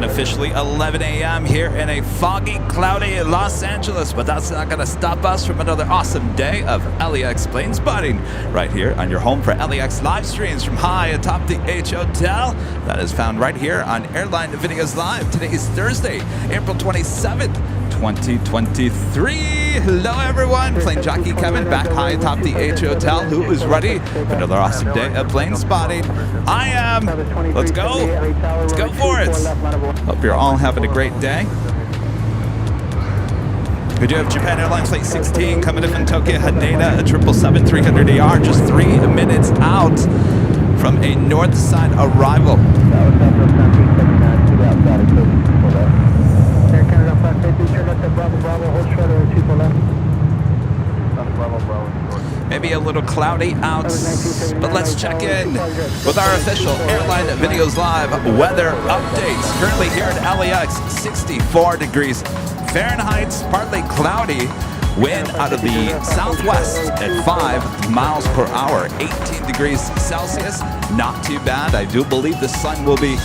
Unofficially 11 a.m. here in a foggy, cloudy Los Angeles, but that's not going to stop us from another awesome day of LAX plane spotting right here on your home for LAX live streams from high atop the H Hotel. That is found right here on Airline Videos Live. Today is Thursday, April 27th, 2023. Hello, everyone. Plane jockey Kevin back high atop the H Hotel, who is ready for another awesome day of plane spotting. I am. Let's go. Let's go for it. Hope you're all having a great day. We do have Japan Airlines Flight 16 coming in from Tokyo Haneda, a 777-300ER, just 3 minutes out from a north side arrival. Maybe a little cloudy out, but let's check in with our official Airline Videos Live weather updates. Currently here at LAX, 64 degrees Fahrenheit, partly cloudy. Wind out of the southwest at 5 miles per hour, 18 degrees Celsius. Not too bad. I do believe the sun will be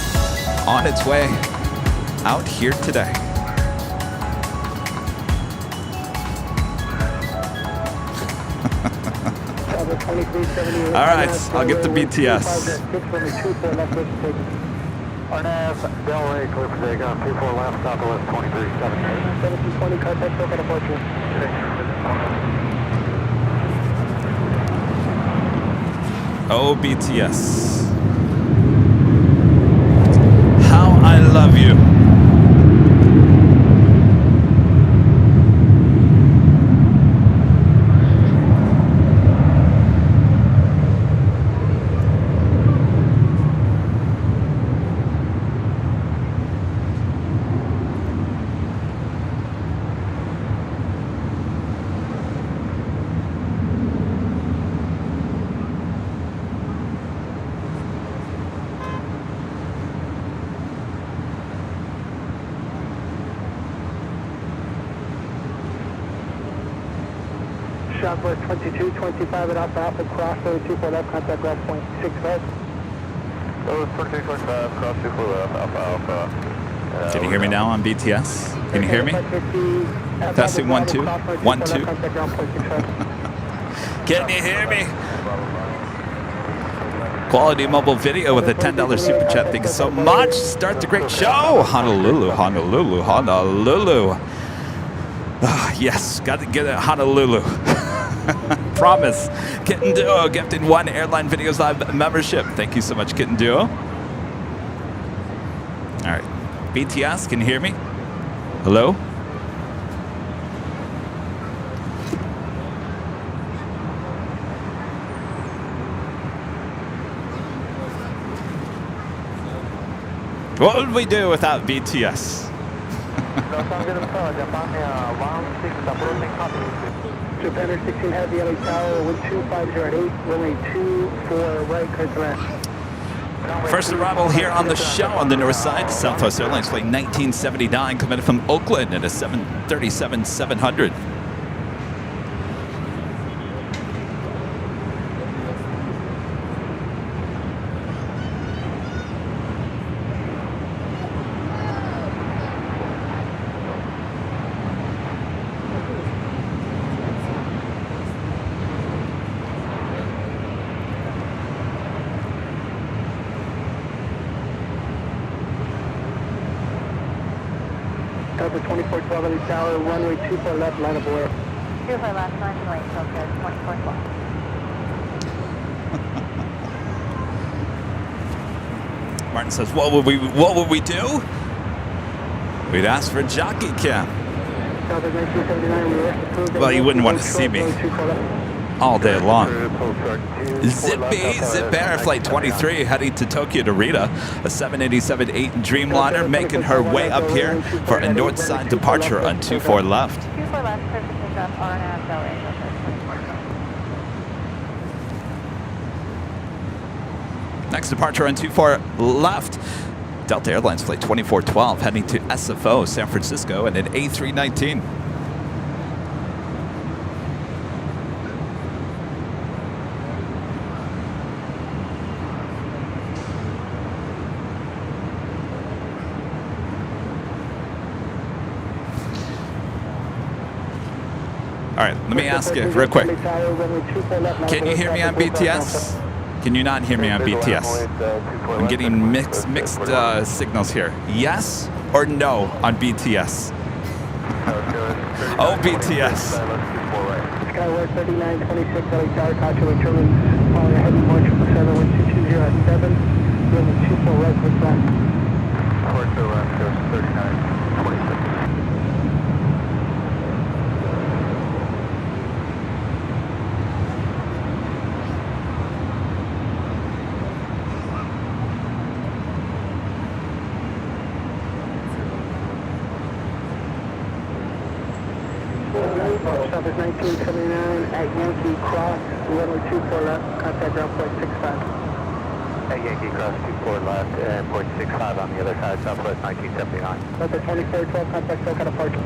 on its way out here today. All right, I'll get the BTS. RNAV, Del Rey, clear for day, 24 left, southwest 2378. 1720, contact open approaching. Oh, BTS. How I love you. Southwest 2225 at Alpha, cross 24 left, contact ground point 65. Southwest 2225, cross 24 left, Alpha. Can you hear me now on BTS? Can you hear me? Testing 1 2 1 2. Can you hear me? Quality Mobile Video with a $10 super chat. Thank you so much. Start the great show. Honolulu, Honolulu, Honolulu. Yes, got to get it, Honolulu. Promise. Kitten Duo gifted 1 Airline Videos Live membership. Thank you so much, Kitten Duo. All right. BTS, can you hear me? Hello? What would we do without BTS? Japan Air 16 Heavy, LA Tower, wind 250 at 8, runway 24 right, clear to land. First arrival here on the show on the north side, Southwest Airlines Flight 1979, coming from Oakland at a 737-700. Delta 2412 LA Tower, runway 24 left, line of board. 24 left, line of board, Tokyo 2412. Martin says, what would we do? We'd ask for jockey cam. Well, you wouldn't want to see me all day long. Zippy, Zip Air Flight 23 heading to Tokyo to Rita, a 787-8 Dreamliner making her way up here for a north side departure on 24 left. 24 left, clear for takeoff, RNAV, Del Rey, Next departure on 24 left, Delta Airlines Flight 2412 heading to SFO, San Francisco, and an A319. All right, let me ask you real quick. Can you hear me on BTS? Can you not hear me on BTS? I'm getting mixed signals here. Yes or no on BTS? Oh, BTS. Skyward 3926, LA Tower, Concho, German, following a heavy march from 71220 at 7, runway 24 right, with left. Course to left, goes 3926. Stop is 1979 at Yankee Cross, runway 24 left, contact ground point 65. At Yankee Cross, 24 left, and point 65 on the other side, southwest 1979. Delta 2412, contact SoCal departure.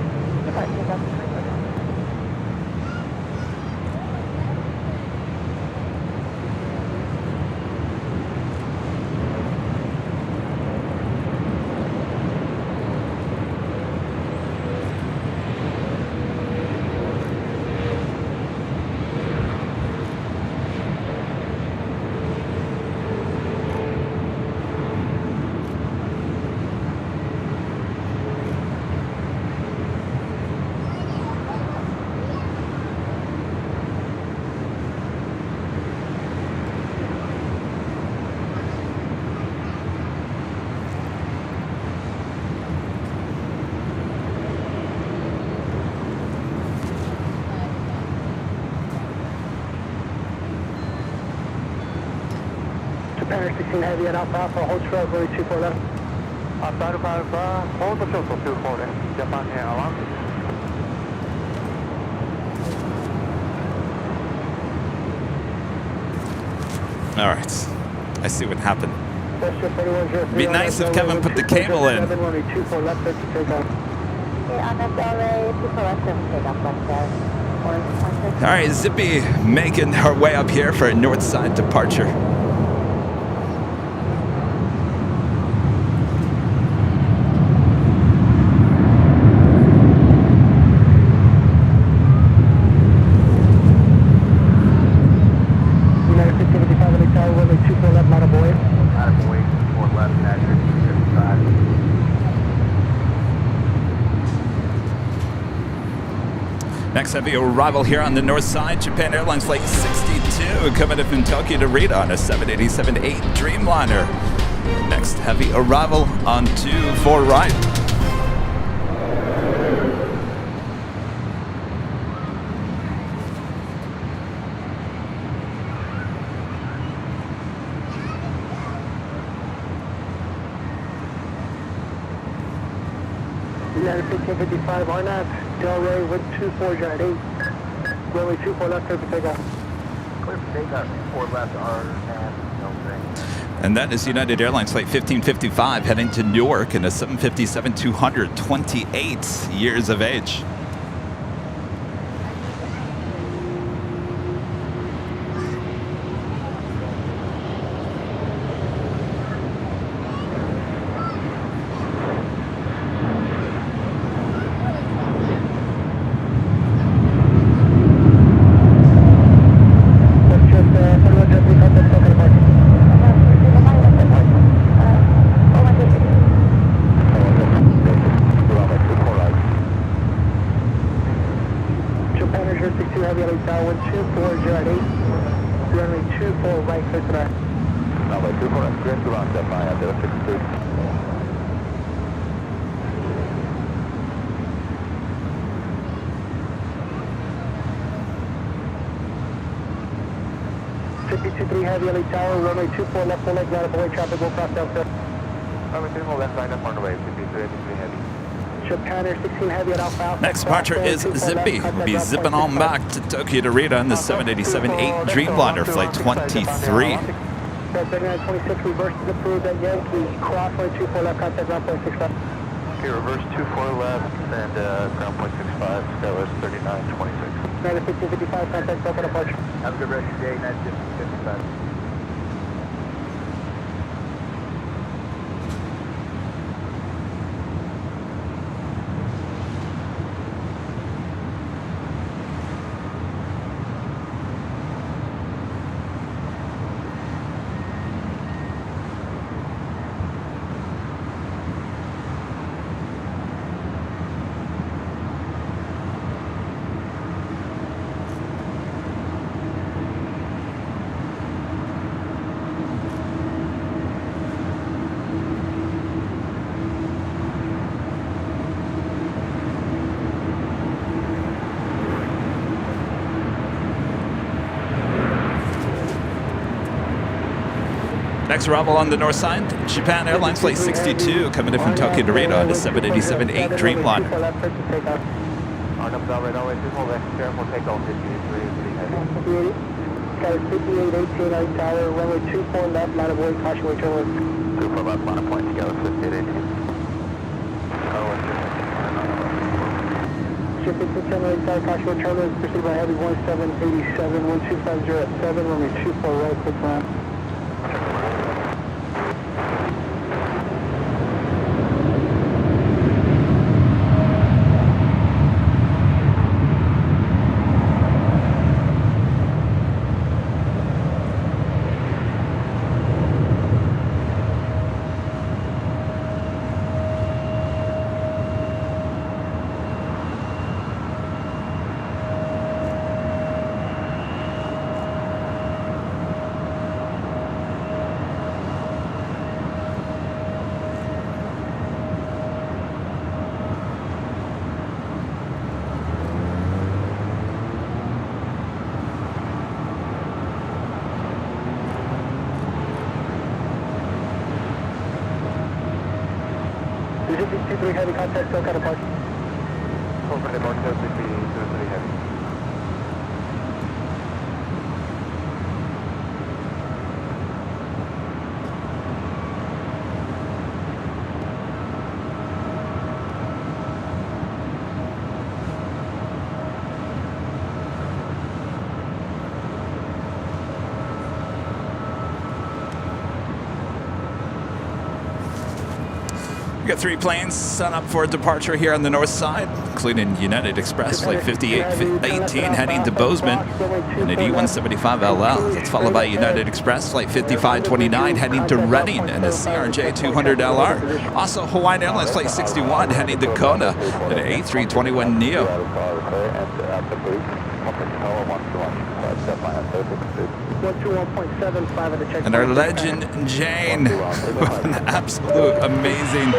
Japan 16 heavy at Alpha, hold short, runway 24 left. Alpha, hold the shuttle 24 left, Japan Airline. All right. I see what happened. Be nice if Kevin put the cable in. All right, Zippy making her way up here for a north side departure. Next heavy arrival here on the north side, Japan Airlines Flight 62 coming in from Tokyo to Rita on a 787-8 Dreamliner. Next heavy arrival on 24 right. United 1555 RNAV, Delray with 24 jet 8. Runway 24 left, clear for takeoff. Clear for takeoff, 4 left, RNAV, Delray. And that is United Airlines Flight 1555 heading to Newark in a 757-200, 28 years of age. Heavy LA Tower, runway 24 left, full leg, ground away, traffic will cross down, sir. Runway 24 left, line up on the way, 53 heavy. Japan Air 16 heavy at Alpha. Next departure is Zippy. We'll be zipping on back to Tokyo to Rita on the 787-8 Dreamliner Flight 23. 3926, reverse is approved at Yankee, cross runway 24 left, contact ground point 65. Okay, reverse 24 left, and ground point 65, Skywest 3926. United 1555, contact SoCal departure. Have a good rest of your day, United 1555. Next arrival on the north side, Japan Airlines Flight 62 coming in from Tokyo to Reno on the 787-8 Dreamliner. Arnhem Bell, right away, 2 left, careful, take off 53, pretty heavy. Got a 5818 on tower, runway 24 left, line of way, caution way turn 24 left, line of point, together, 5818. Ship 1510 right side, caution way turn left, pursued by heavy 1787, 1250 at 7, runway 24 right, quick ramp. Heavy contact, still kind of park. Over the mark, 3 heavy. We got 3 planes set up for departure here on the north side, including United Express Flight 5818 heading to Bozeman and an E175LL. That's followed by United Express Flight 5529 heading to Reading and a CRJ 200LR. Also Hawaiian Airlines Flight 61 heading to Kona and an A321neo. And our legend Jane, an absolute amazing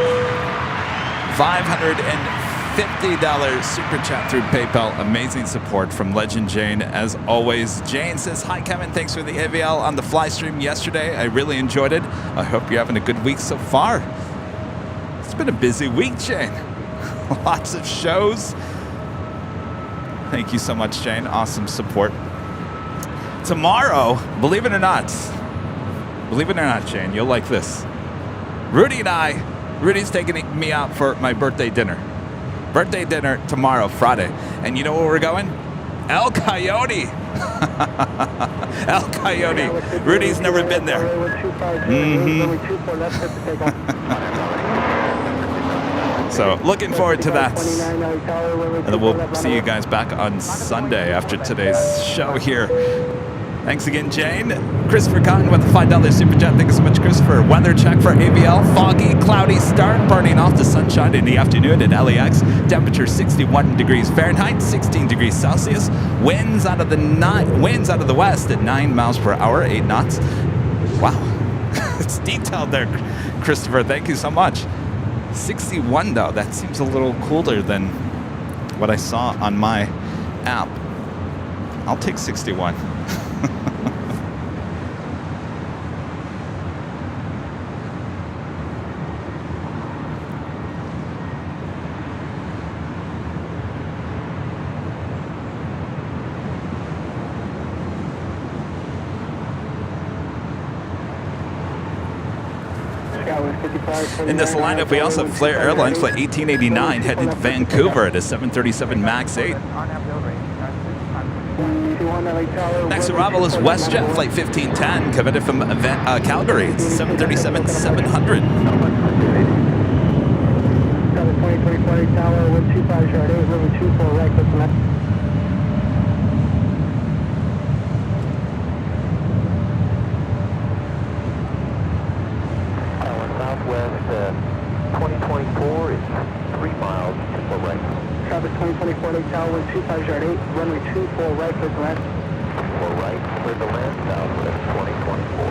$550 super chat through PayPal. Amazing support from Legend Jane as always. Jane says, hi Kevin, thanks for the AVL on the fly stream yesterday. I really enjoyed it. I hope you're having a good week so far. It's been a busy week, Jane. Lots of shows. Thank you so much, Jane. Awesome support. Tomorrow, believe it or not, Jane, you'll like this. Rudy's taking me out for my birthday dinner. Birthday dinner tomorrow, Friday. And you know where we're going? El Coyote. El Coyote. Rudy's never been there. So looking forward to that. And then we'll see you guys back on Sunday after today's show here. Thanks again, Jane. Christopher Cotton with the $5 super chat. Thank you so much, Christopher. Weather check for AVL. Foggy, cloudy start, burning off the sunshine in the afternoon at LAX. Temperature 61 degrees Fahrenheit, 16 degrees Celsius. Winds out of the west at 9 miles per hour, 8 knots. Wow, it's detailed there, Christopher. Thank you so much. 61 though. That seems a little cooler than what I saw on my app. I'll take 61. In this lineup, we also have Flair Airlines Flight 1889 heading to Vancouver at a 737 MAX 8. Next arrival is WestJet Flight 1510 coming from Calgary. It's a 737-700. Southwest 2024 is 3 miles to the right. Traffic 2024 Lake Tower 125 runway 24 right for the land. 4 right for the land, Southwest 2024.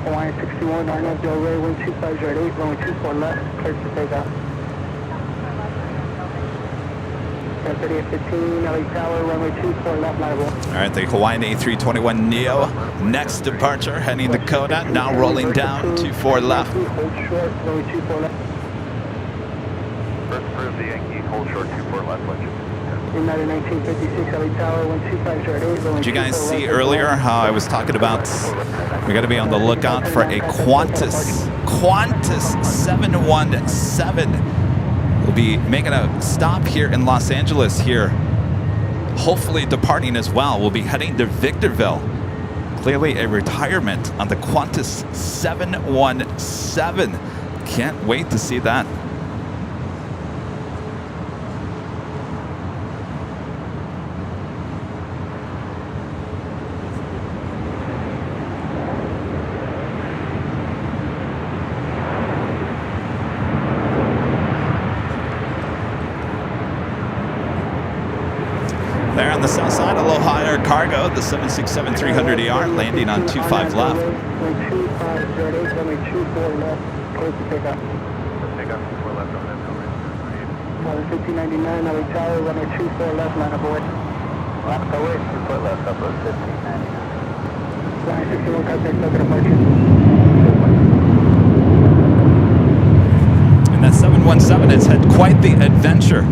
Hawaiian 16 21, RNAV Delray, 12508, runway 24 left, cleared for takeoff. 3815, LA Tower, runway 24 left, line of one. All right, the Hawaiian A321neo, next departure, heading to Kona, now rolling down, 24 left. Hold short, runway 24 left. First prove the Yankee, hold short 24 left, legend. United 1956, LA Tower, 12508, runway Did you guys 24 see left. earlier how I was talking about we got to be on the lookout for a Qantas 717. We'll be making a stop here in Los Angeles here, hopefully departing as well. We'll be heading to Victorville. Clearly a retirement on the Qantas 717. Can't wait to see that. There on the south side, Aloha Air Cargo, the 767-300ER, landing on 25 left. Runway 2508, runway 24 left, cleared for takeoff. Takeoff 24 left, RNAV Delray. 1599, LA Tower, runway 24 left, line of void. Left away, 24 left, up 1599. Line 61, contact local departure. And that 717 has had quite the adventure.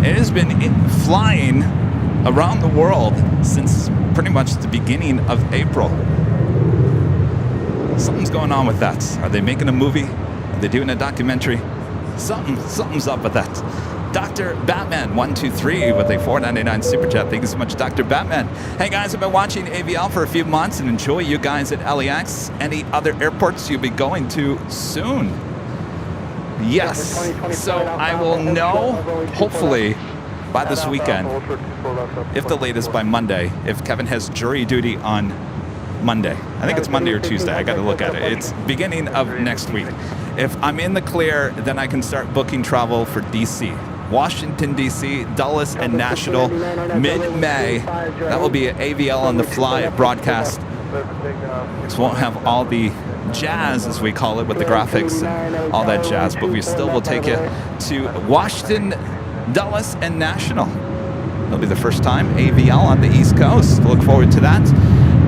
It has been flying around the world since pretty much the beginning of April. Something's going on with that. Are they making a movie? Are they doing a documentary? Something's up with that. Dr. Batman 123 with a $4.99 super chat. Thank you so much, Dr. Batman. Hey guys, I've been watching AVL for a few months and enjoy you guys at LAX. Any other airports you'll be going to soon? Yes. So I will know, hopefully, by this weekend, if the latest by Monday, if Kevin has jury duty on Monday. I think it's Monday or Tuesday. I got to look at it. It's beginning of next week. If I'm in the clear, then I can start booking travel for DC. Washington, D.C., Dulles, and National, mid-May. That will be an AVL on the fly broadcast. This won't have all the jazz, as we call it, with the graphics and all that jazz, but we still will take you to Washington, Dulles, and National. It'll be the first time AVL on the East Coast. Look forward to that.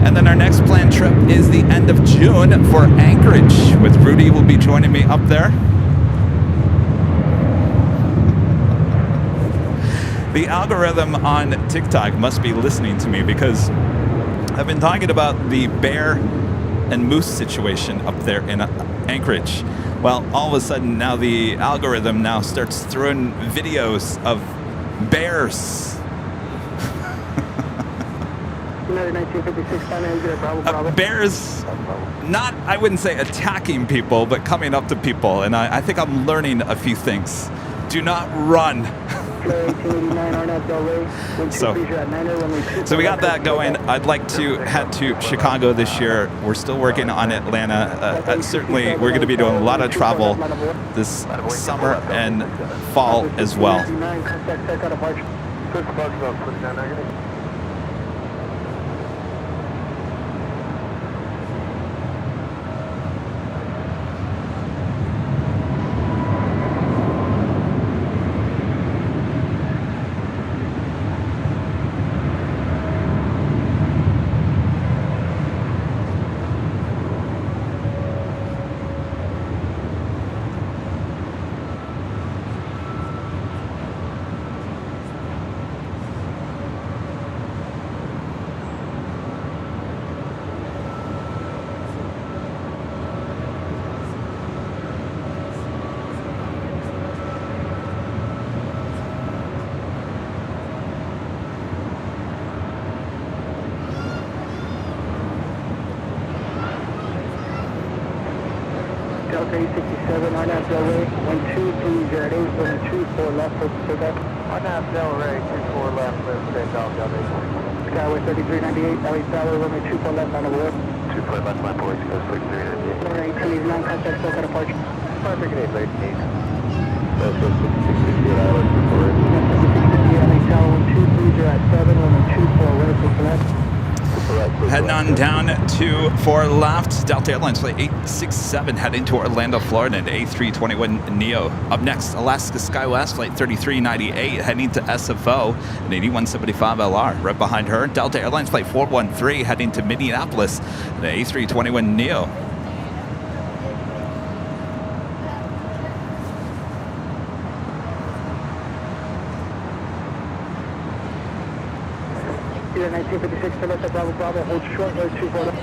And then our next planned trip is the end of June for Anchorage, with Rudy will be joining me up there. The algorithm on TikTok must be listening to me because I've been talking about the bear and moose situation up there in Anchorage. Well, all of a sudden now the algorithm now starts throwing videos of bears. Bears, not, I wouldn't say attacking people, but coming up to people. And I think I'm learning a few things. Do not run. So we got that going. I'd like to head to Chicago this year. We're still working on Atlanta. Certainly, we're going to be doing a lot of travel this summer and fall as well. Delta 867, RNAV Delray, 12308, 124 left, cleared for takeoff. RNAV Delray, 24 left, lift takeoff, Delta 867. Skyway 3398, LA Tower, runway 24 left, line of void. 24 left, my boys, go 6398. 1889, contact SoCal departure. Traffic 8 late 8. Delta 6668, island report. LA Tower, 12307, runway 24 right, cleared for left. Heading on one down, 24 left. Delta Airlines flight 867 heading to Orlando, Florida, and A321 Neo. Up next, Alaska SkyWest flight 3398 heading to SFO, and 8175 LR. Right behind her, Delta Airlines flight 413 heading to Minneapolis, and the A321 Neo. Here 1956 to left, Bravo Bravo, hold short, road 24.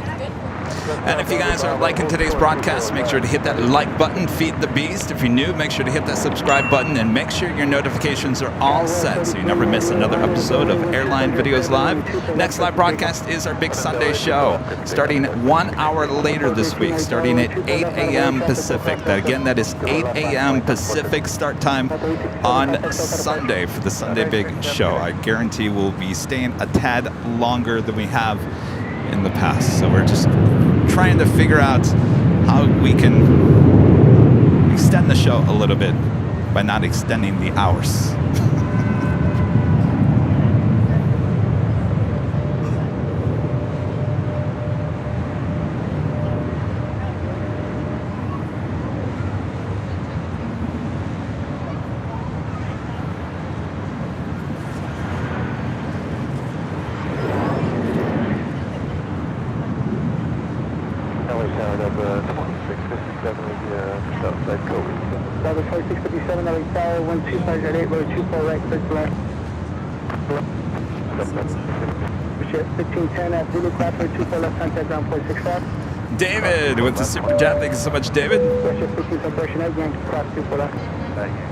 And if you guys are liking today's broadcast, make sure to hit that like button, feed the beast. If you're new, make sure to hit that subscribe button and make sure your notifications are all set so you never miss another episode of Airline Videos Live. Next live broadcast is our big Sunday show, starting 1 hour later this week, starting at 8 a.m. Pacific. That is 8 a.m. Pacific start time on Sunday for the Sunday Big Show. I guarantee we'll be staying a tad longer than we have in the past. So we're just trying to figure out how we can extend the show a little bit by not extending the hours. Southside code. Southern 4657, LA Tower, 12508, road 24 right, first left. 1510 at Zulu Crawford, 24 left, contact ground point 65. David with the super chat. Thank you so much, David. Russia 15 compression, Yankee cross 24 left. Thank you.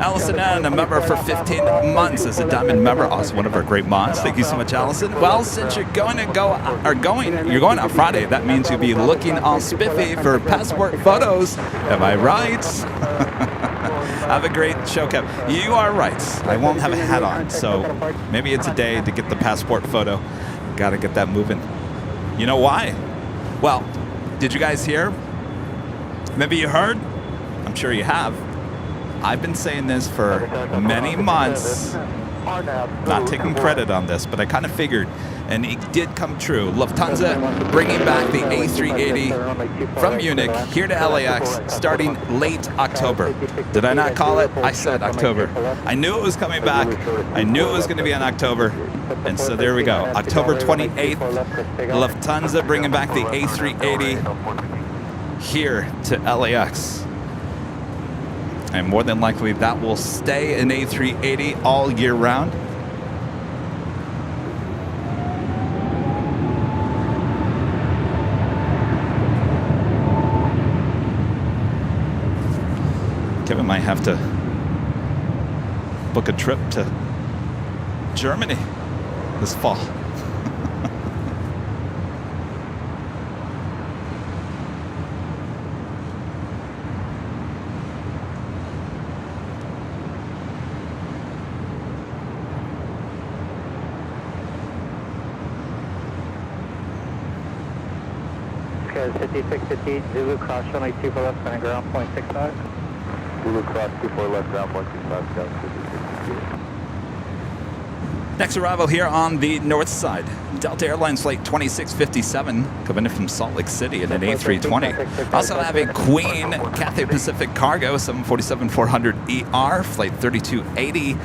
Allison N, a member for 15 months as a diamond member, also one of our great mods. Thank you so much, Allison. Well, since you're going out Friday, that means you'll be looking all spiffy for passport photos. Am I right? Have a great show, Kev. You are right. I won't have a hat on, so maybe it's a day to get the passport photo. Got to get that moving. You know why? Well, did you guys hear? Maybe you heard? I'm sure you have. I've been saying this for many months, not taking credit on this, but I kind of figured, and it did come true. Lufthansa bringing back the A380 from Munich here to LAX starting late October. Did I not call it? I said October. I knew it was coming back. I knew it was going to be in October. And so there we go. October 28th, Lufthansa bringing back the A380 here to LAX. And more than likely, that will stay an A380 all year round. Kevin might have to book a trip to Germany this fall. Because 5650, Zulu cross runway 24 left, center ground point 65. Zulu cross 24 left, ground point 65, Scout 5658. Next arrival here on the north side, Delta Airlines flight 2657 coming in from Salt Lake City in an A320. Also have a Queen Cathay Pacific Cargo 747-400ER flight 3280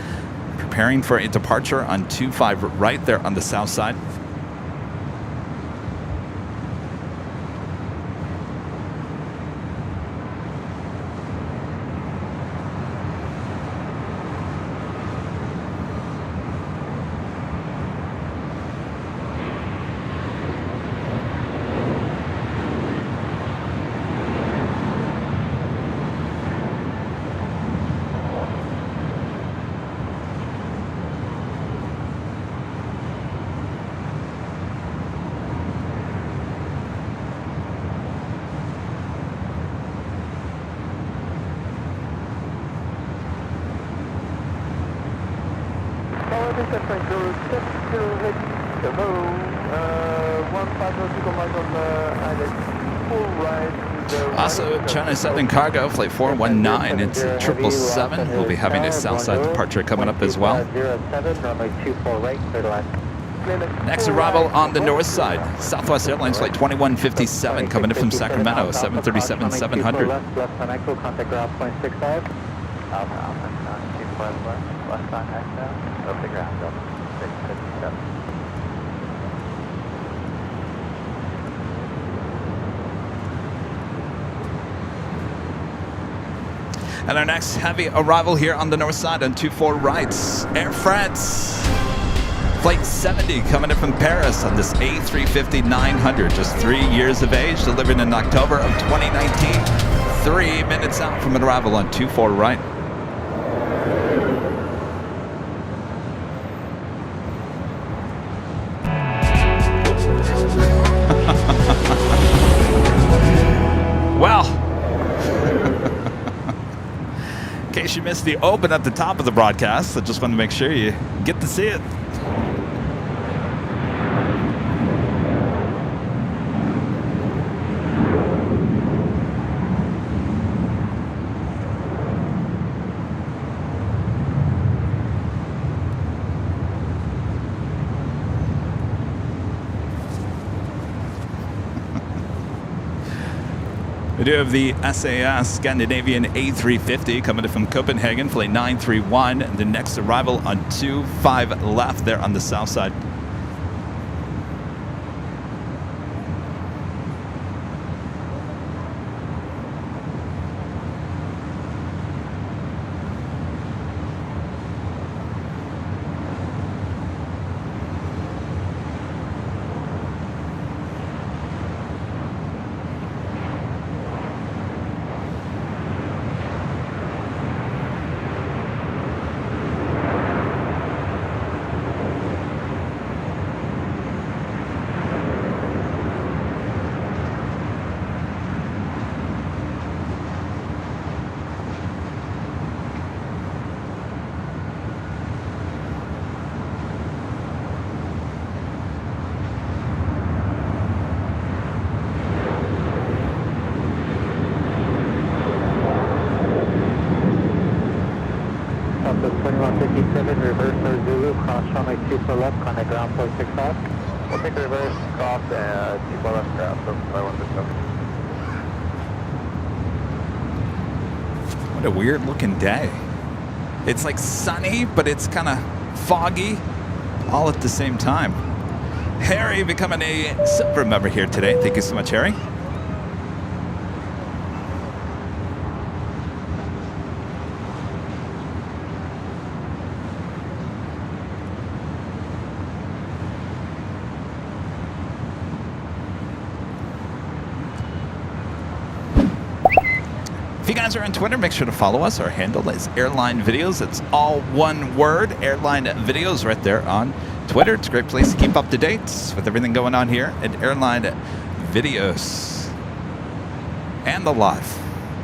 preparing for a departure on 25 right there on the south side. Also, China Southern Cargo, flight 419 into 777. We'll be having a Southside departure coming up as well. 07, runway 24 right, clear to land. Next arrival on the north side, Southwest Airlines Flight 2157 coming in from Sacramento, 737-700. Left on echo, contact ground point 65. Alpha, 25 left on echo, over the ground, 657. And our next heavy arrival here on the north side on 24 rights, Air France. Flight 70 coming in from Paris on this A350-900, just 3 years of age, delivered in October of 2019. 3 minutes out from an arrival on 24 right. Well, in case you missed the open at the top of the broadcast, I just want to make sure you get to see it. We do have the SAS Scandinavian A350 coming in from Copenhagen, flight 931. The next arrival on 25 left there on the south side. Southwest 2157, reverse for Zulu, cross runway 24 left, contact ground point 65. We'll take the reverse, cross, and keep on left ground, so I want to know. What a weird looking day. It's like sunny, but it's kind of foggy all at the same time. Harry becoming a silver member here today. Thank you so much, Harry. If you guys are on Twitter, make sure to follow us. Our handle is Airline Videos. It's all one word, Airline Videos, right there on Twitter. It's a great place to keep up to date with everything going on here at Airline Videos and the live.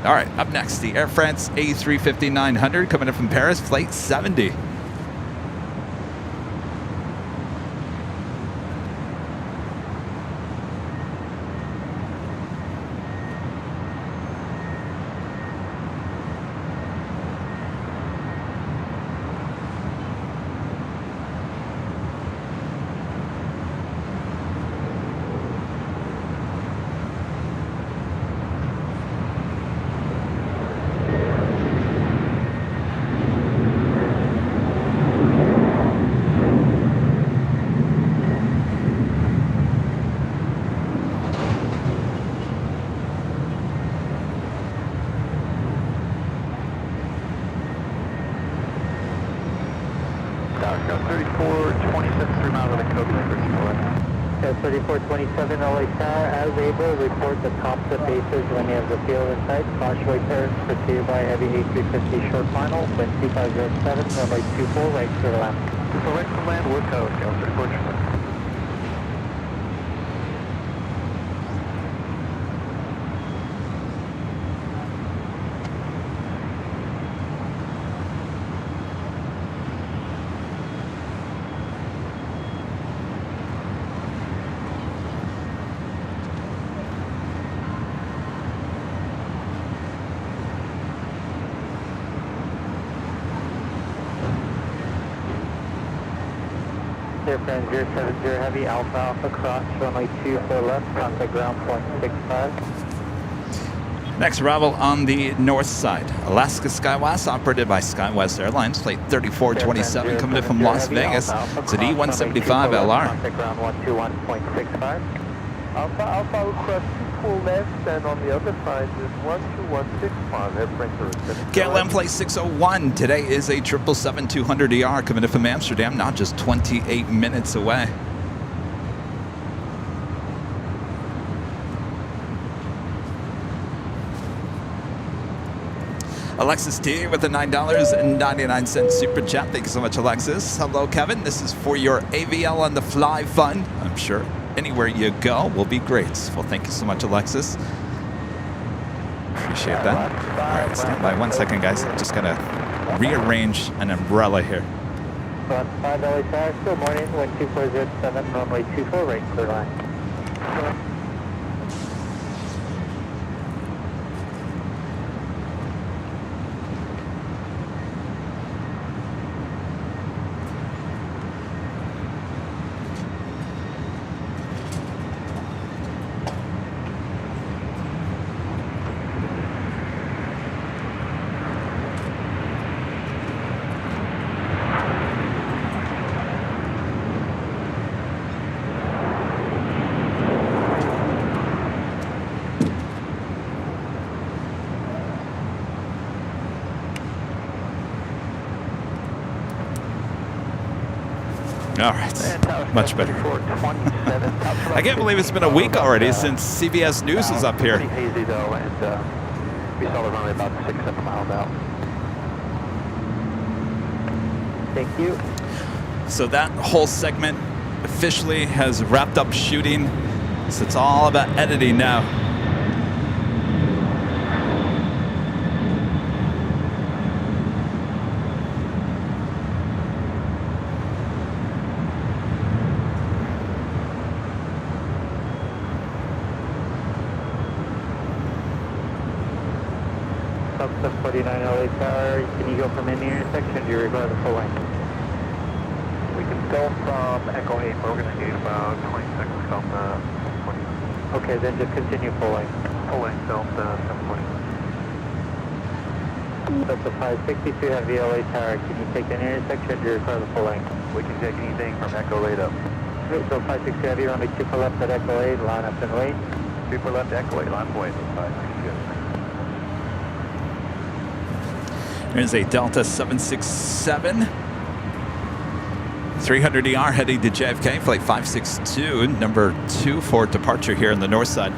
All right, up next, the Air France A350-900 coming in from Paris, flight 70. Go 3427, 3 miles of the Copenhagen Bridge. 3427 LA Tower, as able, report the tops of bases when you have the field in sight. Cautionary turns pursued by heavy A350 short final, wind 2507, runway 24, right to the left. 24 right to land, wood tower, scale 3427. Airplane 070 Heavy, Alpha Alpha, cross runway 24 left, contact ground point 65. Next arrival on the north side, Alaska SkyWest, operated by SkyWest Airlines, flight 3427, coming in from Las Vegas. It's an E175 LR. Contact ground 121.65. Alpha Alpha will cross 24 left, and on the other side is 12165. Airplanes are ascending. KLM flight 601. Today is a 777-200ER coming in from Amsterdam, not just 28 minutes away. Alexis T with the $9.99 super chat. Thank you so much, Alexis. Hello, Kevin. This is for your AVL on the Fly Fund. I'm sure anywhere you go will be great. Well, thank you so much, Alexis. Appreciate that. All right, stand by 1 second, guys. I'm just gonna rearrange an umbrella here. 5 LA Tower, still morning, 12407, runway 24, right clear line. All right, much better. I can't believe it's been a week already since CBS News is up here. Pretty hazy though, and we saw the runway about 6-7 miles out. Thank you. So that whole segment officially has wrapped up shooting. So it's all about editing now. Sub 49 LA Tower, can you go from any intersection? Do you require the full length? We can go from Echo 8, but we're going to need about 20 seconds from 20. Okay, then just continue full length. Full length, Delta 720. Delta 562 Heavy LA Tower, can you take any intersection? Do you require the full length? We can take anything from Echo 8 up. So 562 Heavy, runway 24 left at Echo 8, line up and wait. 24 left, Echo 8, line wait. 562. There's a Delta 767. 300ER heading to JFK, flight 562, number 2 for departure here on the north side.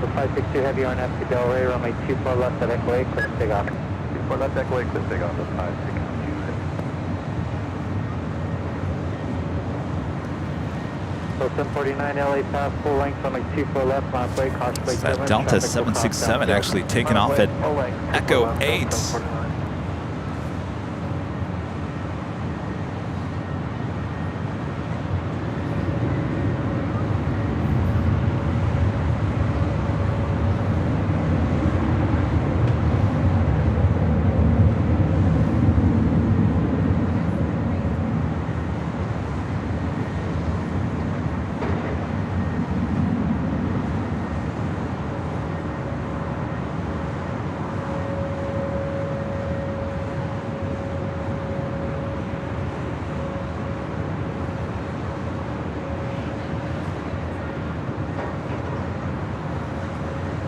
So 562 Heavy RNF to Delray, runway 24 left at Echo 8, clear take off. 24 left, Echo 8, clear take off. That's 562. So 749 LA Tower, full length, runway 24 left, line break, caution brake. That Delta 767 actually taken off at Echo 8.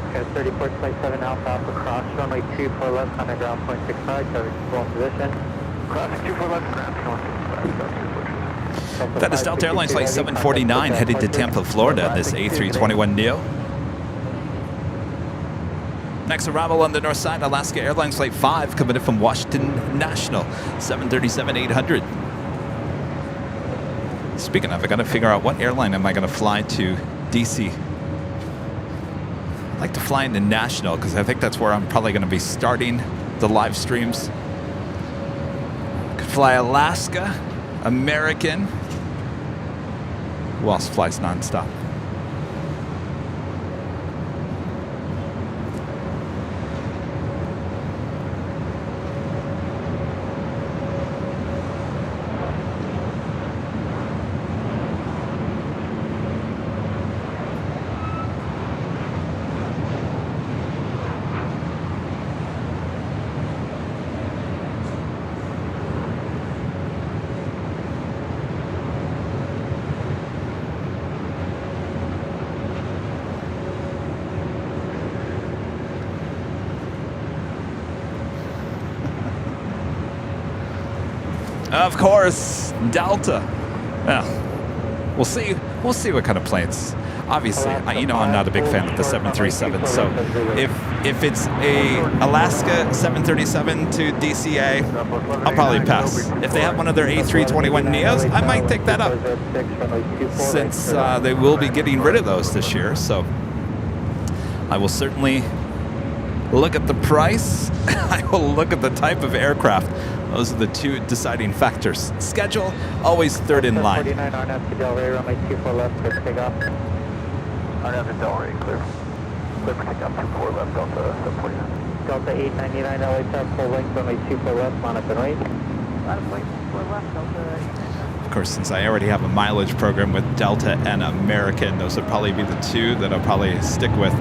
Okay, 3427 Alpha Alpha cross, runway 24 left, on the ground point 65, coverage full in position. Crossing 24 left, ground 265. That is Delta Airlines flight 749 headed to Tampa, Florida, this A321neo. Next arrival on the north side, Alaska Airlines flight 5 coming in from Washington National, 737-800. Speaking of, I got to figure out what airline am I going to fly to DC. I'd like to fly into National because I think that's where I'm probably going to be starting the live streams. Could fly Alaska, American. Who else flies nonstop? Of course, Delta. Well, we'll see. We'll see what kind of planes. Obviously, you know I'm not a big fan of the 737. So if it's a Alaska 737 to DCA, I'll probably pass. If they have one of their A321 Neos, I might take that up, since they will be getting rid of those this year. So I will certainly look at the price. I will look at the type of aircraft. Those are the two deciding factors. Schedule, always third in line. 49 RNAV to Delray, runway 24 left, clear for takeoff. RNAV to Delray, clear. Clear for takeoff, 24 left, Delta 749. Delta 899, LA top, full length, runway 24 left, line up and wait. Line up, wait, 24 left, Delta 899. Of course, since I already have a mileage program with Delta and American, those would probably be the two that I'll probably stick with.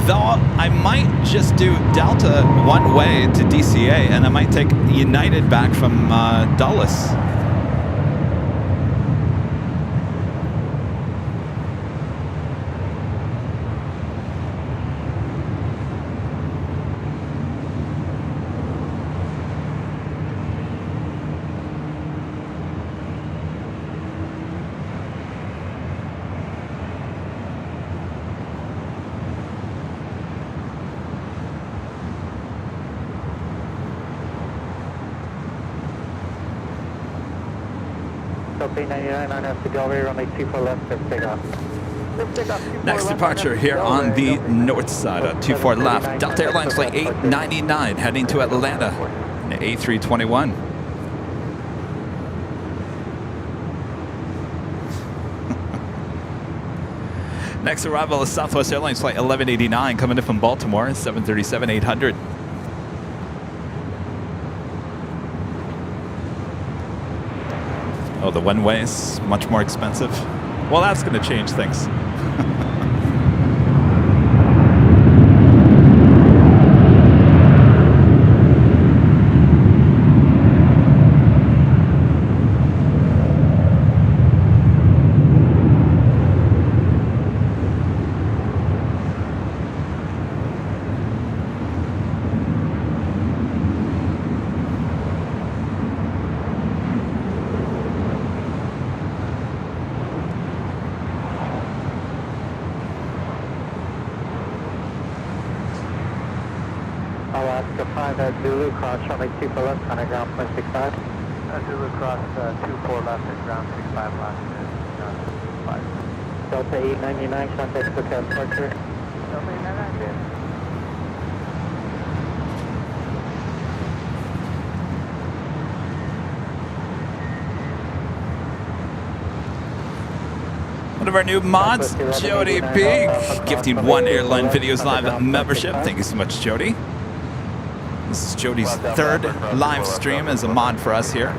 Though I might just do Delta one way to DCA, and I might take United back from Dulles. Delta 899, RNAV to Delray, runway 24 left, clear for takeoff. Next departure here on the north side at 24 left. Delta Airlines flight 899 heading to Atlanta in the A321. Next arrival is Southwest Airlines flight 1189 coming in from Baltimore, 737-800. Oh, the one-way is much more expensive. Well, that's going to change things. Alaska 5 at Zulu, cross runway 24 left, on ground point 65. Zulu cross 24 left at ground 65 last is 5. Delta 899, contact SoCal departure. Delta 899. One of our new mods, Jody B, gifting one Airline Videos Live membership. Thank you so much, Jody. This is Jody's third live stream as a mod for us here.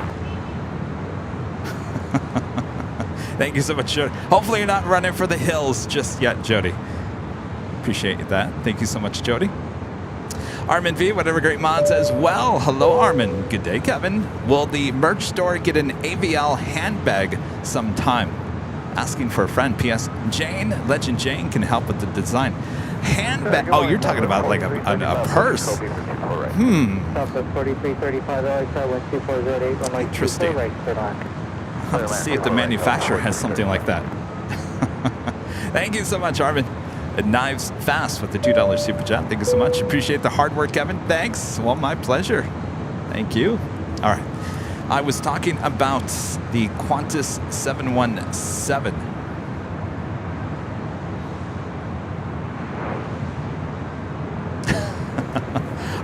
Thank you so much, Jody. Hopefully you're not running for the hills just yet, Jody. Appreciate that. Thank you so much, Jody. Armin V, whatever great mods as well. Hello, Armin. Good day, Kevin. Will the merch store get an AVL handbag sometime? Asking for a friend. P.S. Jane, Legend Jane, can help with the design. Handbag. Oh, you're talking about like a purse. Southwest 4335, LA 2408, Interesting. Let's see if the manufacturer has something like that. Thank you so much, Armin. Knives Fast with the $2 super chat. Thank you so much. Appreciate the hard work, Kevin. Thanks. Well, my pleasure. Thank you. All right. I was talking about the Qantas 717.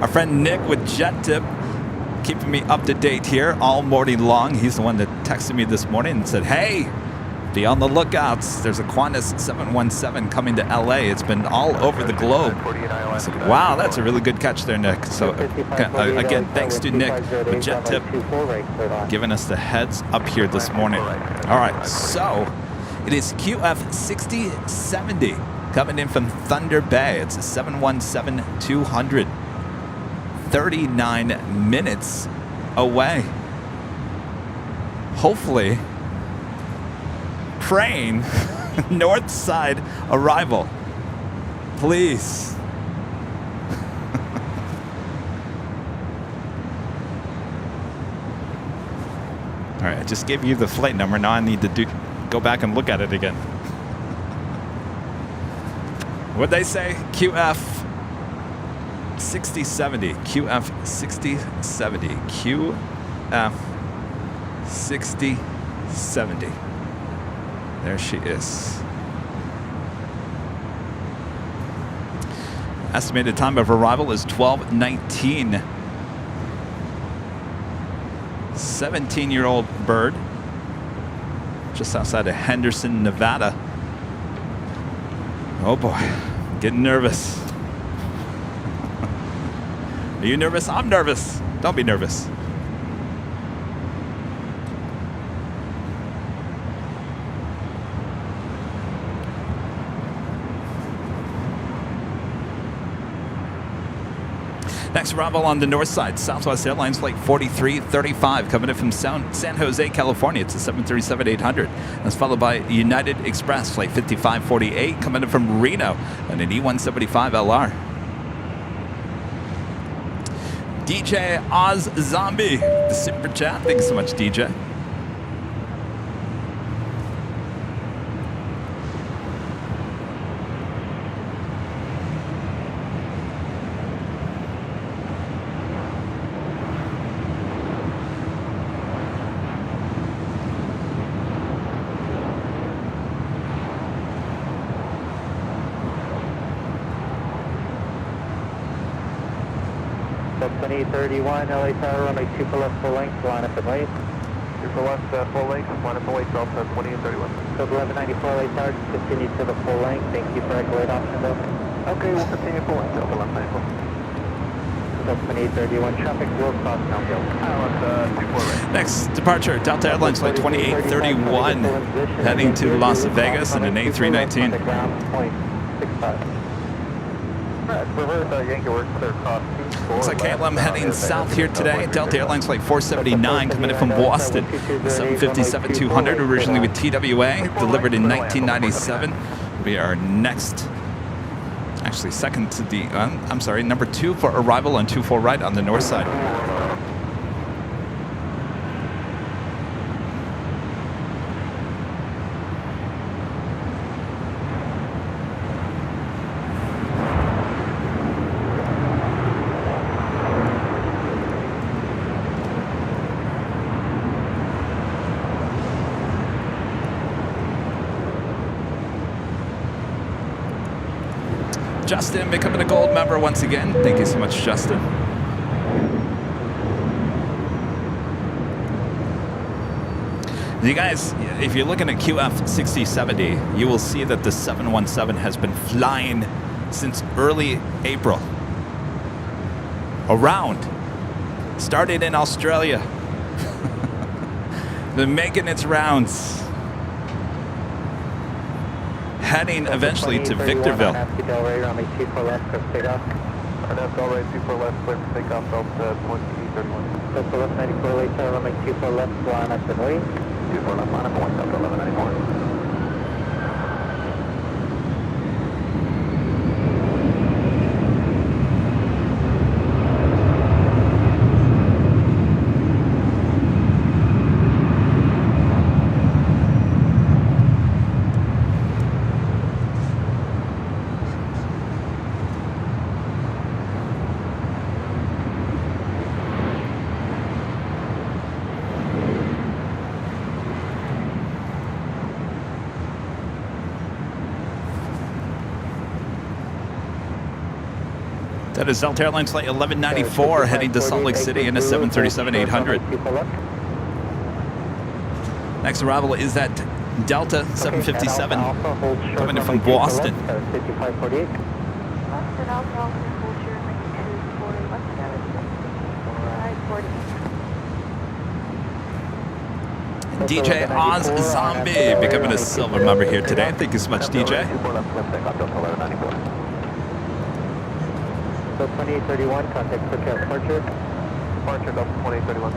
Our friend Nick with Jet Tip keeping me up to date here all morning long. He's the one that texted me this morning and said, hey, be on the lookouts. There's a Qantas 717 coming to LA. It's been all over the globe. I said, wow, that's a really good catch there, Nick. So again, thanks to Nick with Jet Tip giving us the heads up here this morning. All right, so it is QF 6070 coming in from Thunder Bay. It's a 717-200. 39 minutes away. Hopefully, praying north side arrival. Please. All right, I just gave you the flight number. Now I need to go back and look at it again. What'd they say? QF 6070. QF 6070. QF 6070. There she is. Estimated time of arrival is 12:19. 17-year-old bird, just outside of Henderson, Nevada. Oh boy, getting nervous. Are you nervous? I'm nervous. Don't be nervous. Next arrival on the north side, Southwest Airlines Flight 4335 coming in from San Jose, California. It's a 737-800. That's followed by United Express Flight 5548 coming in from Reno on an E175 LR. DJ Oz Zombie, the super chat. Thanks so much, DJ. Company 31, LA Tower, runway 2 for left full length, line up and wait. 2 for left full length, line up and wait, Delta 20 and 31. Code 1194 LA Tower, continue to the full length. Thank you for accolade option, Delta. Okay, we'll continue full length, Delta 1194. Company 31, traffic will cross now, Delta. Next departure, Delta Airlines Flight 2831, heading to Las Vegas in an A319. Looks like KLM heading south here today. Delta Airlines Flight 479 coming in from Boston. 757-200, originally with TWA, delivered in 1997. We are next, actually second to the, I'm sorry, number 2 for arrival on 24 right on the north side. Justin becoming a gold member once again. Thank you so much, Justin. You guys, if you're looking at QF 6070, you will see that the 717 has been flying since early April. Around. Started in Australia. Been making its rounds. Heading eventually to Victorville. RNAV Delray, 2 for left, clear for takeoff. RNAV Delray, 2 for left, clear for takeoff, Delta 2031. Delta 1194 LA Tower, runway 2 for left, line up and wait. 2 for left, line up and wait, Delta 1194. That is Delta Airlines flight 1194 heading to Salt Lake City in a 737-800. Next arrival is at Delta 757 coming in from Boston. DJ Oz Zombie becoming a silver member here today. Thank you so much, DJ. So 2831, contact quick departure. Departure Delta 2831.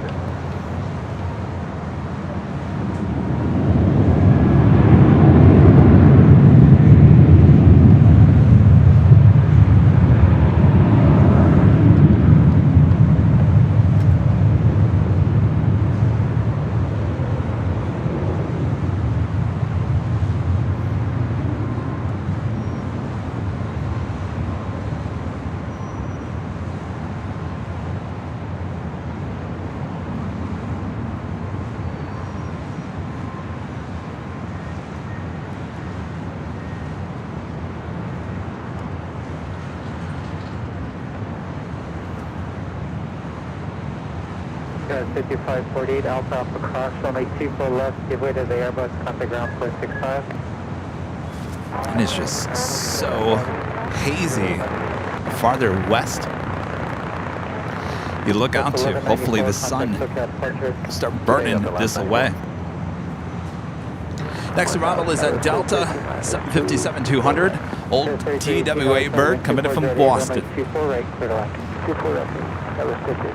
Got 5548 Alpha Alpha cross, runway 24 left, give way to the Airbus, contact ground 465. And it's just so hazy farther west. You look out to, hopefully the sun start burning this away. Next arrival is at Delta 757-200, old TWA bird coming in from Boston. 24 right, clear to land. 24 left, that was 50.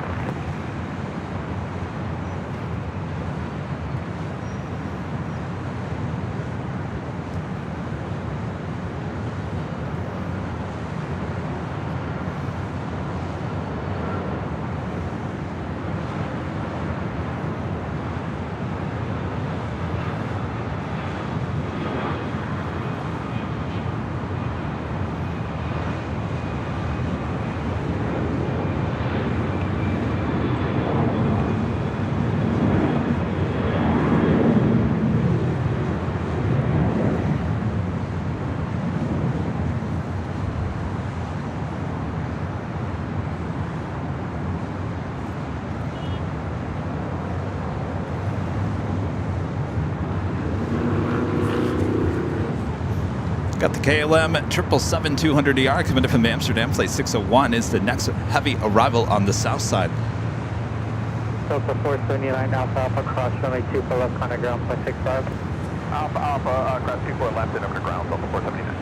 Got the KLM 777-200ER coming in from Amsterdam. Flight 601 is the next heavy arrival on the south side. Delta 479 Alpha Alpha cross, runway 24 left, contact ground 0.65. Alpha Alpha, cross 24 left and over to ground, Delta 479.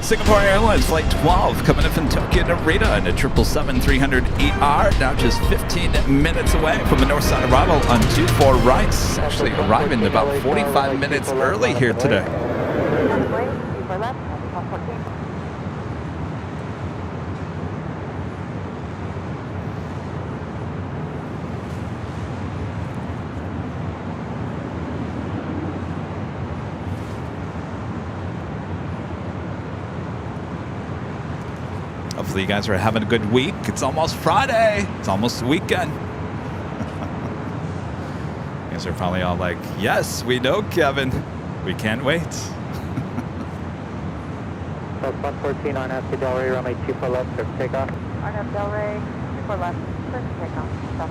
Singapore Airlines Flight 12 coming in from Tokyo Narita in a 777-300ER, now just 15 minutes away from the north side arrival on 24 rights. Actually arriving about 45 minutes early here today. Hopefully you guys are having a good week. It's almost Friday. It's almost the weekend. You guys are probably all like, yes, we know, Kevin. We can't wait. Plus 114 on FC Delray, runway 24 left, clear for takeoff. On up Delray, 24 left, clear for takeoff. Stop.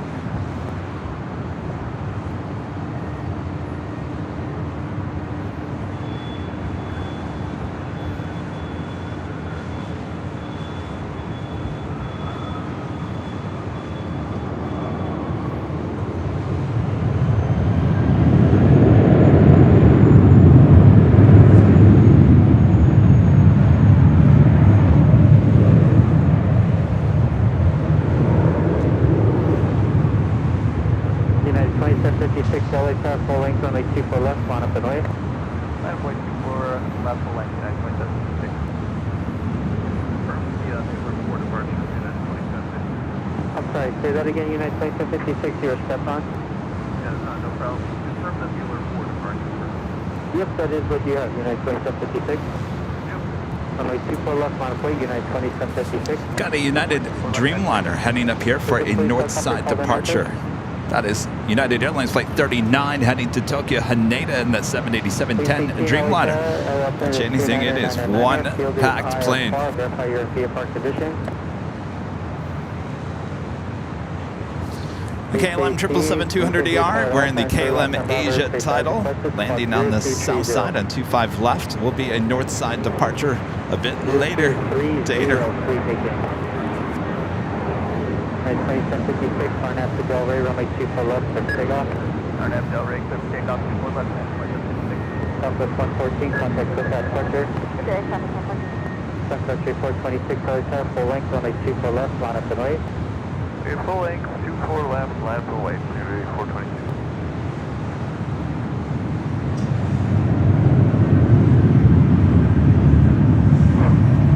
United 2756 LA car, full length, runway 24 left, line up and wave. 9.24 left full length, United 2756. Confirm the Taylor 4 departure, United 2756. I'm sorry, say that again, United 2756, you're a step on? Yeah, no problem. Confirm the Taylor 4 departure. Yep, that is what you have, United 2756. Yep. Runway 24 left, line of weight, United 2756. Got a United Dreamliner heading up here for a north side departure. That is United Airlines Flight 39 heading to Tokyo Haneda in that 787-10 Dreamliner. That's anything, it is one packed plane. Verify your VFR condition. The KLM 777-200ER wearing the KLM Asia title, landing on the south side on 25 left. Will be a north side departure a bit later. Tater. 2756, Arnab to Del Rey, runway 24 left, for takeoff. Arnab Del Rey, clear for takeoff, 24 left, Southwest 114, contact SoCal departure. Okay, Southwest 114. Southwest 426, Charlie Tower, full length, runway 24 left, line up and wait. Full length, 24 left, line up and wait, clear 426.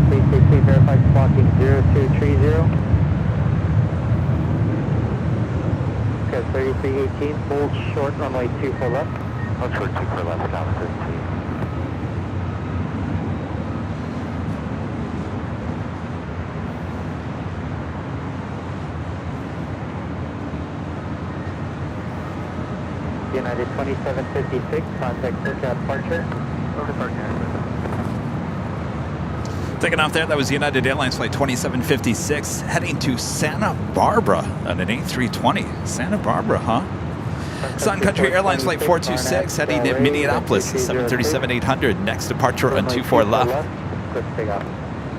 CCC verified squawking 0230. Okay, 3318, hold short, runway 24 left. Hold short, 24 left, down 15. United 2756, contact SoCal departure. Over departure. Taking off there, that was United Airlines Flight 2756 heading to Santa Barbara on an A320. Santa Barbara, huh? Sun Country Airlines Flight 426 heading to Minneapolis, 737-800. Next departure on 24 left.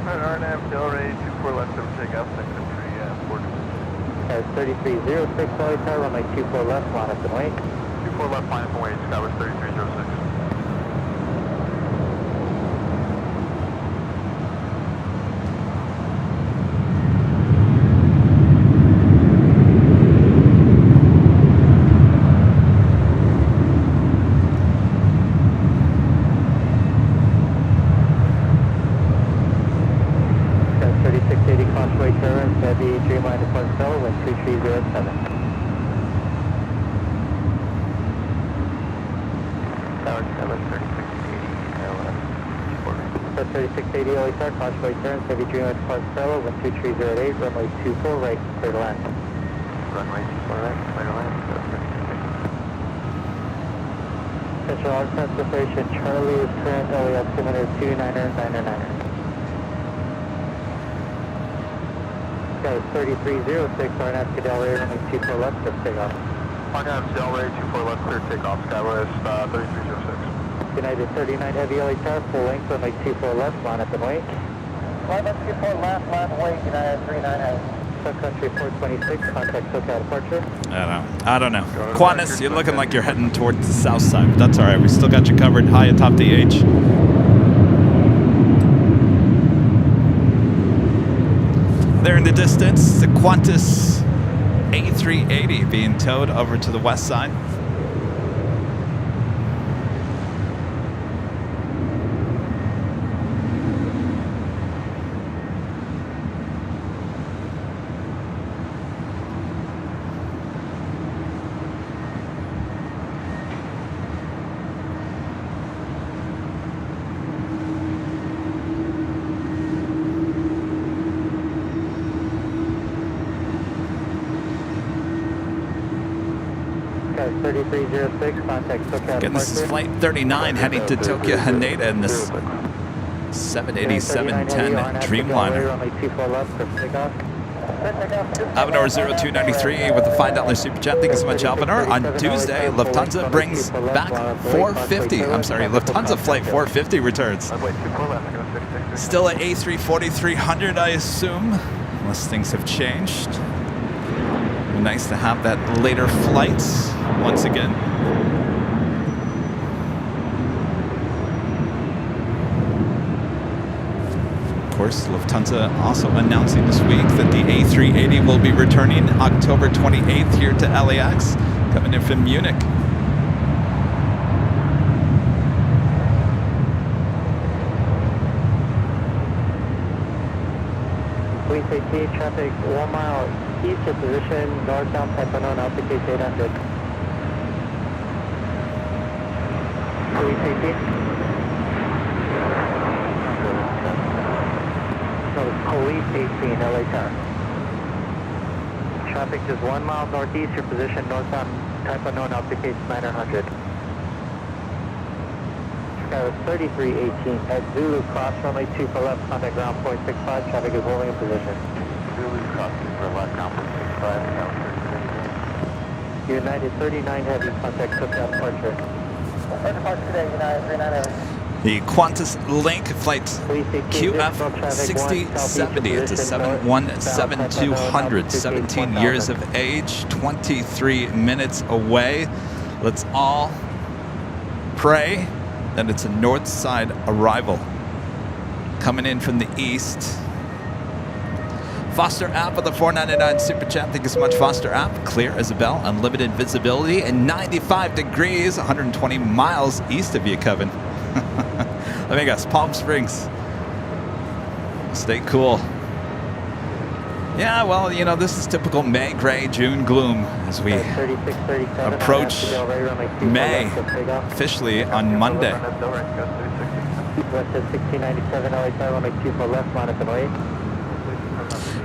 Arnab Del Rey, 24 left, over takeoff, Sun Country 426. 3306, Charlie Tower, runway 24 left, line up and wait. 24 left, line up and wait, Skyward 3306. Dreamliner Departure Fellow, wind 2307. Tower 3680 LAX, Convoy turns, heavy Dreamliner Departure Fellow, wind 2308, runway 24 right, clear to land. Runway 24 right, clear to land. Central Arkansas Station, Charlie is current, LAX altimeter 29999. Okay, 3306, Arnab to Del Rey, runway 24 left, for takeoff. Arnab Del Rey, 24 left, clear takeoff, Skywest 3306. United 39 Heavy LA Tower, full length, runway 24 left, line up and wait. Line up 24 left, line and wait, United 39 Sun Country 426, contact SoCal departure. I don't know. Qantas, you're looking like you're heading towards the south side, but that's all right. We still got you covered high atop the H. There in the distance, the Qantas A380 being towed over to the west side. Okay, 3306, contact SoCal Again, this is Flight 39 heading to Tokyo Haneda in this 787-10 Dreamliner. Alvinor 0293 with the $5 super chat. Thank you so much, Alvinor. On Tuesday, Lufthansa brings back 450. I'm sorry, Lufthansa Flight 450 returns. Still at A340-300, I assume, unless things have changed. Nice to have that later flights once again. Of course, Lufthansa also announcing this week that the A380 will be returning October 28th here to LAX, coming in from Munich. VCT traffic 1 mile east of position, northbound type unknown, altitude 800. VCT. Police 18, LA Tower. Traffic just 1 mile northeast, your position northbound, type unknown, altimeter 900. Sky was 3318 at Zulu, cross runway 2 for left, contact ground point 65, traffic is holding in position. Zulu crossing for left, ground point 65, now United 39 Heavy, contact Cooktown departure. Departure today, United 39 Heavy. The Qantas Link flight QF6070. It's a 717-200, 17 years of age, 23 minutes away. Let's all pray that it's a north side arrival. Coming in from the east. Foster app with the 499 Super Chat. Thank you so much, Foster app. Clear as a bell, unlimited visibility, and 95 degrees, 120 miles east of you, Kevin. Let me guess, Palm Springs. Stay cool. Yeah, well, you know, this is typical May gray, June gloom as we approach May officially on Monday.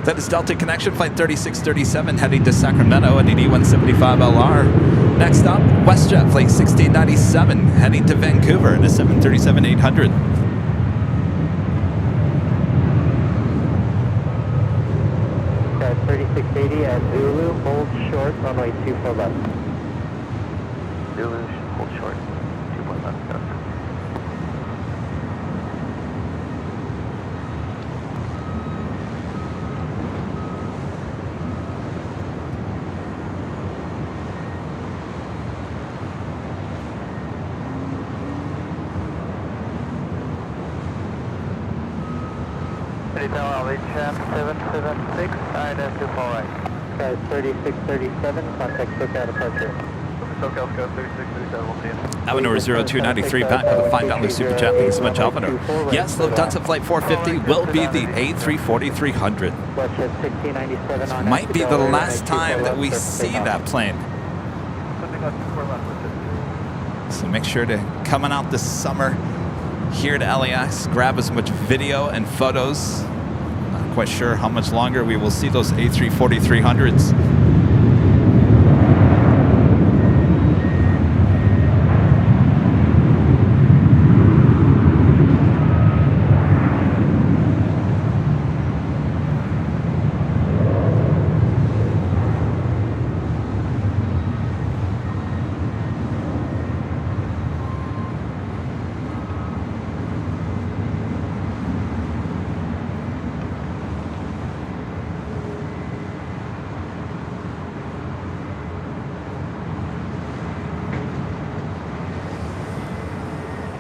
That is Delta Connection, flight 3637, heading to Sacramento at ED175LR. Next up, WestJet, flight 1697, heading to Vancouver in a 737-800. Got 3680 at Zulu, hold short, runway 24 left. Zulu, hold short, 2 left, go. LHM 776, INS to fall right. Guys, 3637, contact SoCal departure. SoCal, go 3637, we'll see you. Avenue 0293, back with a $5 Super Chat. Thank you so much, Alvaro. Yes, Lufthansa Flight 450 will be the A340-300. This might be the last time that we see that plane. So make sure to coming out this summer here to LAX, grab as much video and photos. Not quite sure how much longer we will see those A340-300s.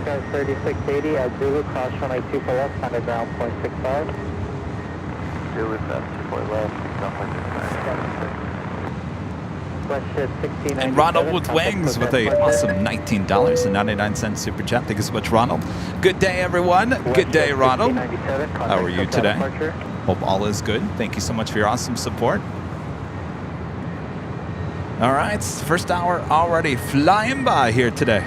Guys, 3680 at Zulu, cross runway 2 for left, contact ground point 65. Zulu, fast 2 for left, ground point 65. And Ronald with wings with a awesome $19.99 Super Chat. Thank you so much, Ronald. Good day, everyone. Good day, Ronald. How are you today? Hope all is good. Thank you so much for your awesome support. All right, first hour already flying by here today.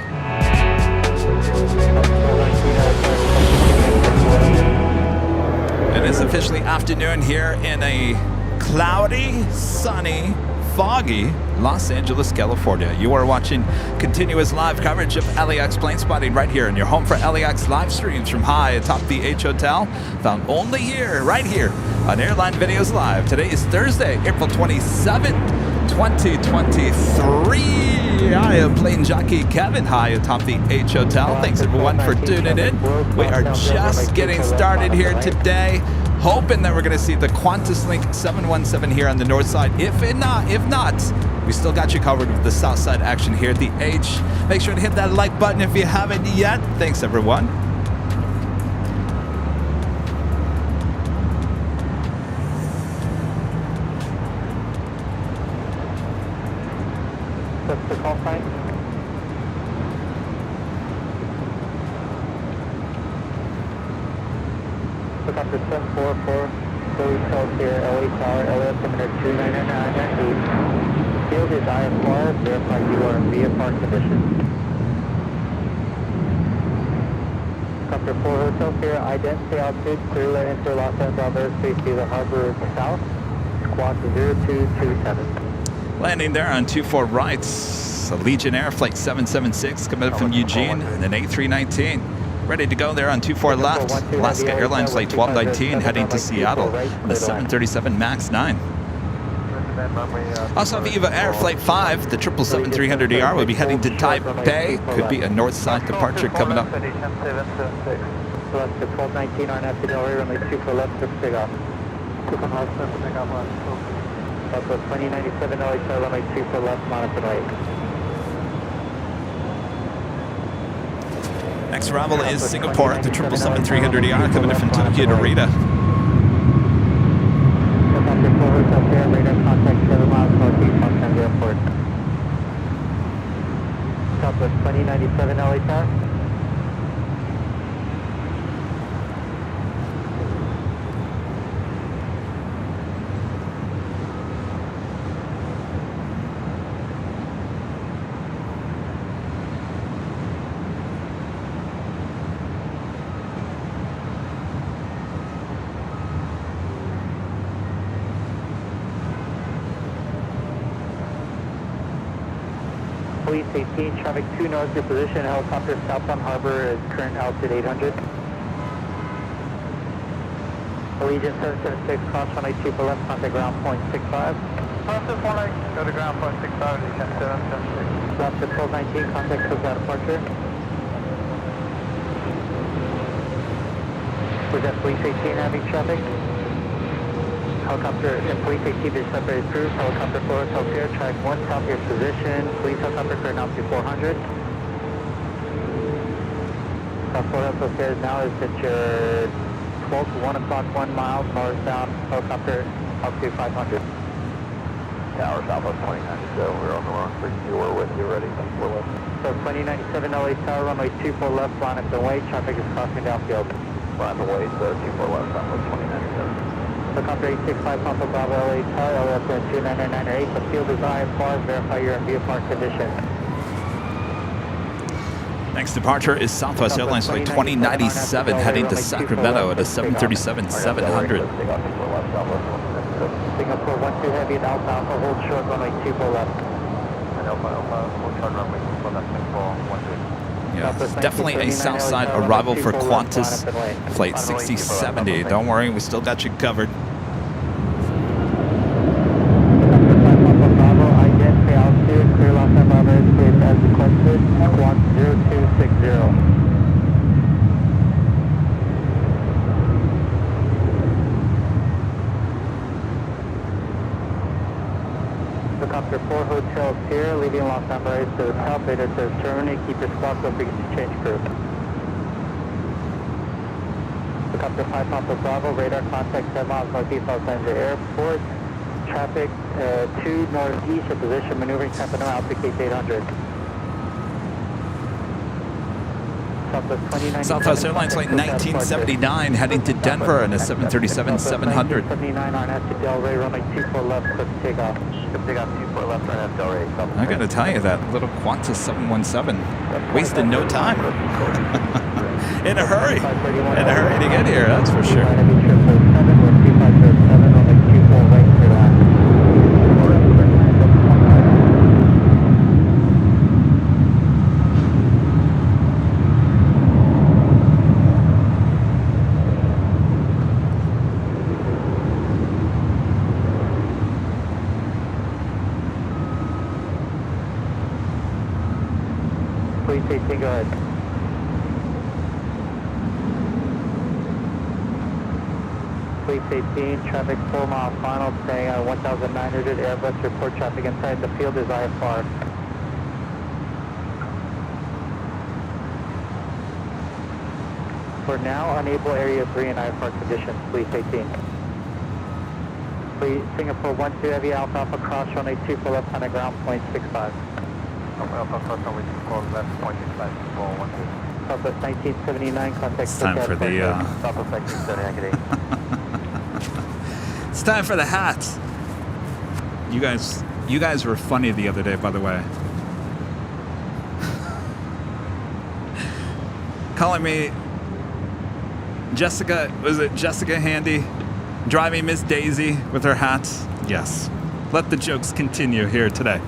It is officially afternoon here in a cloudy, sunny, foggy Los Angeles, California. You are watching continuous live coverage of LAX plane spotting right here in your home for LAX live streams from high atop the H Hotel, found only here, right here on Airline Videos Live. Today is Thursday, April 27th, 2023. I am plane jockey Kevin high atop the H Hotel. Thanks everyone for tuning in. We are just getting started here today, hoping that we're going to see the Qantas Link 717 here on the north side. If not, we still got you covered with the south side action here at the H. Make sure to hit that like button if you haven't yet. Thanks everyone. What's the call sign? Look up to 744, Philly South here, LA Tower, LA altimeter 29998. Field is IFR, verify you are in VFR condition. Helicopter 4 Hotel here, identity altitude, clear enter Los Angeles airspace to the harbor south, squawk 0227. Landing there on 24 right. A Legionnaire Flight 776 coming up from Eugene, and an A319. Ready to go there on 24 left. Alaska Airlines Flight 1219 heading to Seattle, and the 737 MAX 9. Also, Viva Air Flight 5, the 777-300ER will be heading to Taipei. Could be a north side departure coming up. Alaska 1219 on FDL, runway 24 left, for takeoff. Southwest 2097 LHR, runway 24 left, monitor right. Next arrival is Singapore at the 777-300ER coming in from Tokyo to Rita. Helicopter 4 Hotel here, radar contact 7 miles northeast Los Angeles Airport. Southwest 2097 LHR. Police 18, traffic 2 north, your position, helicopter southbound harbor is current altitude 800. Allegiant 776, cross runway 24 left, contact ground point 65. Process 18, go to ground point 65, Allegiant 776. Alaska 1219, contact close out departure. Was that Police 18 having traffic? Helicopter and Police 18 is separated crews. Helicopter 4 Hotel here, track 1 south your position. Police helicopter current altitude 400. South 4 Hotel here now is at your 12 to 1 o'clock 1 mile northbound. Helicopter altitude 500. Tower Southwest 2097, we're on the wrong frequency, we're with you, ready, 24 left. So 2097 LA Tower, runway 24 left, line up the way. Traffic is crossing downfield. Line the way, so 24 left, Southwest 2097. Helicopter 865 Papa Bravo LA Tower, LS 29998. The field is IFR, verify your VFR condition. Next departure is Southwest Airlines Flight 2097 heading to Sacramento at a 737-700. Singapore 12 Heavy at Alpha Alpha, hold short, runway 24 left. And Alpha Alpha, hold short, runway 24 left, Singapore 12. Yeah, it's definitely a south side arrival for Qantas Flight 6070. Don't worry, we still got you covered. Bravo, identify altitude, clear Los Angeles airspace as requested, squawk 0260. Helicopter 4 Hotels here, leaving Los Angeles to the top, radar says terminate, keep your squawk low, frequency change crew. Helicopter 5 Papa Bravo, radar contact 7 miles northeast Los Angeles Airport. Traffic 2 northeast, your position, maneuvering Campano, altitude 800. Southwest Airlines Flight 1979 heading to Denver in a 737-700. 79 on FDL Ray, runway 24 left, clip takeoff. Clip takeoff 24 left, on FDL Ray. I gotta tell you, that little Qantas 717 wasted no time. In a hurry. In a hurry to get here, that's for sure. Please 18, go ahead. Police 18, traffic 4 mile final, staying at 1,900, Airbus report traffic inside the field is IFR. For now, unable area 3 in IFR conditions, Police 18. Police Singapore 12 Heavy Alpha Alpha cross runway 24 left on the ground point 65. Alpha cross runway 24 left, point 65, 12. Southwest 1979, contact. It's time for the Southwest 1979, good day. It's time for the hats. You guys were funny the other day, by the way. calling me Jessica, was it Jessica Handy driving Miss Daisy with her hat? Yes. Let the jokes continue here today.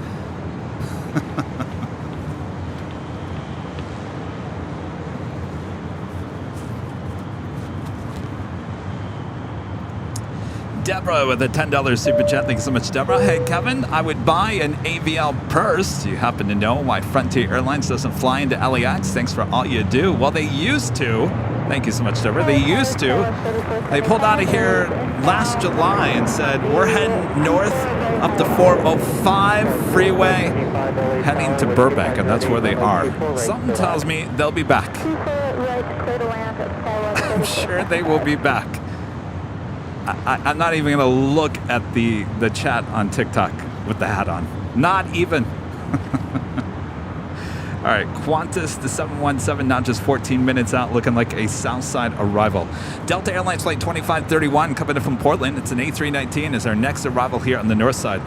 Deborah with a $10 super chat. Thank you so much, Deborah. Hey, Kevin, I would buy an AVL purse. Do you happen to know why Frontier Airlines doesn't fly into LAX? Thanks for all you do. Well, they used to. Thank you so much, Deborah. They used to. They pulled out of here last July and said, we're heading north up the 405 freeway, heading to Burbank, and that's where they are. Something tells me they'll be back. I'm sure they will be back. I'm not even going to look at the chat on TikTok with the hat on. Not even. All right, Qantas, the 717, not just 14 minutes out, looking like a Southside arrival. Delta Airlines Flight 2531 coming in from Portland. It's an A319 is our next arrival here on the north side.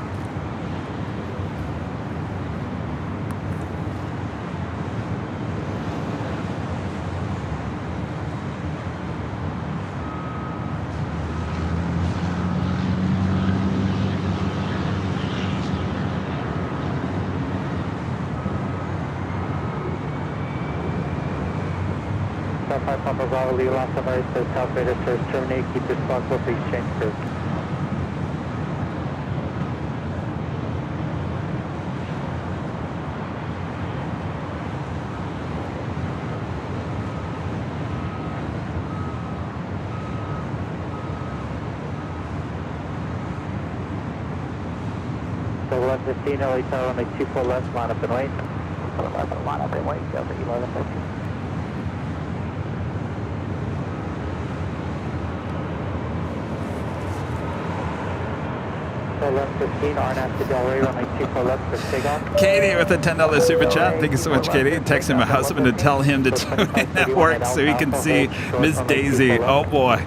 Papa Bravo, Lee, last America, South Radar, Service terminate, keep this possible, please change curve. So 1115, LA Tower, only 24 left, line up and wait. 11, line up and wait, Delta 1115. Katie with a $10 super chat. Thank you so much, Katie. Texting my husband to tell him to tune in at work so he can see Miss Daisy. Oh boy.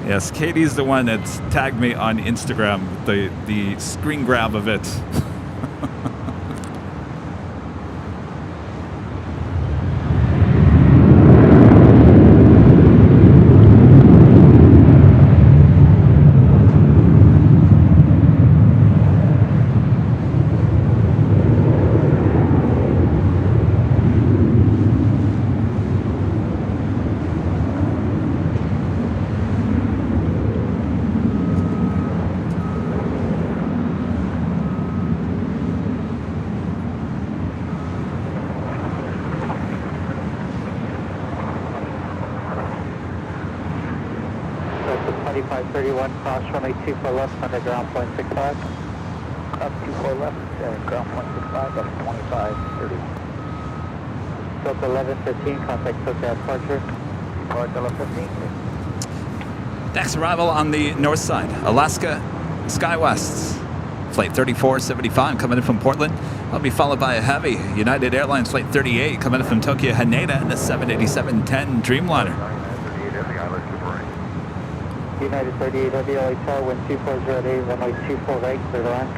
Yes, Katie's the one that's tagged me on Instagram. The screen grab of it. Cross runway 24 left, under ground point 65. Up 24 left, ground point 65, up 2530. Delta 1115, contact Tokyo departure. Depart Delta 15. Next arrival on the north side, Alaska SkyWest. Flight 3475 coming in from Portland. That'll be followed by a heavy United Airlines Flight 38 coming in from Tokyo Haneda and the 787-10 Dreamliner. United 38 Heavy LA Tower, wind 2408, runway 24 right, clear to land.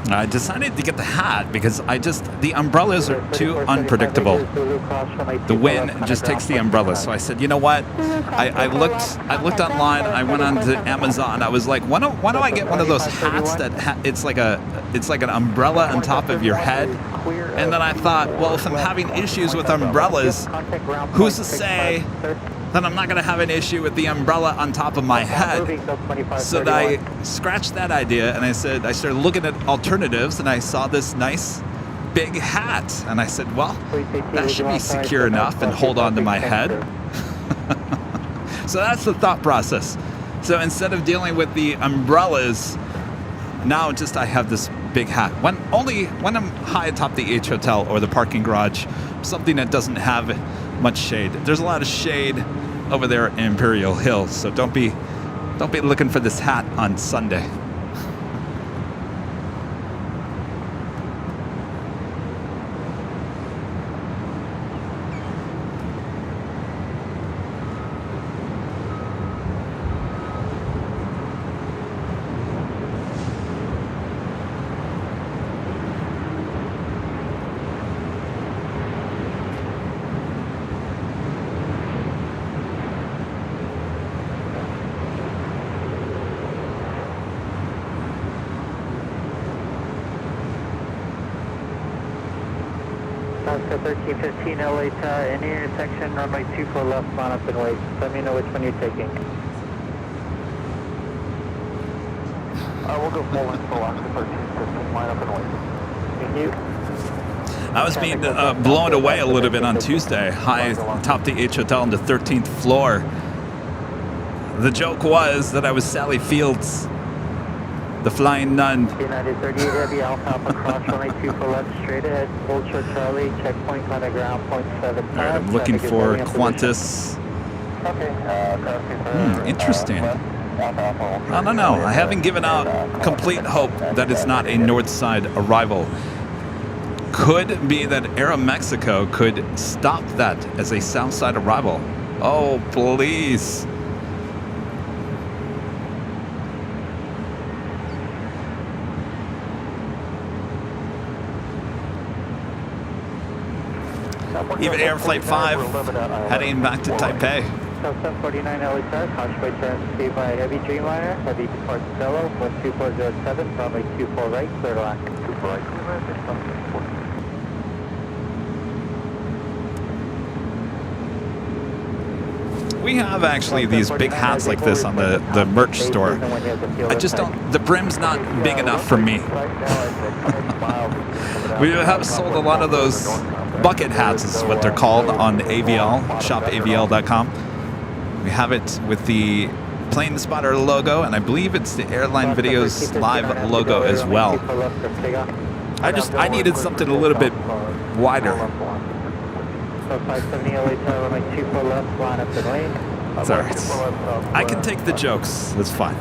I decided to get the hat because the umbrellas are too unpredictable. The wind just takes the umbrellas. So I said, you know what? I looked online. I went on to Amazon. I was like, why don't I get one of those hats that it's like an umbrella on top of your head? And then I thought, well, if I'm having issues with umbrellas, who's to say then I'm not going to have an issue with the umbrella on top of my head. So I scratched that idea and I started looking at alternatives and I saw this nice big hat. And I said, well, that should be secure enough and hold on to my head. So that's the thought process. So instead of dealing with the umbrellas, now just I have this big hat. When I'm high atop the H Hotel or the parking garage, something that doesn't have much shade. There's a lot of shade over there in Imperial Hills, so don't be looking for this hat on Sunday. Oscar 1315 LA to any intersection, runway 24 left, line up and wait. Let me know which one you're taking. We'll go full length for Oscar 1315, line up and wait. Thank you. I was being blown away a little bit on Tuesday, high atop the H Hotel on the 13th floor. The joke was that I was Sally Fields, the flying nun. United 38 Heavy Alpha across runway 24 left, straight ahead, hold short Charlie, checkpoint on the ground, 0.7. All right, I'm looking for Qantas. Interesting. I don't know. I haven't given out complete hope that it's not a north side arrival. Could be that Aeromexico could stop that as a south side arrival. Oh, please. Even Air Flight 5 heading back to Taipei. South 749 LA Star, convoy turn received by Heavy Dreamliner, Heavy departs Stella, 12407, runway 24 right, clear to land. 24 right, We have actually these big hats like this on the merch store. I just don't, the brim's not big enough for me. We have sold a lot of those bucket hats, is what they're called, on AVL, shopavl.com. We have it with the Plane Spotter logo, and I believe it's the Airline Videos Live logo as well. I needed something a little bit wider. It's all right. I can take the jokes. That's fine.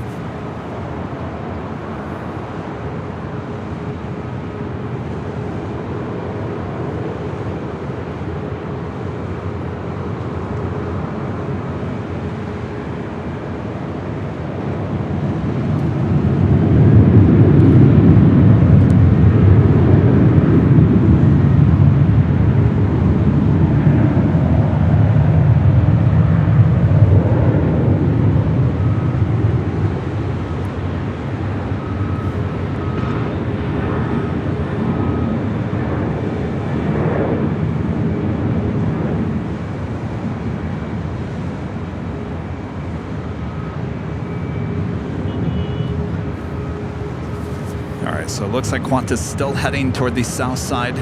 So it looks like Qantas still heading toward the south side.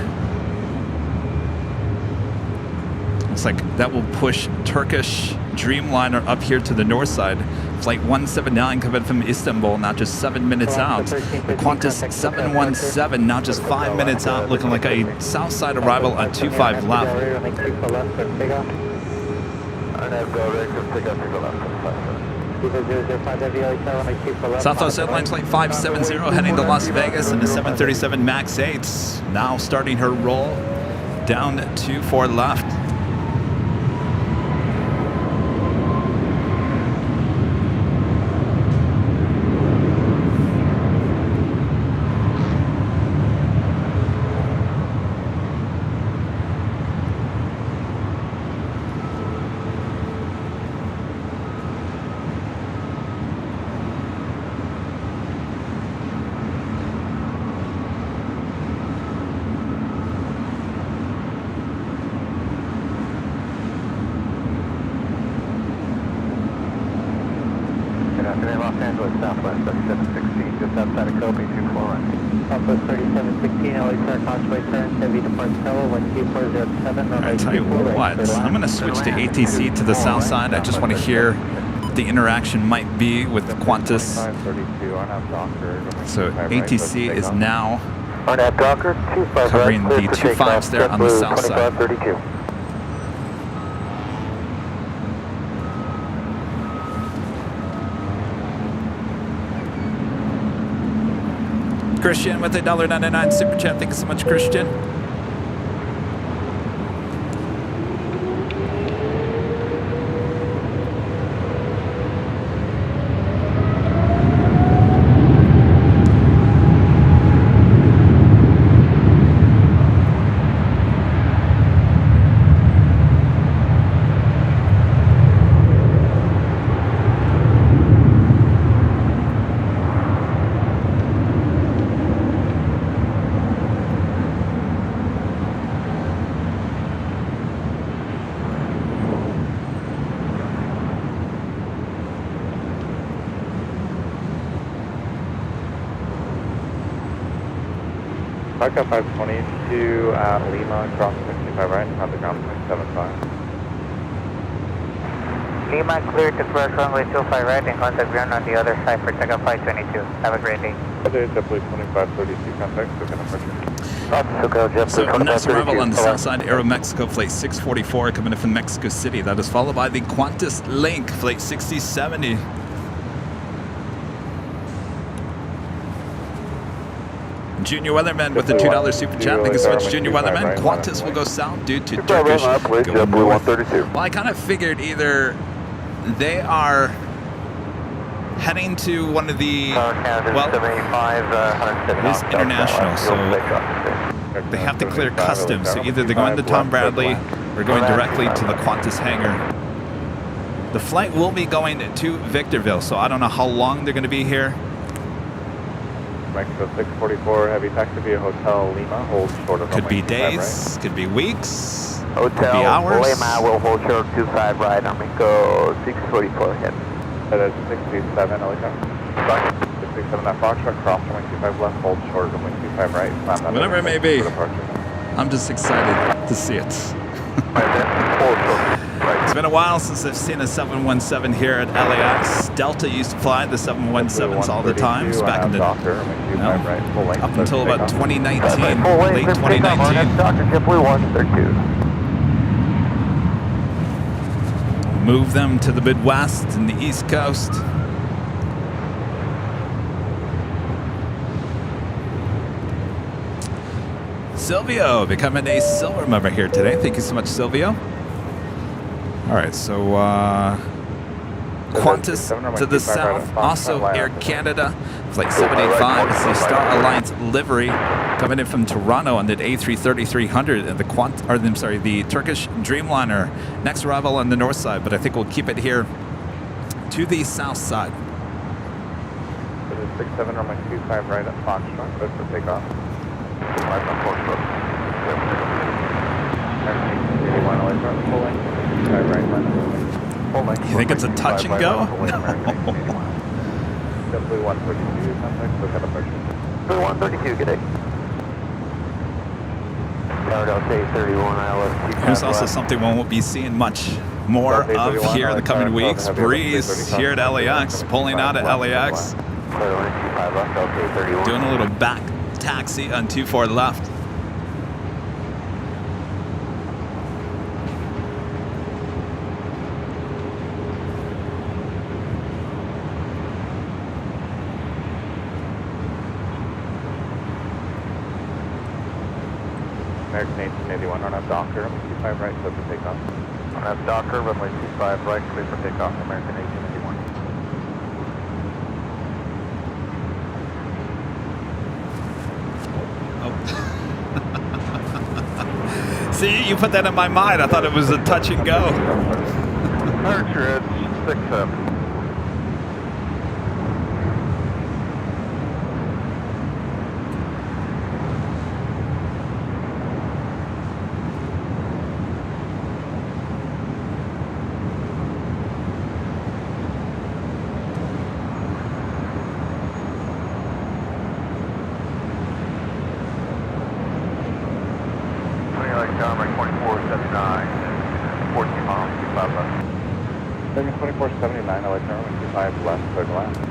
Looks like that will push Turkish Dreamliner up here to the north side. Flight 179 coming from Istanbul, now just 7 minutes out. The Qantas 717 now just 5 minutes out, looking like a south side arrival on 25 left. Southwest Airlines Flight 570 heading to Las Vegas in the 737 MAX 8, now starting her roll down 24 left. Los Angeles, Southwest 3716, just outside of Kobe, 24 right. Southwest 3716, LA Star, convoy turn, Heavy departs Stella, 12407. I tell you what, I'm going to switch to ATC to the south side. I just want to hear what the interaction might be with Qantas. 2532 on up Docker. So ATC is now On that Docker, 25 covering right, the clear for 2 fives takeoff, there on the JetBlue south side. 2532. Christian with a $1.99 super chat. Thank you so much, Christian. Park up 522 at Lima, cross 65 right, and have the ground 75. Lima clear to cross runway 25 right and contact ground on the other side for takeoff 522. Have a great day. JetBlue 2532, contact, SoCal departure. So next arrival on the south side, Aeromexico flight 644 coming in from Mexico City. That is followed by the Qantas Link flight 6070. Junior Weatherman with the $2 super chat. Thank you so much, Junior Weatherman. Qantas will go south due to Turkish. Go north. Well, I kind of figured either they are heading to one of the, well, it is international, so they have to clear customs. So either they're going to Tom Bradley or going directly to the Qantas hangar. The flight will be going to Victorville, so I don't know how long they're going to be here. Mexico 644, heavy taxi via Hotel Lima, hold short of Could be runway 25 days, could be weeks, Hotel could be hours. Lima will hold short 25 right, Mexico 644 ahead. That is 67, Elisa. 67 at Foxtrot, cross runway 25 left, hold short runway 25 right. Whatever it may be. I'm just excited to see it. It's been a while since I've seen a 717 here at LAX. Delta used to fly the 717s all the time. Back in the, up until about 2019, late 2019. Move them to the Midwest and the East Coast. Silvio becoming a silver member here today. Thank you so much, Silvio. All right, so Qantas to the south, also Air Canada, flight 785. It's the Star Alliance livery coming in from Toronto on the A330-300 and the Turkish Dreamliner. Next arrival on the north side, but I think we'll keep it here to the south side. This is 67 runway 25 right at Foxtrot, good for takeoff. You think it's a touch and go? No. JetBlue 132, contact, SoCal departure. Blue 132, good day. Here's also something we won't be seeing much more of here in the coming weeks. Breeze here at LAX, pulling out at LAX. Doing a little back taxi on 24 left. American 1881 on up Docker, runway 25 right, clear for takeoff. On up Docker, runway 25 right, clear for takeoff, American 1881. Oh. See, you put that in my mind. I thought it was a touch and go. Archer, it's 6-7. 2479, I like runway 25 left, clear to land. 5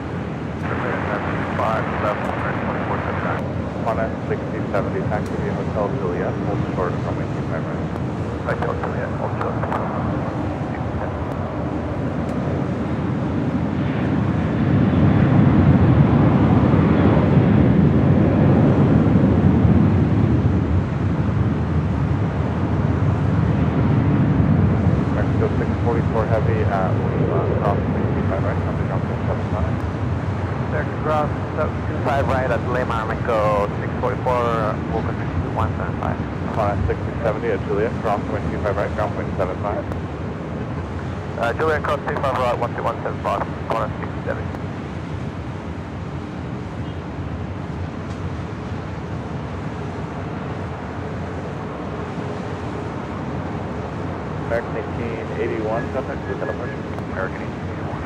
left, 2479. On S6070, taxi via Hotel Juliet, hold short, runway 25 right. Hotel Juliet, hold short. Mexico 644 heavy at Lima, cross 25 right, come to junction 79. Second cross 725 right at Lima, Mexico 644, will continue to 175. On S6070 at Juliet, cross 25 right, ground point 75. Juliet, cross 25 right, 12175, on S6070. American 1881, subject to teleportation. American 1881.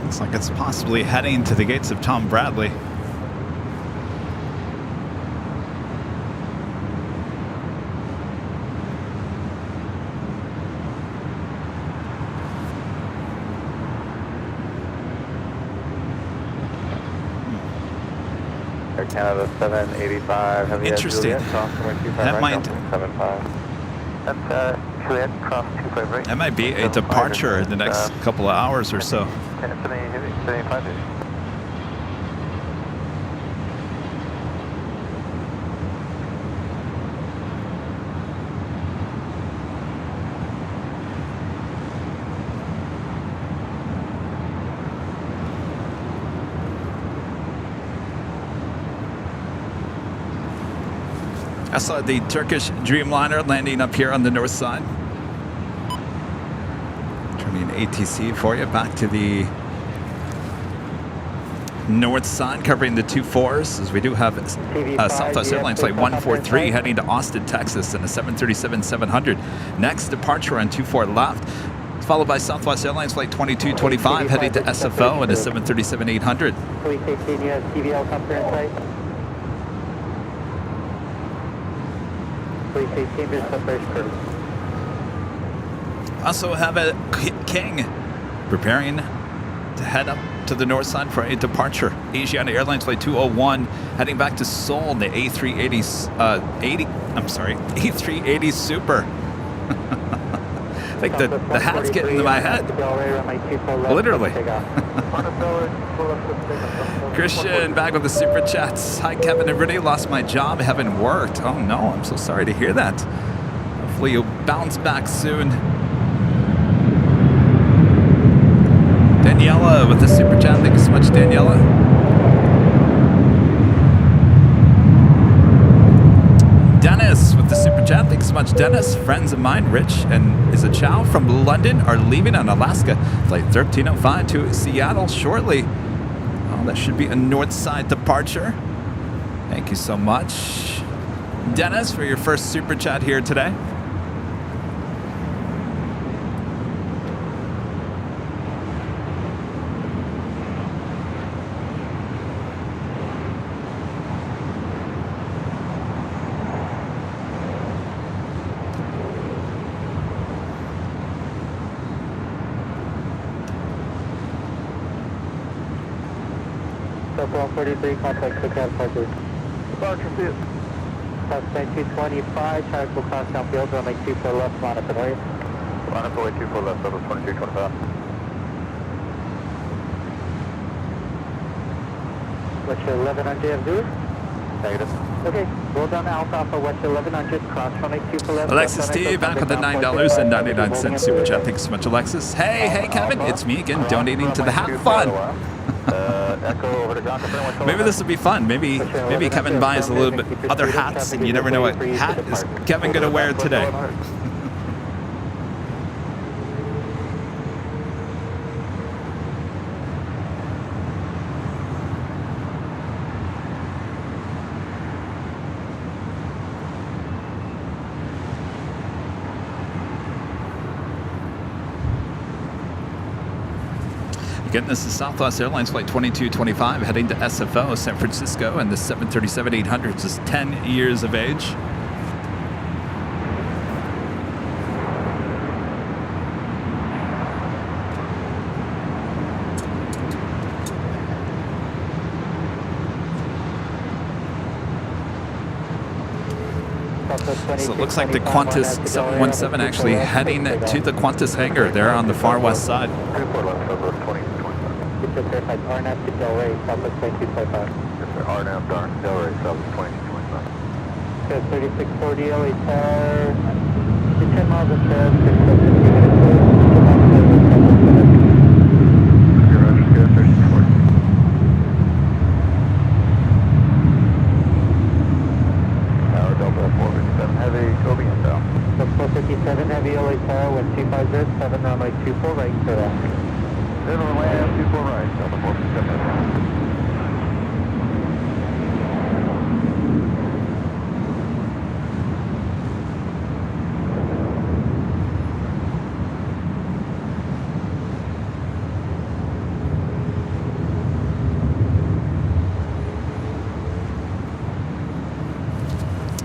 Looks like it's possibly heading to the gates of Tom Bradley. Air Canada 785, heavy Interesting. at Juliet, cross 25 That right, might- ground point 75. That's Juliet, cross 25 right. That might be a departure in the next couple of hours or so. 75 ish. I saw the Turkish Dreamliner landing up here on the north side. Turning ATC for you back to the north side, covering the 24s, as we do have Southwest Airlines Flight 143 heading to Austin, Texas, and a 737-700. Next departure on 24 left, followed by Southwest Airlines Flight 2225 heading to SFO and a 737-800. Police 18, you have TV helicopter in sight. Police 18, this is the first crew. Also have a King preparing to head up to the north side for a departure. Asiana Airlines Flight 201 heading back to Seoul in the A380 Super. I think the hat's getting into my head. Literally. Christian back with the super chats. Hi Kevin and Renee, lost my job, haven't worked. Oh no, I'm so sorry to hear that. Hopefully you'll bounce back soon. Daniela with the super chat. Thank you so much, Daniela. Dennis with the super chat. Thanks so much, Dennis. Friends of mine, Rich and Chow from London, are leaving on Alaska Flight 1305 to Seattle shortly. Oh, that should be a north side departure. Thank you so much, Dennis, for your first super chat here today. South 143, contact SoCal departure. Departure field. Suspect 225, try to cross downfield, runway 24 left, line up and away. Line up away 24 left, level 2325. What's your 1100 FD? Negative. Okay, roll down Alpha for what's your 1100, cross runway 24 left. Alexis T back with the $9.99 super chat. Thanks so much, Alexis. Hey Kevin, it's me again, donating to the Have Fun. Echo over the ground. Confirm what's Maybe this would be fun. Maybe Kevin buys a little bit other hats, and you never know what hat is Kevin going to wear today. Again, this is Southwest Airlines Flight 2225 heading to SFO, San Francisco, and the 737-800 is 10 years of age. So it looks like the Qantas 717 actually heading to the Qantas hangar there on the far west side. RNAV to Delray, Southwest 2225. Yes, sir. RNAV to Delray, Southwest 2225. Okay, 3640 LA Tower. 10 miles of trail, 6 minutes. Roger, good, 3640. Tower Delta 457 Heavy, Kobe inbound. So 457 Heavy LA Tower, 12507, runway 24 right, clear out. Middle land, 24 right, Delta 457.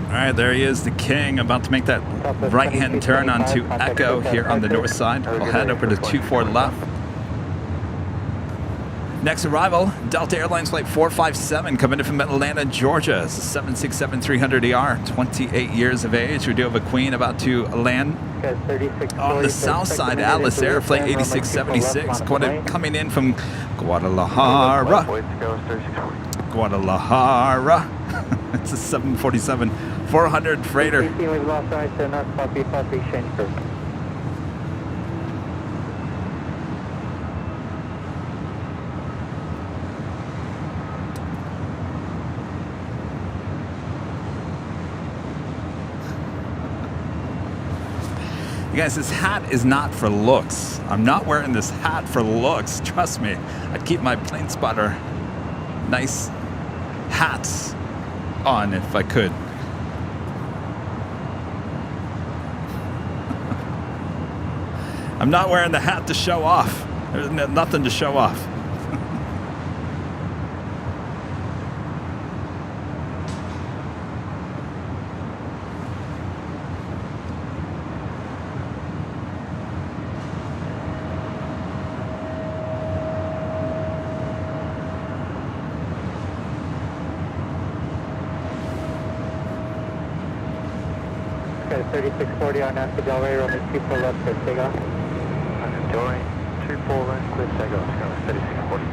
All right, there he is, the King, about to make that right-hand turn onto Echo here on the north side. We'll head over to 24 left. Next arrival, Delta Airlines Flight 457 coming in from Atlanta, Georgia. It's a 767-300ER, 28 years of age. We do have a Queen about to land on the south side, Atlas Air, Flight 8676, coming in from Guadalajara. Guadalajara. It's a 747-400 freighter. Guys, this hat is not for looks. I'm not wearing this hat for looks. Trust me. I'd keep my plane spotter nice hats on if I could. I'm not wearing the hat to show off. There's nothing to show off. Okay, 3640 on Napa Delray, runway 24 left, clear takeoff. Delray, 24 left, clear takeoff, 3640.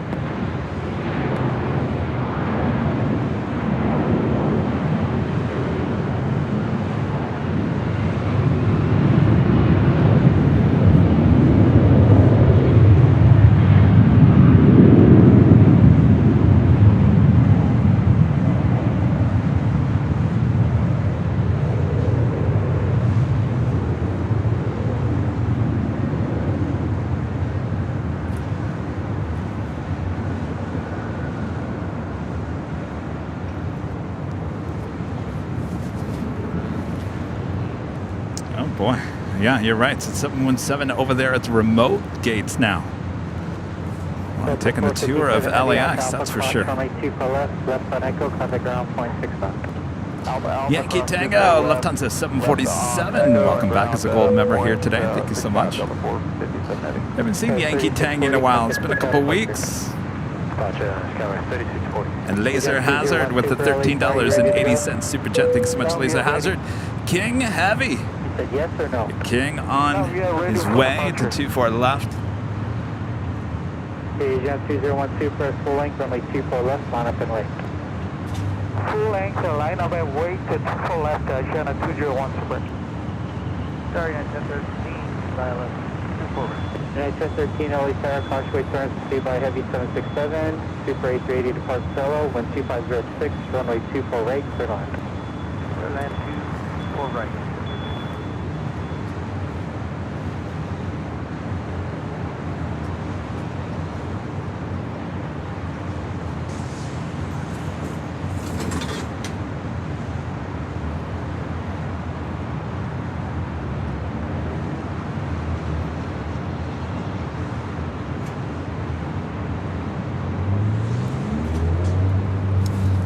Boy, yeah, you're right. It's 717 over there at the remote gates now. Well, taking a tour of LAX, that's for sure. Yankee Tango, Lufthansa 747. Welcome back as a gold member here today. Thank you so much. Haven't seen Yankee Tang in a while. It's been a couple weeks. And Laser Hazard with the $13.80 super chat. Thanks so much, Laser Hazard. King Heavy. Yes or no? King on his way to 24 left. Asian 2012, press full length, runway 24 left, line up and wait. Full length, line up and wait to 24 left, China 201 sprint. Sorry, 1013, silent. United 1013, LA Tower, Causeway turns to by heavy 767, Super A380 departs solo, wind 2506, runway 24 right, clear to land. Clear land 24 right.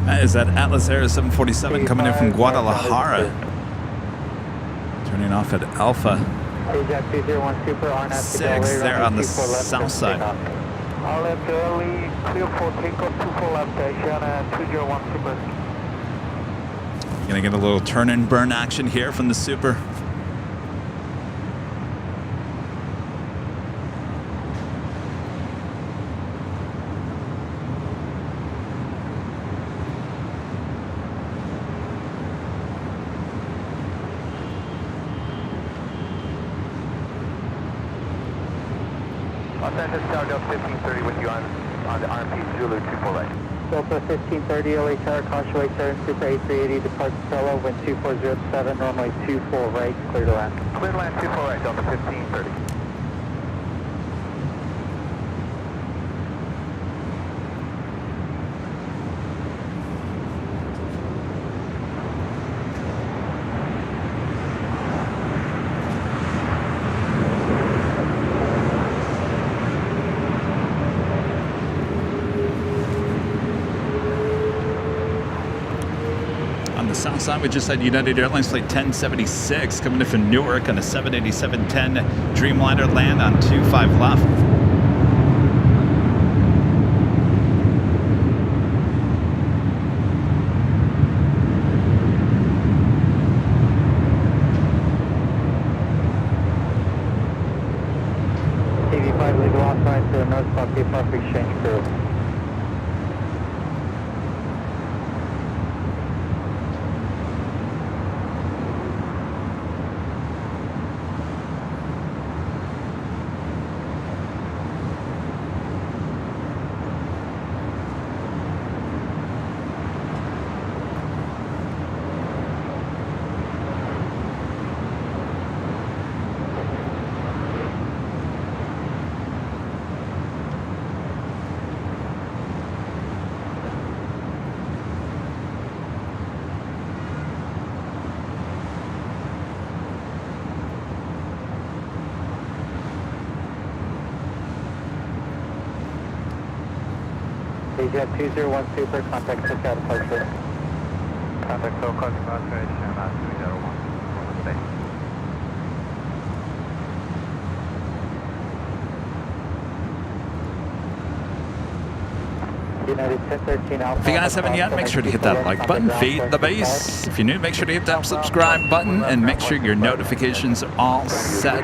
That is that Atlas Air 747 coming in from Guadalajara. Turning off at Alpha Ajax 201 Super, RNAV 6 there on the south side. All left early, clear for takeoff, 24 left station, and 201 Super. Gonna get a little turn and burn action here from the Super. Los Angeles Tower Delta 1530 with you on the RMP Zulu 24 right. Delta 1530, LA Tower, Causeway turn, Super A380 departs solo, wind 2407, runway 24 right, clear to land. Clear to land 24 right, Delta 1530. South side, we just had United Airlines flight 1076 coming in from Newark on a 787-10 Dreamliner land on 25 left. TV5 legal offline to the North South Park Exchange crew. Ajax 201 Super, contact SoCal departure. Contact SoCal departure, 201. Stay. United 1013 Alpha. If you guys haven't yet, make sure to hit that like button, feed the base. If you're new, make sure to hit that subscribe button and make sure your notifications are all set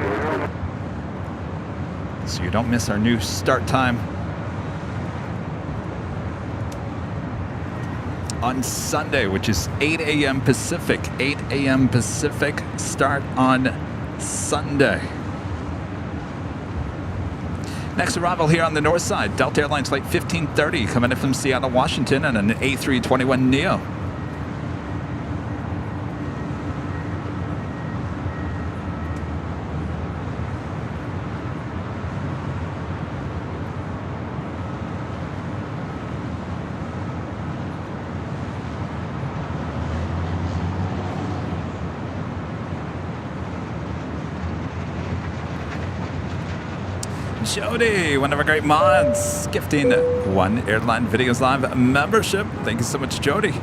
so you don't miss our new start time on Sunday, which is 8 a.m. Pacific. 8 a.m. Pacific start on Sunday. Next arrival here on the north side, Delta Airlines flight 1530 coming in from Seattle, Washington on an A321neo. Jody, one of our great mods, gifting one Airline Videos Live membership. Thank you so much, Jody.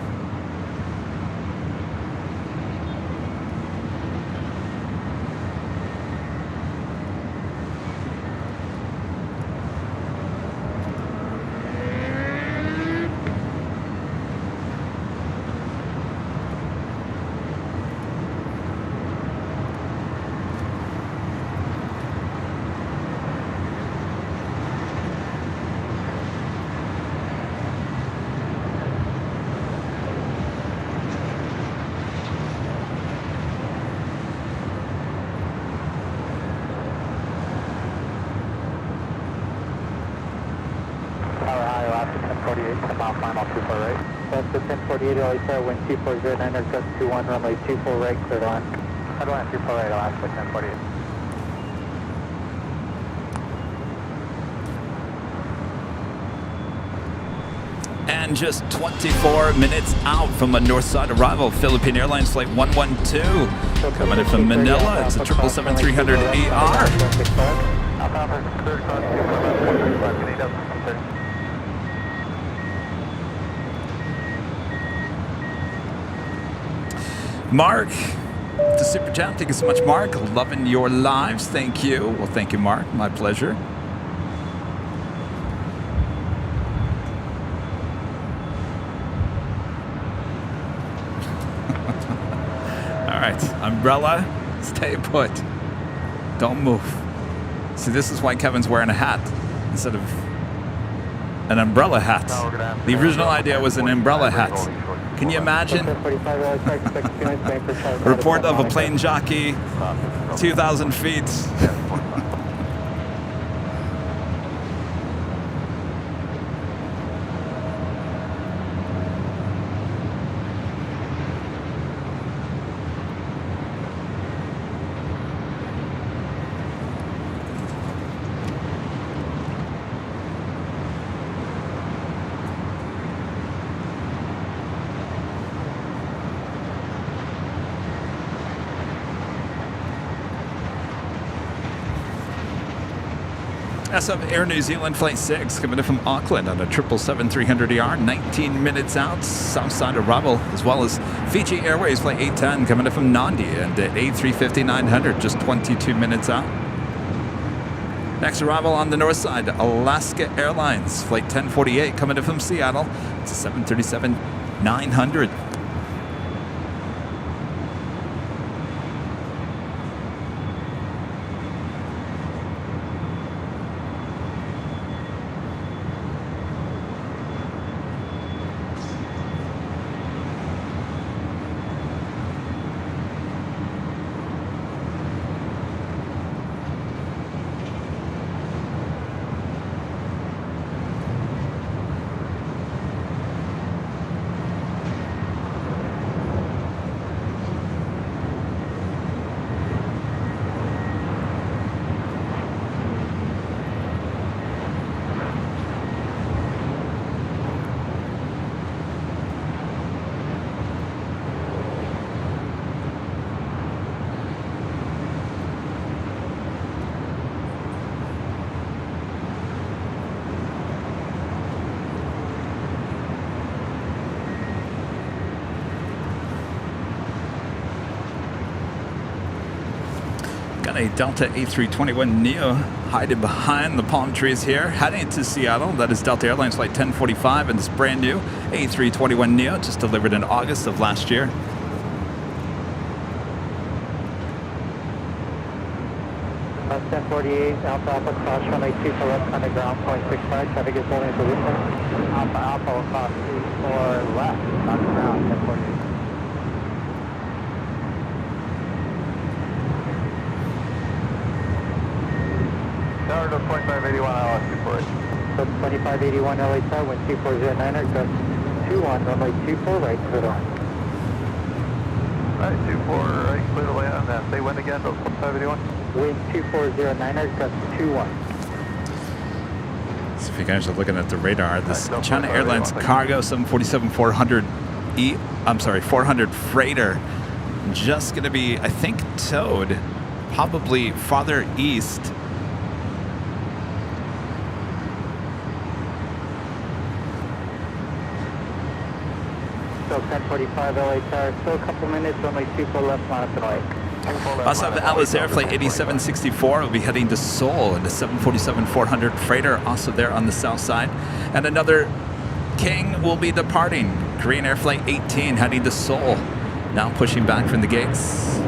10 mile final, 24 right. Delta 1048, Alaska, wind 2409, gust 21, runway 24 right, cleared on. Headline 24 right, Alaska 1048. And just 24 minutes out from a north side arrival, Philippine Airlines flight 112. Coming in from Manila, it's a 777-300ER. Mark, the super chat, thank you so much, Mark. Loving your lives, thank you. Well, thank you, Mark, my pleasure. All right, umbrella, stay put. Don't move. See, this is why Kevin's wearing a hat instead of an umbrella hat. The original idea was an umbrella hat. Can you imagine? Report of a plane jockey, 2,000 feet. SF Air New Zealand Flight 6 coming in from Auckland on a 777-300ER, 19 minutes out, south side arrival, as well as Fiji Airways Flight 810 coming in from Nandi and A350-900, just 22 minutes out. Next arrival on the north side, Alaska Airlines Flight 1048 coming in from Seattle. It's a 737-900. A Delta A321neo hiding behind the palm trees here, heading to Seattle. That is Delta Airlines Flight 1045 and this brand new A321neo, just delivered in August of last year. That's 1048, Alpha Alpha cross runway 2 for left on the ground, 0.65, traffic is holding for Whistler. Alpha Alpha will cross 2 for left on the ground, 1048. Tower to 2581 LS 24. So 2581 LA Tower, wind 2409, gust 21, runway 24 right, clear on. Alright, 24 right, clear to land, and say when again, 2581? Wind 2409, gust 21. So if you guys are looking at the radar, this China Airlines cargo 400 freighter, just going to be, I think, towed probably farther east. So 1045 LA Tower, still a couple minutes, runway 24 left, monitor right. Also have Alice Air Flight 8764 will be heading to Seoul in the 747-400 freighter, also there on the south side. And another King will be departing, Korean Air Flight 18 heading to Seoul, now pushing back from the gates.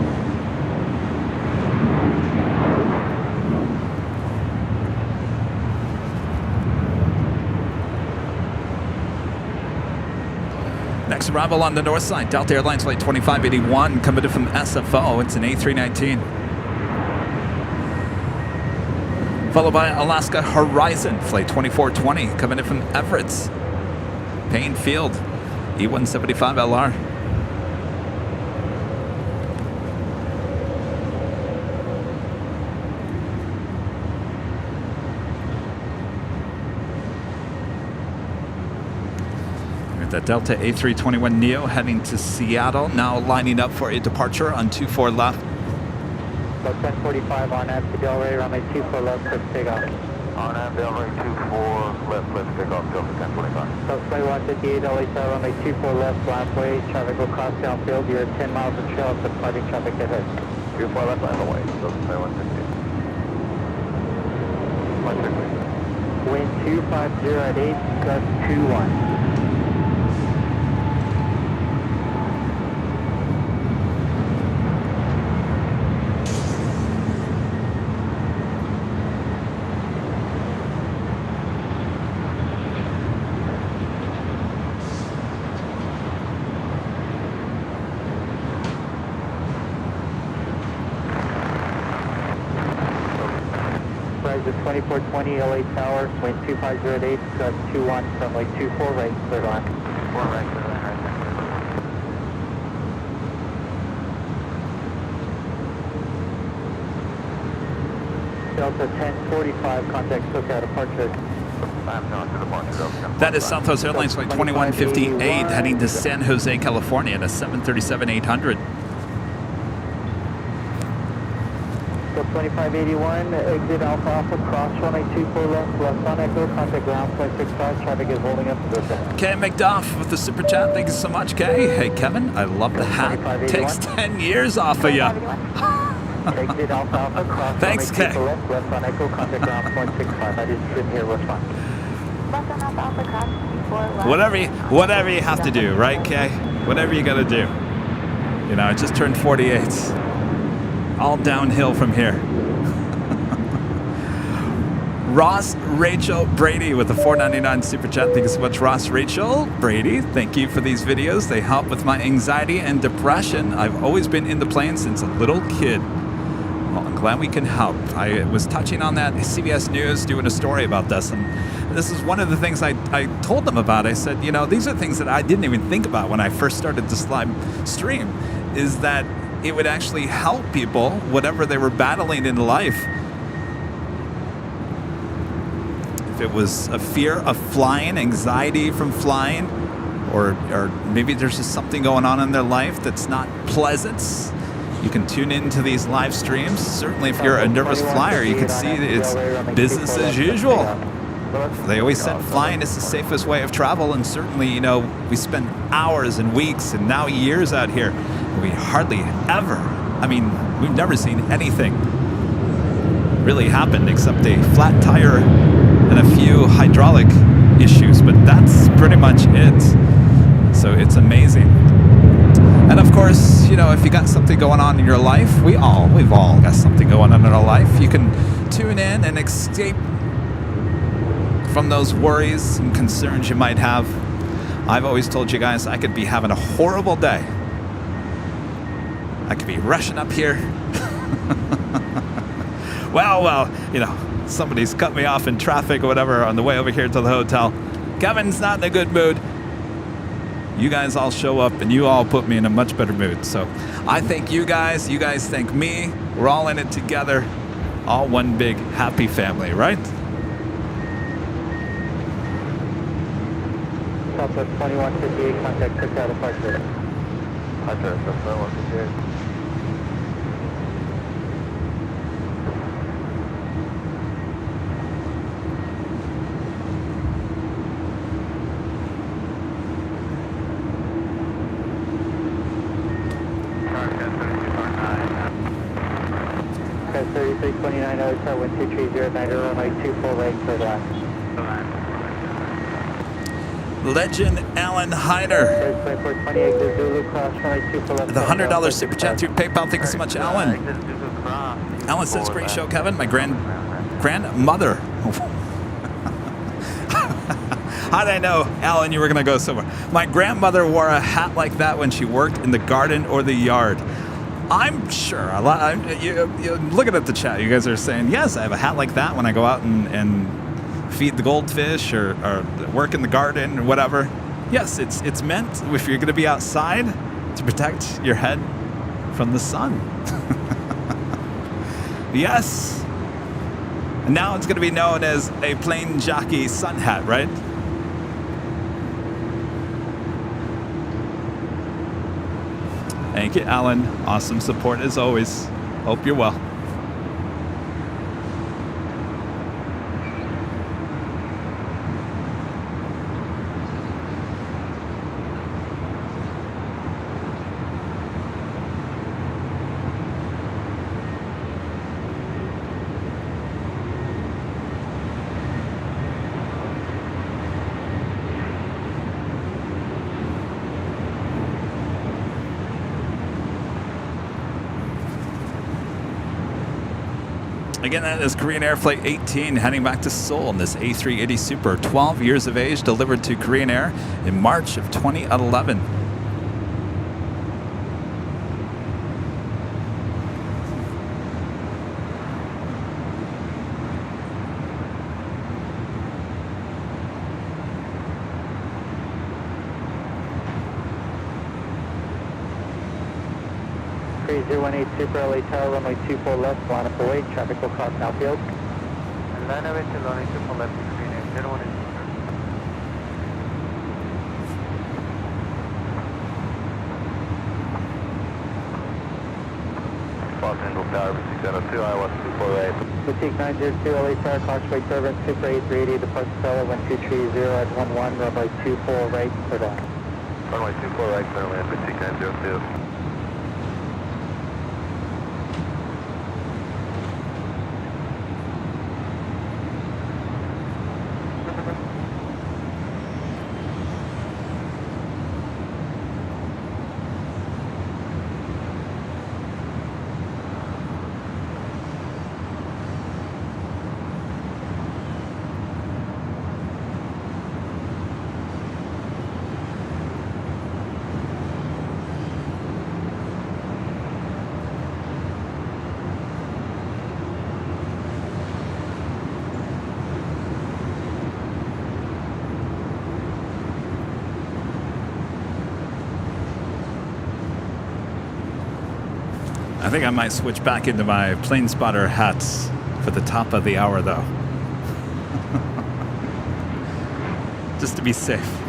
Next arrival on the north side, Delta Airlines Flight 2581 coming in from SFO. It's an A319. Followed by Alaska Horizon Flight 2420 coming in from Everett. Payne Field, E175LR. The Delta A321neo heading to Seattle, now lining up for a departure on 24 left. So 1045 on ramp to Delray, runway 24 left, let's take off. On ramp, Delray 24 left, let's take off, Delta 1045. So flight 158, LA Tower, runway 24 left, landway, traffic will cross downfield, you're at 10 miles of trail, departing traffic ahead. 24 left, line away, Delta flight 158. Wind 250 at 8, gust 21. The 2420 LA Tower, wind 2508, gust 21, runway 24 right, clear line. 4 right, clear line, right there. Delta 1045, contact SoCal departure. I'm north to departure, Delta. That is Southwest Airlines Flight 2158 heading to San Jose, California at a 737-800. So 2581, exit Alpha Alpha, cross runway 24 left, left on echo, contact ground flight 65, traffic is holding up to the Kay McDuff with the super chat. Thank you so much, Kay. Hey, Kevin, I love the hat. Takes 10 years off of you. exit Alpha Alpha, cross Thanks, runway Kay. 24 left, left on echo, contact ground flight 65. I just sit here, respond. Left on Alpha Alpha, cross 24 left. Whatever you have to do, right, Kay? Whatever you gotta do. You know, I just turned 48. All downhill from here. Ross Rachel Brady with the $4.99 super chat. Thank you so much, Ross Rachel Brady. Thank you for these videos. They help with my anxiety and depression. I've always been in the plane since a little kid. Well, I'm glad we can help. I was touching on that CBS News doing a story about this, and this is one of the things I told them about. I said, you know, these are things that I didn't even think about when I first started this live stream, is that it would actually help people, whatever they were battling in life. If it was a fear of flying, anxiety from flying, or maybe there's just something going on in their life that's not pleasant, you can tune into these live streams. Certainly if you're a nervous flyer, you can see that it's business as usual. They always said flying is the safest way of travel, and certainly, you know, we spend hours and weeks and now years out here. We hardly ever, I mean, we've never seen anything really happen except a flat tire and a few hydraulic issues, but that's pretty much it. So it's amazing. And of course, you know, if you got something going on in your life, we've all got something going on in our life. You can tune in and escape from those worries and concerns you might have. I've always told you guys I could be having a horrible day. I could be rushing up here. well, you know, somebody's cut me off in traffic or whatever on the way over here to the hotel. Kevin's not in a good mood. You guys all show up and you all put me in a much better mood. So I thank you guys thank me. We're all in it together. All one big happy family, right? Southwest 2158, contact SoCal departure. Departure, Southwest 2158. Okay, 3329, LA Tower, wind 2309, runway 24 right, clear line. Legend Alan Hyder. The $100 super chat through PayPal. Thank you so much, Alan. Alan says, great show, Kevin. My grandmother. How did I know, Alan, you were going to go somewhere? My grandmother wore a hat like that when she worked in the garden or the yard. I'm sure. Looking at the chat, you guys are saying, yes, I have a hat like that when I go out and feed the goldfish or work in the garden or whatever. Yes, it's meant, if you're going to be outside, to protect your head from the sun. Yes. And now it's going to be known as a plane jockey sun hat, right? Thank you, Alan. Awesome support as always. Hope you're well. Again, that is Korean Air Flight 18 heading back to Seoul in this A380 Super, 12 years of age, delivered to Korean Air in March of 2011. Super LA Tower, runway 24 left, line up away, traffic will cross outfield. Line away to runway 24 left, Korean Air 01 is Los Angeles Tower, 602, Iowa 248. Boutique 902, LA Tower, Causeway Turbine, Super A380, departure Stella, 1230 at 11, runway 24 right, clear down. Runway 24 right, clear land, Boutique 902. I think I might switch back into my plane spotter hats for the top of the hour, though. Just to be safe.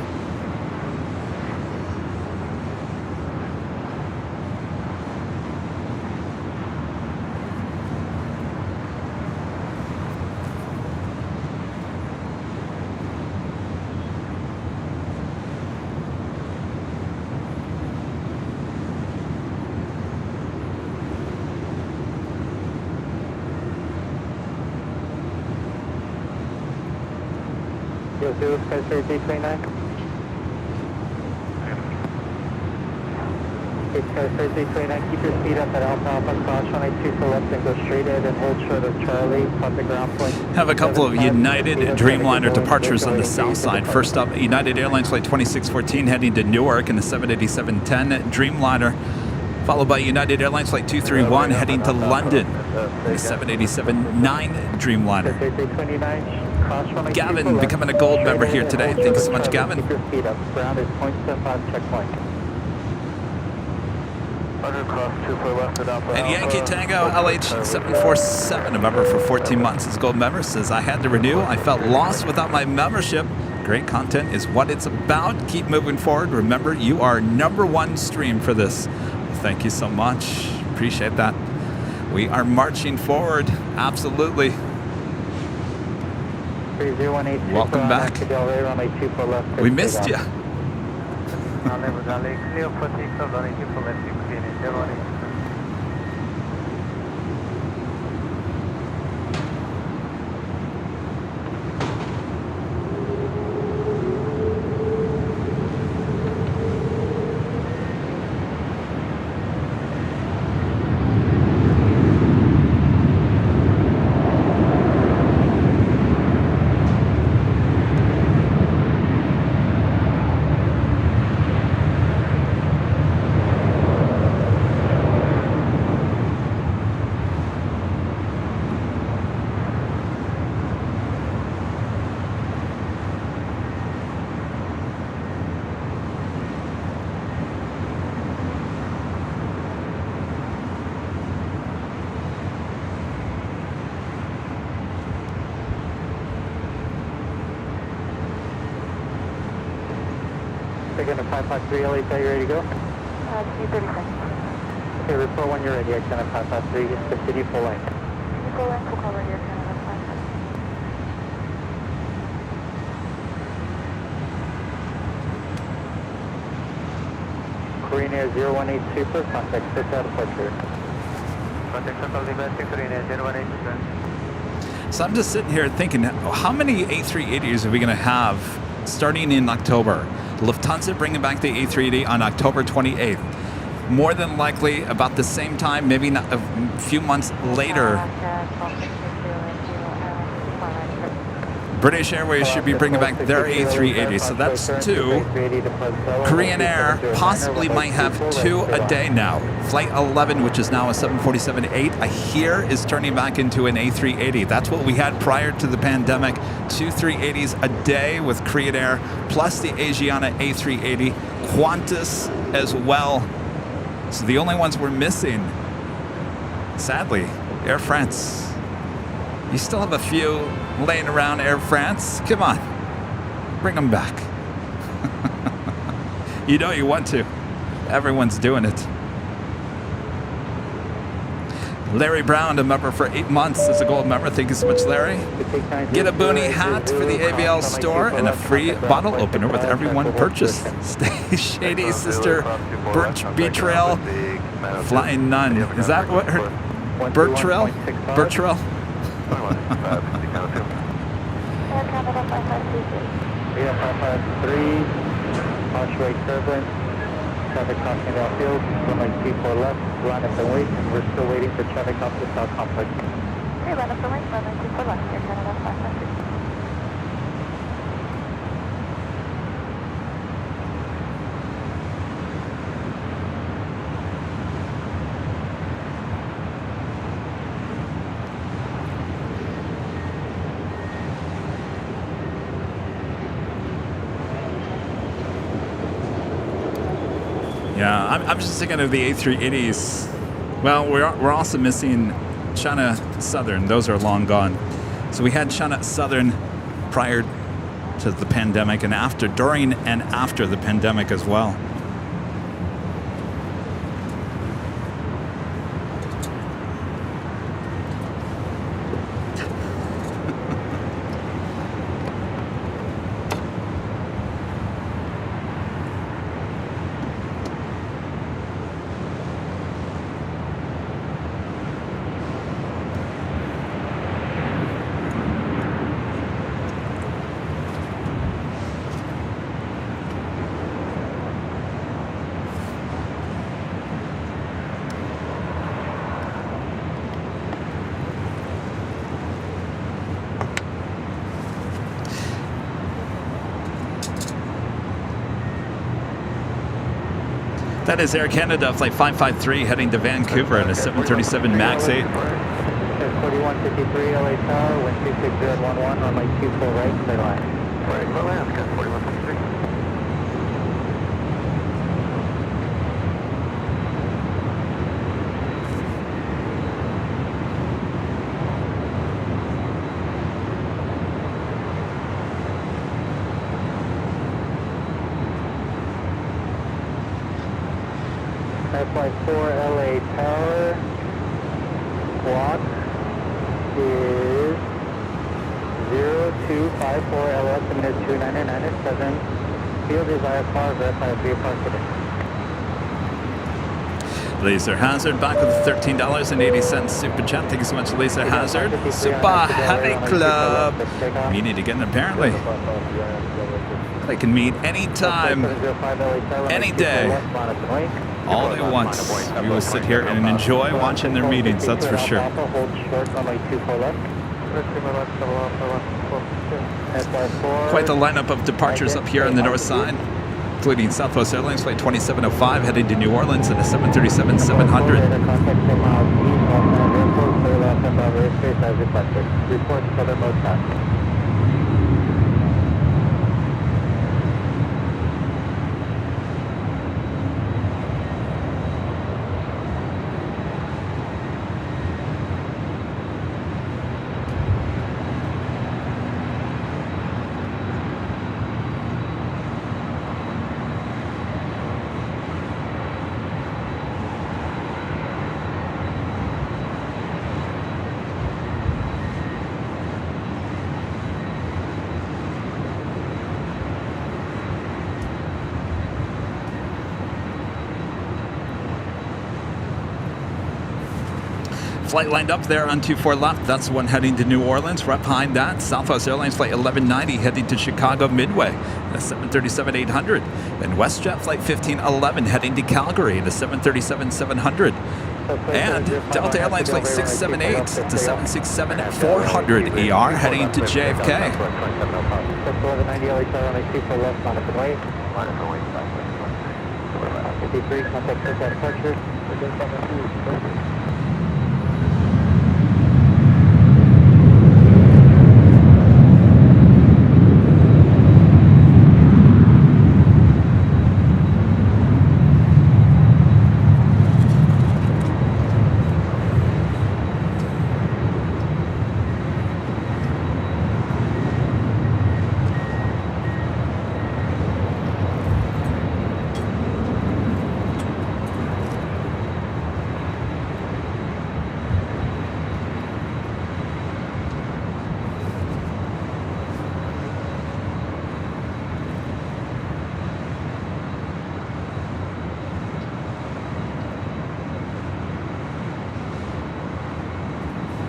Zero, Sky 3329. Sky 3329, keep your speed up at Alpha cross runway 24 left and go straight ahead and hold short of Charlie, the ground point. Have a couple of United Dreamliner departures on the south side. First up, United Airlines Flight 2614 heading to Newark in the 787-10 Dreamliner, followed by United Airlines Flight 231 heading to London in the 787-9 Dreamliner. 3329. Gavin becoming a gold member here today. Thank you so much, Gavin. Keep your speed up. Ground is 0.75 checkpoint. And Yankee Tango LH747, a member for 14 months, is gold member, says, I had to renew. I felt lost without my membership. Great content is what it's about. Keep moving forward. Remember, you are #1 stream for this. Well, thank you so much. Appreciate that. We are marching forward. Absolutely. Welcome back. We missed you. Again, 553 LA, are you ready to go? 236. Okay, report when you're ready. Again, 553, the city full line. Full line, full cover here, Canada 5. Korean Air 018 Super, contact 6 out of departure. Contact Central Liban 6 Korean Air 018 Super. So I'm just sitting here thinking, how many A380s are we going to have starting in October? Lufthansa bringing back the A380 on October 28th. More than likely about the same time, maybe not a few months later. British Airways should be bringing back their A380, so that's 2. Korean Air possibly might have 2 a day now. Flight 11, which is now a 747-8, I hear is turning back into an A380. That's what we had prior to the pandemic. 2 380s a day with Korean Air, plus the Asiana A380, Qantas as well. So the only ones we're missing, sadly, Air France. You still have a few laying around, Air France. Come on, bring them back. You know you want to. Everyone's doing it. Larry Brown, a member for 8 months, is a gold member. Thank you so much, Larry. Get a Boonie hat for the AVL store and a free bottle opener with every one purchase. Stay shady, sister. Bertrail, Flying Nun. Is that what her? Bertrail? Bertrail? Air Canada 5533. Yeah, 553, Archway turbulence, traffic crossing the outfield, runway 24 left, line up and wait, and we're still waiting for traffic off the south complex. Okay, line up and wait, runway 24 left, Air Canada 553. Yeah, I'm just thinking of the A380s. Well, we're also missing China Southern. Those are long gone. So we had China Southern prior to the pandemic and after, during and after the pandemic as well. That is Air Canada Flight 553 heading to Vancouver in a 737 MAX 8. 4153 LA Tower, wind 26011, runway 24 right, clear line. Right, clear line, 4153. Flight 4 LA Tower, clock is 0254 LS, minute 29997. Field is IFR, verify 3 o'clock today. Laser Hazard back with $13.80 super chat. Thank you so much, Laser Hazard. Super Heavy Club. We need to get in apparently. They can meet anytime, any day, all they want. We will sit here and enjoy watching their meetings, that's for sure. Quite the lineup of departures up here on the north side, including Southwest Airlines Flight 2705 heading to New Orleans and a 737-700. Report southern mode pass. Flight lined up there on 24 left. That's the one heading to New Orleans. Right behind that, Southwest Airlines flight 1190 heading to Chicago Midway, the 737-800. And WestJet flight 1511 heading to Calgary, the 737-700. And Delta Airlines flight 678 to 767-400 ER heading to JFK. 1190 LA Tower, runway 24 left, line up and wait. Line up and wait, 53, contact SoCal departure. Within 72.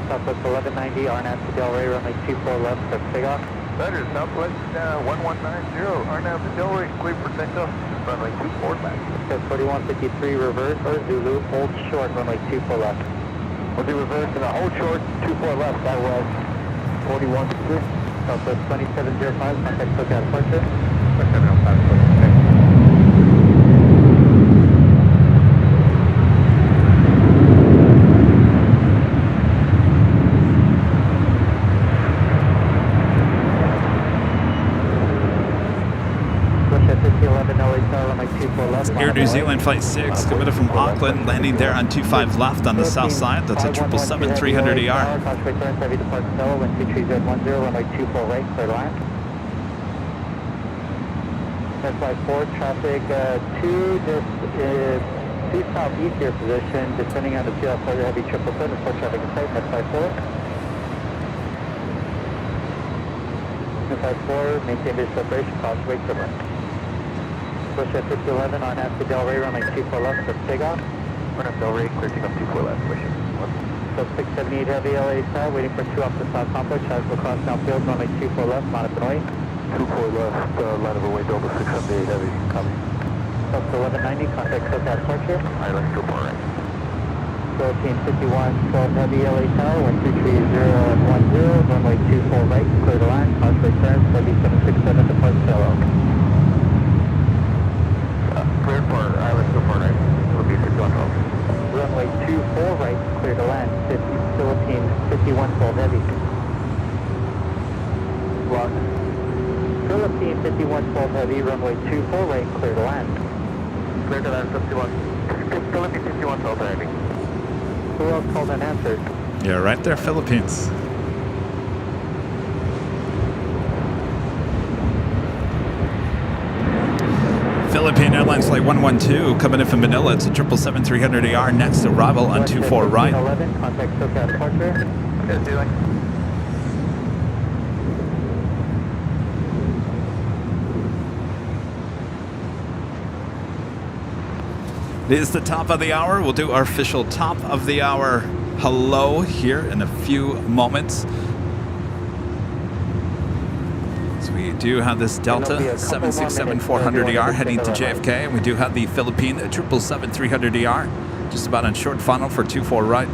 Southwest 1190, RNAV to Delray, runway 24 left, for takeoff. Better, Southwest 1190, RNAV to Delray, clear for takeoff, runway 24 left. 4153, reverse or Zulu, hold short, runway 24 left. We'll do reverse and a hold short, 24 left, that was 4153. Southwest 2705, contact SoCal departure. 2705, Air New Zealand Flight 6 coming in from Auckland, landing there on 25 left on the south side. That's a 777-300 ER. Heavy departure Stella, wind 23010, runway 24 right, clear line. Flight 4, traffic 2, due southeast your position, descending on the TL further heavy 777, full traffic in sight, Flight 4. Flight 4, maintain visual separation, crossway, clear line. Push at 5011 on F to Delray, runway 24 left for takeoff. Run up Delray, clear takeoff 24 left, push it. So 678 heavy LA style, waiting for 2 off the south complex, traffic will cross downfield, runway 24 left, line up and wait. 24 left, line of away, Delta 678 heavy, copy. So 1190, contact SoCal departure. Alright, let's go for it. Philippine 51, 12 heavy LA tower, wind 23010, runway 24 right, clear the line, crossway turn, heavy 767 depart Stella. Cleared for Island to far right. It'll be 5112. Runway 24 right, clear to land. Philippine 5112 heavy. Lock. Philippine 5112 heavy, runway 24 right, clear to land. Clear to land 51. Philippine 5112 heavy. Who else called and answered? Yeah, right there, Philippines. Philippine Airlines Flight 112 coming in from Manila. It's a 777-300 ER. Next arrival on 24 right. 11, contact SoCal departure. Yes, Zealand. It is the top of the hour. We'll do our official top of the hour hello here in a few moments. So we do have this Delta 767-400 ER heading to JFK, and we do have the Philippine 777-300 ER just about on short funnel for 24 right.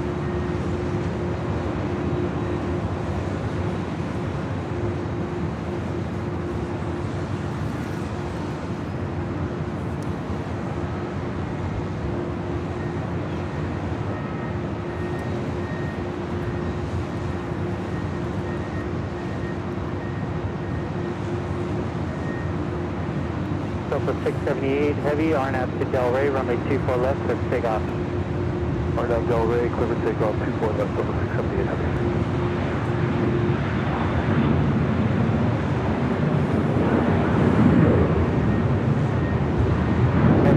For 678 heavy, RNAV to Delray, runway 24 left, for takeoff. RNAV Delray, clear for takeoff 24 left, over 678 heavy.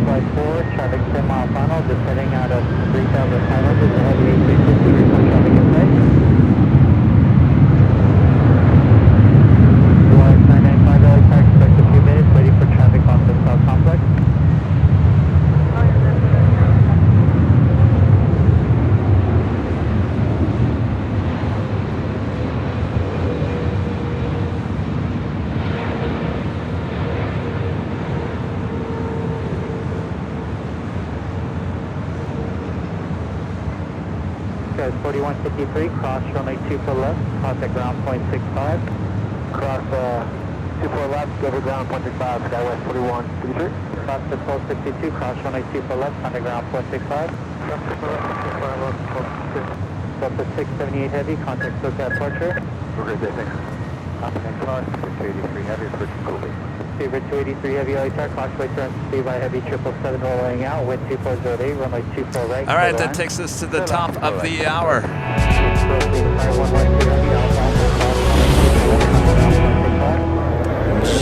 Flight 4, traffic 10 mile final, descending out of 3,500, the heavy 350, report traffic in sight. 995 LA Park, expect a few minutes, waiting for traffic off the south complex. 4153, cross runway 24 left, contact ground point 65. Cross 24 left, go to ground point 65, Skywest 4153. Cross to 1262, cross runway 24 left, contact ground point 65. Cross to 678 heavy, contact SoCal departure. Great day, thanks. Cross 283 heavy, approaching Colby. Favorite 283 heavy LAX, crossway turn speed by heavy 777 rolling out, wind 2408, runway 24 right. All right, that takes us to the top of the hour.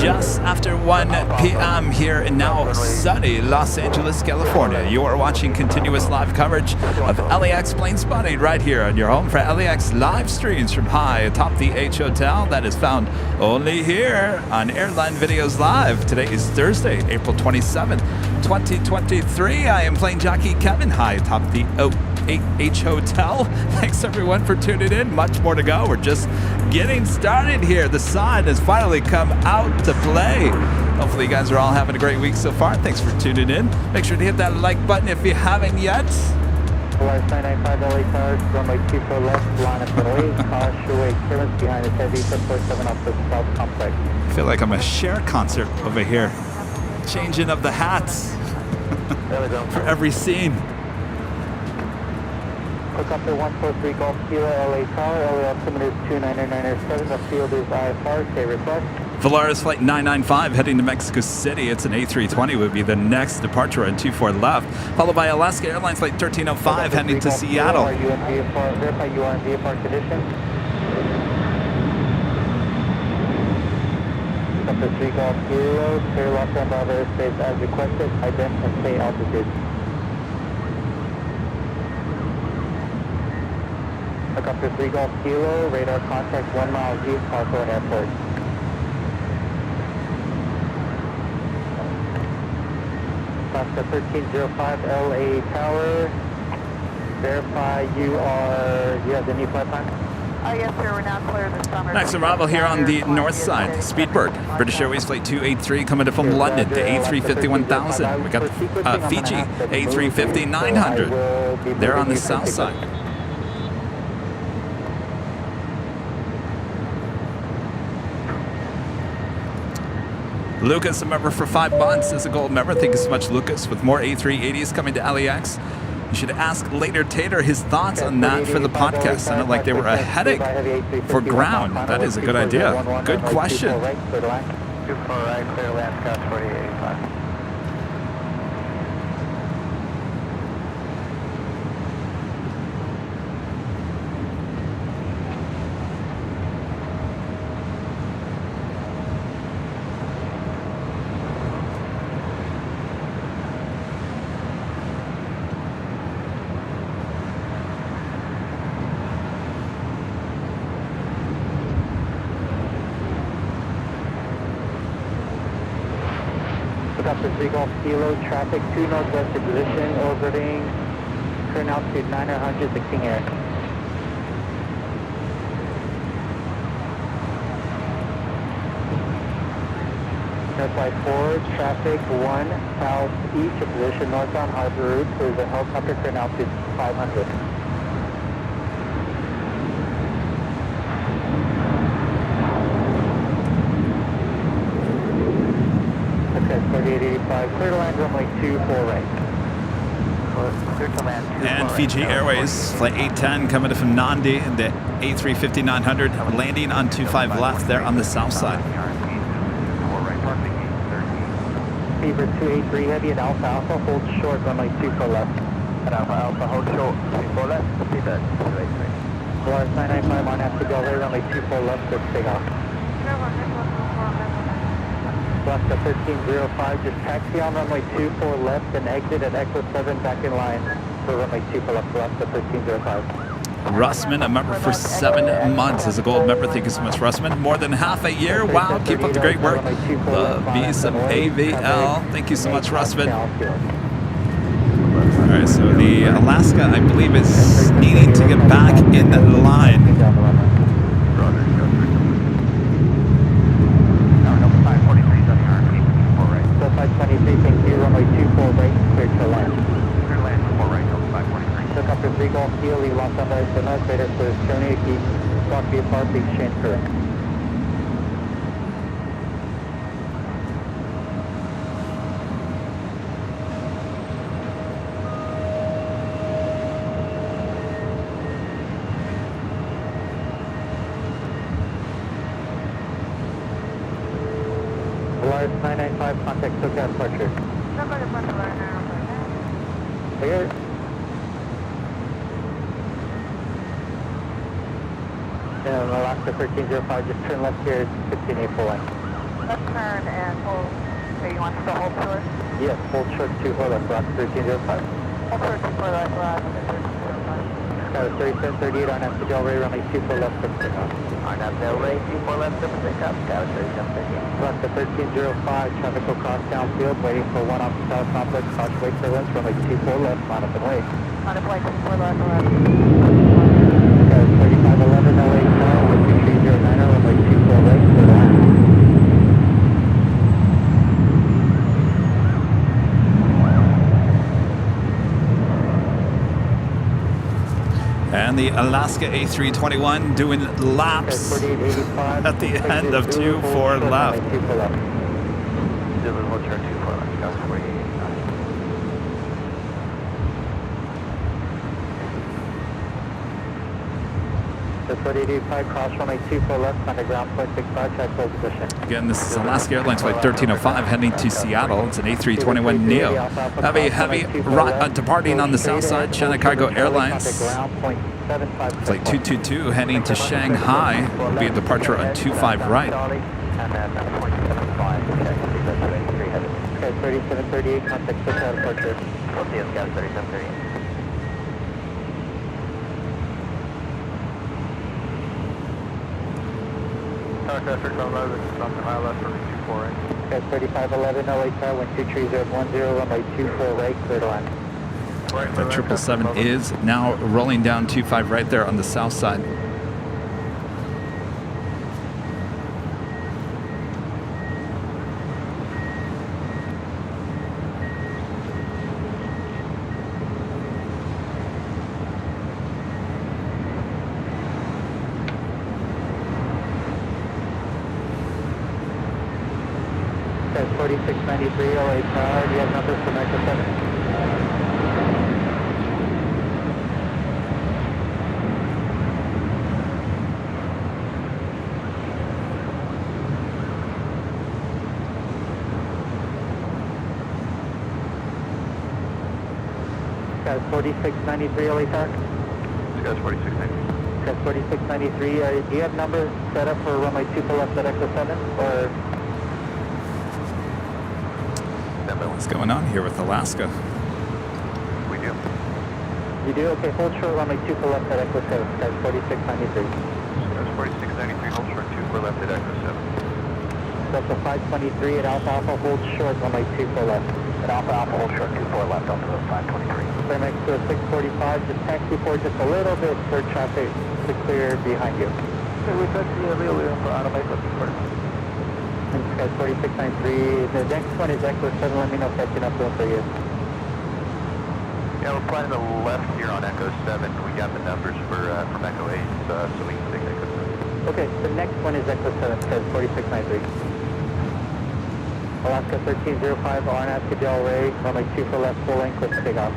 Just after 1 p.m. here in now sunny Los Angeles, California. You are watching continuous live coverage of LAX plane spotting right here on your home for LAX live streams from high atop the H Hotel. That is found only here on Airline Videos Live. Today is Thursday, April 27th, 2023. I am plane jockey Kevin high atop the H Hotel. Thanks everyone for tuning in. Much more to go. We're just getting started here. The sun has finally come out to play. Hopefully you guys are all having a great week so far. Thanks for tuning in. Make sure to hit that like button if you haven't yet. LAX 995 LA Towers, runway 24 left, line up and away, caution away clearance behind the heavy 747 off the South Complex. I feel like I'm a Cher concert over here. Changing of the hats for every scene. Hook up to 143 Golf Kilo, LA Tower, LA altimeter is 29997, the field is IFR, say request. Volaris Flight 995 heading to Mexico City. It's an A320 would be the next departure on 24 left, followed by Alaska Airlines Flight 1305 heading to Seattle. Are you in VFR? Verify you are in VFR condition. Up to 3 Golf Kilo, clear Los Angeles airspace as requested, ident and stay altitude. Look up to 3 Golf Kilo, radar contact 1 mile east, Hawthorne Airport. Cross to 1305 LA Tower. Verify you have the new flight plan? Yes, sir. We're now clear this summer. Next arrival here on the north side, Speedbird, British Airways Flight 283 coming in from London to A350-1000. We got Fiji A350-900. They're on the south side. Lucas, a member for 5 months, is a gold member. Thank you so much, Lucas. With more A380s coming to LAX. You should ask later Tater his thoughts on that for the podcast. Sounded like they were a headache for ground. That is a good idea. Good question. 24 right, clear land, Scott 4885. Up to 3 Golf Kilo, traffic 2 northwest position, orbiting, current altitude 900, 16 air. Airflight forward, traffic 1 southeast position, northbound harbor route, there's a helicopter, current altitude 500. Okay, 3885, clear to land, runway 24 right. Clear to land. And Fiji Airways Flight 810 coming in from Nandi in the A350-900, landing on 25 left there on the south side. Fever 283 heavy at Alpha Alpha, hold short, runway 24 left. At Alpha Alpha, hold short, 24 left, Fever 283. Volaris 995 on after go here, runway 24 left, let's take off. Left to 1305, just taxi on runway 24 left and exit at Echo 7 back in line for runway 24 left to 1305. Russman, a member for 7 months, is a gold member. Thank you so much, Russman. More than half a year. Wow, keep up the great work. Love me some AVL. Thank you so much, Russman. All right, so the Alaska, I believe, is needing to get back in the line. So 523, thank you, runway 24 right, clear to land. Clear land, 4 right, 543. Took up to 3 12 kilo, leave Los Angeles to North, radar for Journey, keep Squawk B apart, please change correct. Polaris 995, contact SoCal departure. Number departure now. Clear. And Alaska 1305, just turn left here, 1584 line. Left turn and hold. So you want us to hold short? Yes, hold short 2 4 left, Alaska 1305. Hold short 2 for left, Alaska 1305. Skyler 3738 on F to Delray, runway 24 left, 6 off. On up Delray, 24 left, 6 up. Skyler 3738. Alaska 1305, traffic will cross downfield, waiting for 1 off the South Complex, caution wait for left, runway 24 left, line up and wait. On up like 24 left, Alaska. Skyler 3511, LA Tower, with 2309, runway 24 right, clear line. And the Alaska A321 doing laps at the end of 2-4 left. Zulu, hold short 24 left, Scout 48. The 4885, cross runway 24 left, on the ground, point 65, check full position. Again, this is Alaska Airlines flight 1305 heading to Seattle. It's an A321 Neo. Heavy departing on the south side, Chicago Airlines. Flight 222 heading to Shanghai. Will be a departure on 25 right. And then 0.75, check, that's 83 headed. Okay, 3738, contact SoCal departure. We'll see you, Scout 3738. Traffic on over, something high left, runway 24 right. Okay, 3511, LA Tower, 12310, runway 24 right, clear to land. The 777 is now rolling down 25 right there on the south side. Okay, 4693, LA Tower, do you have numbers for Metro 7? Okay, 4693, LA Tower. Scout 4690. Okay, 4693, do you have numbers set up for runway 24 left at Echo 7, or? What's going on here with Alaska? We do. You do? Okay, hold short runway 24 left at Echo 7, okay, 4693. Scout 4693, hold short 24 left at Echo 7. Delta 523 at Alpha Alpha, hold short runway 24 left. At Alpha Alpha, hold short 24 left, Delta 523. Next to 645, just taxi forward just a little bit for traffic to clear behind you. Okay, we taxi immediately for automate looking first. Sky 4693, the next one is Echo 7, let me know if that's enough room for you. Yeah, we're flying to the left here on Echo 7. We got the numbers for from Echo 8, so we can take Echo 7. Okay, the next one is Echo 7, Sky 4693. Alaska 1305, RNAV to Delray, runway 24 left, full length, with takeoff.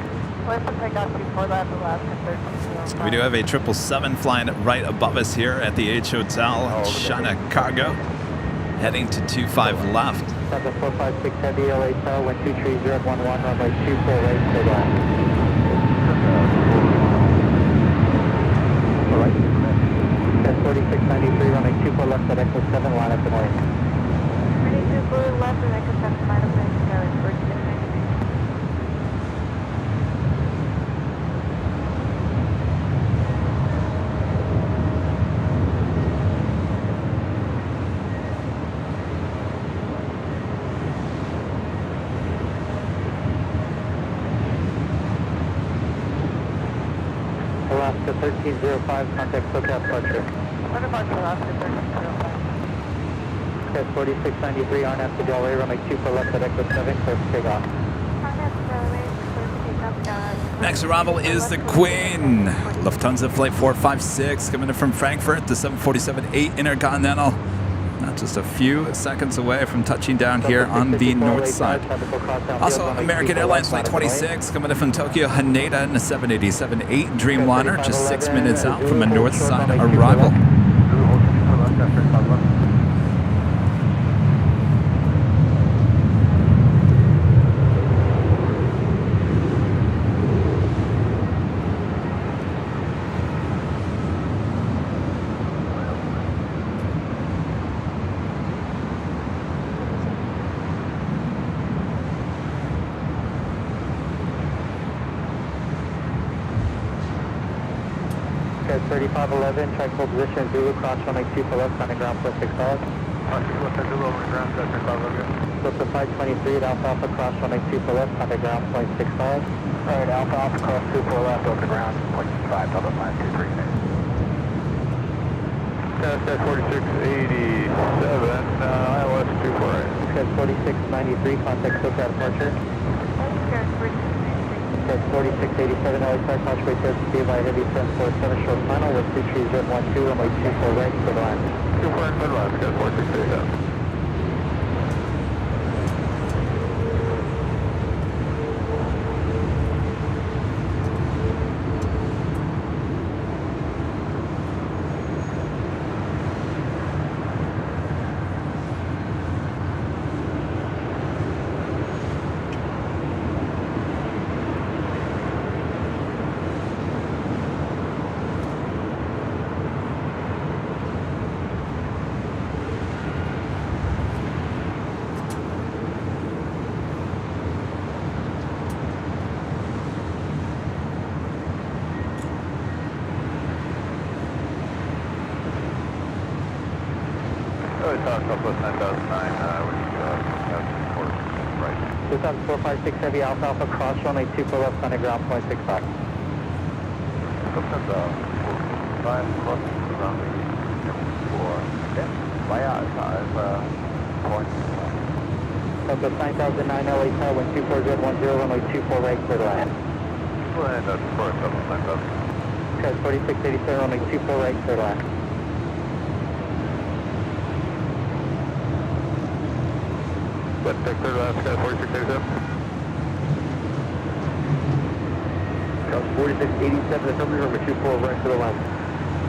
Where's the takeoff before that, Alaska 1305? We do have a 777 flying right above us here at the H Hotel, Chicago, heading to 25 left. Delta 456 Heavy, LA Tower, 12311, runway 24 right, clear line. All right. Sky 4693, runway 24 left at Echo 7, line up and wait. 32 blue left and Echo 7, line up and Skyler 4693. Alaska 1305, contact SoCal departure. What about Alaska 1305? Okay, 4693, RNAV to Delray, runway 24 left at Echo 7, clear for takeoff. On up Delray, clear for takeoff, Skyler Next arrival is the Queen. Lufthansa Flight 456 coming in from Frankfurt, the 747-8 Intercontinental. Not just a few seconds away from touching down here on the north side. Also, American Airlines Flight 26 coming in from Tokyo Haneda in the 787-8 Dreamliner, just 6 minutes out from a north side arrival. Okay, 3511, check full position, Zulu, cross runway 24 left, on the ground, plus 6 dollars. So to 523 at Alpha cross runway 24 left, on the ground, point 6 dollars. Alright, Alpha cross 24 left, over the ground, point 5, double line 23. Sky 4687, ILS 24. Sky 4693, contact SoCal departure. Sky 4687, LA Park, launch way 32 by heavy 747, short final with 23012, runway 24 right, for the line. 24 and midline, Sky 4687. Southwest 9009, right. 456 Heavy Alpha cross runway 24 left on the ground, point 65. Lufthansa 5 cross runway 4, okay. Via Alpha, point. Delta 9009 LA Tower, wind 24010, runway 24 right, clear to land. And that's for Southwest 9000. Okay, 4687, runway 24 right, clear to land. Take third last, Sky 4687. Sky 4687, assembly number 24 right to the left.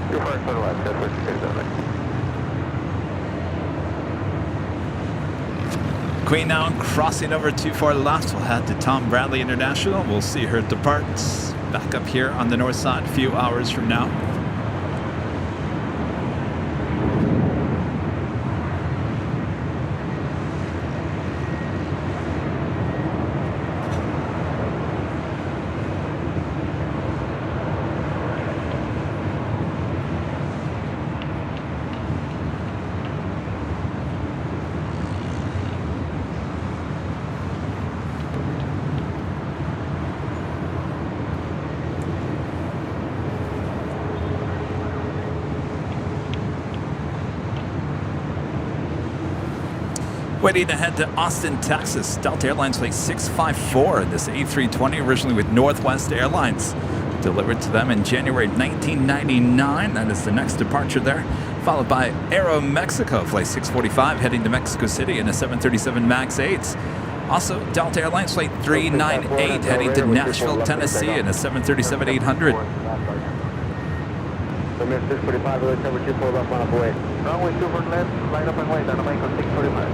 24 right to the left, Sky 4687. Queen now crossing over 24 left. We'll head to Tom Bradley International. We'll see her depart back up here on the north side a few hours from now. Waiting to head to Austin, Texas. Delta Airlines Flight 654 in this A320, originally with Northwest Airlines. Delivered to them in January 1999. That is the next departure there. Followed by Aero Mexico Flight 645 heading to Mexico City in a 737 MAX 8. Also, Delta Airlines Flight 398 heading to Nashville, Tennessee in a 737-800. Premier 645, LA Tower 24 left, line up away. Runway 24 left, line up and wait, Dynamic 645.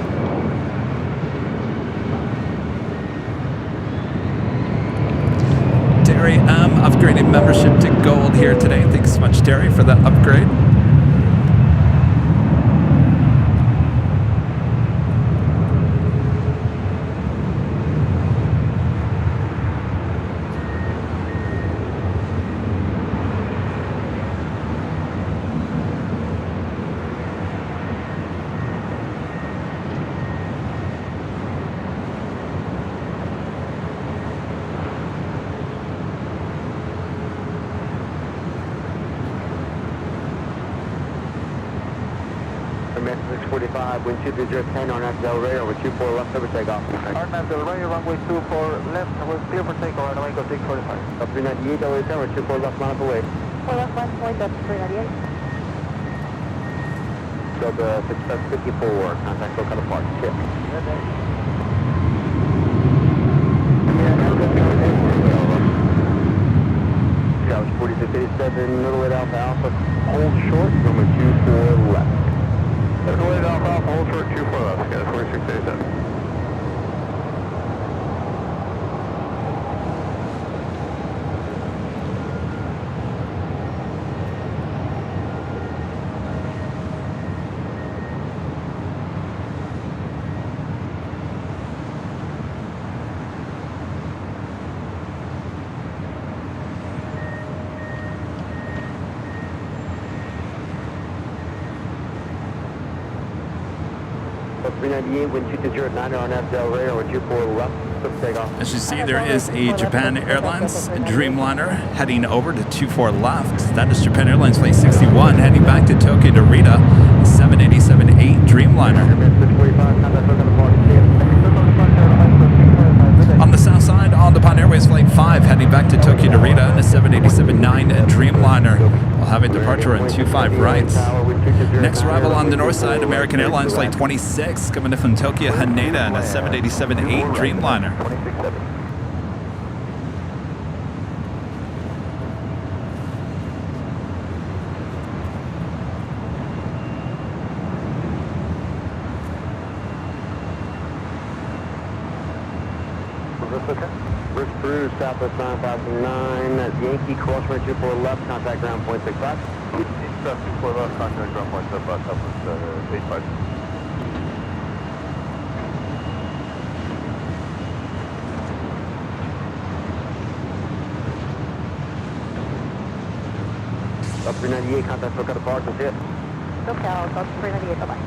Terry upgraded membership to gold here today. Thanks so much, Terry, for that upgrade. Airman 645, wind 23010 on XL radar with 24 left over takeoff. Arnhem, the runway, runway 24 left, we're clear for takeoff, runway go 645. Up 398, LA 10 with 24 left line up away. 4 left line point up 398. So the 6754, contact local apart. Chip. South 4687, middle weight Alpha Alpha, hold short, number 24 left. Middle weight Alpha Alpha, hold short 24 left, got 4687. Up 398, wind 220 on FDL radar with 24 left, clip takeoff. As you see, there is a Japan Airlines Dreamliner heading over to 24 left. That is Japan Airlines Flight 61 heading back to Tokyo to Rita, 787-8 Dreamliner. Airman 645, contact local apart. On the south side, on Japan Airways Flight 5 heading back to Tokyo to Rita in a 787-9 Dreamliner. We'll have a departure on 25 right. Next arrival on the north side, American Airlines Flight 26 coming in from Tokyo Haneda in a 787-8 Dreamliner. 267. Risk through Southwest 959, Yankee crosswind 24 left, contact ground point 65. East South 24 left, contact ground point, Southwest 85. Up 398, contact local apart, that's it. SoCal, South 398, bye-bye.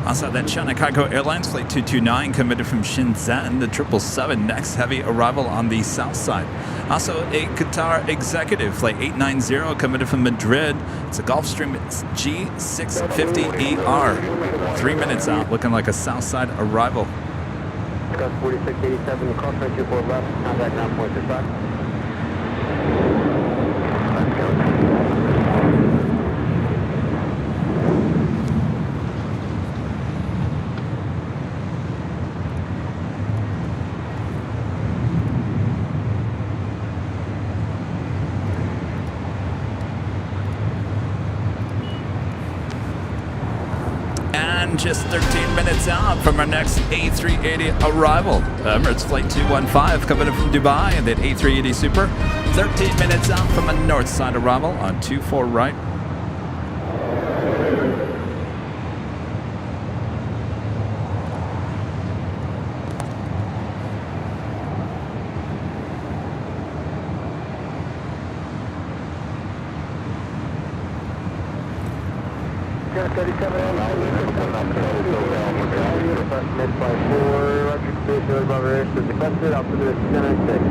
Also, that Chicago Airlines Flight 229 committed from Shenzhen, the 777 next heavy arrival on the south side. Also, a Qatar Executive Flight 890 committed from Madrid. It's a Gulfstream G650ER. 3 minutes out, looking like a south side arrival. Discuss 4687, crosswind 24 left, contact ground point 65. Just 13 minutes out from our next A380 arrival. Emirates Flight 215 coming in from Dubai, and that A380 Super. 13 minutes out from a north side arrival on 24 right. Mid-flight 4, electric station, above air, so defected, altimeter 1096.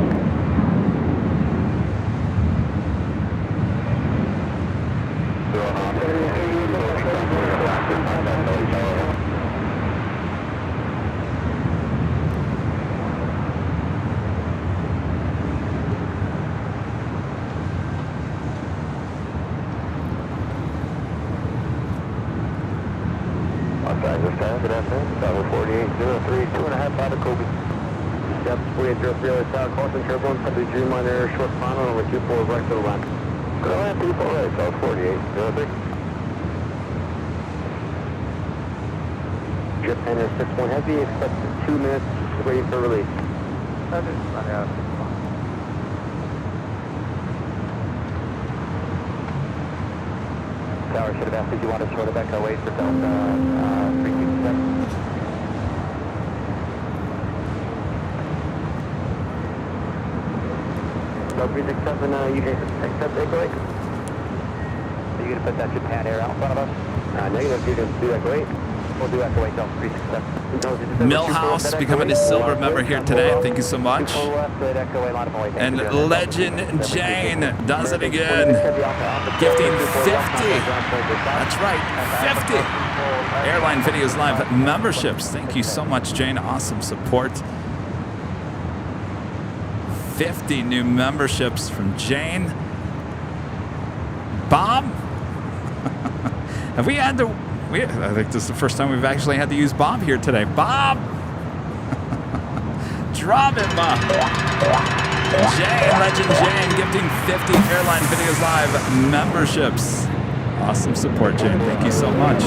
Good afternoon, Tower 4803, 2.5 out of Kobe. Depth 4803, other tower, crossing turbulence, heavy Dreamliner, short final, number 24 right to the line. Good on, 24 right, Tower 4803. Japan Air 61 Heavy, expected 2 minutes, waiting for release. Tower should have asked if you want to short it back our way for Delta 327. Delta 367, you can accept Echo 8. Are you going to put that Japan Air out in front of us? Negative, you can do that, great. We'll do Echo 8 Delta 367. Millhouse becoming a silver member here today. Thank you so much. And Legend Jane does it again. Gifting 50. That's right, 50. Airline Videos Live memberships. Thank you so much, Jane. Awesome support. 50 new memberships from Jane. Bob? Have we had to... I think this is the first time we've actually had to use Bob here today. Bob! Drop him up. Jane, Legend Jane, gifting 50 Airline Videos Live memberships. Awesome support, Jane. Thank you so much.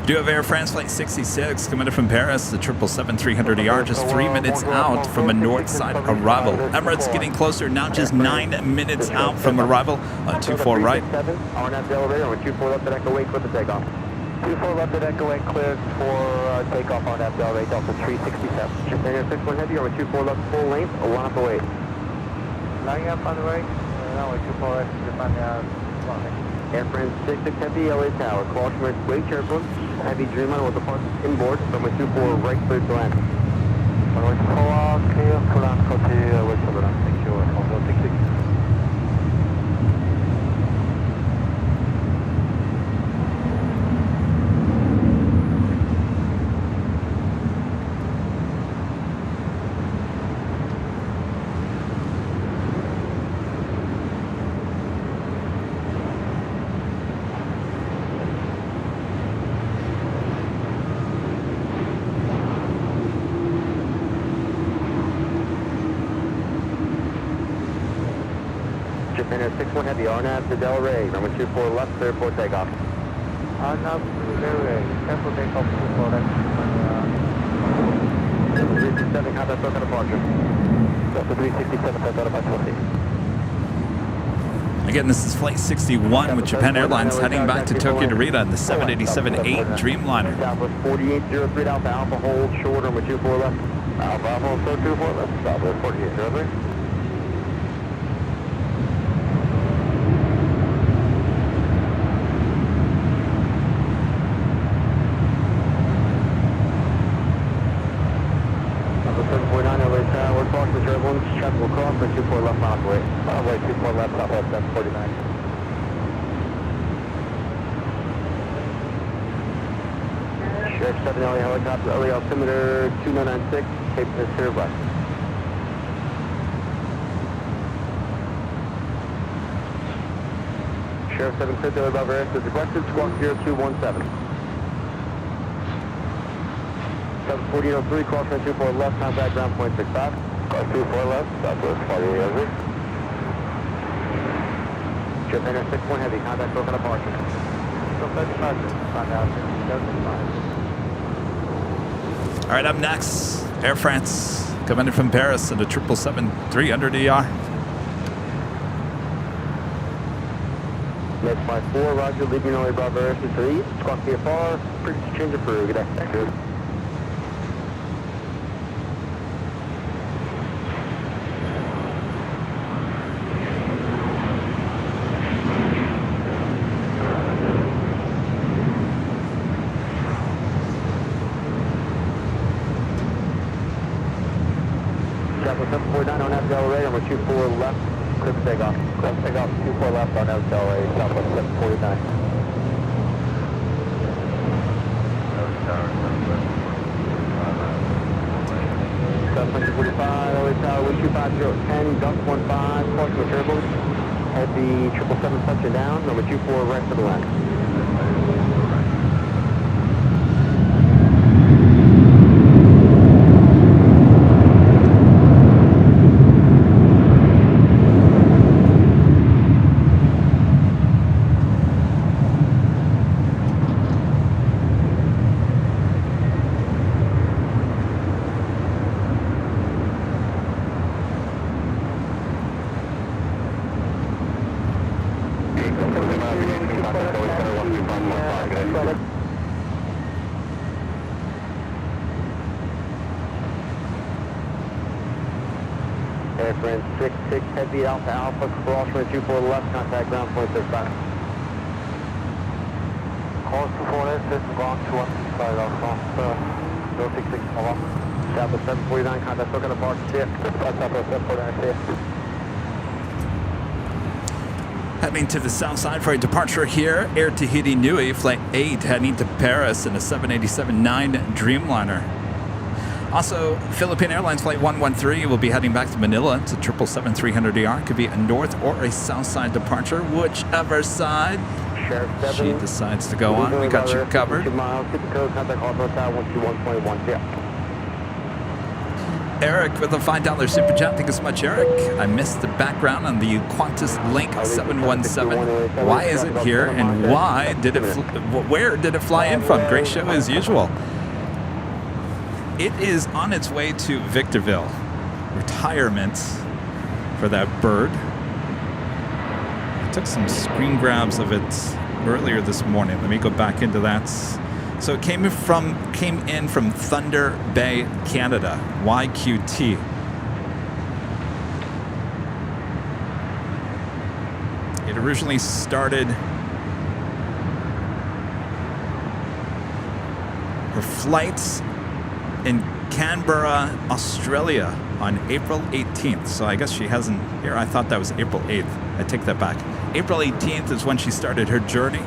Do have Air France Flight 66 coming in from Paris, the 777-300ER, just 3 minutes out from a north side arrival. Emirates getting closer, now just 9 minutes out from arrival on 24 right. RNAV Delaware, 24 left at Echo 8, clear for takeoff. 24 left at Echo 8, cleared for takeoff, RNAV Delaware, Delta 367. Japan 61 heavy, over 24 left full length, 1 up away. Lining up on the right, no, 24 left, Japan, Air France 66 heavy, LA Tower, caution right, wait turbulence. Heavy Dreamliner with the parts inboard, runway 24 right clear to land. Runway 4 clear to land, côté west of the land, thank you, Control 66. Japan Air 61 heavy, RNAV to Del Rey, runway 24 left, clear for takeoff. RNAV to Del Rey, clear for takeoff, 24 left. 367, contact Tokyo departure. Delta 367, contact departure. Again, this is Flight 61 with Japan Airlines heading back to Tokyo Narita in the 787-8 Dreamliner. Southwest 4803 Alpha, Alpha hold short, runway 24 left. Alpha, Alpha hold short, 24 left. Southwest 4803. Traffic will cross for 24 left Southway. Southway 24 left, Southwest 749. Sheriff 7 LA helicopter, LA altimeter 2996, Cape Clear west. Sheriff 7 clear to above air, is requested, squawk 0217. 74803, cross for 24 left, contact ground point 65. Car 24 left, Southwest 48 over. Japan Air 61 heavy, contact broken departure. All right, up next, Air France coming in from Paris in the 777-300ER. Let's fly 4, roger, leaving runway Bravo Air to the east, squawk VFR, frequency change approved, good afternoon. Southwest 749 on Nav Del Rey, number 24 left, clear for takeoff. Clear for takeoff, 24 left on Nav Del Rey, Southwest 749. Southwest 745, LA Tower, wind 25010, gust 15, caution with turbulence. Heavy 777 touching down, number 24 right for the land. Brand 66 heavy Alpha Alpha, cross runway 24 left, contact ground point 65. Call 24 left, this is ground 2165 Alpha, 066 Alpha. Southwest 749, contact still gonna park shift, Southwest 749 shift. Heading to the south side for a departure here, Air Tahiti Nui, Flight 8, heading to Paris in a 787-9 Dreamliner. Also, Philippine Airlines Flight 113 will be heading back to Manila. It's a 777-300ER. Could be a north or a south side departure, whichever side she decides to go on. We got you covered. 2 miles, keep the code, contact Oslo Tower 121.1. Eric with a $5 super chat. Thank you so much, Eric. I missed the background on the Qantas Link 717. Why is it here, and why did it? Where did it fly in from? Great show as usual. It is on its way to Victorville. Retirement for that bird. I took some screen grabs of it earlier this morning. Let me go back into that. So it came in from Thunder Bay, Canada, YQT. It originally started her flights in Canberra, Australia on April 18th. So I guess she hasn't here. I thought that was April 8th. I take that back. April 18th is when she started her journey.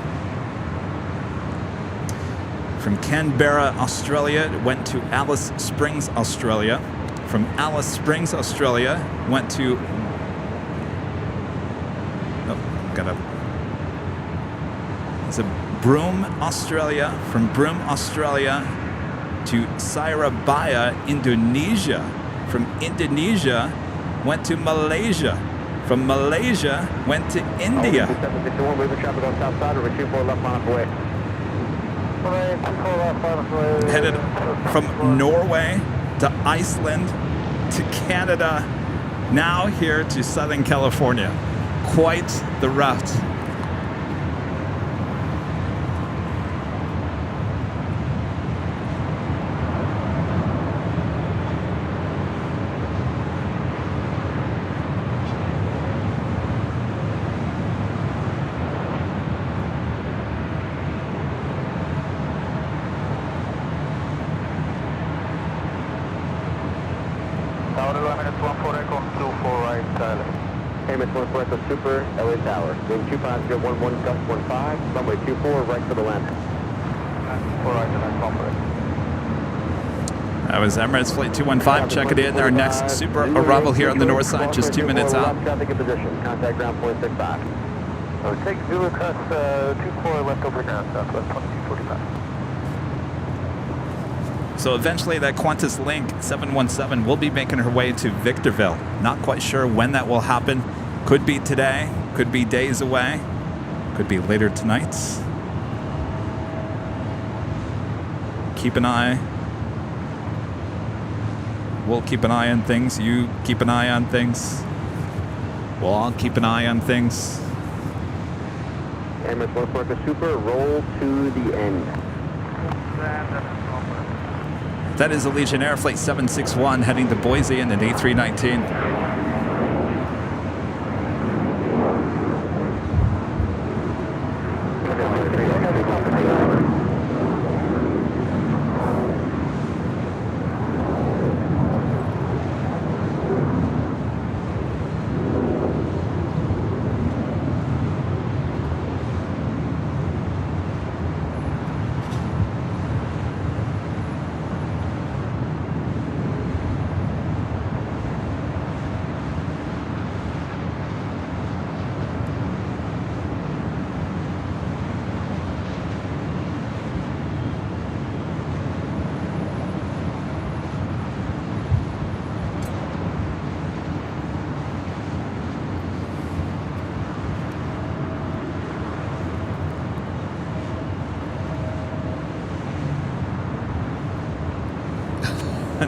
From Canberra, Australia, it went to Alice Springs, Australia. From Alice Springs, Australia, went to... It's a Broome, Australia. From Broome, Australia to Surabaya, Indonesia. From Indonesia, went to Malaysia. From Malaysia, went to India. Headed from Norway to Iceland to Canada, now here to Southern California. Quite the route. Super, LA Tower. Wind 25011, gust 15, runway 24, right for the land. That was Emirates Flight 215. Check it in. Our next super arrival here on the north side, just 2 minutes out. Traffic in position. Contact ground point 65. So take Zulu across 24 left over ground, southwest 2245. So eventually that Qantas Link 717 will be making her way to Victorville. Not quite sure when that will happen. Could be today, could be days away, could be later tonight. Keep an eye. We'll keep an eye on things. You keep an eye on things. We'll all keep an eye on things. Emirates 140 Super, roll to the end. That is Allegiant Air Flight 761 heading to Boise in an A319.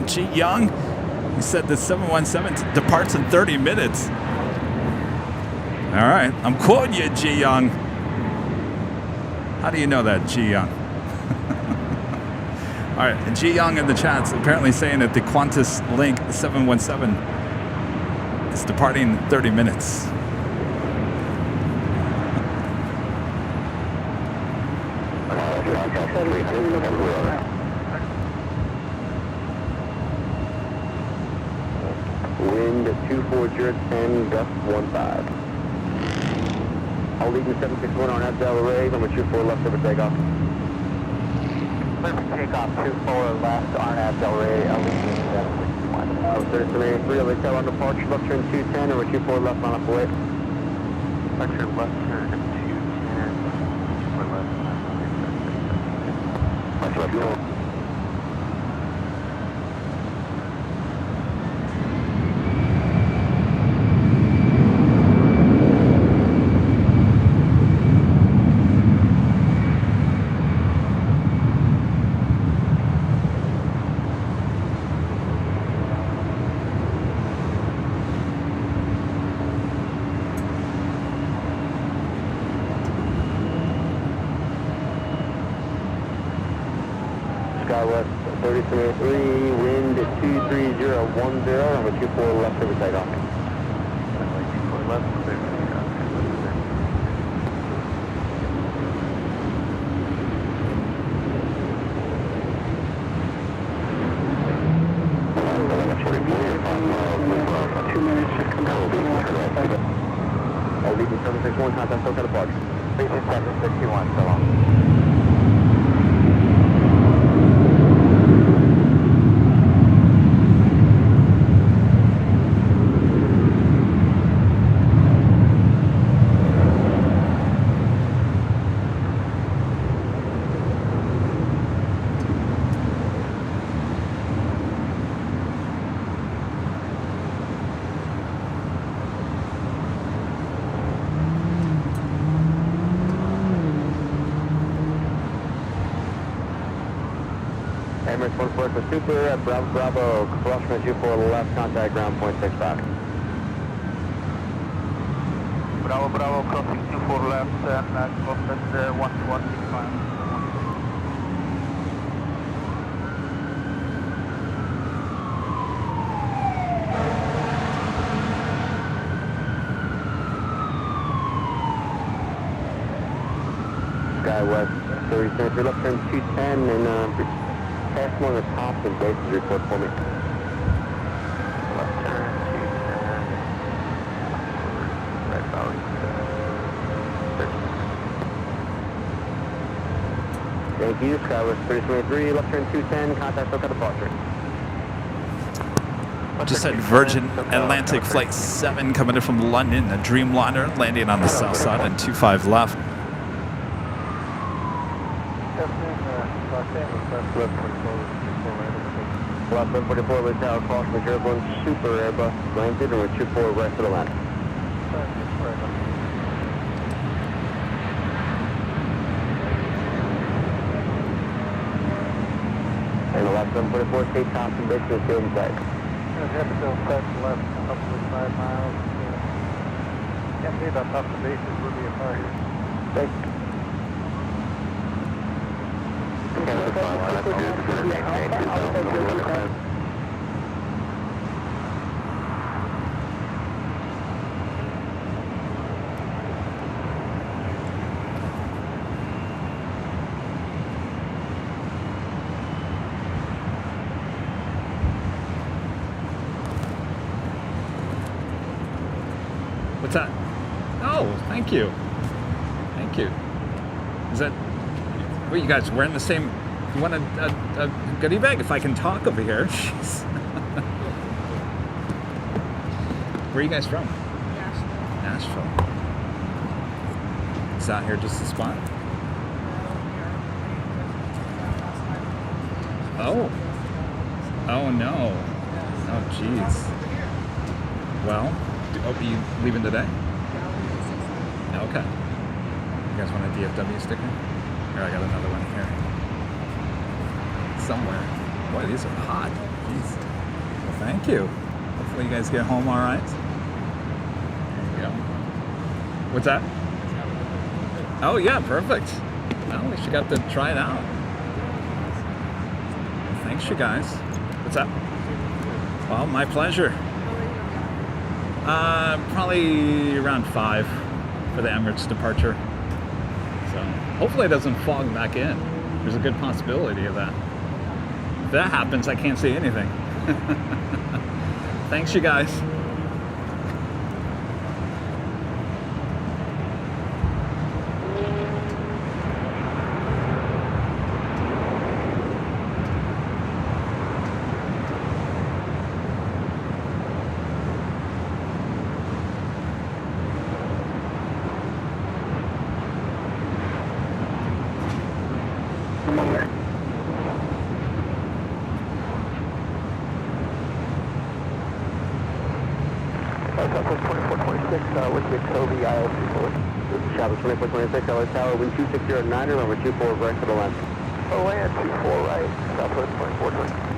G. Young, he said the 717 departs in 30 minutes. All right, I'm quoting you, G. Young. How do you know that, G. Young? All right, G. Young in the chat's apparently saying that the Qantas Link 717 It's departing in 30 minutes. Wind 24010, gust 15. I'll lead in 761 on that Delray, number 24 left over takeoff. Takeoff 24 left, Arnab Delray, I'll lead in 761. I was 33, I'll tell on departure, left turn 210, number 24 left, mile off the way. Left turn 210, 24 left, left, left. Skywest 33, wind 23010, number 24 left over takeoff. 24 left, I'll leave in 761, contact SoCal departure. 761, so long. Emirates 14 for Super at Bravo, Bravo, crosswind 24 left, contact ground point 65. Bravo, Bravo, crossing 24 left, and crosswind 1165. Skywest 33, left turn 210 and pass one of the tops and bases report for me. Left turn 210. Right about 30. Thank you, Skywest 3023, left turn 210, contact SoCal departure. Just had Virgin Atlantic Flight 7 coming in from London, a Dreamliner landing on the south side on 25 left. Left 144 with Tower Cross, Major 1 Super Airbus, landed, and we're 24 west of the line. And the left 144, take top and base to the field side. Have to go left, up to 5 miles. Can't see about top of the bases, we'll be apart here. Thanks. What's that? Oh, thank you. Thank you. Is that... What, you guys wearing the same... You want a goodie bag? If I can talk over here. Jeez. Where are you guys from? Nashville. Is out here just a spot? Oh. Oh, no. Oh, jeez. Well, are you leaving today? Okay. You guys want a DFW sticker? Here, I got another one here. Somewhere. Boy, these are hot. Jeez. Well, thank you. Hopefully you guys get home all right. There you go. What's that? Oh, yeah, perfect. Well, at least you got to try it out. Well, thanks, you guys. What's that? Well, my pleasure. Probably around 5 for the Emirates departure. So hopefully it doesn't fog back in. There's a good possibility of that. If that happens, I can't see anything. Thanks, you guys. Southwest 2426, with the Toby ILC forward. This is Travis 2426, LA Tower, wind 2609, remember 24 right to the left. Land 24 right, Southwest 2426.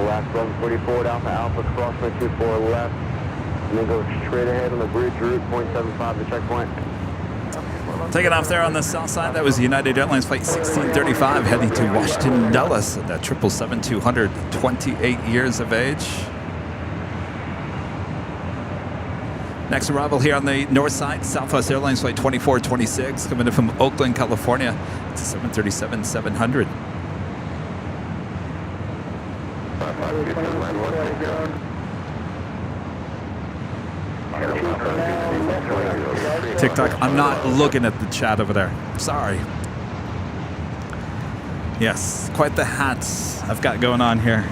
LAX 1144 Alpha Alpha, crosswind 24 left, and then go straight ahead on the bridge route, 0.75 to checkpoint. Taking off there on the south side, that was United Airlines Flight 1635 heading to Washington Dulles at that 777-200, 28 years of age. Next arrival here on the north side, Southwest Airlines Flight 2426 coming in from Oakland, California. It's a 737-700. TikTok, I'm not looking at the chat over there. Sorry. Yes, quite the hats I've got going on here.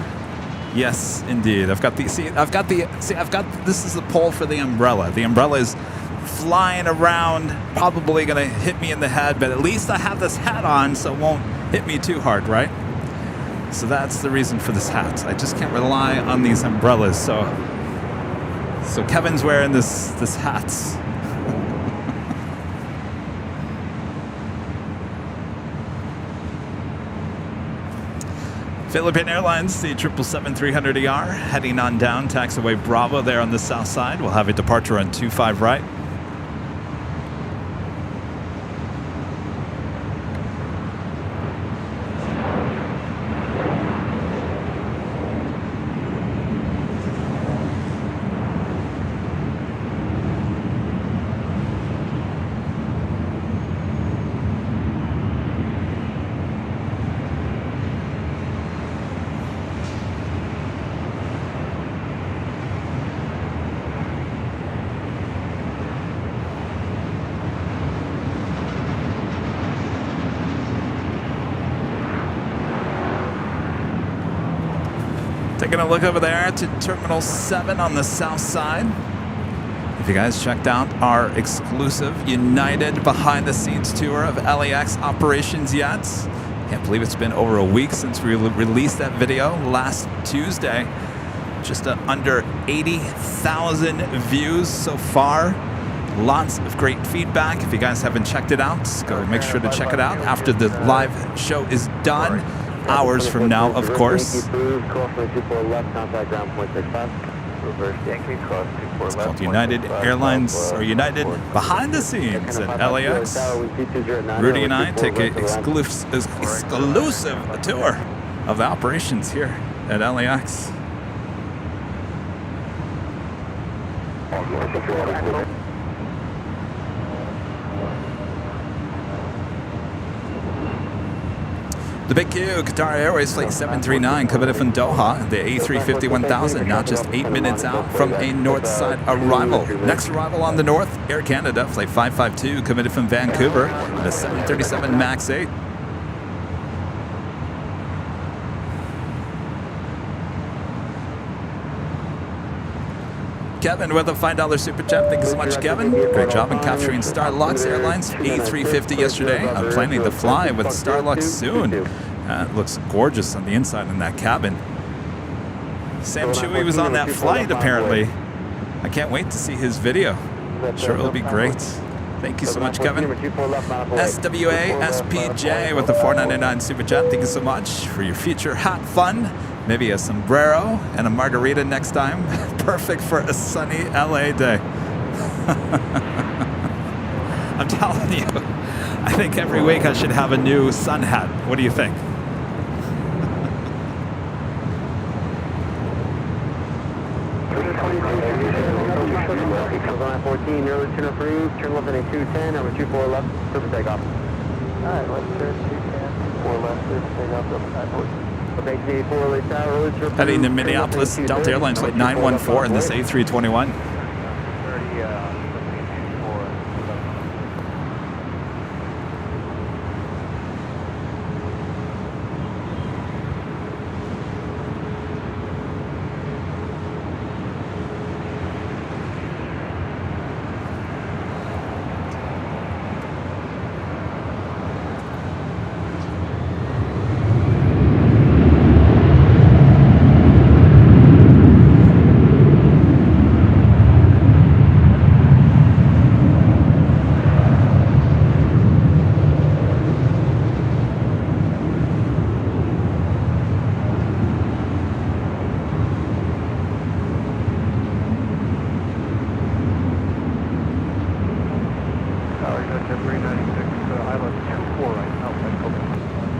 Yes, indeed. I've got this is the pole for the umbrella. The umbrella is flying around, probably going to hit me in the head, but at least I have this hat on so it won't hit me too hard, right? So that's the reason for this hat. I just can't rely on these umbrellas. So Kevin's wearing this hat. Philippine Airlines, the 777-300ER, heading on down, taxiway Bravo there on the south side. We'll have a departure on 25 right. Taking a look over there to Terminal 7 on the south side. If you guys checked out our exclusive United behind-the-scenes tour of LAX operations yet, can't believe it's been over a week since we released that video last Tuesday. Just under 80,000 views so far. Lots of great feedback. If you guys haven't checked it out, go make sure to check it out after the live show is done. Hours from now, of course. It's called United Airlines, or United Behind the Scenes at LAX. Rudy and I take an exclusive tour of the operations here at LAX. The Big Q, Qatar Airways Flight 739, coming in from Doha, the A350-1000, now just 8 minutes out from a north side arrival. Next arrival on the north, Air Canada Flight 552, coming in from Vancouver, the 737 MAX 8. Kevin with a $5 super chat. Thank you so much, Kevin. Great job in capturing Starlux Airlines A350 yesterday. I'm planning to fly with Starlux soon. It looks gorgeous on the inside in that cabin. Sam Chewy was on that flight, apparently. I can't wait to see his video. Sure, it'll be great. Thank you so much, Kevin. SWA SPJ with the $4.99 super chat. Thank you so much for your future hat fun. Maybe a sombrero and a margarita next time. Perfect for a sunny LA day. I'm telling you, I think every week I should have a new sun hat. What do you think? Line 14, early turn approved, turn left at 210, number 24 left, surface takeoff. Alright, let's turn 210, 4 left, surface takeoff, double 940. Okay, 84 early tower, early turn approved. Heading to Minneapolis, Delta Airlines flight 914 in this A321.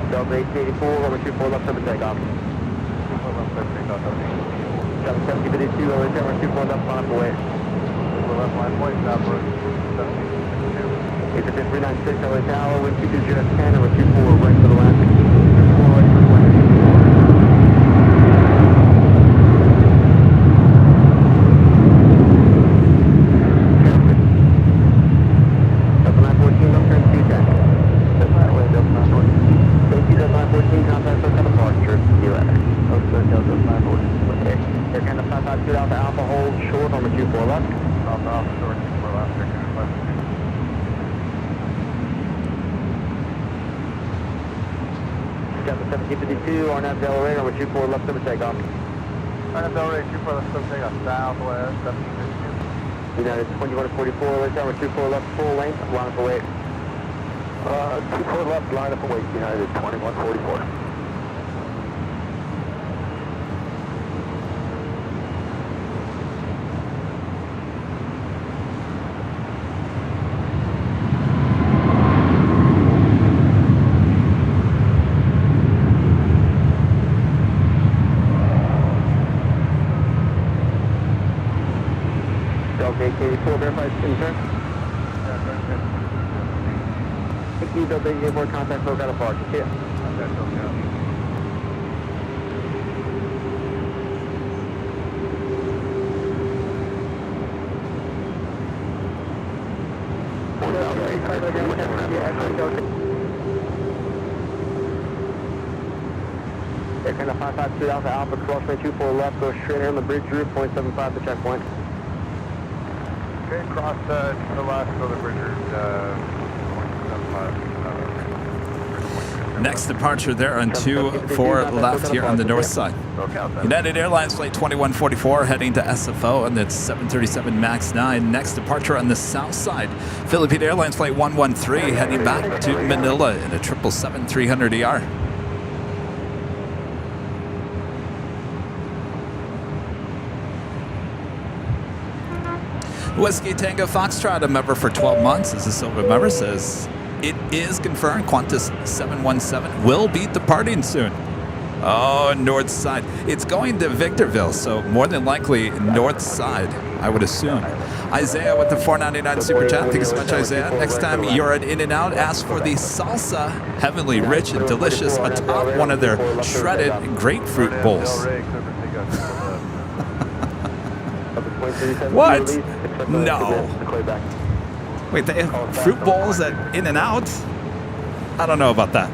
Delta 84, number 24 left, surface takeoff. 77052, early turn, number 24 left, line up away. Left line point, Southwest 1752. 396, LA Tower, wind 220 10, number 24 right for the last 4 right for the last. Delta 914, left turn 210. That's that way, Delta 914. Thank you, Delta 914, contact for departure, US. Okay, Delta 914. Okay, they're kind of 552 Alpha Alpha, hold short, number 24 left. Alpha Alpha, short, 24 left, check in 552. Delta 1752, RNAV Delaware, number 24 left, surface takeoff. RNAV Delaware, 24 left, surface takeoff, Southwest 1752. United 2144, let's number 24 left, full length, line up away. 24 left, line up away, United 2144. Delta 884, verified in turn. Yeah, turn 10. Thank you, Delta 884, contact broke out of park. See ya. Okay, so, yeah. They're kind of 552 Alpha Alpha, crossway 24 left, go straight here on the bridge route, 0.75 to checkpoint. Okay, cross to the last of the bridge route, 0.75. Next departure there on 24 left here on the north side. United Airlines flight 2144 heading to SFO and that's 737 MAX 9. Next departure on the south side. Philippine Airlines flight 113 heading back to Manila in a 777-300ER. Whiskey Tango Foxtrot, a member for 12 months, as a silver member, says, it is confirmed Qantas 717 will be departing soon. Oh, north side. It's going to Victorville, so more than likely north side, I would assume. Isaiah with the $4.99 super chat. Thank you so much, Isaiah. Next time you're at In-N-Out, ask for the salsa, heavenly, rich, and delicious, atop one of their shredded grapefruit bowls. What? No. Wait, they have fruit bowls at In-N-Out? I don't know about that.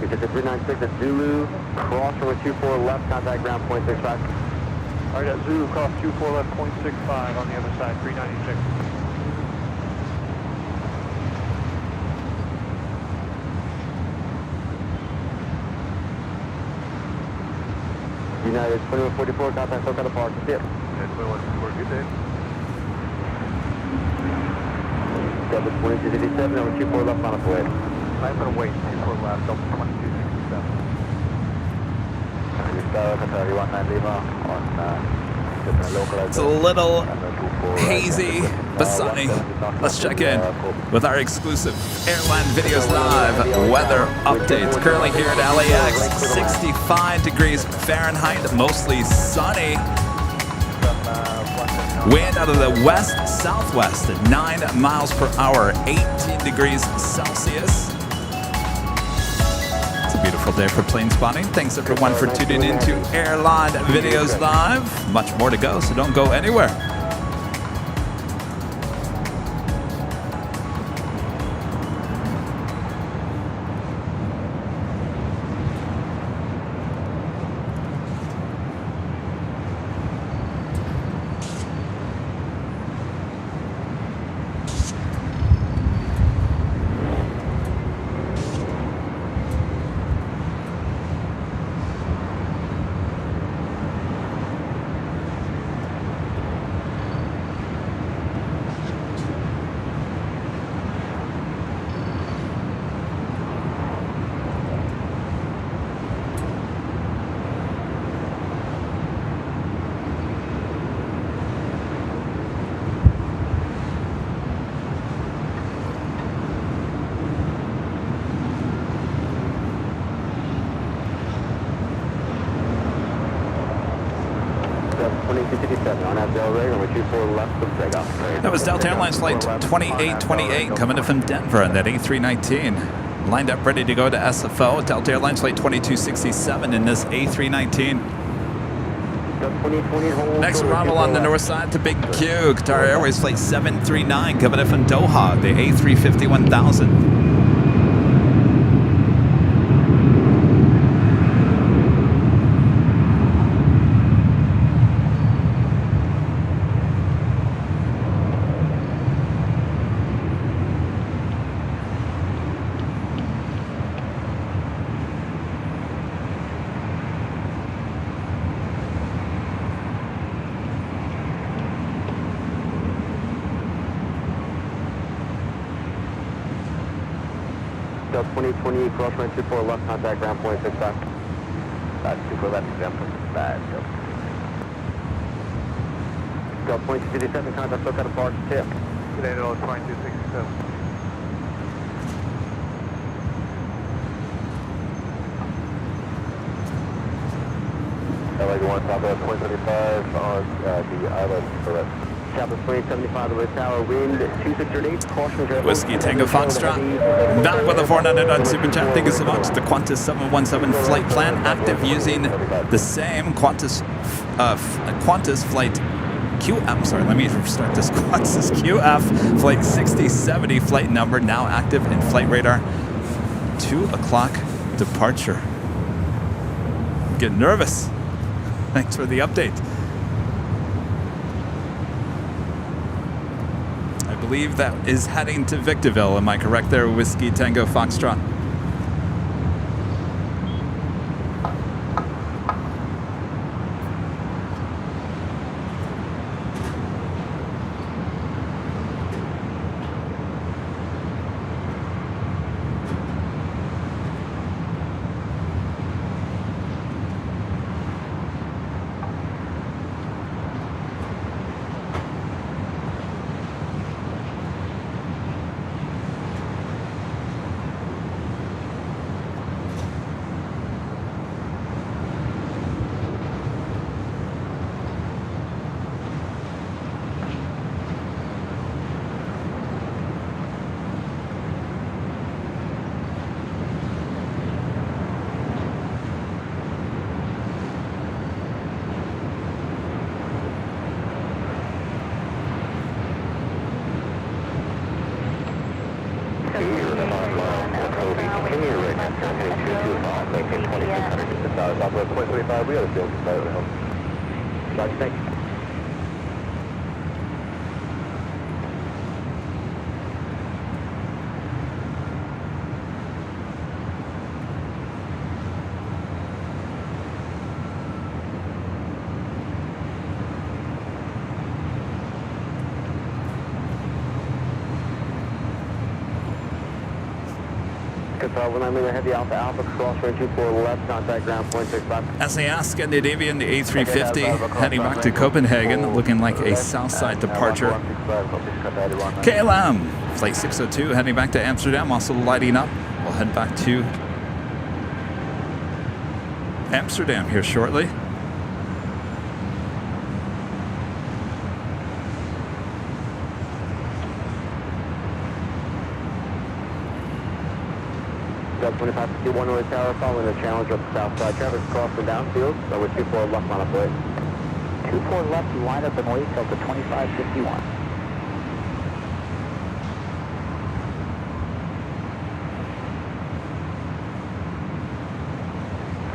Pacific 396 at Zulu, cross runway 24 left, contact ground point 65. All right, at Zulu, cross 24 left, 0.65 on the other side, 396. United 2144, contact SoCal departure. Yep. Yeah, 2144, good day. Delta 2257, over 24 left on its way. I'm going to wait, 24 left, Delta 2267. It's a little hazy but sunny. Let's check in with our exclusive Airline Videos Live weather updates. Currently here at LAX, 65 degrees Fahrenheit, mostly sunny. Wind out of the west-southwest at 9 miles per hour, 18 degrees Celsius. It's a beautiful day for plane spotting. Thanks everyone for tuning in to Airline Videos Live. Much more to go, so don't go anywhere. That was Delta Airlines flight 2828 coming in from Denver on that A319. Lined up ready to go to SFO. Delta Airlines flight 2267 in this A319. Next arrival on the north side to Big Q. Qatar Airways flight 739 coming in from Doha, the A350-1000. Delta 2020, cross runway 24 left, contact ground point 65. 24 left, ground point 65. Delta 2257, contact SoCal departure, tip. Good day, Delta 2267. LA 1, Southwest 2035 on the island for that. Southwest 2075, the tower, wind 2638, caution. Whiskey Tango Foxtrot. Back with a 400 on Super Chat. Thank you so much. The Qantas 717 flight plan active using the same Qantas flight I'm sorry, let me restart this. Qantas QF flight 6070 flight number now active in flight radar. 2 o'clock departure. I'm getting nervous. Thanks for the update. I believe that is heading to Victorville. Am I correct there, Whiskey Tango Foxtrot? maintain 2600. Southwest 0.35, we have a field slightly home. Roger, thank you. When I'm in the heavy Alpha, cross range 24 left, contact ground 0.65. SAS Scandinavian, the A350, heading back to Copenhagen, looking like a south side departure. KLM, flight 602, heading back to Amsterdam, also lighting up. We'll head back to Amsterdam here shortly. Delta 2551 North Tower, following the challenge of the south side. Traffic across the downfield, so with 24 left on a plate. 24 left, line up and wait, Delta 2551.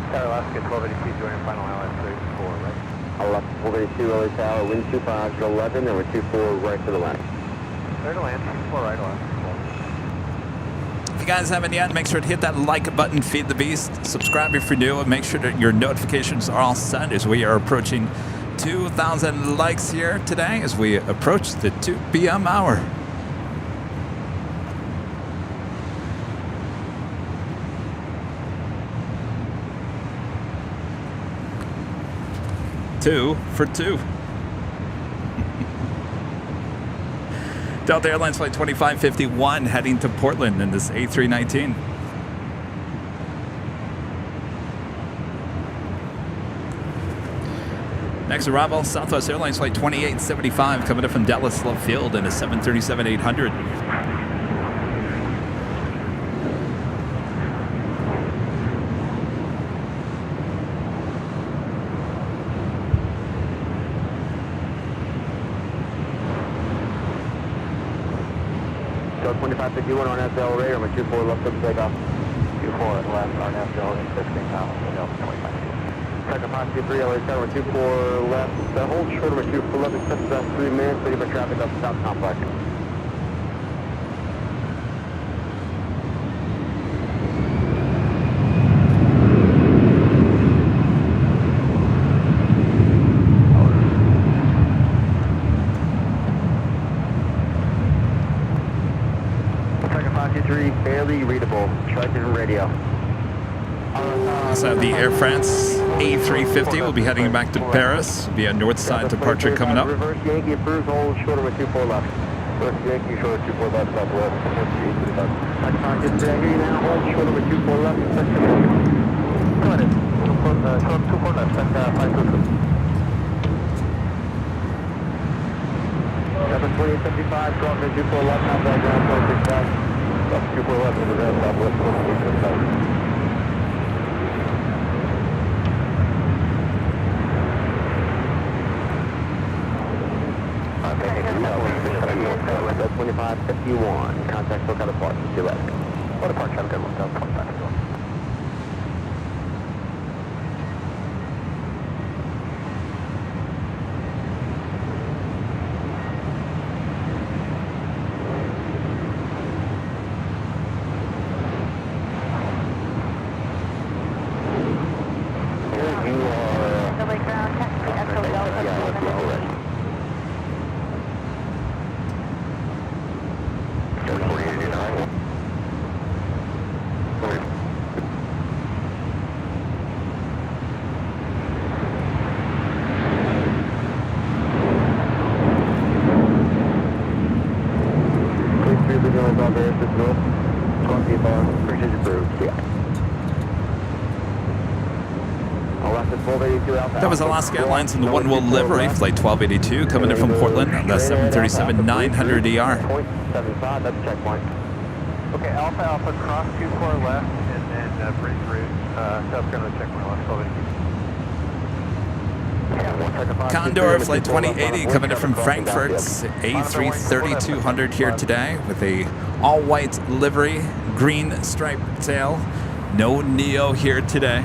Tower Alaska 1282, joining final island 34, right? Left 482 early tower, wind 2511, and we're 24 right to the land. Clear to land, 24 right Alaska. If you guys haven't yet, make sure to hit that like button, feed the beast, subscribe if you're new, and make sure that your notifications are all set as we are approaching 2,000 likes here today as we approach the 2 p.m. hour. Two for two. Delta Airlines flight 2551 heading to Portland in this A319. Next arrival, Southwest Airlines flight 2875 coming up from Dallas Love Field in a 737-800. Delta 2551 on SL radar, I'm 24 left up takeoff. 24 left on SL, 16 pounds, Delta 25. Second 523, LA tower, 24 left, hold short of 24 left, expect about 3 minutes, waiting for traffic up south complex. Barely readable. Try different radio. So the Air France A350 will be heading back to Paris via north side departure coming up. Reverse Yankee approved, hold short of 24 left. Reverse Yankee short of 24 left, southwest. Just hear you now, hold short of 24 left. Go ahead. Short of 24 left, send 522. 2875, cross 24 left, contact ground 0.65. That's 24 left in the ground, southwest 165. That's 2551. Contact Book out of Park. See you later. What a park, have a good one. 2551. That was Alaska Airlines in the one-wheel livery, flight 1282, coming in from Portland on the 737-900ER. 0.75, that's checkpoint. Okay, Alpha Alpha, cross 24 left, and then bridge route, South Carolina checkpoint, left 1282. Condor, flight 2080, coming in from Frankfurt's A330-200 here today with a all-white livery, green striped tail. No Neo here today.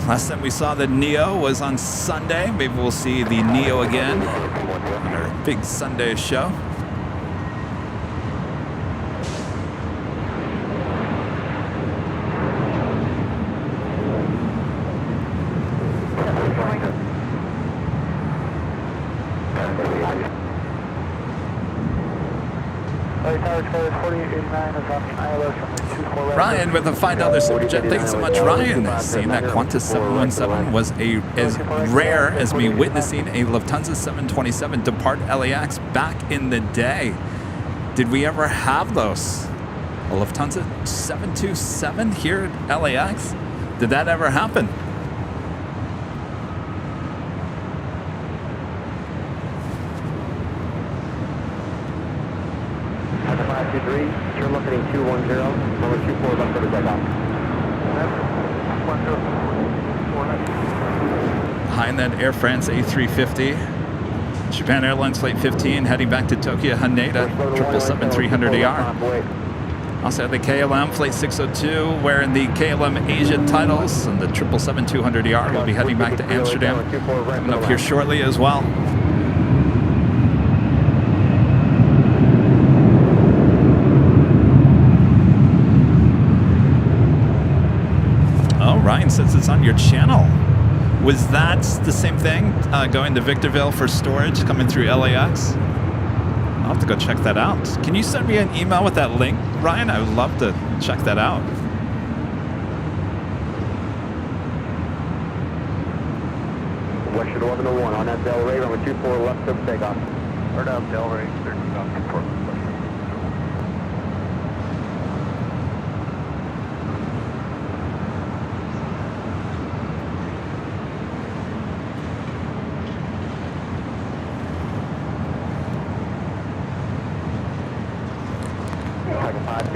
Last time we saw the Neo was on Sunday. Maybe we'll see the Neo again on our big Sunday show. Ryan with a $5 super chat. Thanks so much, Ryan. Seeing that Qantas 717 was as rare as me witnessing a Lufthansa 727 depart LAX back in the day. Did we ever have those? A Lufthansa 727 here at LAX? Did that ever happen? Turn left heading 210, number 24 left for takeoff. Behind that Air France A350, Japan Airlines Flight 15 heading back to Tokyo Haneda, 777-300ER. Also had the KLM Flight 602 wearing the KLM Asia titles, and the 777-200ER will be heading back to Amsterdam coming up here shortly as well. Ryan says it's on your channel. Was that the same thing? Going to Victorville for storage, coming through LAX? I'll have to go check that out. Can you send me an email with that link, Ryan? I would love to check that out. Western 1101 on that Del Rey, runway 24 left of takeoff. Or down Del Rey, 13,004.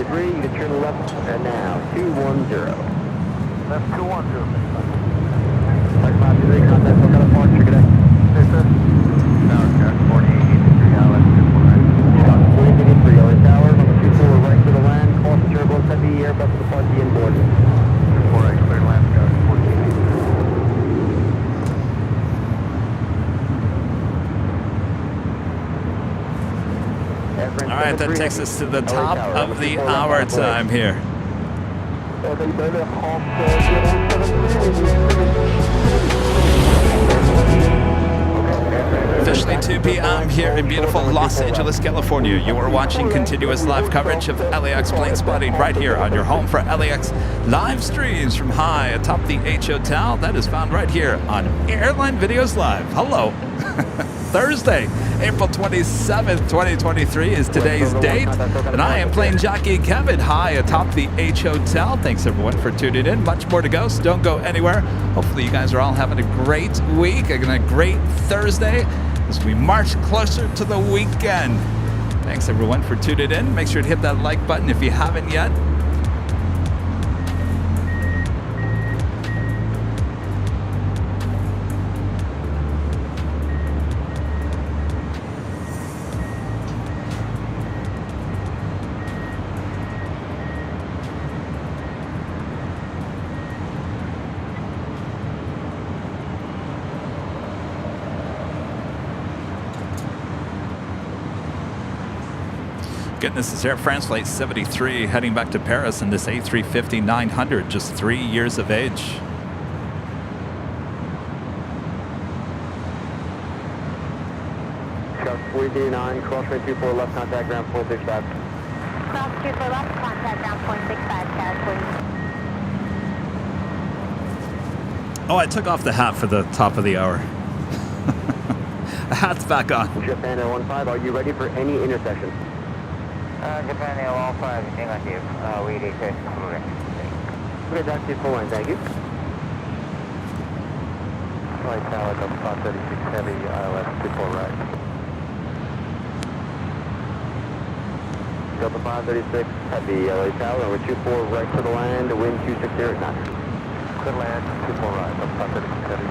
You can turn left and now 210. Left 210. Flight 523, contact Hotel Departure, good day. Yes, sir. Tower, 4883, LS 249. 4883, LA Tower, number 24 right to the land, cross the turbulence, heavy Airbus to depart the inboard. 24 right, clear land, Tower, 4883. All right, that takes us to the top of the hour time here. Officially 2 p.m. here in beautiful Los Angeles, California. You are watching continuous live coverage of LAX plane spotting right here on your home for LAX live streams from high atop the H Hotel. That is found right here on Airline Videos Live. Hello. Thursday, April 27th, 2023 is today's date, and I am plane jockey Kevin high atop the H Hotel. Thanks everyone for tuning in. Much more to go, so don't go anywhere. Hopefully you guys are all having a great week and a great Thursday as we march closer to the weekend. Thanks everyone for tuning in. Make sure to hit that like button if you haven't yet. Goodness, this Air France Flight 73 heading back to Paris in this A350-900, just 3 years of age. Scout 439, crosswind 24 left, contact ground 465. Cross 24 left, contact ground 465, Tower 40. Oh, I took off the hat for the top of the hour. The hat's back on. Japan 15, are you ready for any intersection? Japan 15, negative. We request correct. Okay, that's your full line, thank you. Flight tower, 536 heavy, ILS 24 right. Delta 536, heavy LA Tower, number 24 right to the land, wind 260 at knots. Clear land, 24 right, Delta 536 heavy.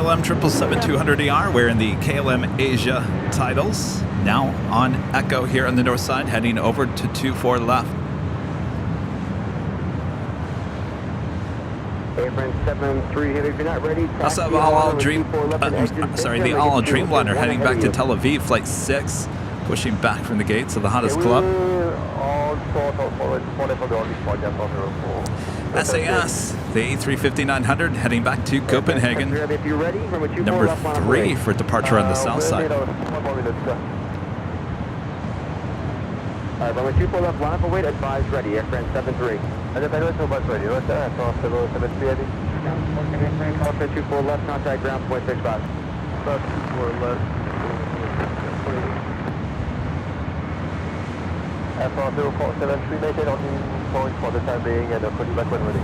KLM 777-200ER wearing the KLM Asia titles. Now on Echo here on the north side, heading over to 24 left. Airline 73, if you're not ready, Also, taxi all on Dream, over 24 left and exit sorry, Victor, the all make it Dreamliner 201 heading ahead back of to you. Tel Aviv, flight 6, pushing back from the gates of the hottest club. SAS, the A350-900 heading back to Copenhagen. If you're ready, number 24 Number left line up 3 away. for departure on the south side. Alright, runway 24 left line up away, advise ready, Airline 73. And if I don't know about ready, what's that? Off the 73 ready. Airline 24 left, contact ground point 65. 24 left. Aircraft 0473, maintain on the point for the time being, and I'll call you back when ready.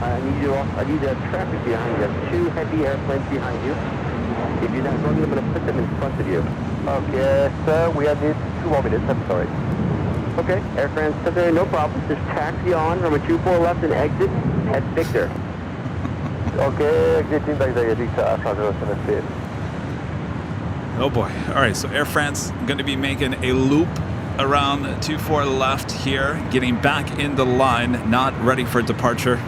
I need traffic behind you. 2 heavy airplanes behind you. If you're not running, I'm going to put them in front of you. Okay, sir, we have need 2 more minutes, I'm sorry. Okay, Air France 7, no problem. Just taxi on, runway 24 left and exit at Victor. Okay, exiting back there, Victor, Air France 078. Oh boy. All right, so Air France going to be making a loop around 24 left here, getting back in the line, not ready for departure.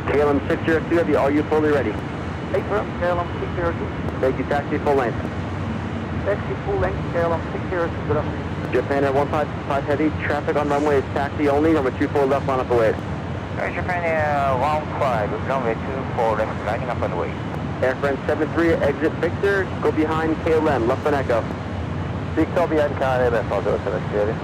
KLM 602 Heavy, are you fully ready? Hey, KLM 602. Thank you, taxi full length. Taxi full length, KLM 602, good afternoon. Japan Air 155 Heavy, traffic on runway is taxi only, number 24 left line up away. Japan Air 15, runway 24 left, lining up on the way. Air France 73, exit Victor, go behind KLM, left on Echo. Victor behind KLM, I'll do it for next year.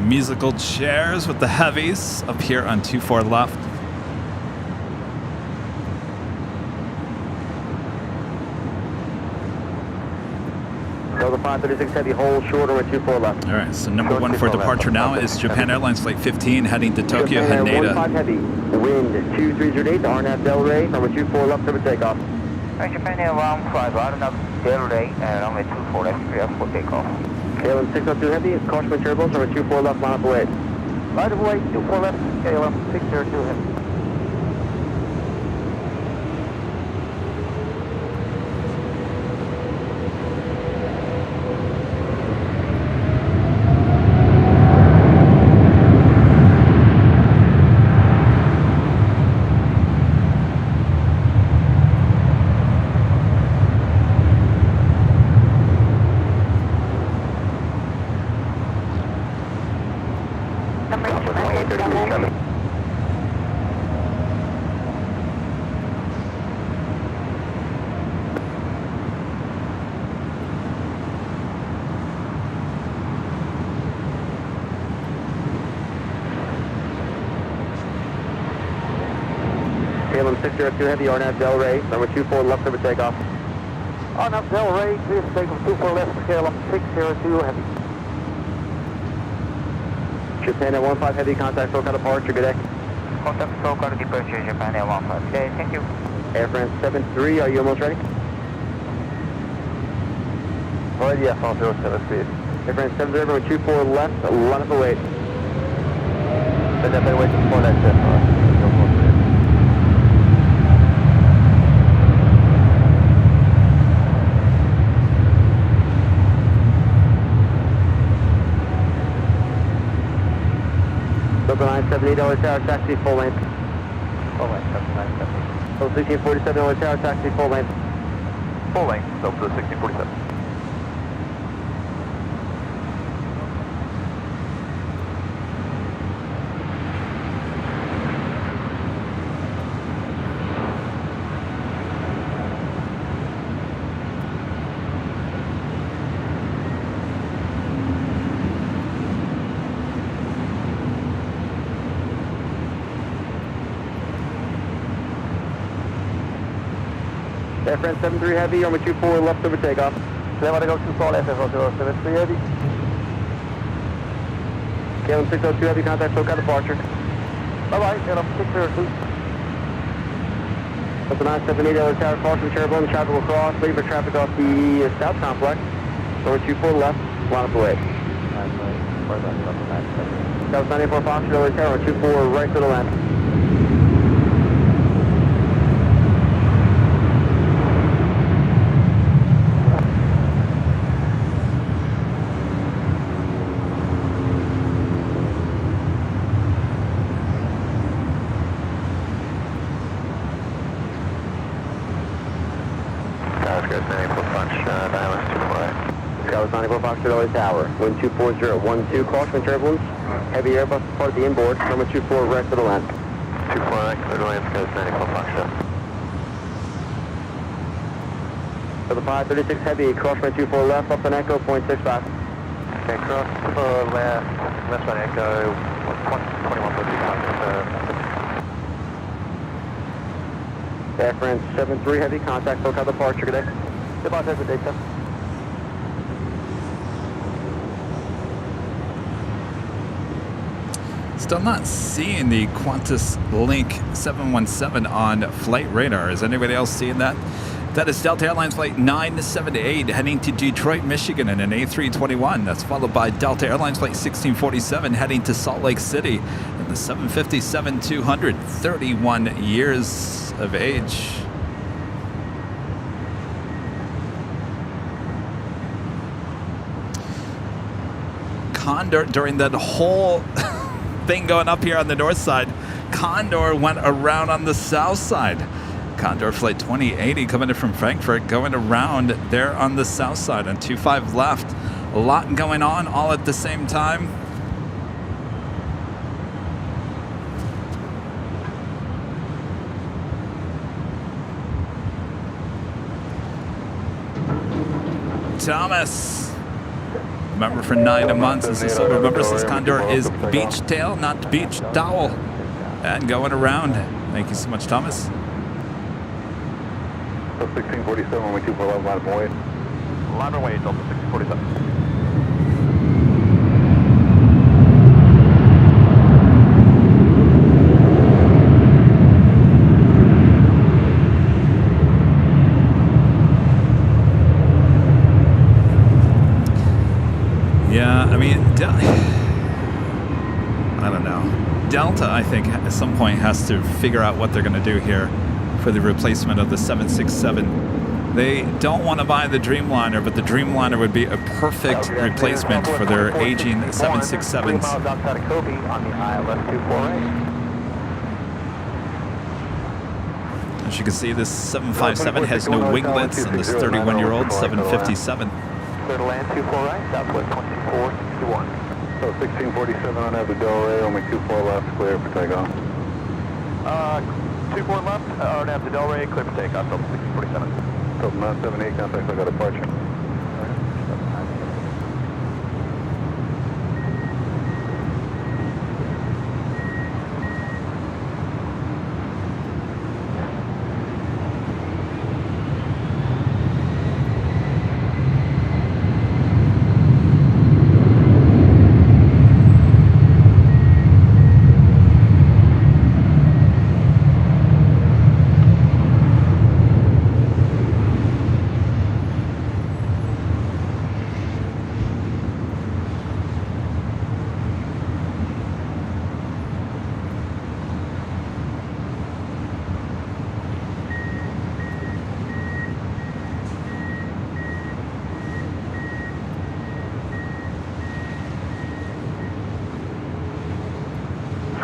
Musical chairs with the heavies up here on 24 left. Delta 536 Heavy, hold shorter with 24 left. All right, so number 1 for departure now is Japan Airlines Flight 15 heading to Tokyo Japan Air Haneda. 15 Heavy, wind 2308, RNAV Delray, number 24 left, over takeoff. Japan Air 15, RNAV Delray, runway 24 left, clear for takeoff. KLM 602 Heavy, caution with turbos, number 24 left, line up away. Right of way, 24 left, KLM 602 heavy. KLM 602 Heavy, RNAV Delray, number 24 left, over takeoff. RNAV Delray, clear for takeoff, 24 left, KLM 602 heavy. Japan Air 15 Heavy, contact SoCal departure, good day. Contact SoCal departure, Japan Air 15. Okay, thank you. Air France 73, are you almost ready? Ready, yes, on 073. Air France 70, number 24 left, line up away. Then I've been waiting for that, Local 978 Tower, taxi full length. Full length, that's 970. Local 1647 Tower, taxi full length. Full length, so to 1647. Airline 73 Heavy, runway 24 left over takeoff. Lima to go 24 left, 73 Heavy. KLM 602 Heavy, contact SoCal departure. Bye-bye, KLM 602. Up to 978 LA Tower, caution, turbulence, traffic will cross, waiting for traffic off the south complex. Runway 24 left, line up away. That was 94 Fox, LA Tower, runway 24 right to the left. Scott 94 Fox, LA Tower, wind 24012, caution turbulence, heavy Airbus part of the inboard, number 24 right to the left. 24 right, clear to land, Scott 94 Fox. For the 536 Heavy, cross runway 24 left, up an echo, 0.65. Okay, cross for left one echo, 21 Airline 73 Heavy, contact SoCal departure, good day. Departure for data. Still not seeing the Qantas Link 717 on flight radar. Is anybody else seeing that? That is Delta Airlines Flight 978 heading to Detroit, Michigan in an A321. That's followed by Delta Airlines Flight 1647 heading to Salt Lake City in the 757-200, 31 years of age. Condor, during that whole thing going up here on the north side, Condor went around on the south side. Condor Flight 2080 coming in from Frankfurt, going around there on the south side on 25 left. A lot going on all at the same time. Thomas. Remember, for 9 months, as this remember, this Condor is beach tail, not beach towel. And going around. Thank you so much, Thomas. 1647, we 24 left, line of away. Line away, Delta 1647. Yeah, I mean, I don't know. Delta, I think, at some point has to figure out what they're going to do here for the replacement of the 767. They don't want to buy the Dreamliner, but the Dreamliner would be a perfect replacement for their aging 767s. As you can see, this 757 has no winglets, and this 31-year-old 757. Clear to land 24 right, Southwest 2461. So 1647 on Abu Dhabi, only 24 left, clear for takeoff. 24 left, on Abu Dhabi, clear for takeoff, Delta 1647. Delta 978, contact, I got departure.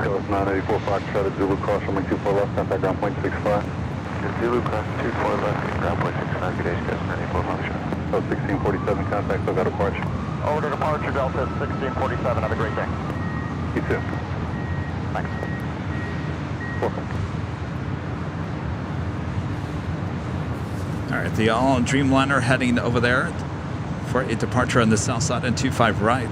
Scott 984 Fox, try to Zulu cross runway 24 left, contact ground point 65. Zulu cross 24 left, ground point 65, good day, Scott 984 Fox. So 1647, contact, so got departure. Over to departure, Delta 1647, have a great day. You too. Thanks. Welcome. All right, the all Dreamliner heading over there for a departure on the south side and 25 right.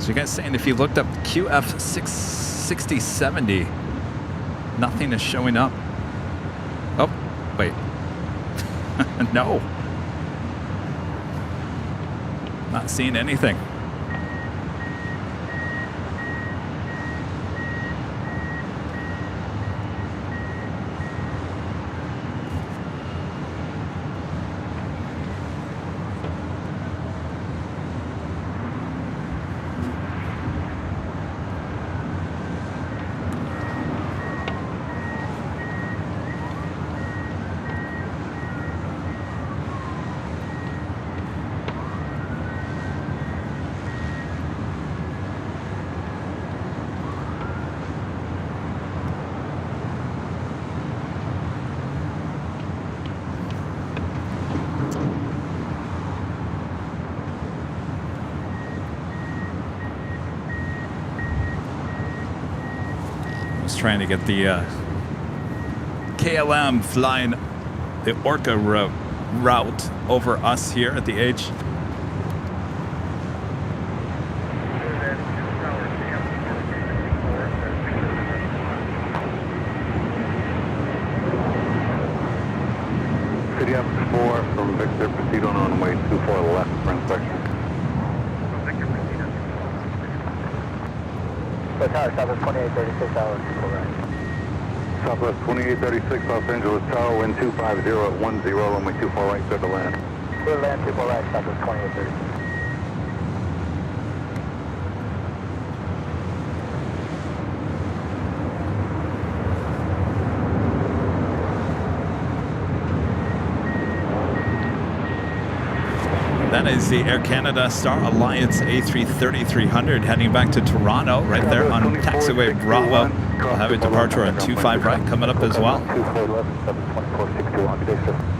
So you guys saying if you looked up QF 66070, nothing is showing up. Oh, wait. No. Not seeing anything. Trying to get the KLM flying the Orca route over us here at the H. City up 4 from Victor, proceed on runway 24 left for inspection. Tower, Southwest 2836, hours, right. Southwest 2836, Los Angeles Tower, wind 250 at 10, runway 24 right, clear to land. Clear to land, 24 right, Southwest 2836. That is the Air Canada Star Alliance A330-300 heading back to Toronto, right there on taxiway Bravo. We'll have a departure on 25 right coming up as well. 2462 on today's system.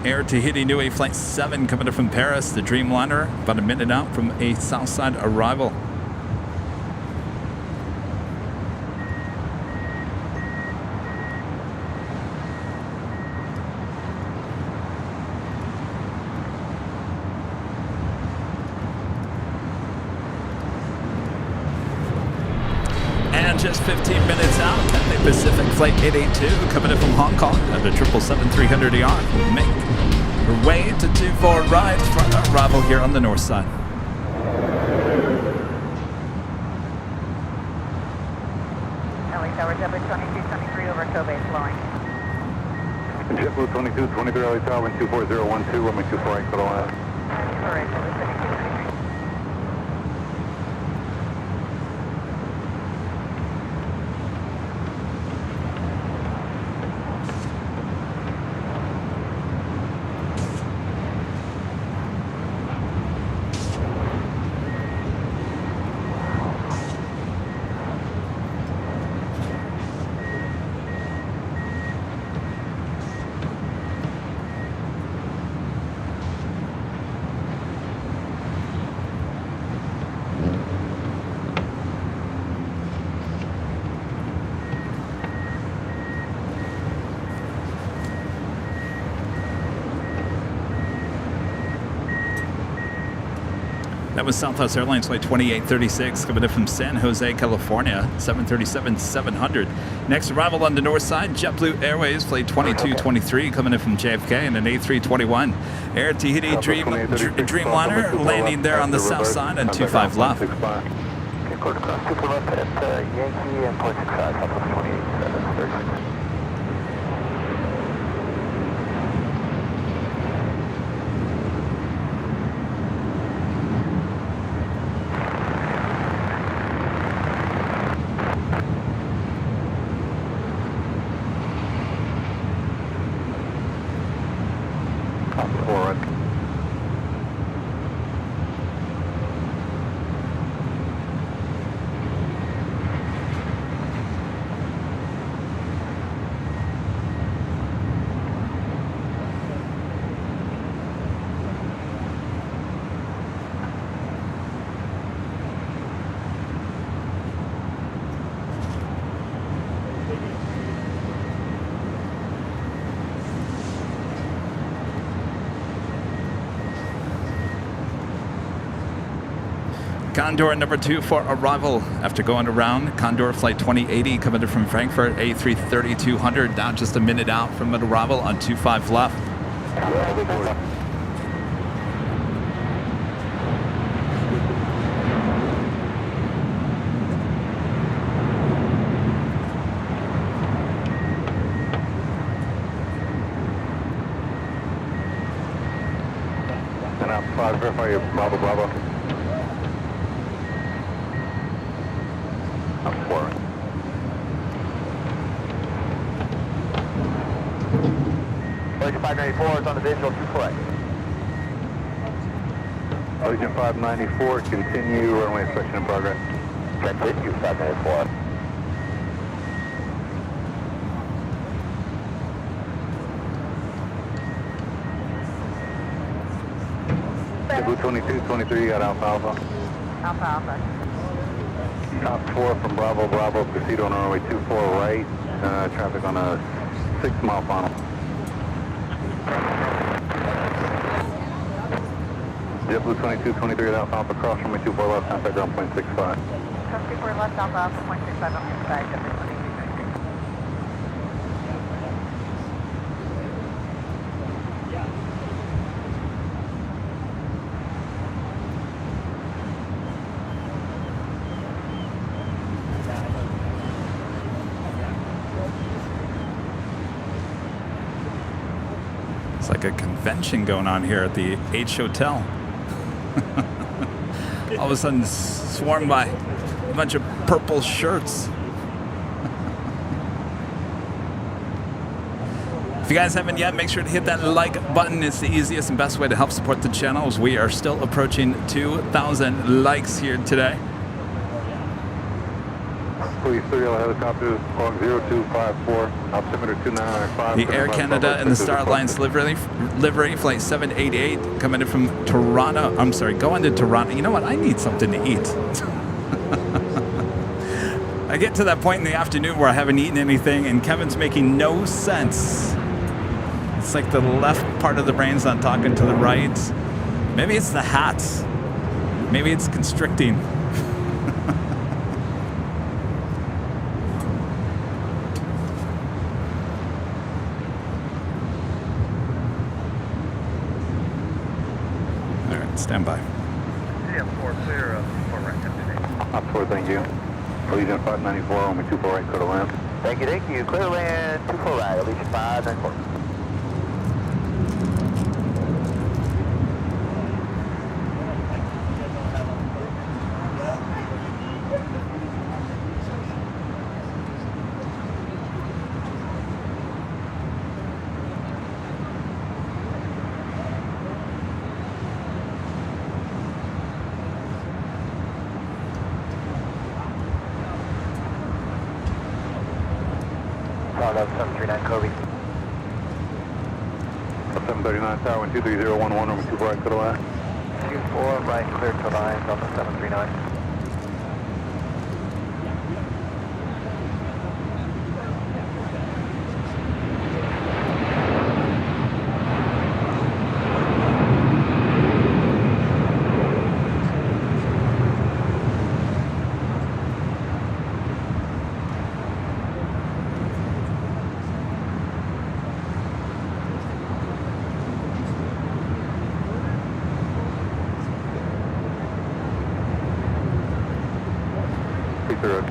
Air Tahiti Nui Flight 7 coming in from Paris, the Dreamliner, about a minute out from a Southside arrival. And just 15 minutes out, Cathay Pacific Flight 882 coming in from Hong Kong at the 777-300ER. Make her way to 24 right for arrival here on the north side. LA Tower, Zebra 2223 over Kobe, flowing. JetBlue 2223, LA Tower, wind 24012, runway 24 right, clear to land. All right, Zebra 2223. That was Southwest Airlines Flight 2836 coming in from San Jose, California, 737-700. Next arrival on the north side, JetBlue Airways Flight 2223 coming in from JFK and an A321. Air Tahiti Dreamliner landing there on the south side and 25 left. Clear to cross 2 left at Yankee and point 65, Southwest 2836. Condor number 2 for arrival after going around. Condor flight 2080 coming in from Frankfurt, A330-200, now just a minute out from an arrival on 25 left. And I'm 5, verify your Bravo Bravo. I'm 4. Legion 594 is on the visual 248. Legion 594, continue runway inspection in progress. Continue 594. Blue 22, 23, got Alpha Alpha. Alpha Alpha. Top 4 from Bravo Bravo, proceed on runway 24 right. Traffic on a 6-mile funnel. JetBlue 22, 23 at Alpha Alpha, cross runway 24 left, contact ground point 65. Cross 24 left, Alpha Alpha, 0.65 on your side, JetBlue 22. It's like a convention going on here at the H Hotel. All of a sudden swarmed by a bunch of purple shirts. If you guys haven't yet, make sure to hit that like button. It's the easiest and best way to help support the channel, as we are still approaching 2,000 likes here today. Please, serial helicopters, Squawk 0254, altimeter 2995. The Air Canada and the Star Alliance livery, flight 788, coming in from Toronto. I'm sorry, going to Toronto. You know what? I need something to eat. I get to that point in the afternoon where I haven't eaten anything, and Kevin's making no sense. It's like the left part of the brain's not talking to the right. Maybe it's the hat. Maybe it's constricting. Stand by. Yeah, 4 clear, 4 right, up 4, thank you. Legion 594, only 24 right, clear to land. Thank you. Clear to land, 24 right, Legion 594. Tower 739 Kobe. 739 Tower 123.011, room 24 right, clear to land. 24 right, clear to line, Delta 739. Road.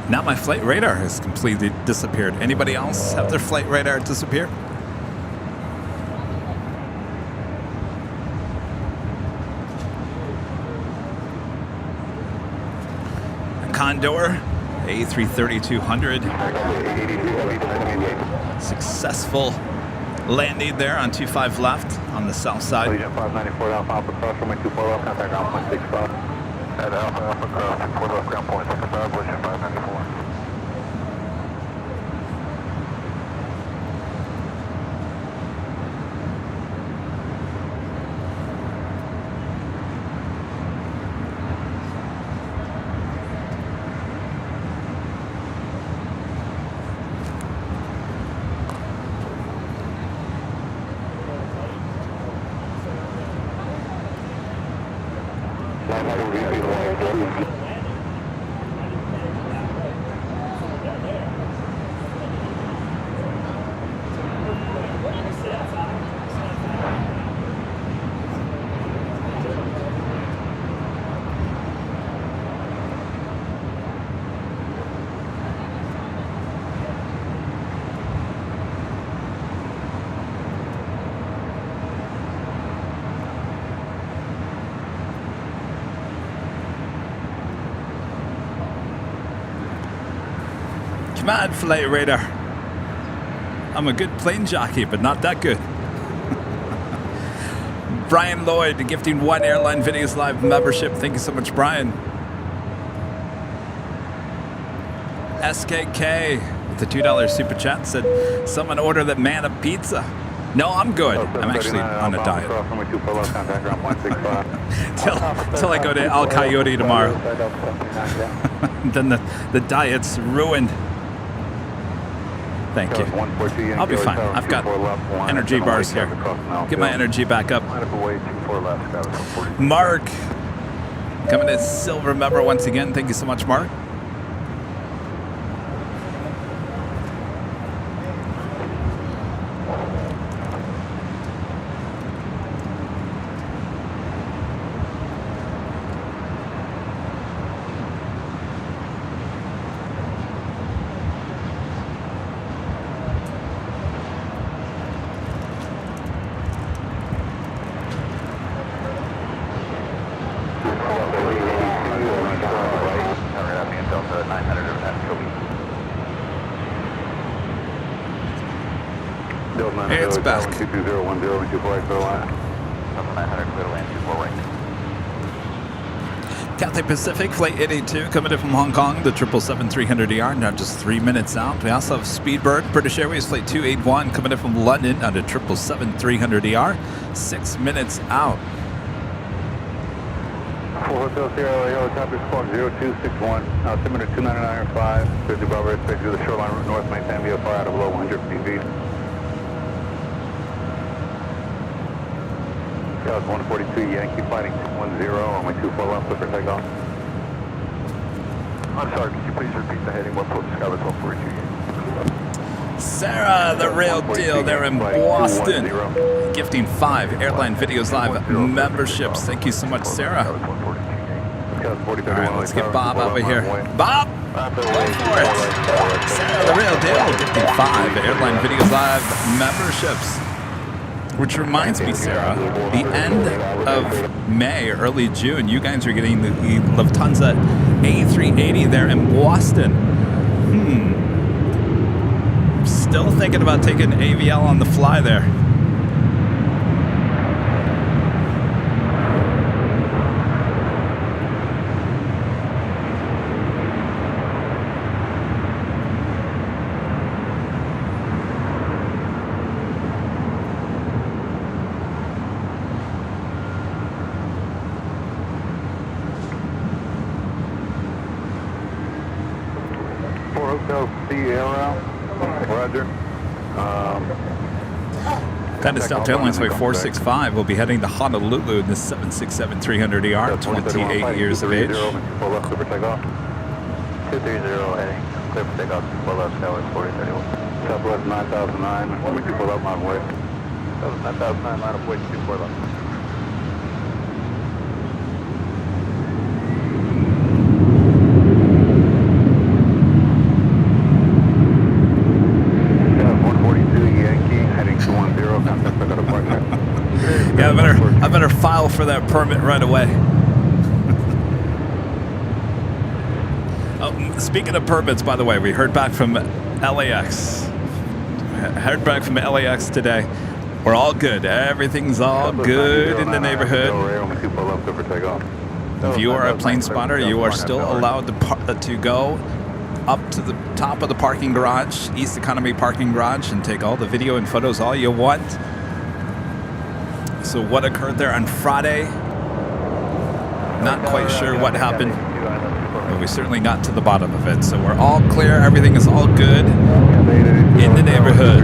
Now my flight radar has completely disappeared. Anybody else have their flight radar disappear? Condor, A330-200. Successful landing there on 25 left on the south side. Legion 594 Alpha Alpha cross runway 24 left, contact ground point 65. At Alpha Alpha cross 24 left, ground point 65, Legion 594. Come on, Flight Radar. I'm a good plane jockey, but not that good. Brian Lloyd gifting 1 Airline Videos Live membership. Thank you so much, Brian. SKK with the $2 super chat said, someone order the man a pizza. No, I'm good. I'm actually on a diet. till I go to Al Coyote tomorrow. Then the diet's ruined. Thank you. I'll be fine. I've got energy bars here. Get my energy back up. Mark, coming as silver member once again. Thank you so much, Mark. Hey, it's back. Cathay Pacific, Flight 882, coming in from Hong Kong, the 777-300ER, now just 3 minutes out. We also have Speedbird, British Airways, Flight 281, coming in from London on the 777-300ER, 6 minutes out. 4 Hotel Sierra Leone, top is squawk 0261, altimeter 299.5, 50 Bravo airspace to the shoreline route north, maintain VFR out of below 150 feet. South 142 Yankee fighting 210 on my 24 left, clear for takeoff. I'm sorry, could you please repeat the heading? 142 Skywest 142. Sarah, the real deal there in Boston, gifting 5 Airline Videos Live memberships. Thank you so much, Sarah. All right, let's get Bob over here. Bob, go for it. Sarah, the real deal, gifting 5 Airline Videos Live memberships. Which reminds me, Sarah, the end of May, early June, you guys are getting the Lufthansa A380 there in Boston. Still thinking about taking AVL on the fly there. Kind of Delta Airlines Flight 465 will be heading to Honolulu in the 767-300ER, 28 years of age. 230 heading, clear for takeoff, 24 left, Skywest 4031. Southwest 9009, 24 left, line of way. Southwest 9009, line of way, 24 left. Yeah, I better file for that permit right away. Speaking of permits, by the way, we heard back from LAX. Heard back from LAX today. We're all good. Everything's all good in the neighborhood. If you are a plane spotter, you are still allowed to go up to the top of the parking garage, East Economy parking garage, and take all the video and photos all you want. So what occurred there on Friday? Not quite sure what happened, but we certainly got to the bottom of it. So we're all clear. Everything is all good in the neighborhood.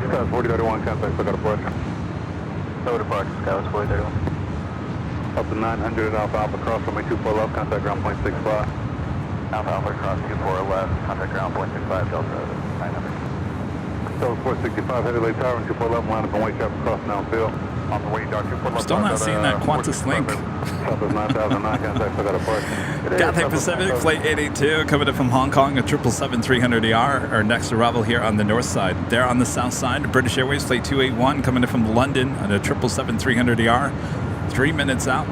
Skywards 4031, contact, pick up approach. Over to Park, Skywards 4031. Up to 900 at Alpha Alpha, cross runway 24 left, contact ground point 65. Alpha Alpha, cross 24 left, contact ground point 65, Delta 900. Delta 465, heavy late tower, and 24 left, line up and wait traffic cross downfield. On the way, Dart 24 left. Still not seeing that Qantas link. Southwest 9009, contact, pick up approach. Cathay Pacific, Flight 82, coming in from Hong Kong, a 777-300ER, our next arrival here on the north side. There on the south side, British Airways, Flight 281, coming in from London on a 777-300ER, 3 minutes out.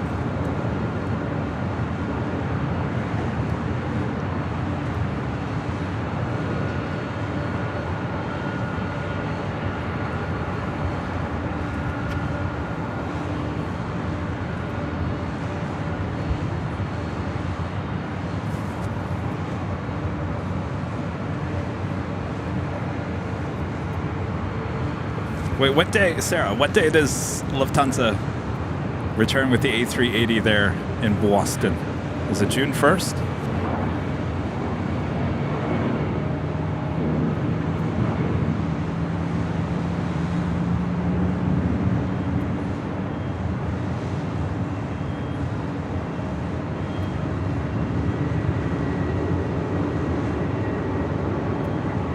Wait, what day, Sarah, what day does Lufthansa return with the A380 there in Boston? Is it June 1st?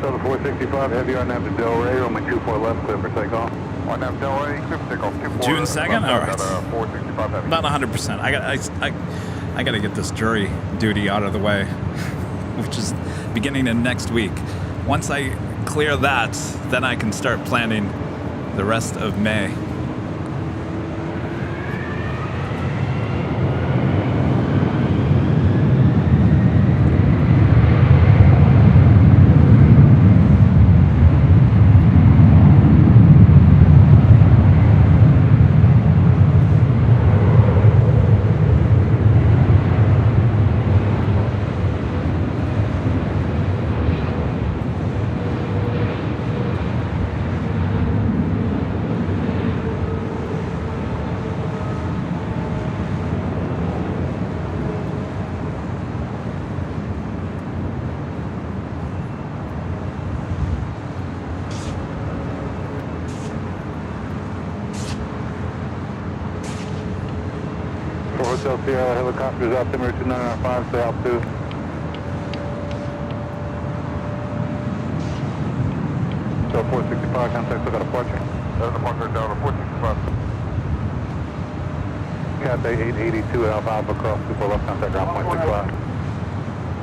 Delta 465, heavy on nav to Delray, runway 24 left, clear for takeoff. On nav Delray, clear for takeoff. June 2nd? All right. 465 heavy. Not 100%. I got to get this jury duty out of the way, which is beginning in next week. Once I clear that, then I can start planning the rest of May. Hotel Sierra, helicopters altimeter 2995, stay altitude. Delta 465, contact, still got a departure. There's a departure, Delta 465. Cathay 882, Alpha Alpha, cross 24 left, contact ground point 65.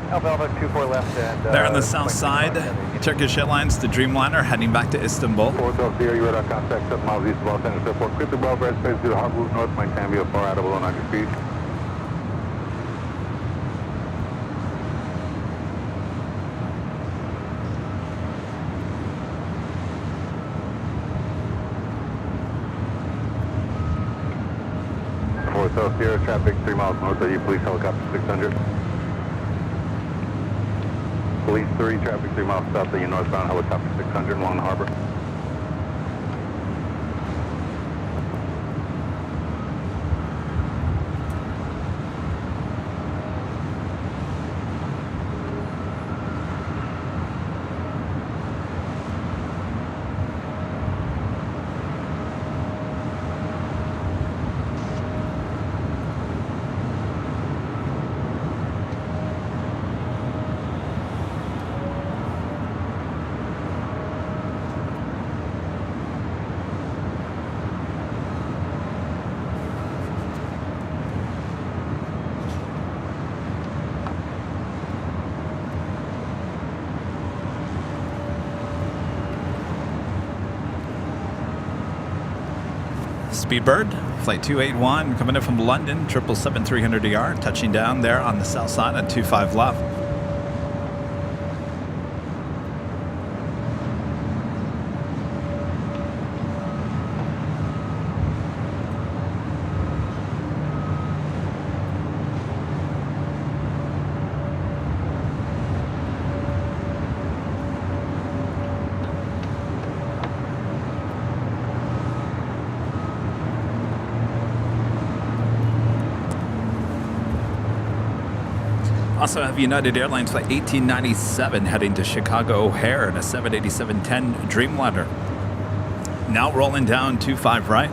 Alpha Alpha, 24 left and... There on the south side, Turkish Airlines, the Dreamliner, heading back to Istanbul. Hotel Sierra, you are at contact 7 miles east of Los Angeles Airport. Crypto Bravo, airspace due to hot route north, maintain via far out of below 90 feet. Hotel Sierra, traffic 3 miles north of you, police helicopter 600. Police 3, traffic 3 miles south of you, northbound helicopter 600 along the harbor. Speedbird, flight 281, coming in from London, 777-300ER, touching down there on the south side at 25 left. Also have United Airlines flight 1897 heading to Chicago O'Hare in a 787-10 Dreamliner. Now rolling down 25 right.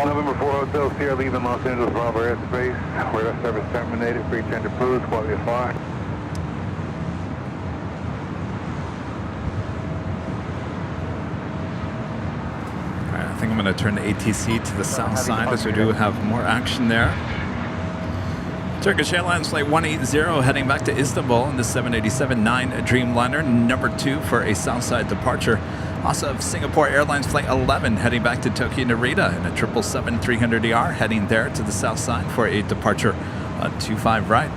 November 4 Hotel Sierra leaving Los Angeles Bravo airspace. Radar service terminated. Free change approved. Quality of flight. Alright, I think I'm going to turn the ATC to the south side as we do have more action there. Turkish Airlines flight 180 heading back to Istanbul in the 787-9 Dreamliner, number 2 for a south side departure. Also have Singapore Airlines flight 11 heading back to Tokyo Narita in a 777-300ER heading there to the south side for a departure 25 right.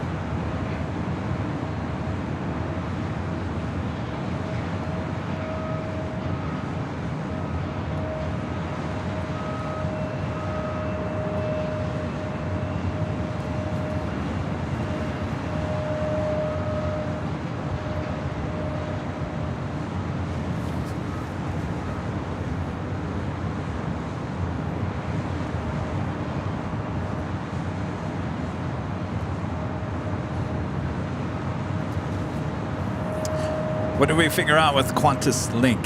What did we figure out with Qantas Link?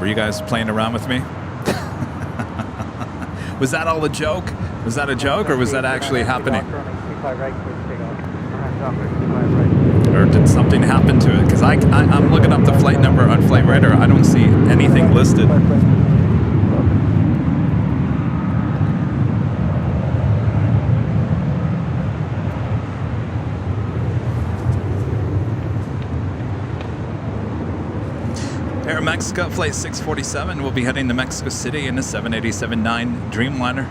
Were you guys playing around with me? Was that all a joke? Was that a joke or was that actually happening? Or did something happen to it? Because I'm looking up the flight number on Flight Radar. I don't see anything listed. Air Mexico flight 647 will be heading to Mexico City in a 787-9 Dreamliner.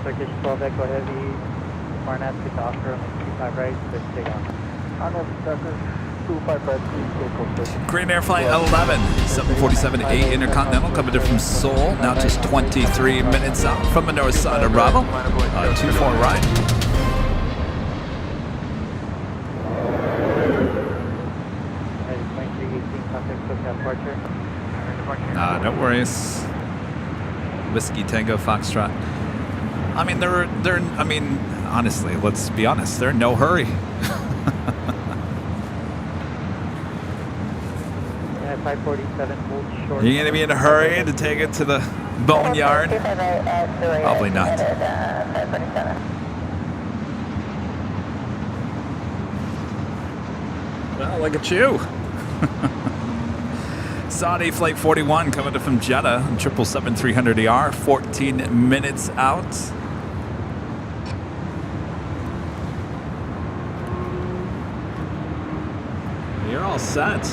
Turkish 12 Echo Heavy, Barnett to Oscar on 25 right, let's take off. Turkish 25 right, please take off. Korean Air Flight 11, 747-8 Intercontinental coming in from Seoul, now just 23 minutes out from the north side of Bravo, 24 right. No worries. Whiskey Tango Foxtrot. I mean, honestly, let's be honest, they're in no hurry. Yeah, 547 hold short. Are you going to be in a hurry to take it to the boneyard? Probably not. Well, look at you. Saudi Flight 41 coming in from Jeddah, 777-300ER, 14 minutes out. You're all set.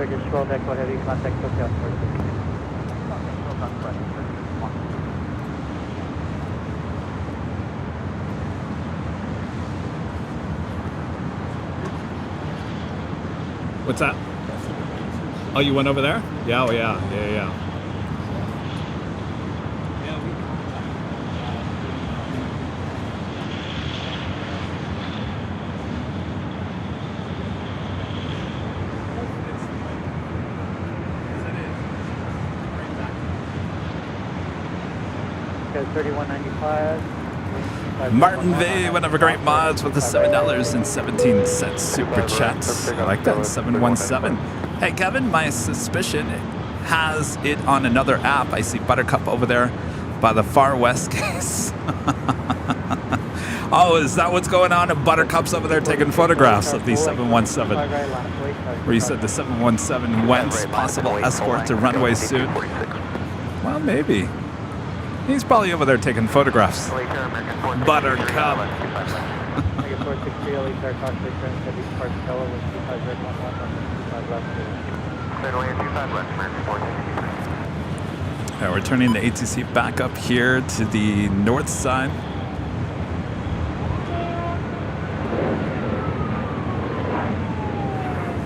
Traffic is 12 Echo Heavy, contact SoCal 46. What's that? Oh, you went over there? Yeah, oh yeah. Okay, 3195. Martin V, one of our great mods with the $7.17 super chat. I like that. 717. Hey, Kevin, my suspicion has it on another app. I see Buttercup over there by the far west case. Oh, is that what's going on? And Buttercup's over there taking photographs of the 717. Where you said the 717 went, possible escort to runway soon. Well, maybe. He's probably over there taking photographs. Buttercup. We're turning the ATC back up here to the north side.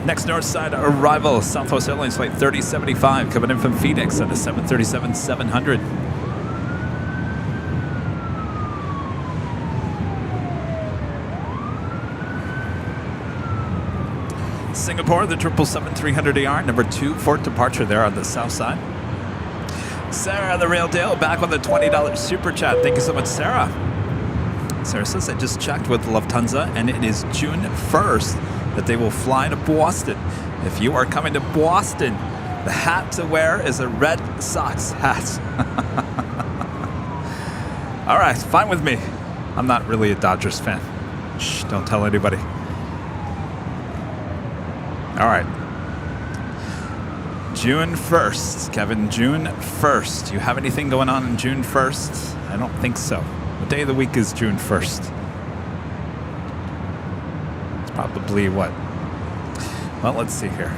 Next north side arrival, Southwest Airlines flight 3075 coming in from Phoenix on a 737-700. Singapore, the 777-300ER, number 2 for departure there on the south side. Sarah, the real deal, back with a $20 super chat. Thank you so much, Sarah. Sarah says, I just checked with Lufthansa, and it is June 1st that they will fly to Boston. If you are coming to Boston, the hat to wear is a Red Sox hat. All right, fine with me. I'm not really a Dodgers fan. Shh, don't tell anybody. All right. June 1st, Kevin, June 1st. You have anything going on June 1st? I don't think so. What day of the week is June 1st? It's probably what? Well, let's see here.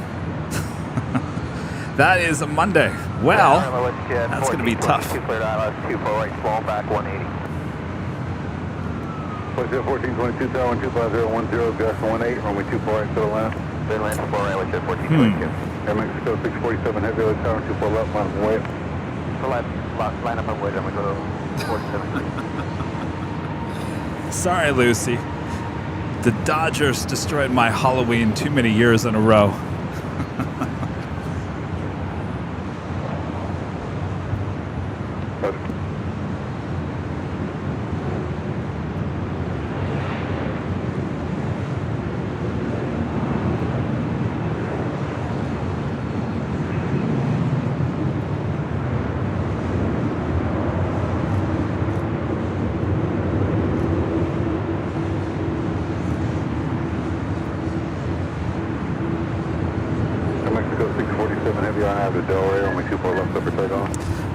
That is a Monday. Well, that's going to be tough. 1422, tower 15010, Gus 18, runway 24 right to the left. Then land 4 right, which is 1422. Air Mexico 647 heavy, let's tower 24 left, line up and wait. So line up and wait, and we go to 473. Sorry, Lucy. The Dodgers destroyed my Halloween too many years in a row.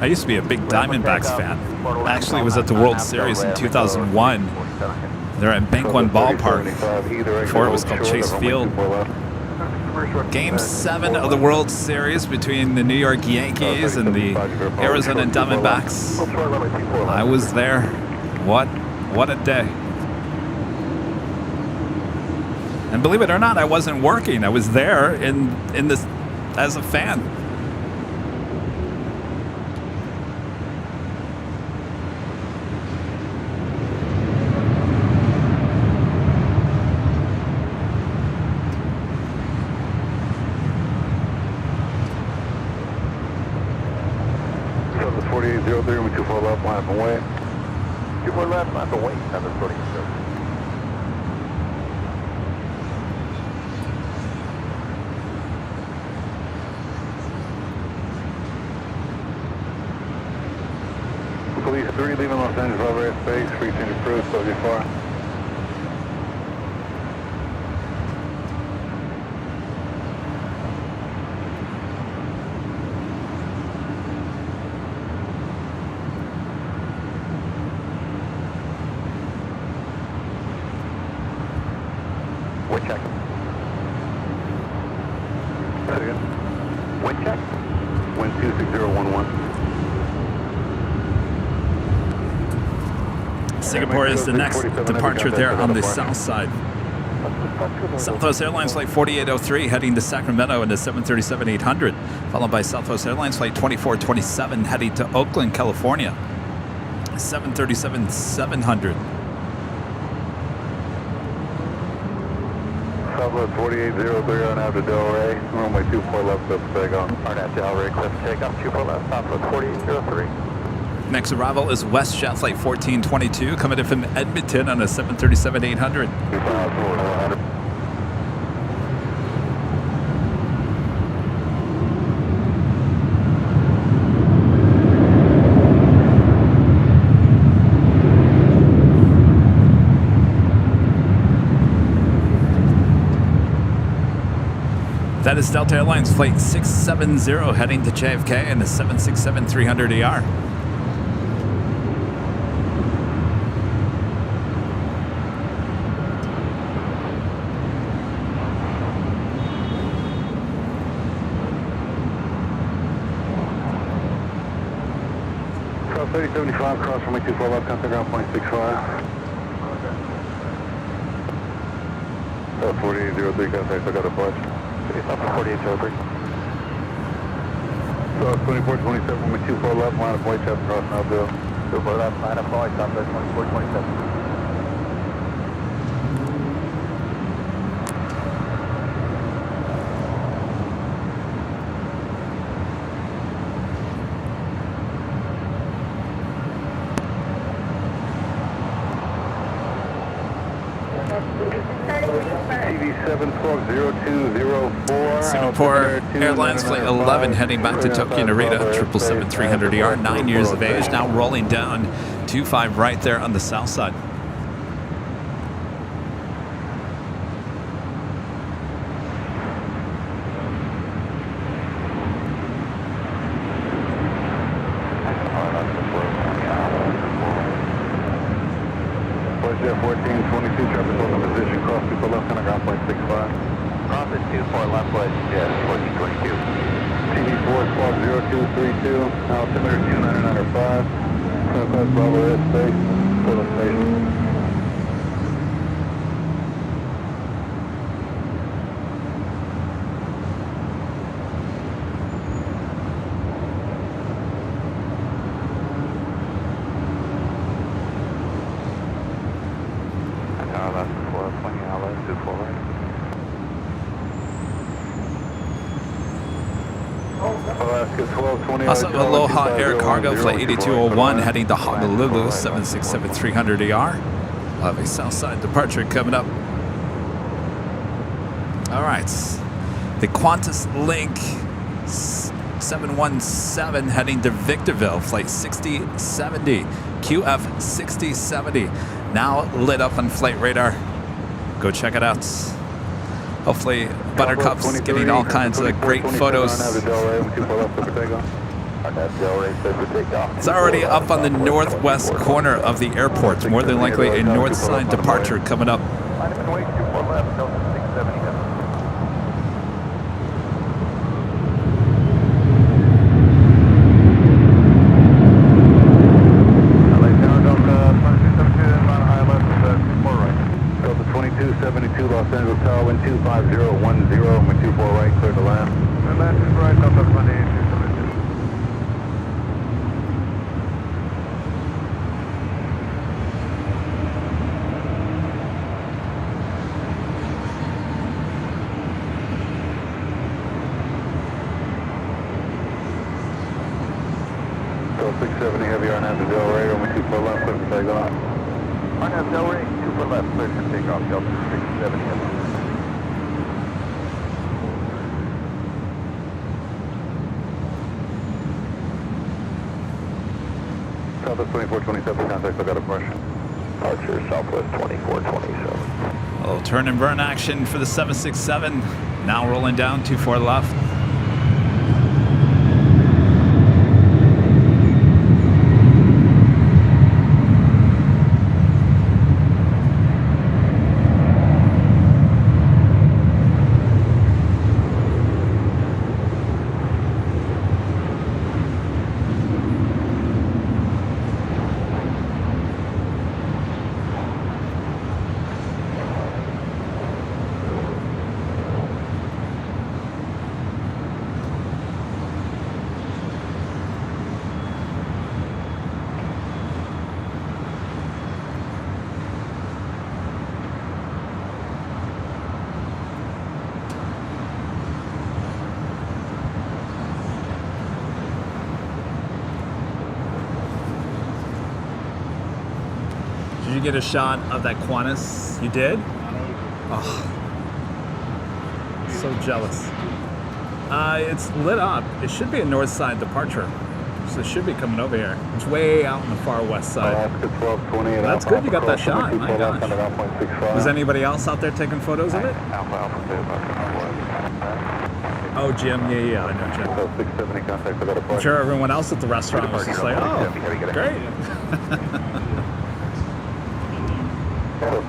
I used to be a big Diamondbacks fan. Actually, was at the World Series in 2001. They're at Bank One Ballpark. Before it was called Chase Field. Game 7 of the World Series between the New York Yankees and the Arizona Diamondbacks. I was there. What a day. And believe it or not, I wasn't working. I was there in this as a fan. Police 3 leaving Los Angeles over airspace, free change of cruise, so you're far. We're checking. Again. 011. Singapore is the next departure there on the south side. Southwest Airlines Flight 4803 heading to Sacramento in the 737-800, followed by Southwest Airlines Flight 2427 heading to Oakland, California, 737-700. Southwest 4803 on out to Delray, runway 24 left, up to takeoff. Arnett Delray, clear for takeoff, 24 left, Southwest 4803. Next arrival is WestJet Flight 1422 coming in from Edmonton on a 737-800. That is Delta Airlines Flight 670 heading to JFK in the 767-300ER. Cross 3075, cross from 24 left, contact ground point 65. 4803, contact, I got a flight. Stop for 4803. So 2427 with 24 left, line of flight, chest across now, Bill. 24 left, line of flight, stop at 2427. Singapore Airlines Flight 11 heading back to Tokyo Narita, 777-300ER, 9 years of age, now rolling down 25 right there on the south side. WestJet 1422, traffic hold in position, cross 24 left, on ground point 65. Cross at 24 left, WestJet 1422. TV4 squawk 0232, altimeter 299.5. Southwest Bravo airspace, Portland Station. Also, Aloha Air Cargo Flight 8201 heading to Honolulu, 767-300ER. We'll have a Southside departure coming up. All right. The Qantas Link 717 heading to Victorville, Flight 6070, QF 6070. Now lit up on flight radar. Go check it out. Hopefully, Buttercup's getting all kinds of great photos. It's already up on the northwest corner of the airport. More than likely a north side departure coming up. Los Angeles Tower, wind 25010, with 24 right, clear to land. And land is right, Delta 2872. So 670 heavy Arnett to Del Rey, only 24 left, clear for takeoff. Arnett Del Rey, 24 left, clear for takeoff, Delta 670 heavy. Southwest 2427, contact, I got a question. Departure, Southwest 2427. A little turn and burn action for the 767. Now rolling down, 24 left. get a shot of that Qantas? You did? Oh, so jealous. It's lit up. It should be a north side departure. So it should be coming over here. It's way out on the far west side. That's good you got that shot. My gosh. Was anybody else out there taking photos of it? Oh, Jim. Yeah, I know Jim. I'm sure everyone else at the restaurant was just like, oh, great.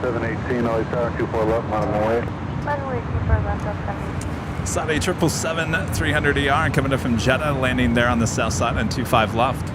718, always tower 24 left, on my way. Runway 24 left, up 7. Saudi 777 300 ER coming in from Jeddah, landing there on the south side and 25 left.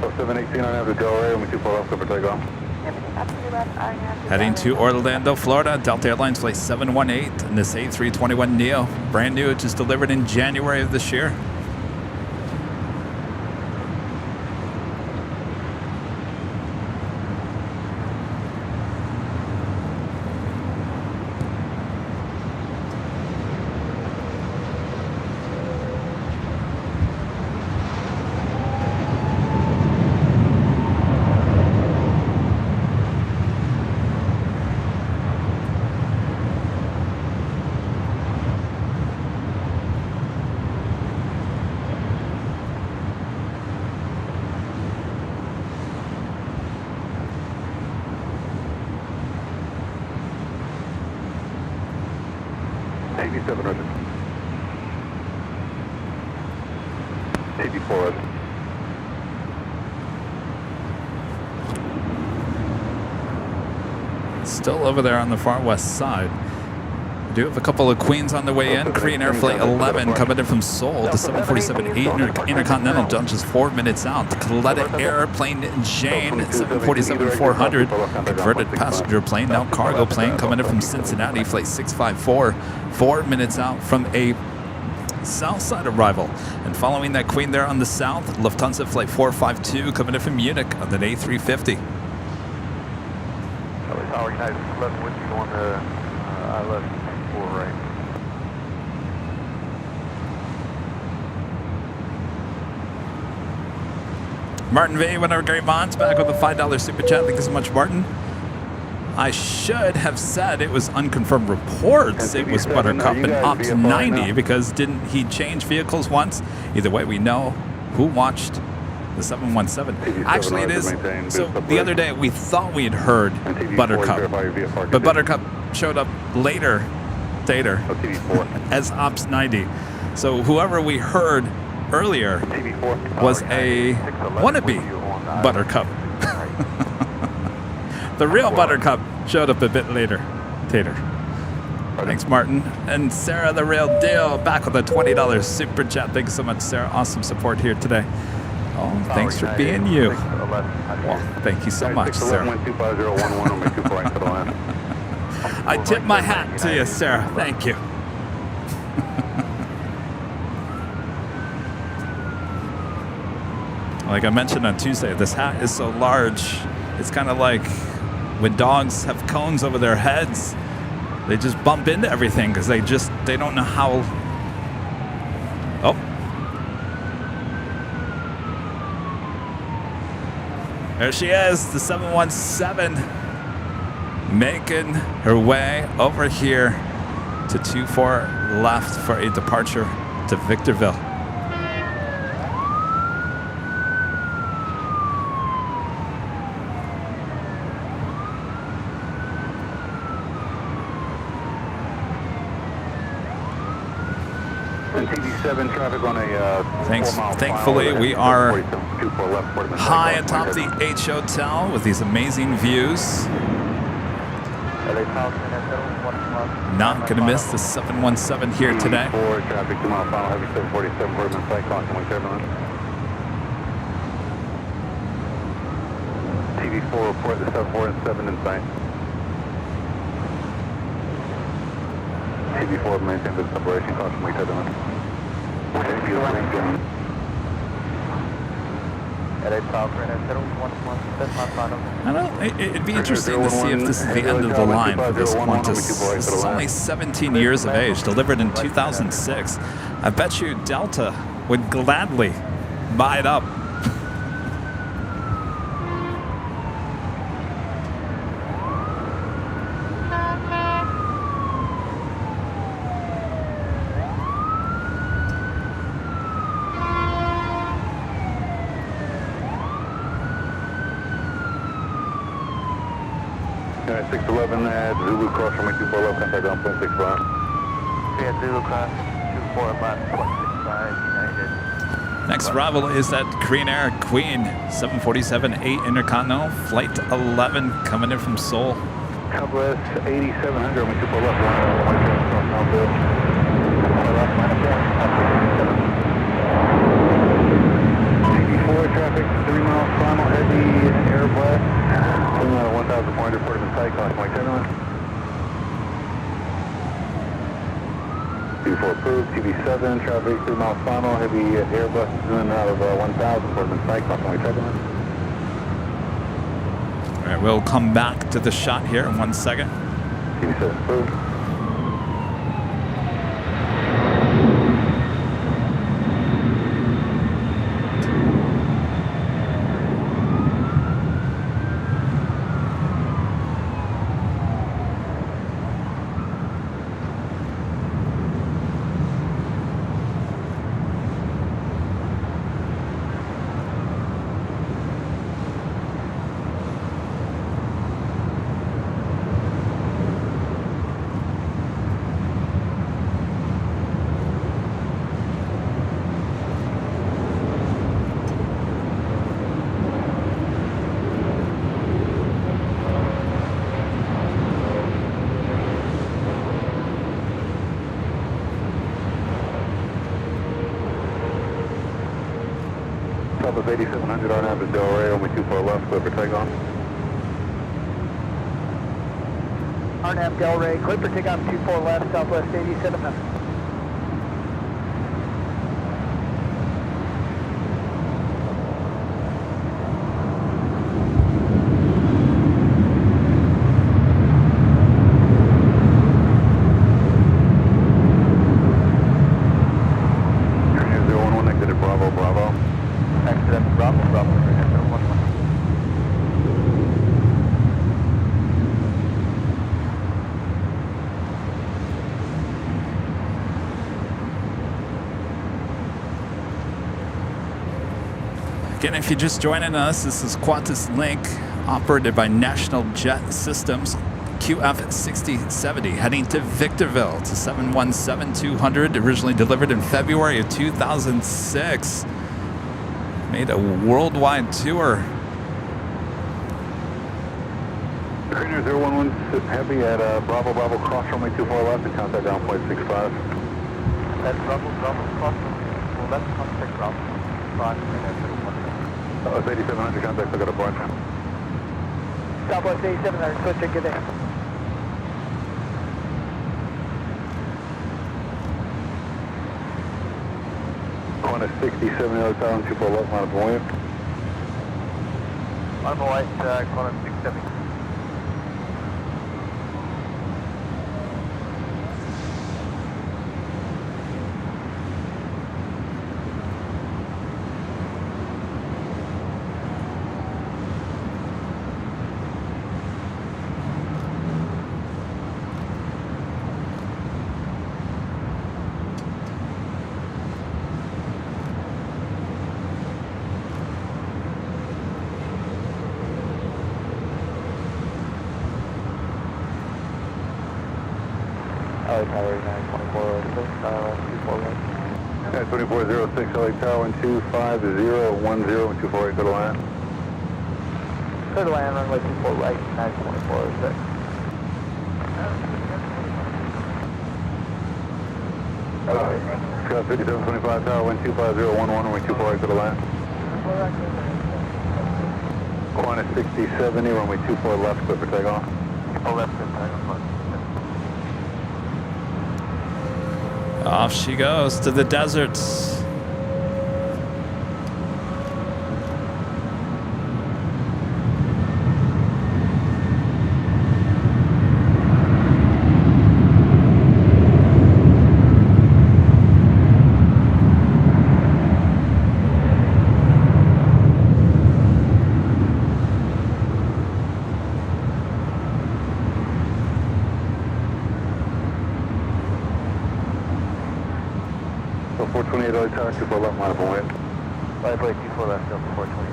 So 718, I have to go right, and we 24 left, go for takeoff. Heading to Orlando, Florida. Delta Airlines Flight 718 and this A321neo. Brand new, just delivered in January of this year. Roger. 84, Roger. Still over there on the far west side. We do have a couple of queens on the way in. Korean Air Flight 11 coming in from Seoul to 747-8 Intercontinental, done just 4 minutes out. The Kaleta Airplane Jane 747-400, converted passenger plane, now cargo plane, coming in from Cincinnati, Flight 654, 4 minutes out from a south side arrival. And following that queen there on the south, Lufthansa Flight 452 coming in from Munich on the A350. Tower United 11 with you going to I-11 4 right. Martin V, one of our great mods, back with a $5 super chat. Thank you so much, Martin. I should have said it was unconfirmed reports. It was Buttercup and Ops 90 because didn't he change vehicles once? Either way, we know who watched the 717. Actually, it is. So the other day, we thought we had heard Buttercup, but Buttercup showed up later as Ops 90. So whoever we heard earlier was a wannabe Buttercup. The real Buttercup showed up a bit later. Thanks, Martin. And Sarah, the real deal, back with a $20 super chat. Thanks so much, Sarah. Awesome support here today. Oh, thanks for being you. Well, thank you so much, Sarah. I tip my hat to you, Sarah. Thank you. Like I mentioned on Tuesday, this hat is so large. It's kind of like when dogs have cones over their heads. They just bump into everything because they don't know how. Oh. There she is, the 717, making her way over here to 24 left for a departure to Victorville. Thankfully, we are high atop the H Hotel with these amazing views. Not going to miss the 717 here today. TV4 report the 747 in sight. TV4, maintain the separation, caution, we head on. At atop, I don't know. It'd be interesting to see if this is the end of the line for this Qantas. This is only 17 years of age, delivered in 2006. I bet you Delta would gladly buy it up. Alright, 611 at Zulu cross from 24 left, contact on 0.65. Yeah, Zulu cross 24 left, 0.65, United. Next arrival is at Korean Air Queen 747-8 Intercontinental, Flight 11, coming in from Seoul. Southwest 8700, on 24 left, 1 cross Southfield. TV4 traffic, 3 miles final, heavy Airbus. 1,400 port of sight, caution, white 10 on. TV4 approved, TV7 traffic, 3 miles final, heavy Airbus in out of 1,000 port of sight, caution, white 10 on. All right, we'll come back to the shot here in 1 second. TV7 approved. Southwest 8700, RNAV is Del Rey, only 24 left, clear for takeoff. RNAV Del Rey, clear for takeoff 24 left, Southwest 8700. Again, if you're just joining us, this is Qantas Link, operated by National Jet Systems, QF6070, heading to Victorville to 717-200, originally delivered in February of 2006. Made a worldwide tour. Trainer 011 heavy at Bravo Bravo cross runway 24 left and contact down 0.65. That's Bravo Bravo cross runway 24 left, contact Bravo 5 Southwest 8700, contact, I got a bunch. Southwest 8700, switch, good day. Qantas 6070, other tower, 24 left, line of William. I'm white, Qantas 670. LA Tower 92406, 24 left. 2406, LA Tower 1251010, 248, go to land. Clear to land, runway 24 right, 92406. Scott 5725 Tower 1251011, runway 248, go to land. Qantas 6070, runway 24 left, clear for takeoff. Oh, left, good takeoff. Off she goes to the desert. So 428 Early Tower, 24 left, line up and wait. 524 left, Delta 420.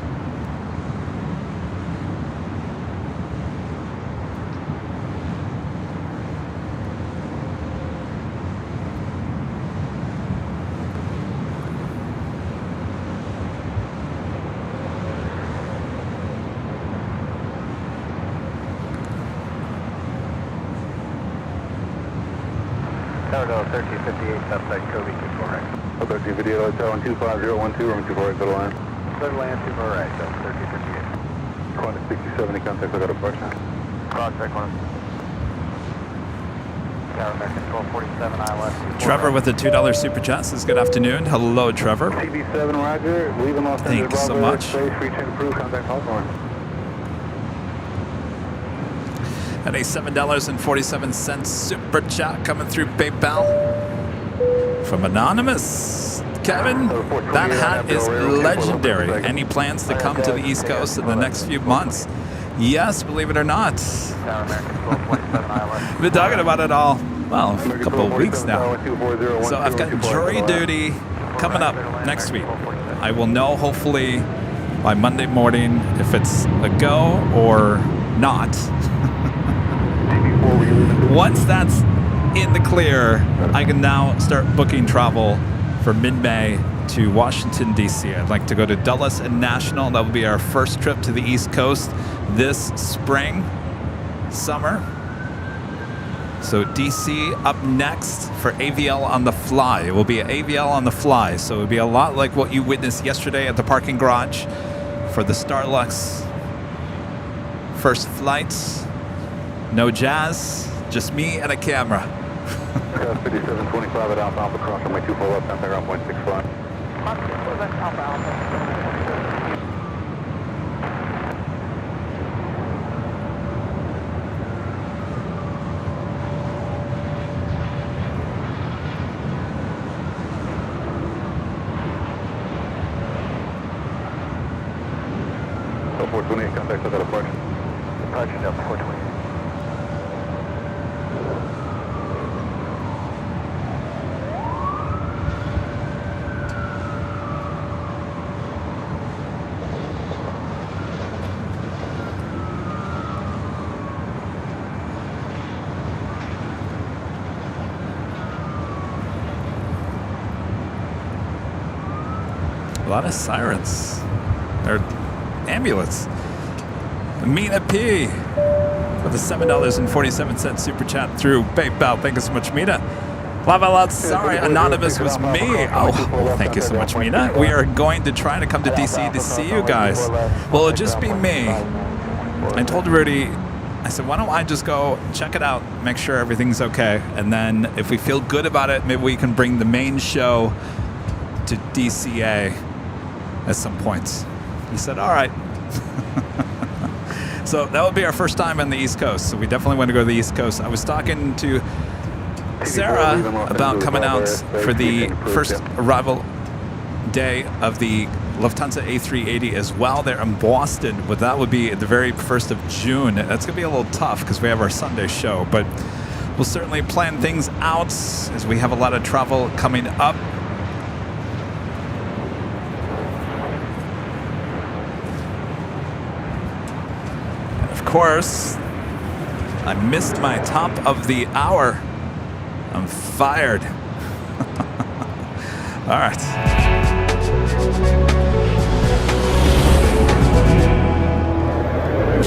Tower Delta 1358, Southside Kobe, 24 right. 1358 Early Tower, 125, 012, room 24 right, go to line. Clear land, 24 right, Delta 1358. Quantum 6070, contact, I got a departure. Contact one. Tower American 1247, ILS. Trevor with the $2 super chat says good afternoon. Hello, Trevor. TV7, Roger, leaving Los Thank you Angeles, so Bravo, much. Space, free change approved, contact Hawthorne. And a $7.47 super chat coming through PayPal from Anonymous. Kevin, that hat is legendary. Any plans to come to the East Coast in the next few months? Yes, believe it or not. Tower American 1247, ILS. We've been talking about it all, well, a couple of weeks now. So I've got jury duty coming up next week. I will know hopefully by Monday morning if it's a go or not. Once that's in the clear, I can now start booking travel for mid-May to Washington, D.C. I'd like to go to Dulles and National. That will be our first trip to the East Coast this spring, summer. So D.C. up next for AVL on the fly. It will be an AVL on the fly. So it will be a lot like what you witnessed yesterday at the parking garage for the Starlux first flight. No jazz, just me and a camera. 5725 at Alpha Alpha, cross runway 24 left, contact ground point 65. Alpha Alpha. 428, contact with that departure. Departure Delta 420. A lot of sirens. Or ambulance. Mina P with a $7.47 super chat through PayPal. Thank you so much, Mina. Laugh out loud. Sorry, Anonymous was me. Oh, thank you so much, Mina. We are going to try to come to DC to see you guys. Well, it'll just be me. I told Rudy, I said, why don't I just go check it out, make sure everything's okay, and then if we feel good about it, maybe we can bring the main show to DCA at some point. He said, all right. So that would be our first time on the East Coast. So we definitely want to go to the East Coast. I was talking to Sarah about coming out for the first arrival day of the Lufthansa A380 as well there in Boston. But that would be the very 1st of June. That's going to be a little tough because we have our Sunday show. But we'll certainly plan things out as we have a lot of travel coming up. Of course, I missed my top of the hour. I'm fired. All right.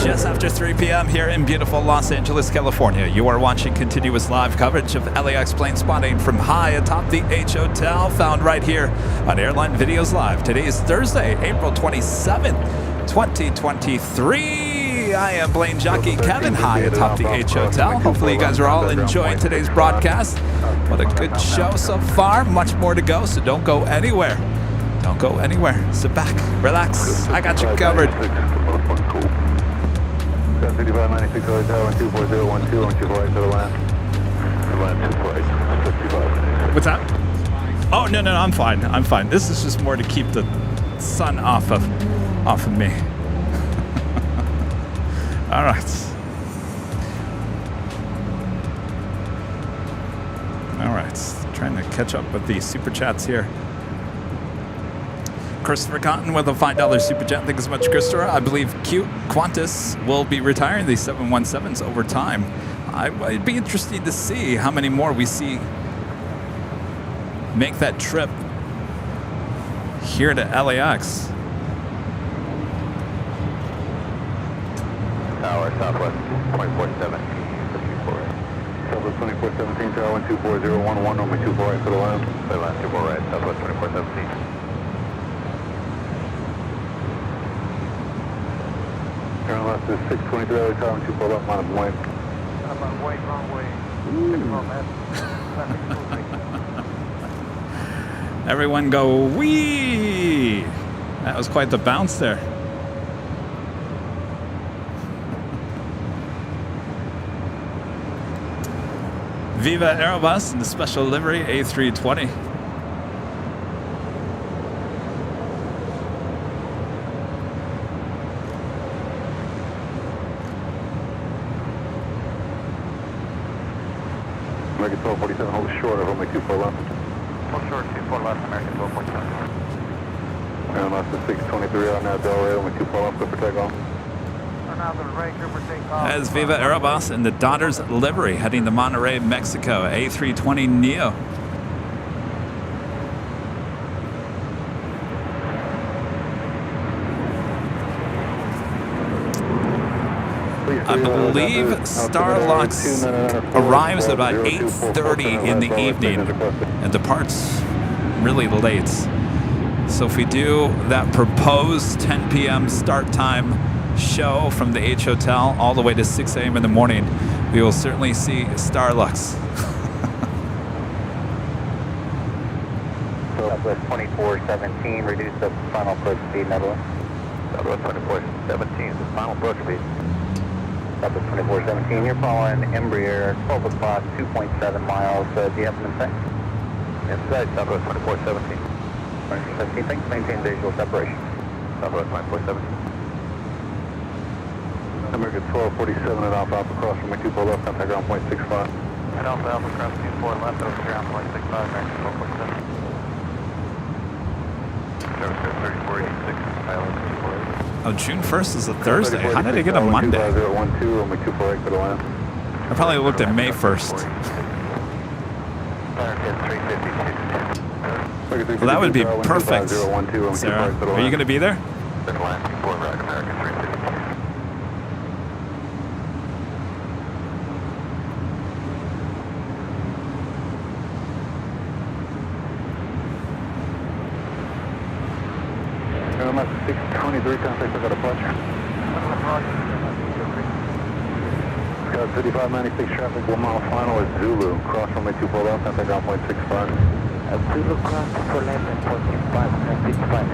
Just after 3 p.m. here in beautiful Los Angeles, California, you are watching continuous live coverage of LAX plane spotting from high atop the H Hotel, found right here on Airline Videos Live. Today is Thursday, April 27th, 2023. I am Blaine Jockey Kevin high atop the H Hotel. Hopefully you guys are all enjoying today's broadcast. What a good show so far. Much more to go, so don't go anywhere. Don't go anywhere. Sit back, relax. I got you covered. 5596 Hotel 124012 124 to the land. Land 248, 55. What's that? Oh, no, I'm fine. I'm fine. This is just more to keep the sun off of me. All right. All right. Trying to catch up with the super chats here. Christopher Cotton with a $5 super chat. Thank you so much, Christopher. I believe Cute Qantas will be retiring these 717s over time. It'd be interesting to see how many more we see make that trip here to LAX. Tower, Southwest 2417, 54. Southwest 2417, Tower 124011, runway 24 right to the land. Clear land 24 right, Southwest 2417. Turn left is 623 early Tower 24 left, line of white. I'm on white, wrong way. Everyone go wee! That was quite the bounce there. Viva Aerobus in the special livery A320. American 1247, hold short of runway 24 left. Hold short, 24 left, American 1247. And left is 623 out now, Del Rey, runway 24 left, good for takeoff. As Viva Aerobus in the Daughter's livery heading to Monterrey, Mexico, A320 Neo. I believe Starlux arrives at about 8:30 in the evening and departs really late. So if we do that proposed 10 p.m. start time show from the H Hotel all the way to 6 a.m. in the morning, we will certainly see Starlux. Southwest 2417, reduce the final approach speed, Netherlands. Southwest 2417 is the final approach speed. Southwest 2417, you're following Embraer, 12 o'clock, 2.7 miles. Do you have an insight? Inside, Southwest 2417. 2417, thanks. Maintain visual separation. Southwest 2417. American 1247 at Alpha Alpha cross from 24 left, contact ground point 65. At Alpha Alpha cross 24 left, over ground point 65, American 1247. Service 3486, pilot 248. Oh, June 1st is a Thursday. How did I get a Monday? I probably looked at May 1st. Well, that would be perfect, Sarah. Are you going to be there? I'm 623, contact for departure. Got 5596 traffic, 1 mile final is Zulu. Cross runway 24 left, contact ground point 65. Zulu cross for left and point 65, 65.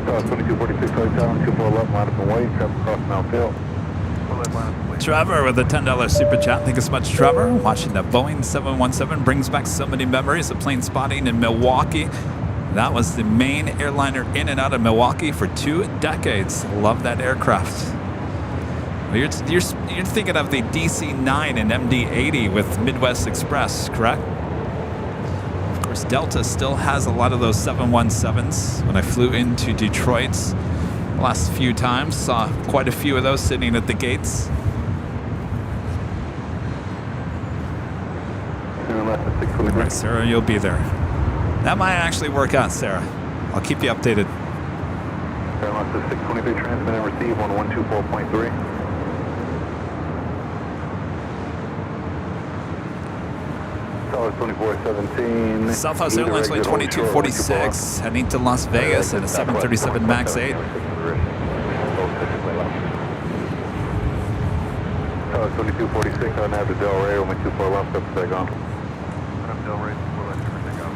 2246 Hotel, 24 left, line up and wait, traffic cross now field. Trevor with a $10 super chat. Thank you so much, Trevor. Watching the Boeing 717 brings back so many memories of plane spotting in Milwaukee. That was the main airliner in and out of Milwaukee for 2 decades. Love that aircraft. You're thinking of the DC-9 and MD-80 with Midwest Express, correct? Of course, Delta still has a lot of those 717s. When I flew into Detroit the last few times, saw quite a few of those sitting at the gates. All right, Sarah, you'll be there. That might actually work out, Sarah. I'll keep you updated. Airline 623, transmit and receive 1124.3. Southwest 2417. Southwest Airlines Flight 2246, heading to Las Vegas at a 737 MAX 8. Southwest 2246 on after Del Rey, only 24 left, up to Saigon. I'm Del Rey, 4 left, take off.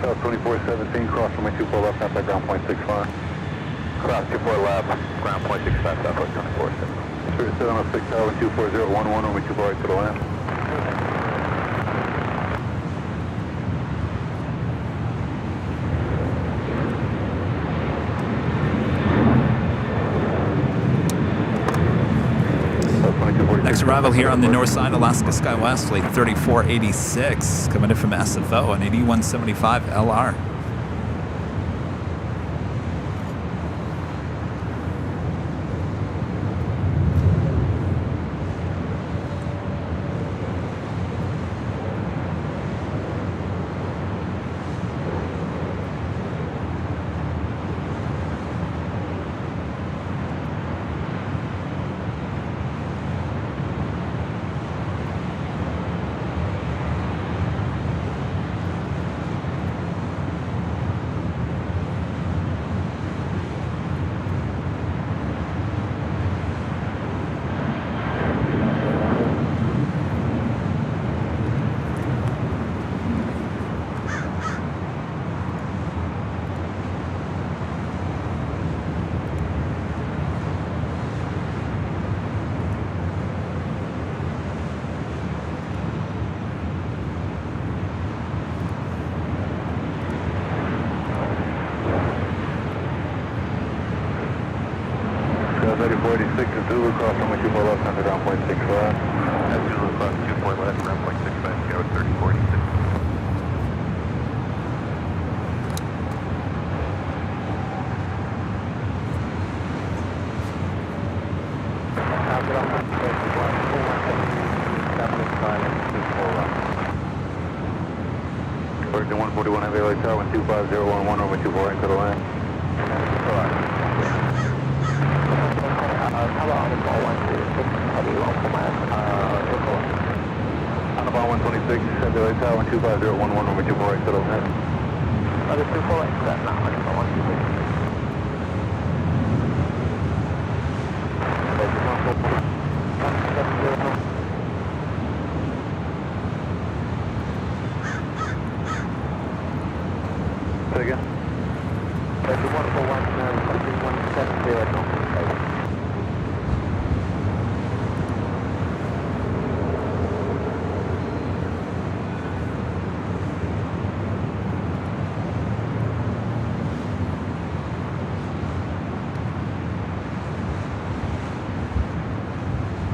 South 2417, cross runway 24 left, contact ground point 65. Cross 24 left, ground point 65, Southwest 2417. Spirit 706, Tower 24011, runway 24 right to the land. Next arrival here on the north side, Alaska SkyWest, flight 3486, coming in from SFO on 8175 LR. South 3486 and Zulu, cross runway 24 left, contact ground point 65. Zulu, cross 24 left, ground point 65, Sierra 3486. Virgin 141 Heavy LA Tower 25011, runway 24 right to the land. About 126, Heavy LA Tower 25011, runway 24 right to the land. Other 24 right to that now, about 126. Say again? 3141,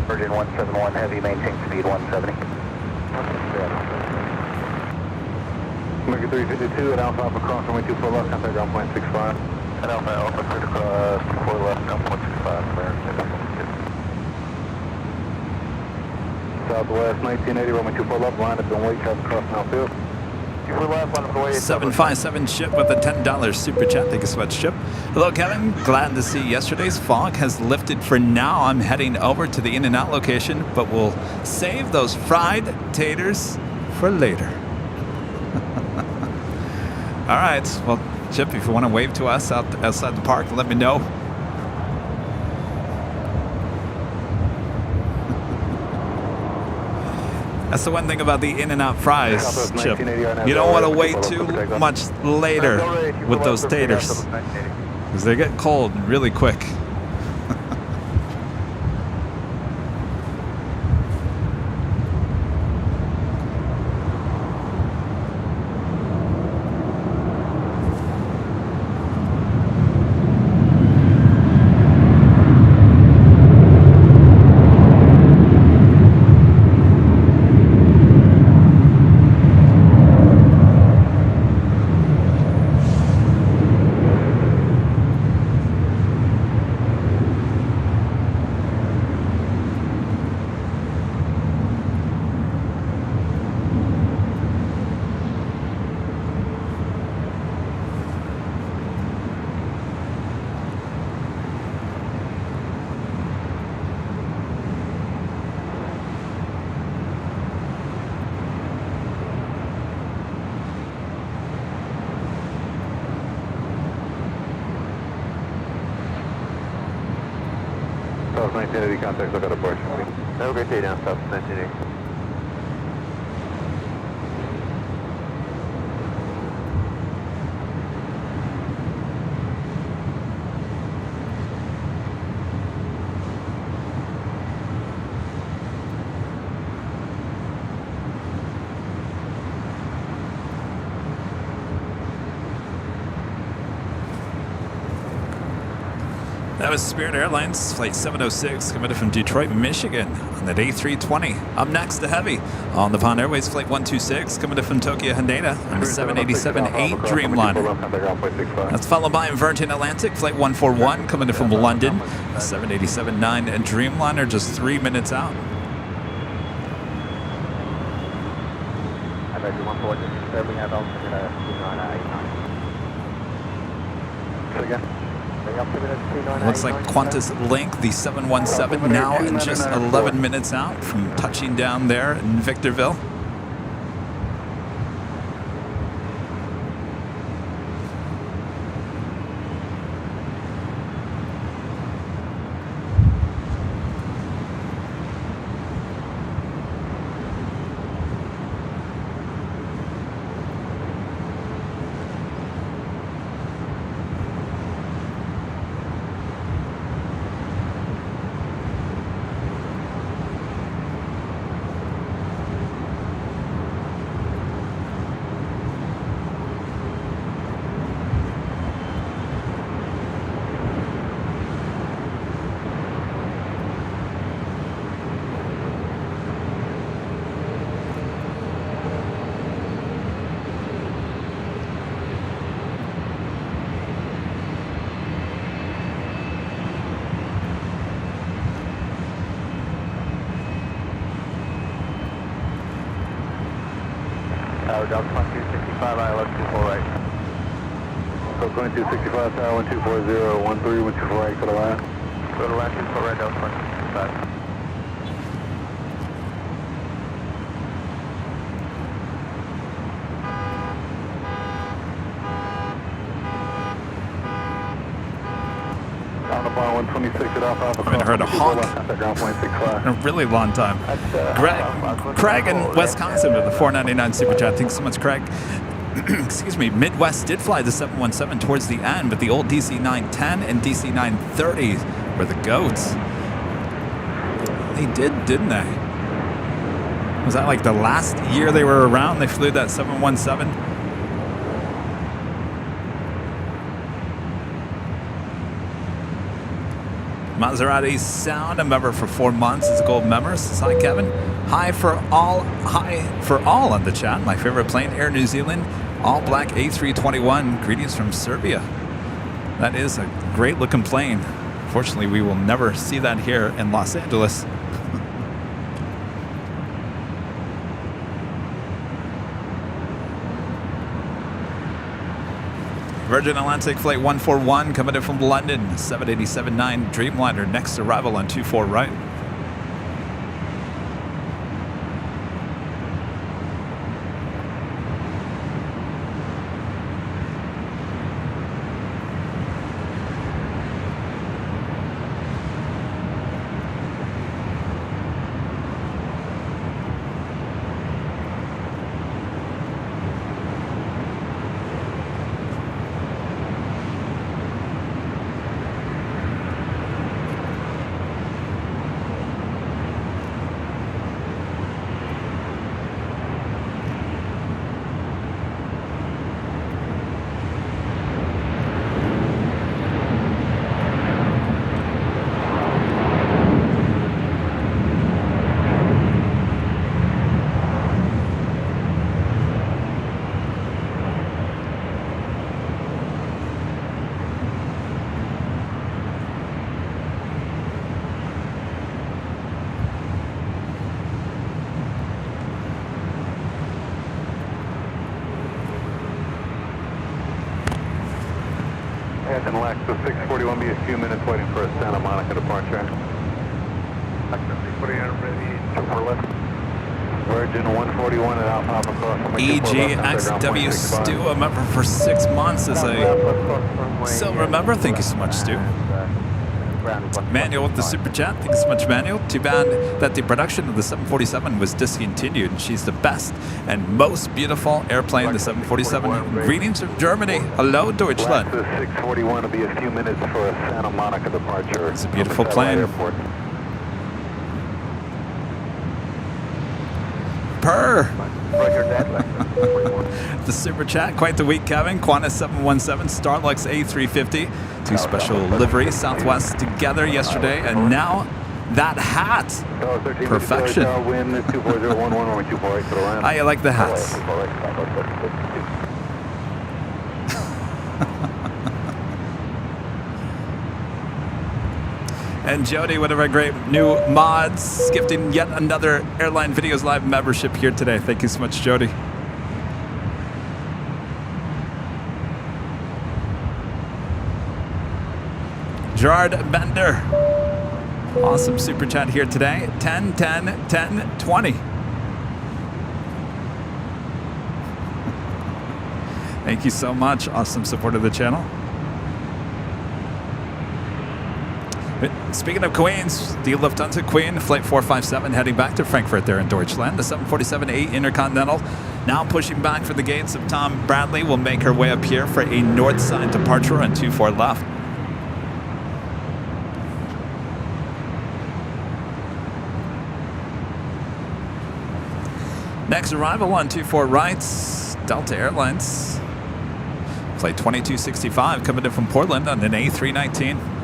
Virgin 171 Heavy, maintain speed 170. American 352 at Alpha Alpha cross runway 24 left, contact ground point 65. At Alpha Alpha, clear to cross 24 left, ground point 65, American. Southwest 1980, runway 24 left, line up and wait, traffic crossing outfield. 24 left, line up and wait. 757 ship with a $10 super chat. Thank you so much, Chip. Hello, Kevin. Glad to see yesterday's fog has lifted for now. I'm heading over to the in and out location, but we'll save those fried taters for later. All right. Well, Chip, if you want to wave to us outside the park, let me know. That's the one thing about the in-and-out fries, Chip. You don't want to wait too much later with those taters, because they get cold really quick. 1980 contact, look at departure. Have a great day down south, 1980. That was Spirit Airlines Flight 706 committed from Detroit, Michigan on that A320. Up next to Heavy on the Pond Airways Flight 126 committed from Tokyo, Haneda on the 787-8 Dreamliner. That's followed by Virgin Atlantic Flight 141 committed from London, 787-9 and Dreamliner just 3 minutes out. I bet you 140 serving adults in a 2989. Again. Looks like Qantas Link, the 717, now just 11 minutes out from touching down there in Victorville. Tower Delta 1265, ILS 24 right. So 2265, Tower 1240, 13, 124 right, go to line. Go to line 24 right, Delta 1265. On the bar 126 at Alpha. I haven't heard a honk in a really long time. Craig in Wisconsin with the 499 Super Chat. Thanks so much, Craig. Excuse me. Midwest did fly the 717 towards the end, but the old DC-910 and DC-930 were the goats. They did, didn't they? Was that like the last year they were around? They flew that 717? Maserati Sound, a member for 4 months. It's a gold member. Says, hi, Kevin. Hi for all on the chat. My favorite plane, Air New Zealand, all black A321. Greetings from Serbia. That is a great looking plane. Fortunately, we will never see that here in Los Angeles. Virgin Atlantic Flight 141 coming in from London, 787-9 Dreamliner, next arrival on 24 right. And LAX, so 641 be a few minutes waiting for a Santa Monica departure. LAX 641 ready, 24 left. Virgin 141 at Alpha across from EGXW Stu, a member for 6 months as a silver member. Thank you so much, Stu. Manuel with the super chat. Thank you so much, Manuel. Too bad that the production of the 747 was discontinued. She's the best and most beautiful airplane, the 747. Greetings from Germany. Hello, Deutschland. 641 will be a few minutes for a Santa Monica departure. It's a beautiful plane. Purr. The super chat, quite the week, Kevin. Qantas 717, Starlux A350, two special liveries, Southwest together yesterday, and now that hat. Perfection. I like the hats. And Jody, one of our great new mods, gifting yet another Airline Videos Live membership here today. Thank you so much, Jody. Gerard Bender. Awesome super chat here today. 10, 10, 10, 20. Thank you so much. Awesome support of the channel. Speaking of Queens, the Lufthansa Queen, Flight 457, heading back to Frankfurt there in Deutschland. The 747-8 Intercontinental now pushing back for the gates of Tom Bradley. Will make her way up here for a north side departure on 24 left. Next arrival on 24 right, Delta Airlines. Flight 2265 coming in from Portland on an A319.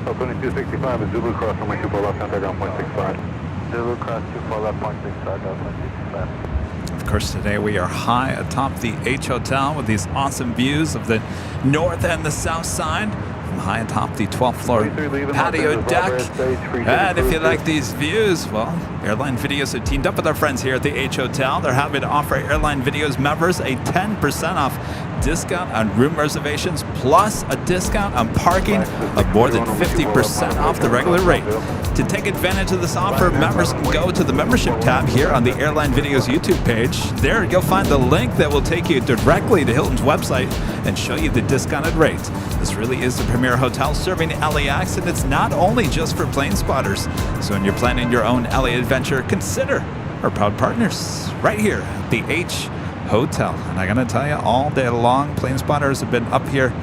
Opening 265 is Zulu Cross from 24 left, contact ground point 65. Zulu Cross 24 left, point 65, point 65. Of course, today we are high atop the H Hotel with these awesome views of the north and the south side. From high atop the 12th floor patio deck. And if you like these views, well, Airline Videos have teamed up with our friends here at the H Hotel. They're happy to offer Airline Videos members a 10% off discount on room reservations, plus a discount on parking of more than 50% off the regular rate. To take advantage of this offer, members can go to the membership tab here on the Airline Videos YouTube page. There you'll find the link that will take you directly to Hilton's website and show you the discounted rate. This really is the premier hotel serving LAX, and it's not only just for plane spotters. So when you're planning your own LA adventure, consider our proud partners right here at the H Hotel. And I gotta tell you, all day long, plane spotters have been up here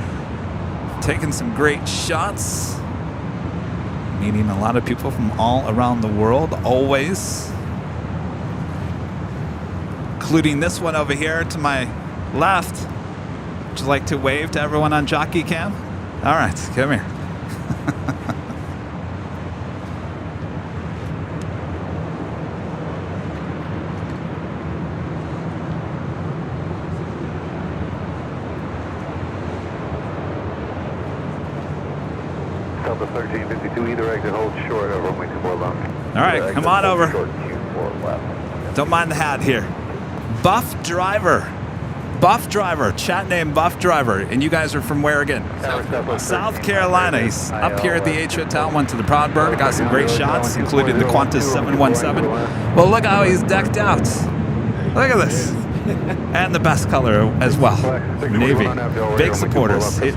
taking some great shots, meeting a lot of people from all around the world, always, including this one over here to my left. Would you like to wave to everyone on Jockey Cam? All right, come here. Delta 1352, either exit hold short over runway 24 left. All right, come on over. Short Q4 left. Don't mind the hat here. Buff Driver. Buff Driver, chat name Buff Driver. And you guys are from where again? South Carolina. He's up here at the H Hotel, went to the Proud Bird, got some great shots, including the Qantas 717. Well, look how he's decked out. Look at this. And the best color as well, Navy. Big supporters. He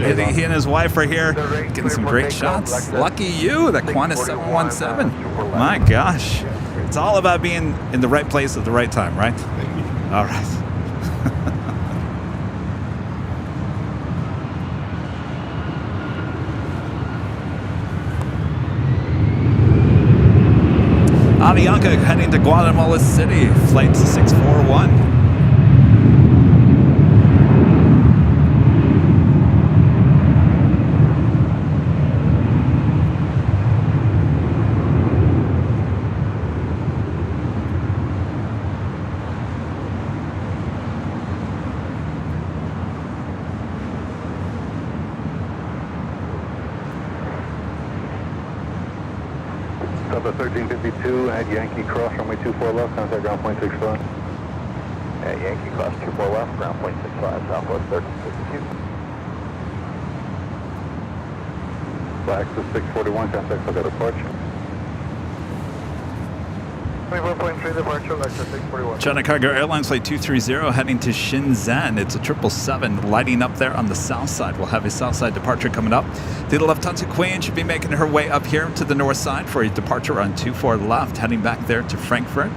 and his wife are here getting some great shots. Lucky you, that Qantas 717. My gosh. It's all about being in the right place at the right time, right? All right. Avianca heading to Guatemala City, flight 641. Delta 1352 at Yankee Cross, runway 24 left, contact ground point 65. At Yankee Cross 24 left, ground point 65, Southwest 1352. LAX is 641, contact for departure. 24.3 departure, LAX is 641. China Cargo Airlines flight 230 heading to Shenzhen. It's a 777 lighting up there on the south side. We'll have a south side departure coming up. The Lufthansa Queen should be making her way up here to the north side for a departure on 24 left, heading back there to Frankfurt.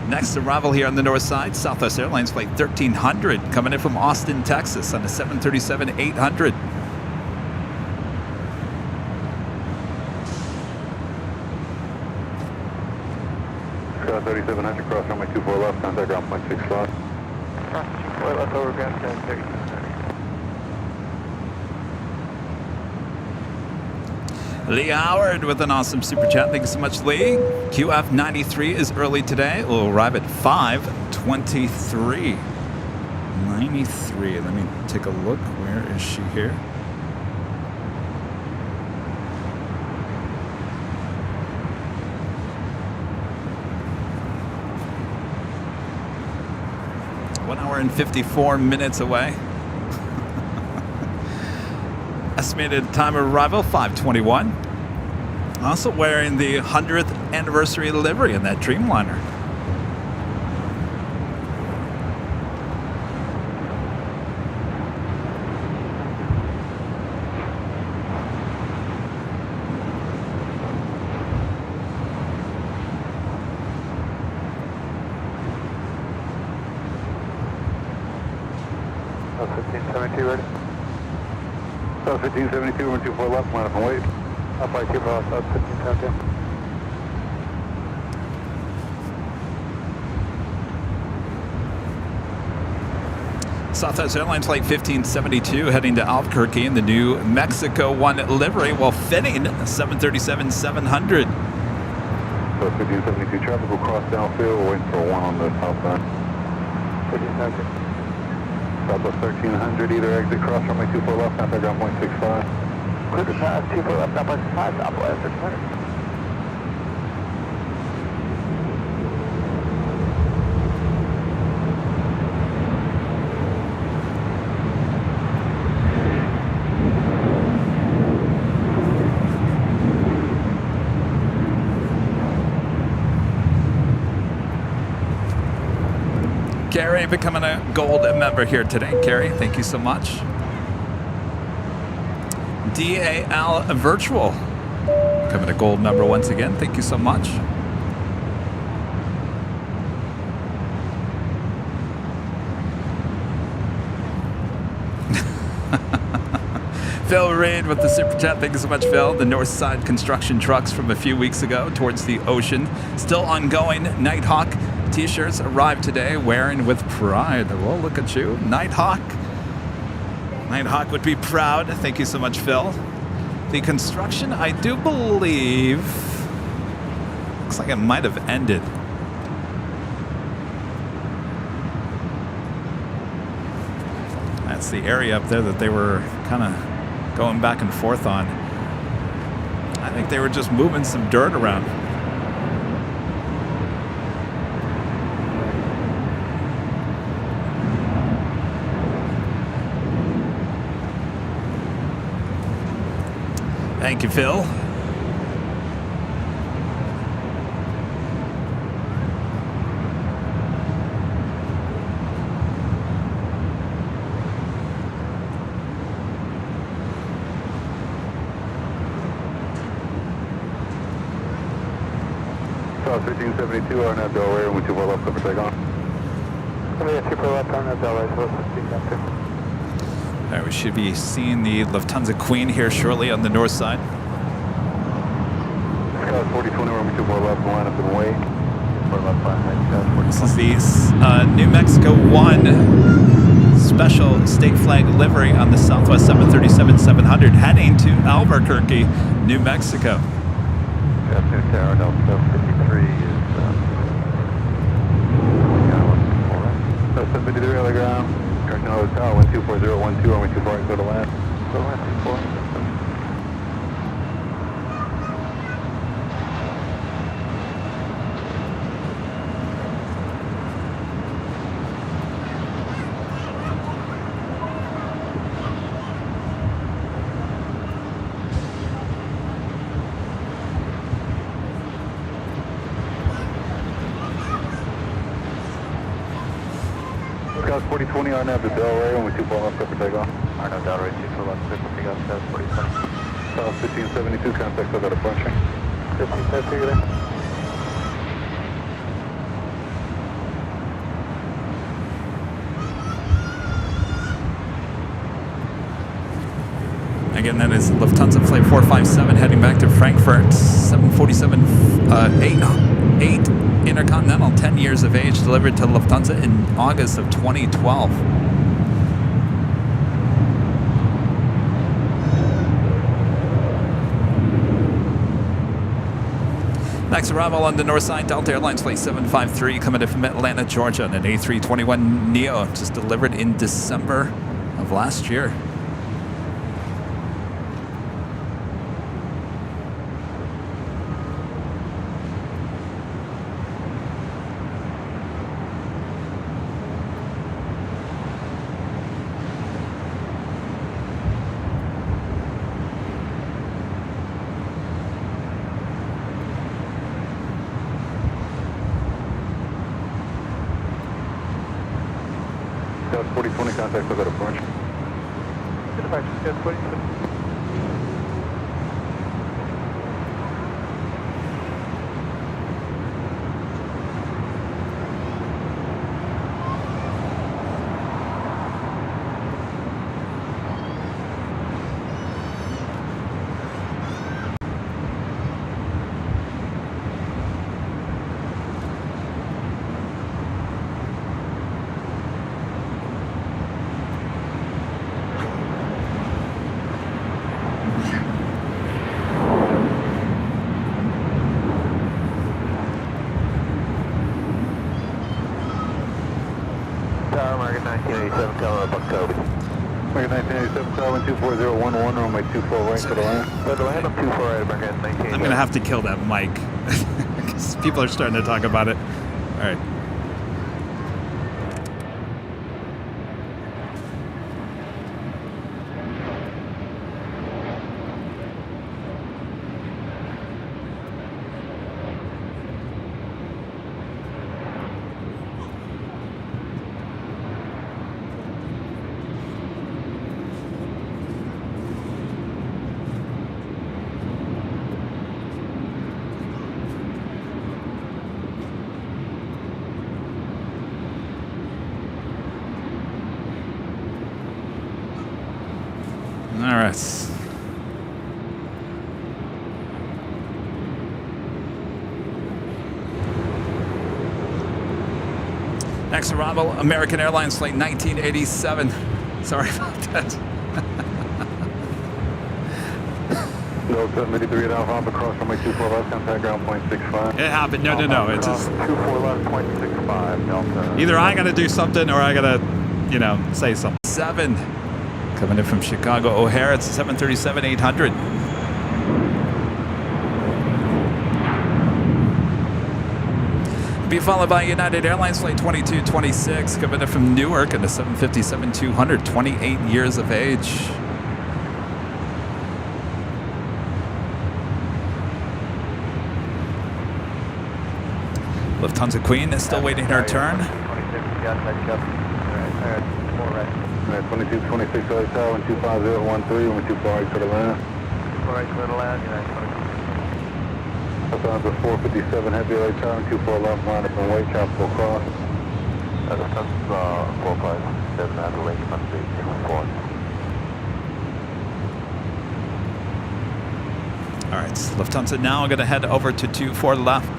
Next arrival here on the north side, Southwest Airlines flight 1300 coming in from Austin, Texas on a 737-800. Sky 3700, cross runway 24 left, contact ground point 65. Cross 24 left, over ground point 65. Lee Howard with an awesome super chat. Thank you so much, Lee. QF93 is early today. We'll arrive at 5:23. 93. Let me take a look. Where is she here? One hour and 54 minutes away. Estimated time of arrival, 5:21. Also wearing the 100th anniversary livery in that Dreamliner. Oh, 1572 ready? 1572, 124 left, line up and wait. Up by 2 left, 1572. Southwest Airlines flight 1572 heading to Albuquerque in the new Mexico 1 livery while fitting 737-700. So 1572 traffic will cross downfield, we're waiting for one on the southbound. 1572. Southwest 1300, either exit cross runway 24 left, contact ground point 65. Clear to pass 24 left, ground point 65, Southwest 1300. Carrie becoming a gold member here today. Carrie, thank you so much. DAL Virtual becoming a gold member once again. Thank you so much. Phil Reed with the super chat. Thank you so much, Phil. The north side construction trucks from a few weeks ago towards the ocean. Still ongoing. Nighthawk t-shirts arrived today, wearing with pride. Well, look at you. Nighthawk. Nighthawk would be proud. Thank you so much, Phil. The construction, I do believe, looks like it might have ended. That's the area up there that they were kind of going back and forth on. I think they were just moving some dirt around. Thank you, Phil. South 1572, our net Delaware, and we 24 left, clipper take on. Somebody at 24 left, our net Delaware, so 1572. All right, we should be seeing the Lufthansa Queen here shortly on the north side. South 4020, runway 24 left, line up and wait. 4 left, line right, This is the New Mexico 1 special state flag livery on the Southwest 737-700 heading to Albuquerque, New Mexico. South New Tower, Delta 53 is... South 753 on the ground. Correction over the tower, 124012, runway 24 right, go to land. Go to land, 24. South 4020, Arnav to Delray, only 2 left, clear for takeoff. Arnav Delray, 2 left, clear for takeoff, South 4020. South 1572, contact, still got a approaching. 1572, you there? Again, that is Lufthansa Flight 457 heading back to Frankfurt, 747-8 Intercontinental, 10 years of age, delivered to Lufthansa in August of 2012. Next arrival on the north side, Delta Airlines Flight 753 coming in from Atlanta, Georgia, on an A321neo, just delivered in December of last year. South 4020, contact, still got a approach. Good departure, South 4020. Tower, American 1987, Tower up October. American 1987, Tower, 24011, runway 24 right, go to land. Go to land, 24 right, American 1987. I'm going to have to kill that mic because people are starting to talk about it. All right. All right. Next arrival, American Airlines Flight 1987. Sorry about that. Delta 73 at Alpha, across runway 24 left, contact ground point 65. It happened. No. It's just 24 left, point 65, Delta. either I got to do something or I got to, say something. 7 coming in from Chicago O'Hare. It's 737-800. Be followed by United Airlines Flight 2226 coming in from Newark in the 757-200, 28 years of age. Lufthansa Queen is still waiting her turn. 22, 26, LA Tower, 25013, runway 24 right, go to land. 4 right, go to land, United 20. Lufthansa 457, heavy LA Tower, 24 left, line up and wait, tropical cross. Lufthansa 457, Adelaide, Monday, 4. All right, Lufthansa now going to head over to 24 left.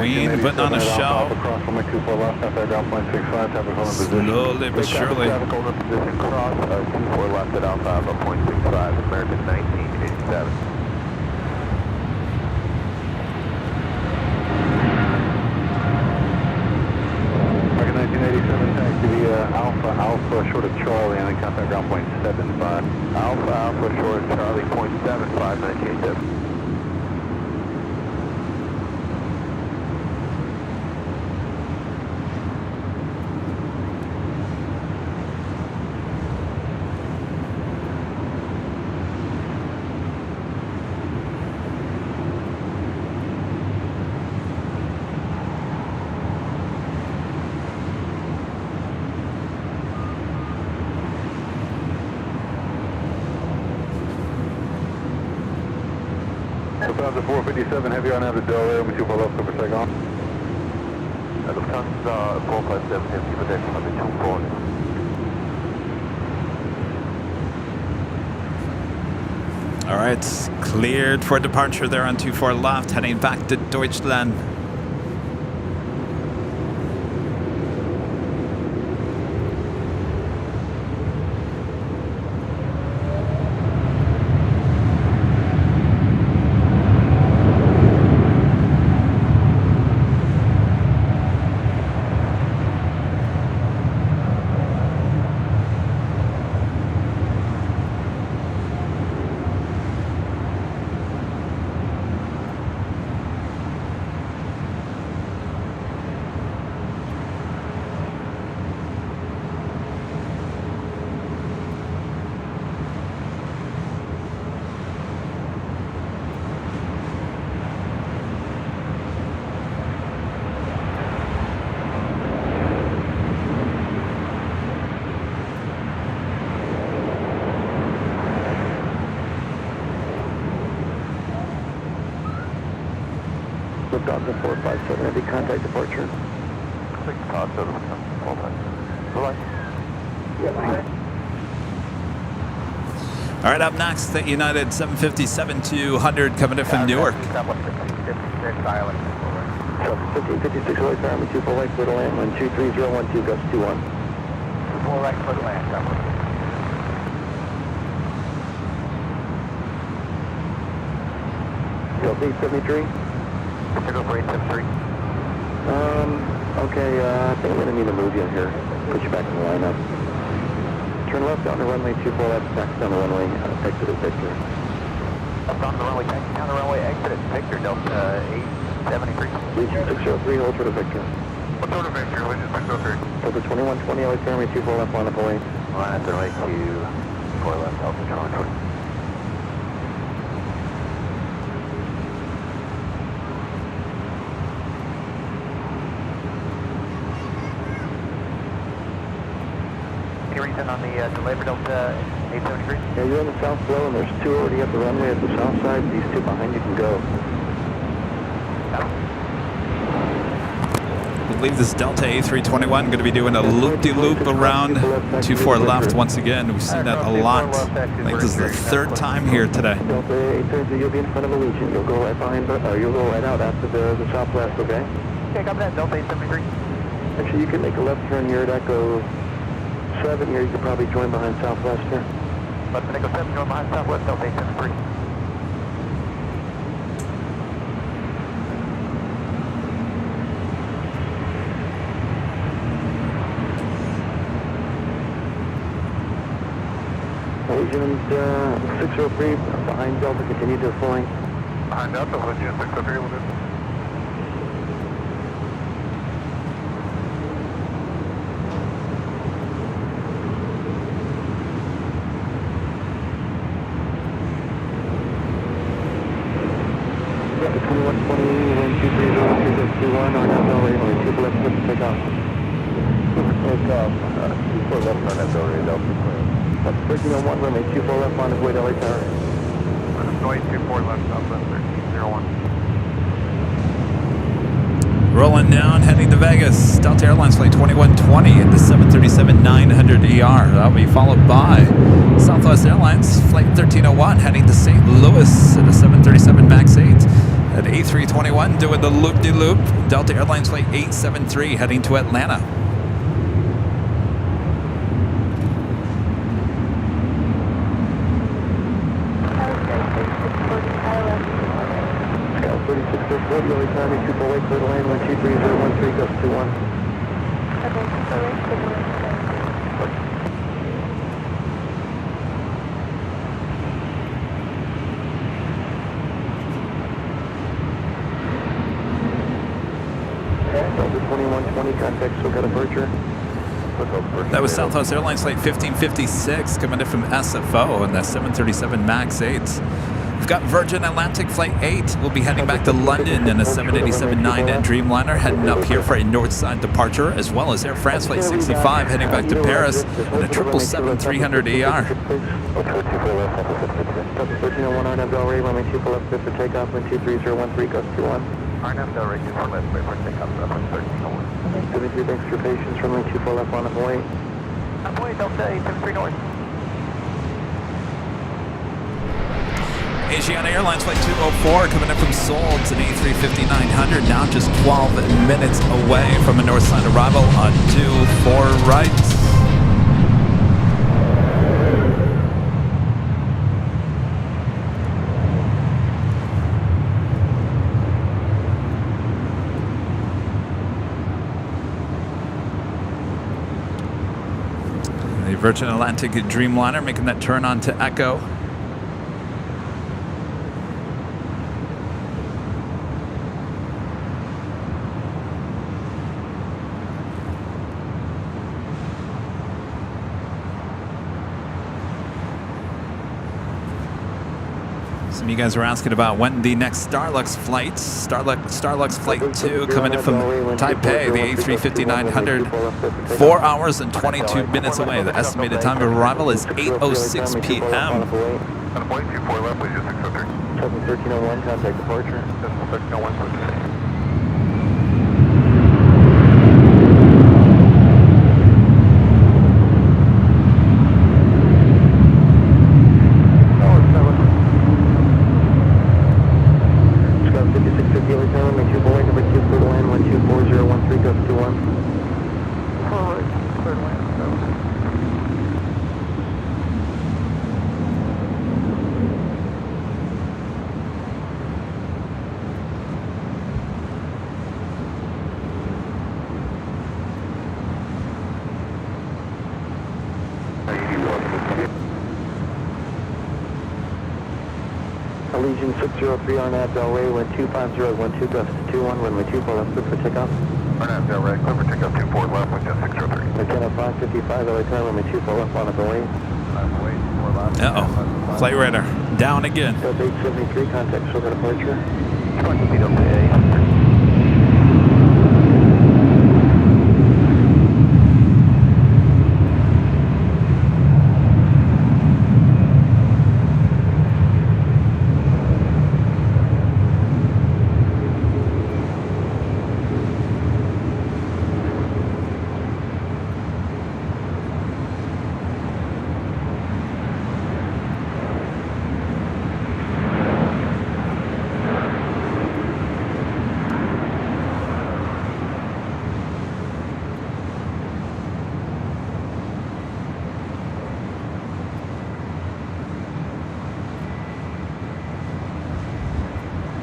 Queen putting on a show. Slowly but surely. Cross 24 left at Alpha Alpha 0.65, American 1987. American 1987, taxi via Alpha Alpha short of Charlie and then contact ground point 75. Alpha Alpha short of Charlie 0.75, 1987. Lufthansa 457, heavy on out of Delaware, we 24 left, over Saigon. Lufthansa 457, heavy for deck, 24. All right, cleared for departure there on 24 left, heading back to Deutschland. Lufthansa 457, heavy contact departure. 6 Pasta, Lufthansa 457. Bye-bye. All right, up next, the United 757-200 coming in from Newark. 1556 Island. 1556 Roy Army 24 right foot land, 123.012, gust 21. 24 right foot land, Delta 873? Go for 873. Okay, I think I'm going to need to move you in here. Put you back in the lineup. Turn left down the runway 24 left, taxi down the runway, exit at Victor. Left on the runway, taxi down the runway, exit at Victor, Delta 873. Legion 603, hold short of Victor. What sort of Victor? Legion 603. Delta 2120, LAX Army 24 left, line up away. Line up away to 4 left, Delta 2120. On the delay for Delta 873? Yeah, you're on the south flow and there's 2 already at the runway at the south side. These 2 behind you can go. I believe this Delta A321 going to be doing a loop-de-loop around 24 left once again. We've seen that a lot. I think this is the 3rd time here today. Delta 830, you'll be in front of Allegiant. You'll go right behind, you'll go right out after the southwest, okay? Okay, copy that, Delta 873. Actually, you can make a left turn here at Echo 7 here, you could probably join behind Southwest here. Left Echo 7, join behind Southwest, Delta 873. Agent 603 behind Delta, continue to flying. Behind Delta, Agent 603, will do. Yeah, 2120, wind 230, 21, on that runway, only 2 left, clear for takeoff. Take off, 24 left on that Delta, Delta clear. 1301, runway 24 left on his way to LA Tower. Runway 24 left, Southwest 1301. Rolling down, heading to Vegas. Delta Airlines flight 2120 in the 737-900ER. That'll be followed by Southwest Airlines flight 1301 heading to St. Louis in the 737 MAX 8. At A321 doing the loop-de-loop. Delta Airlines flight 873 heading to Atlanta. Scale 3640, LA Tower, 248, clear to land, 123, 013, gust 21. Delta 2120, contact SoCal departure. That was Southwest Airlines flight 1556 coming in from SFO in the 737 MAX 8. We've got Virgin Atlantic flight 8. We'll be heading back to London in a 787-9 Dreamliner, heading up here for a north-side departure, as well as Air France flight 65 heading back to Paris in a 777-300ER. Delta 1301, RNAV Delray, runway 24 left, clear for takeoff, wind 23013, gust 21. RNAV Delray, 24 left, wait for takeoff, Southwest 1301. 73, thanks for your patience, runway 24 left on the way. On the way, Delta 873 north. Asiana Airlines flight 204 coming in from Seoul. It's an A350-900, now just 12 minutes away from a north side arrival on 24 right. The Virgin Atlantic Dreamliner making that turn on to Echo. Some of you guys were asking about when the next Starlux flight, Starlux flight 2 coming in from Taipei, the A350-900, 4 hours and 22 minutes away. The estimated time of arrival is 8:06 p.m. On the point, 24 left, please, 603. 1301, contact departure. 1301, switch to Allegiant 603 RNAV Delray, wind 25012, gust 21, runway 24 left, clear for takeoff. RNAV Delray, clear for takeoff 24 left, wind 603. Again at 555, LA Tower, runway 24 left on the way. On the way, 24 left. Uh-oh. Flight radar down again. Delta 873, contact SoCal departure. Trying to beat up the A.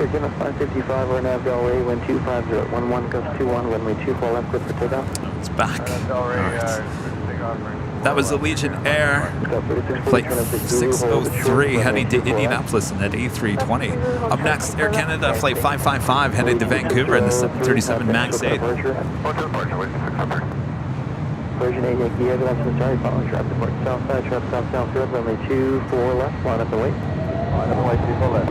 Virginia 555, we're nav Delray, wind 250 at 11, gust 21, runway 24 left, good for takeoff. It's back. Alright. That was the Legion Air. Flight 603 heading to Indianapolis in that A320. Up next, Air Canada Flight 555 heading to Vancouver in the 737 MAX 8. Virgin 8 Yankee Heavy, that's the Charlie, following trap to port south side, trap southfield, runway 24 left, line up and wait. Line up and wait, 24 left.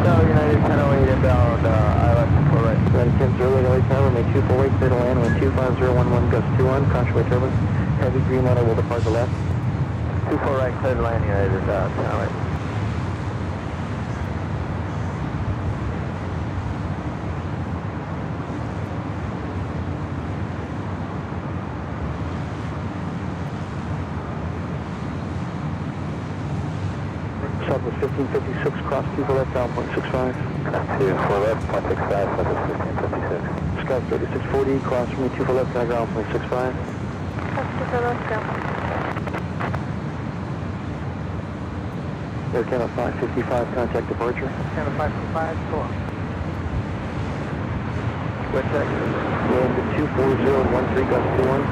United 1008 inbound, ILS 4 right. United 1008 LA tower, runway 24 right, clear to land, wind 25011, gust 21, contrary turbulence. Heavy green light, will depart the left. 24 right, clear to land, United 1008. Southwest 1556, cross 2 for left, down 0.65. 2 for left, 0.65, Southwest 1556. Sky 3640, cross from 2 for left, ground 0.65. That's 2 for left, go. Air Canada 555, contact departure. Canada 555, go on. West check. Wind 240 gust 21.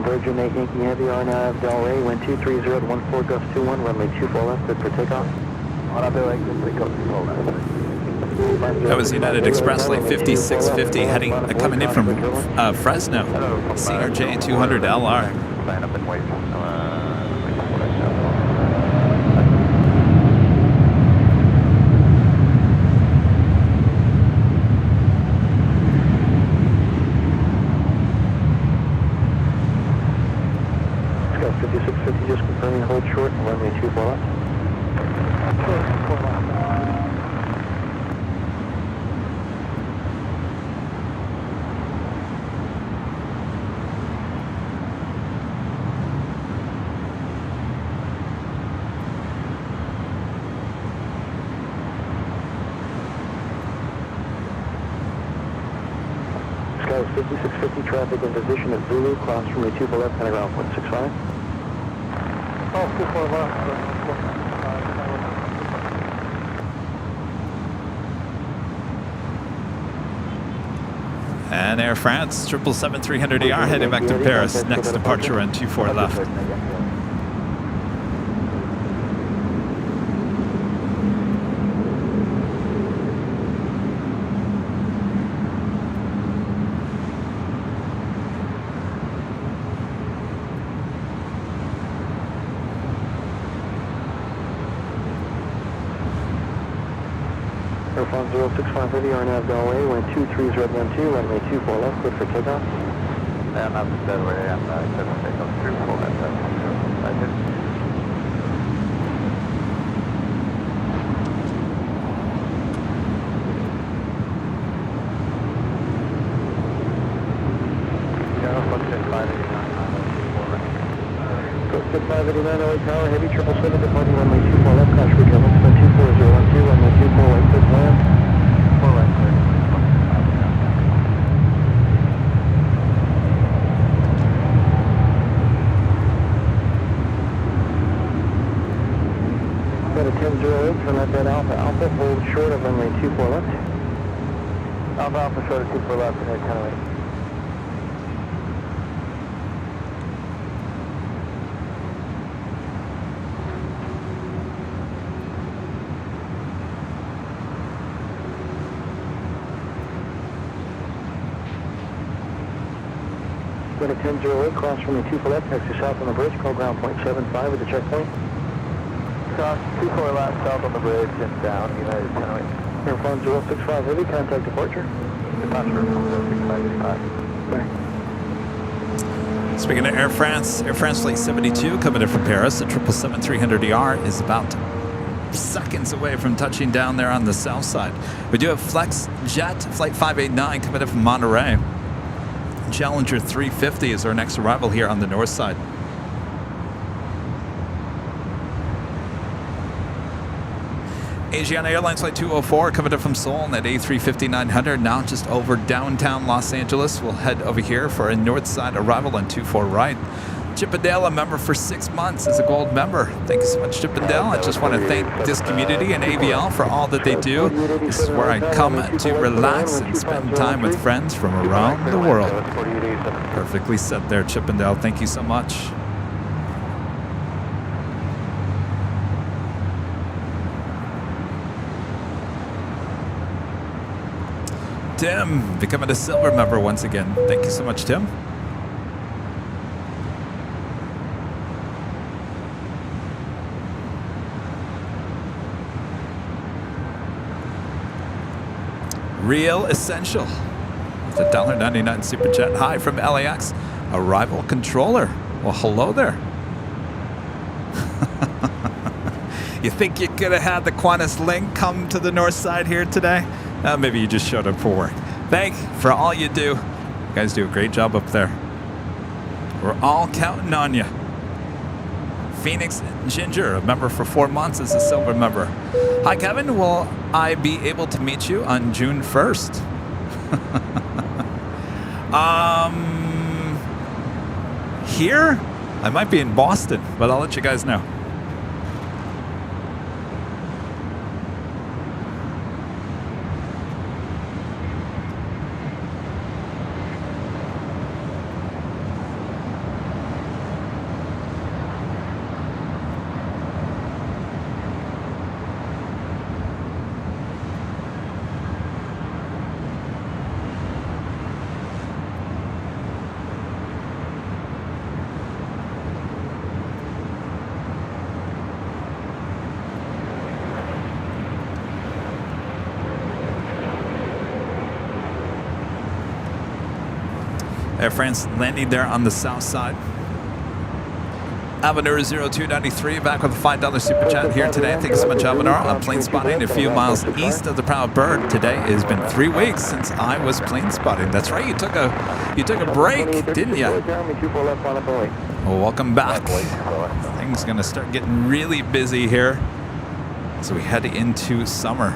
Virgin 8 Yankee Heavy, RNAV Delray, wind 230 at 14, gust 21, runway 24 left, good for takeoff. That was United Express Flight 5650 heading coming in from Fresno. CRJ 200LR. Line up and wait. Sky 5650, just confirming hold short, runway 24 left. Sky 5650, traffic in position at Zulu, cross runway 24 left, ground 0.65. Oh, 24 left. And Air France 777-300ER heading back to Paris. Next departure on 24 left. Airflown 065 heavy, RNAV Delray, wind 230 at 12, runway 24 left, good for takeoff. Yeah, I'm not dead where I am. I said takeoff through full left. I did. Yeah, what's it, 589 LA Tower, heavy 777, departing runway 24 left, crash return, wind 24012, runway 24 right, good land. 4 right, clear. Got a 1008, turn left at Alpha Alpha, hold short of runway 24 left. Alpha Alpha short of 24 left, and 1008. Got a 1008, cross runway 24 left, taxi south on the bridge, call ground 0.75 at the checkpoint. Cross 24 left, south on the bridge, and down, United 1008. Airflown 065 heavy, contact departure. Departure from 0655. Bye. Speaking of Air France Flight 72 coming in from Paris, the 777-300ER is about seconds away from touching down there on the south side. We do have Flex Jet Flight 589 coming in from Monterey. Challenger 350 is our next arrival here on the north side. Asiana Airlines Flight 204 coming in from Seoul and that A350-900 now just over downtown Los Angeles. We'll head over here for a north side arrival on 24 right. Chippendale, a member for 6 months, is a gold member. Thank you so much, Chippendale. I just want to thank this community and AVL for all that they do. This is where I come to relax and spend time with friends from around the world. Perfectly said there, Chippendale. Thank you so much. Tim, becoming a silver member once again. Thank you so much, Tim. Real Essential with a $1.99 super chat. Hi from LAX. Arrival controller. Well, hello there. You think you could have had the Qantas Link come to the north side here today? Maybe you just showed up for work. Thank you for all you do. You guys do a great job up there. We're all counting on you. Phoenix Ginger, a member for 4 months, is a silver member. Hi, Kevin. Will I be able to meet you on June 1st? Here? I might be in Boston, but I'll let you guys know. Air France landing there on the south side. Avenir 0293 back with a $5 super chat here today. Thank you so much, Avenir. I'm plane spotting a few miles east of the Proud Bird. Today has been 3 weeks since I was plane spotting. That's right, you took a break, didn't you? Well, welcome back. Things gonna start getting really busy here as we head into summer.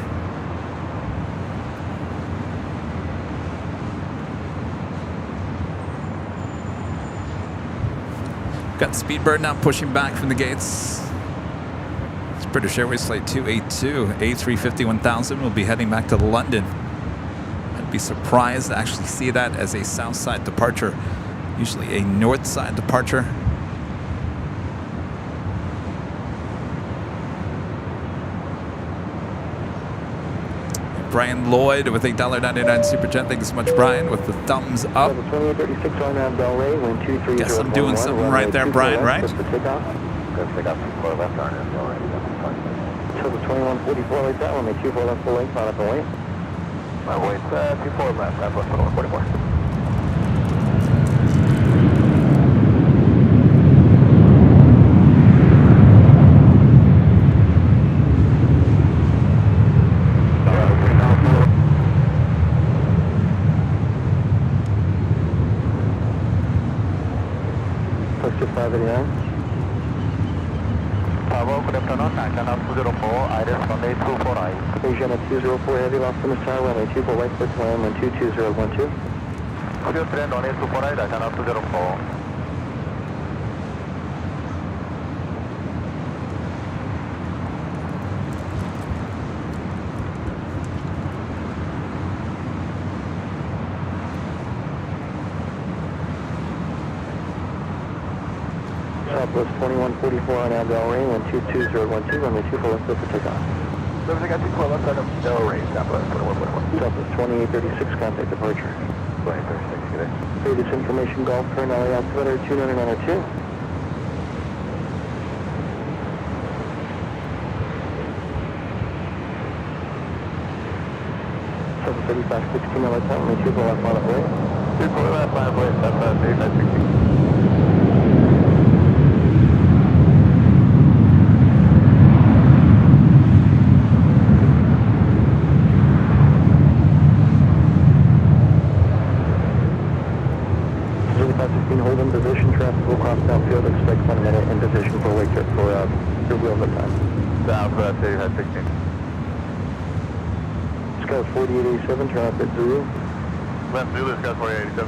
Got Speedbird now pushing back from the gates. It's British Airways Flight 282, A350-1000 will be heading back to London. I'd be surprised to actually see that as a south side departure, usually a north side departure. Brian Lloyd with a $1.99 super chat. Thank you so much, Brian, with the thumbs up. Guess I'm doing something right there, Brian, right? So the 2144 like that one, make 24 left full length, on up and wait. My wait, 24 left, left 44. Bravo, good afternoon, China 204, Iris runway 24 right. Asiana 204 heavy, lost in the sky, runway 24 right, clear to land, 22012. Clear to land, runway 24 right, China 204. Southwest 2144 on Abdel Rain, 122.012, runway 24 left, clear for takeoff. Service, I got 24 left, side of Del Rey, Southwest 2144. Southwest 2836, contact departure. 2836, good day. Previous information, Golf, current LA altimeter 29902. Southwest 3516 LA time, runway 24 left, on up way. 24 left, line away, step 8560. Hold in position, traffic will cross downfield, expect 1 minute in position for wake for your wheels up time. Down for that 8516. Scout 4887, turn up at Zulu. Left Zulu, Scout 4887.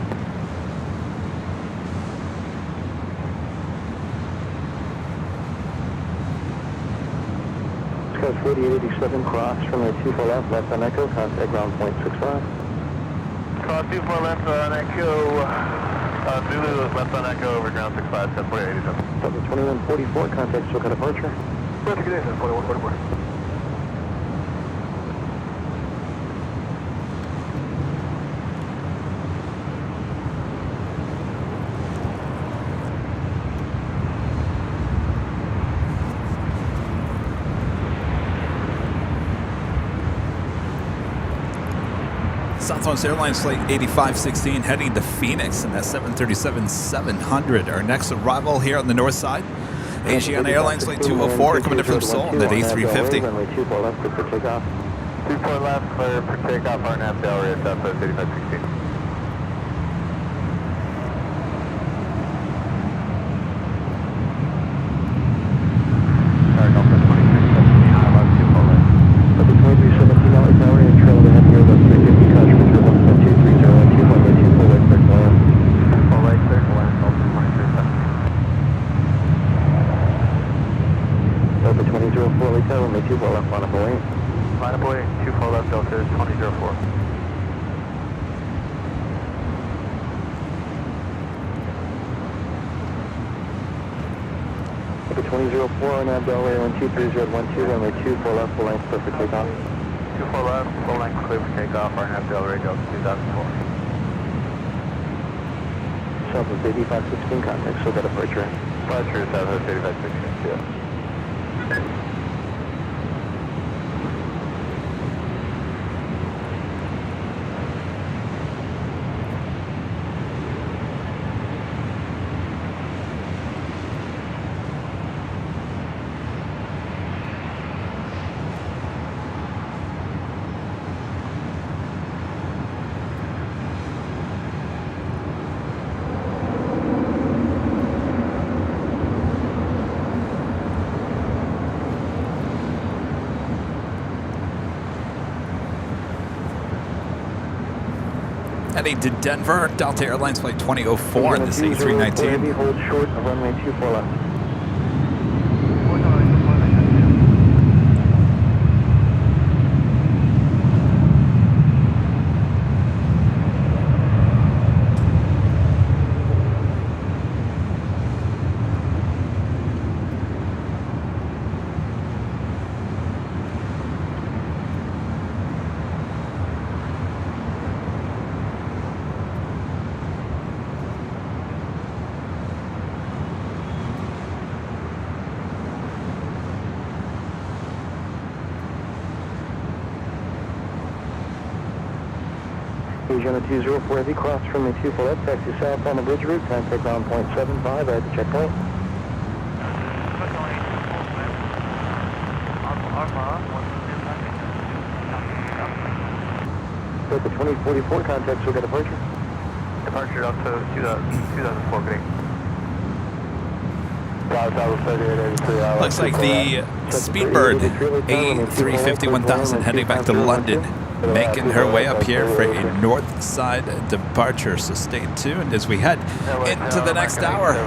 Scout 4887, cross from a 24 left on Echo, contact ground point 65. Cross 24 left on Echo. Zulu is left on Echo over ground 65, Scout 4887. Delta 2144, contact Soka departure. Delta conditions, 2144. Southwest Airlines Flight 8516 heading to Phoenix in that 737-700. Our next arrival here on the north side. Asiana Airlines Flight 204 coming in from Seoul in that A350. Runway 24 left, clear for takeoff. 24 left, clear for takeoff, RNAV Delray at Southwest 8516. Sorry, Delta 2670, high left, 24 left. Delta 2317, LA Tower, and trail ahead near the 350, caution for 1.230, runway 24 left, clear to land. Full right, clear to land, Delta 2370. Delta 2004, LA Tower, runway 24 left, line up away. Line up away, 24 left, Delta 2004. Delta 2004, nav Delray 123.012, runway 24 left, full length, clear for takeoff. 24 left, full length, clear for takeoff, RNAV Delray Delta 2004. Southwest 8516, contact Soka departure. Departure, Southwest 8516, yes. Heading to Denver, Delta Airlines Flight 2004 in this A319. Hold short of runway 24 left. Asiana 204 heavy, cross from the 24 left, taxi south on the bridge route, contact ground point 75 at the checkpoint. Delta 2044, contact Soka departure. Departure up to 2004, great. Looks like the Speedbird A350-1000 heading back to London, making her way up here for a north side departure. So stay tuned as we head into the next hour.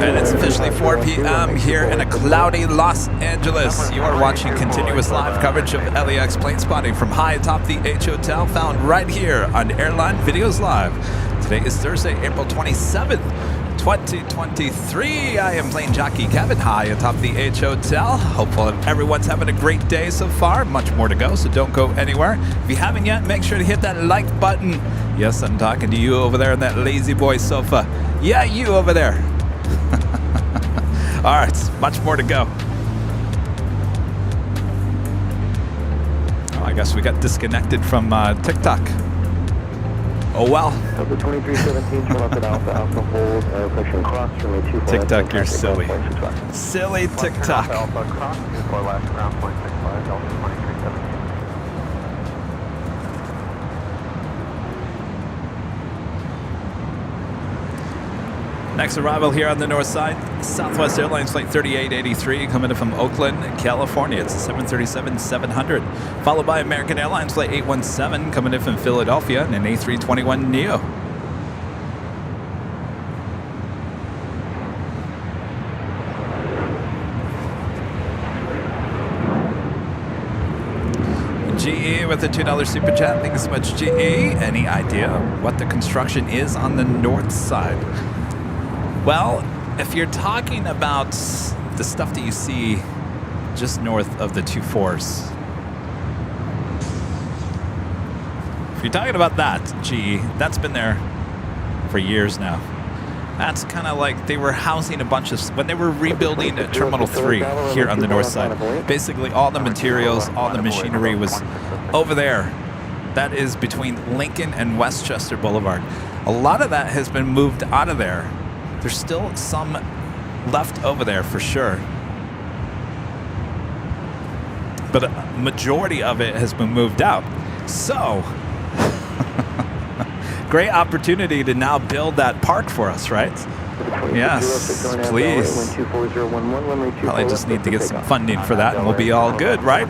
And it's officially 4 p.m. here in a cloudy Los Angeles. You are watching continuous live coverage of LAX plane spotting from high atop the H Hotel, found right here on Airline Videos Live. Today is Thursday, April 27th, 2023. I am plane jockey Kevin, high atop the H Hotel. Hopeful everyone's having a great day so far. Much more to go, so don't go anywhere. If you haven't yet, make sure to hit that like button. Yes, I'm talking to you over there on that lazy boy sofa. Yeah, you over there. All right, much more to go. I guess we got disconnected from TikTok. Oh well. Delta 2317, turn left at Alpha, Alpha hold, aircraft cross, runway 24 left. TikTok, you're silly. 1.65. Silly TikTok. Alpha cross, 24 left, ground 0.65, Delta 2317. Next arrival here on the north side, Southwest Airlines Flight 3883 coming in from Oakland, California. It's a 737-700. Followed by American Airlines Flight 817 coming in from Philadelphia in an A321neo. GE with the $2 super chat. Thanks so much, GE. Any idea what the construction is on the north side? Well, if you're talking about the stuff that you see just north of the 2-4s, if you're talking about that, GE, that's been there for years now. That's kind of like they were housing a bunch of, when they were rebuilding Terminal 3 here on the north side, basically all the materials, all the machinery was over there. That is between Lincoln and Westchester Boulevard. A lot of that has been moved out of there. There's still some left over there for sure. But a majority of it has been moved out. So, great opportunity to now build that park for us, right? Yes, please. Probably just need to get some funding for that and we'll be all good, right?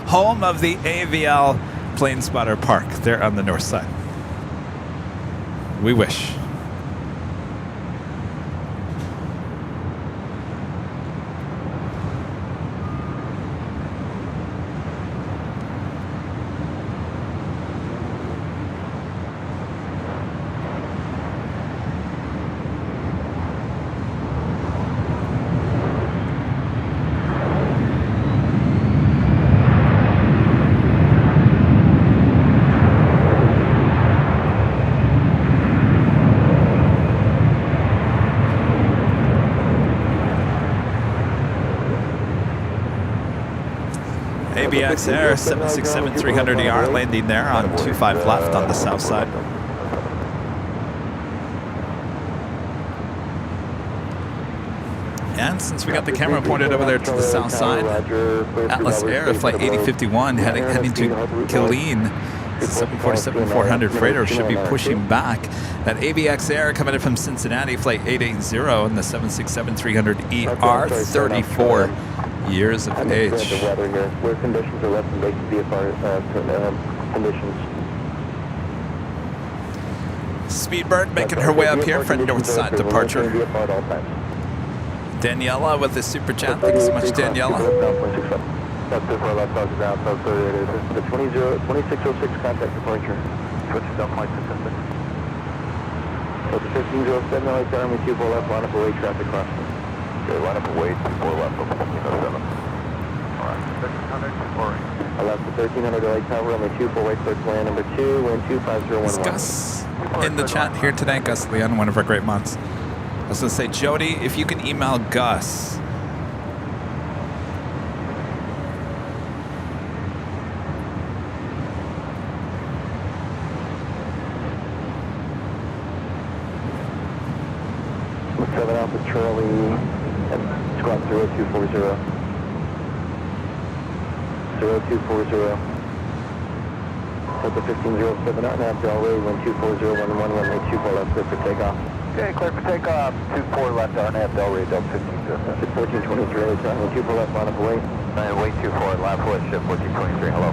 Home of the AVL Plane Spotter Park there on the north side. We wish. ABX Air 767-300ER landing there on 25 left on the south side. And since we got the camera pointed over there to the south side, Atlas Air Flight 8051 heading to Killeen. The 747-400 freighter should be pushing back. That ABX Air coming in from Cincinnati, Flight 880 and the 767-300ER, 34 years of age. The weather here, where conditions are less than basic VFR conditions. Speedbird making her way up here for north side departure. Daniela with the super chat. Thanks so much, Daniela. That's it for left dog ground, so the 2606 contact departure. Switch down flight statistics. So the 1507 LAX Army 24 left, line up away traffic crossing. Okay, line up away 24 left over 1507. Alright, 1300 or I left the 1300 LA Tower, runway 24 wait for plan number 2, wind 25011. It's Gus in the chat here today, Gus Leon, one of our great mods. I was going to say, Jody, if you can email Gus. Alpha Charlie and squad 0240. 0240. Delta 1507 out now, Delray 124011, runway 24 left, clear for takeoff. Okay, clear for takeoff. 24 left, RNAV, Delray, Delta 1507. 1423, runway 24 left, line up away. Wait 24, left foot, ship 1423, hello.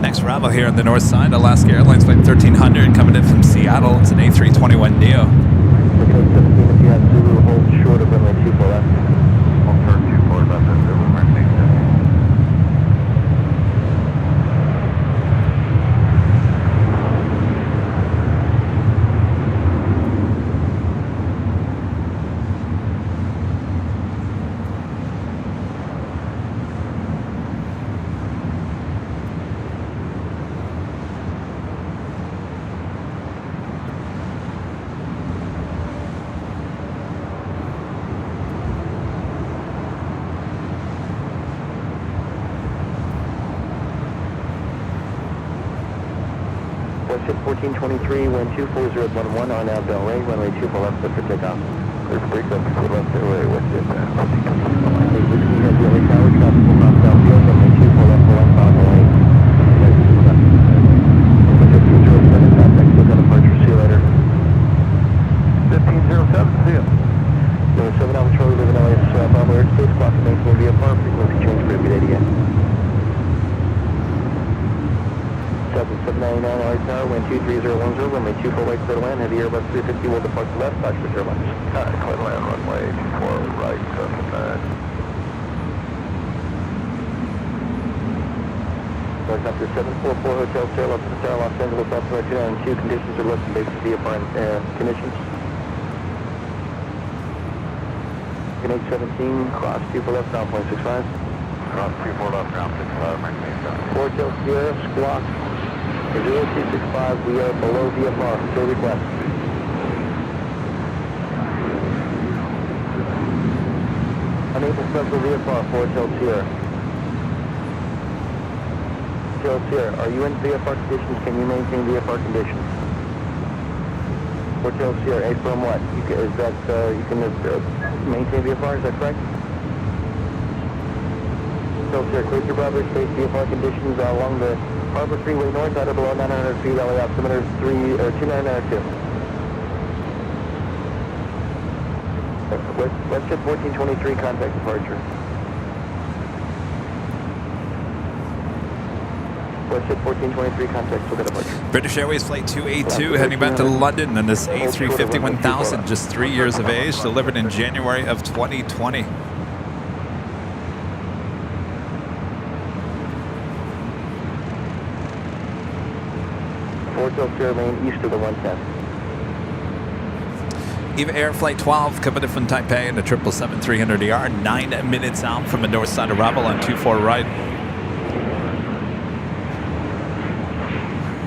Next arrival here on the north side, Alaska Airlines Flight 1300 coming in from Seattle. It's an A321neo. Okay, 17, if you have Zulu, hold short of runway 24 left. Hold short 24 left, that's Zulu, Mercy. Ship 1423, wind 24011 on out Del Rey, runway 24 left, clear for takeoff. Clear for break up, clear left airway, with it, Whiskey Head, the LA Tower, traffic will cross downfield, runway 24 left, for 1 mile away. Contact, look at departure, see you later. 1507, see you. 7 Alpha Charlie, leaving LAX, Bravo airspace, clock to maintain VFR, frequency change for every day again. 799 LA Tower, wind 23010, runway 24 right, clear to land, heavy Airbus 350 will depart to left, Dr. Airlines. Alright, clear to land, runway 24 right, traffic 9. Helicopter 744 Hotel Sierra, Los Angeles, Alpha 292, conditions are less than basic VFR conditions. Canadian 17, cross 24 left, ground point 65. Cross 24 left, ground 65, maintain ground. 4 Hotel Sierra, squawk 0265, we are below VFR, still request. Unable special VFR, 4 Hotel Sierra. Hotel Sierra, are you in VFR conditions? Can you maintain VFR conditions? Hotel Sierra, A from what? You can maintain VFR, is that correct? Hotel Sierra, clear to Bravo space VFR conditions along the Harbor Freeway north, out of below 900 feet, LA altimeter 2992. Westjet 1423, contact departure. Westjet 1423, contact, so departure. British Airways Flight 282 heading back to London on this A350 1000, just 3 years of age, delivered in January of 2020. Remain east of the 110. EVA Air Flight 12 coming in from Taipei in the 777-300ER, 9 minutes out from the north side arrival on 24 right.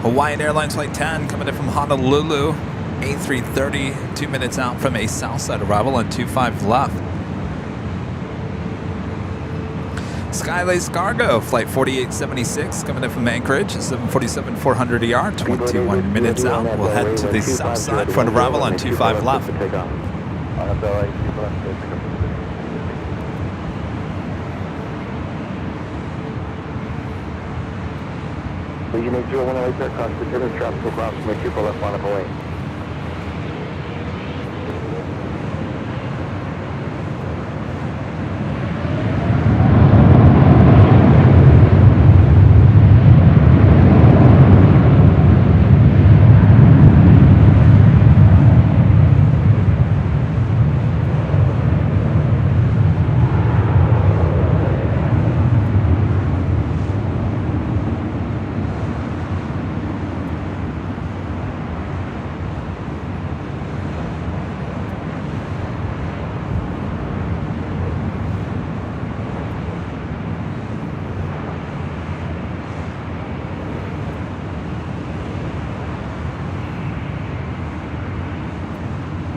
Hawaiian Airlines Flight 10 coming in from Honolulu, A330, 2 minutes out from a south side arrival on 25 left. Skylace Cargo Flight 4876 coming in from Anchorage, 747-400ER, 21 minutes out. We'll head to the south side for an arrival on 25 left. Legion 801 LA Air, cross the German tropical cross from 24 left, line of away.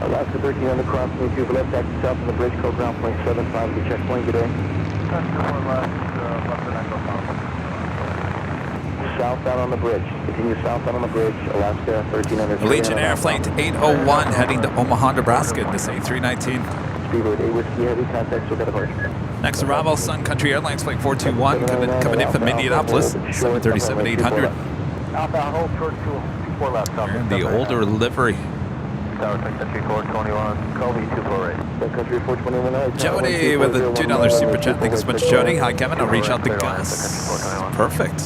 Alaska 13 on the cross, 22 for left, active south on the bridge, code ground point 75, the checkpoint, good day. Southbound on the bridge, continue southbound on the bridge, Alaska 1300. Legion Air Flight 801 heading to Omaha, Nebraska, this A319. Speedway 8 Whiskey Heavy, contact, so departure. Next arrival, Sun Country Airlines Flight 421 coming in from Indianapolis, 737-800. Outbound, hold short 24 left. And the older livery. Tower Country 421, Kobe 248. Country 421. Jody with a $2 super chat. Thank you so much, Jody. Hi, Kevin. I'll reach out to Gus. Perfect.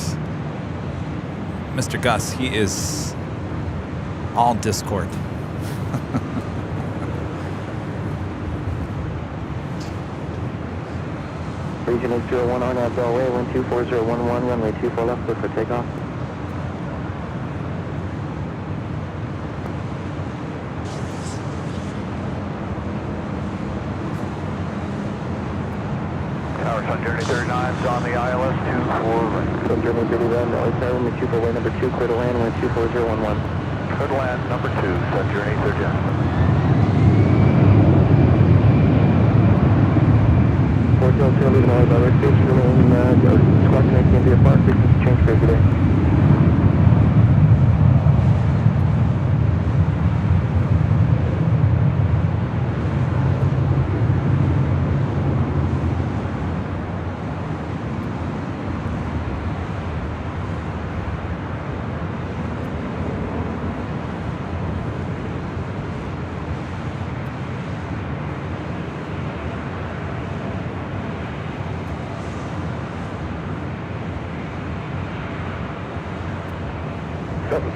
Mr. Gus, he is all Discord. Region 801 on out Del Rey, 124.011, runway 24 left, clear for takeoff. Tower Sun Journey 39 is on the ILS 24 right. Sun Journey 39, LA Tower, runway 24 way number 2, clear to land, 124.011. Clear to land, number 2, Sun Journey 39. Hotel Sierra, leaving LA by right station, remain squawk 19 VFR, frequency change for today.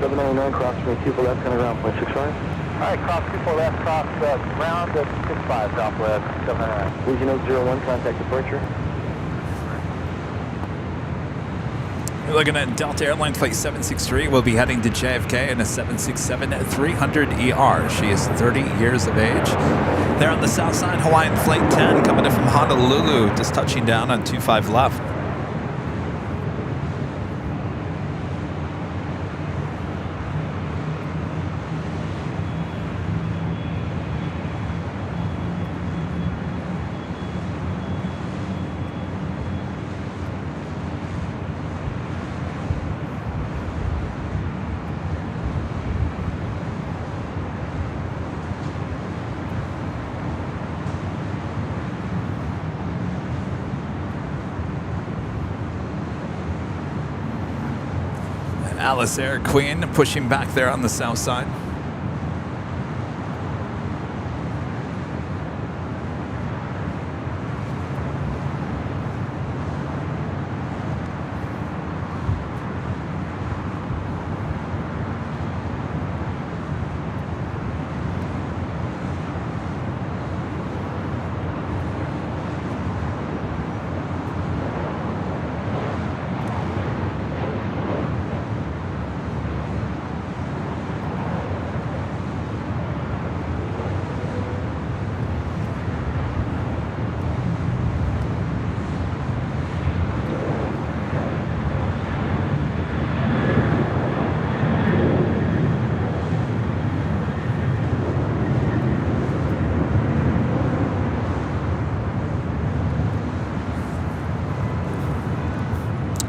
799, cross from 24 left, kind of ground point 65. All right, cross 24 left, cross ground at 65, Southwest 799. Legion 801, contact departure. You're looking at Delta Airline Flight 763. We'll be heading to JFK in a 767-300ER. She is 30 years of age. They're on the south side, Hawaiian Flight 10, coming in from Honolulu, just touching down on 25 left. Alice Air Queen pushing back there on the south side.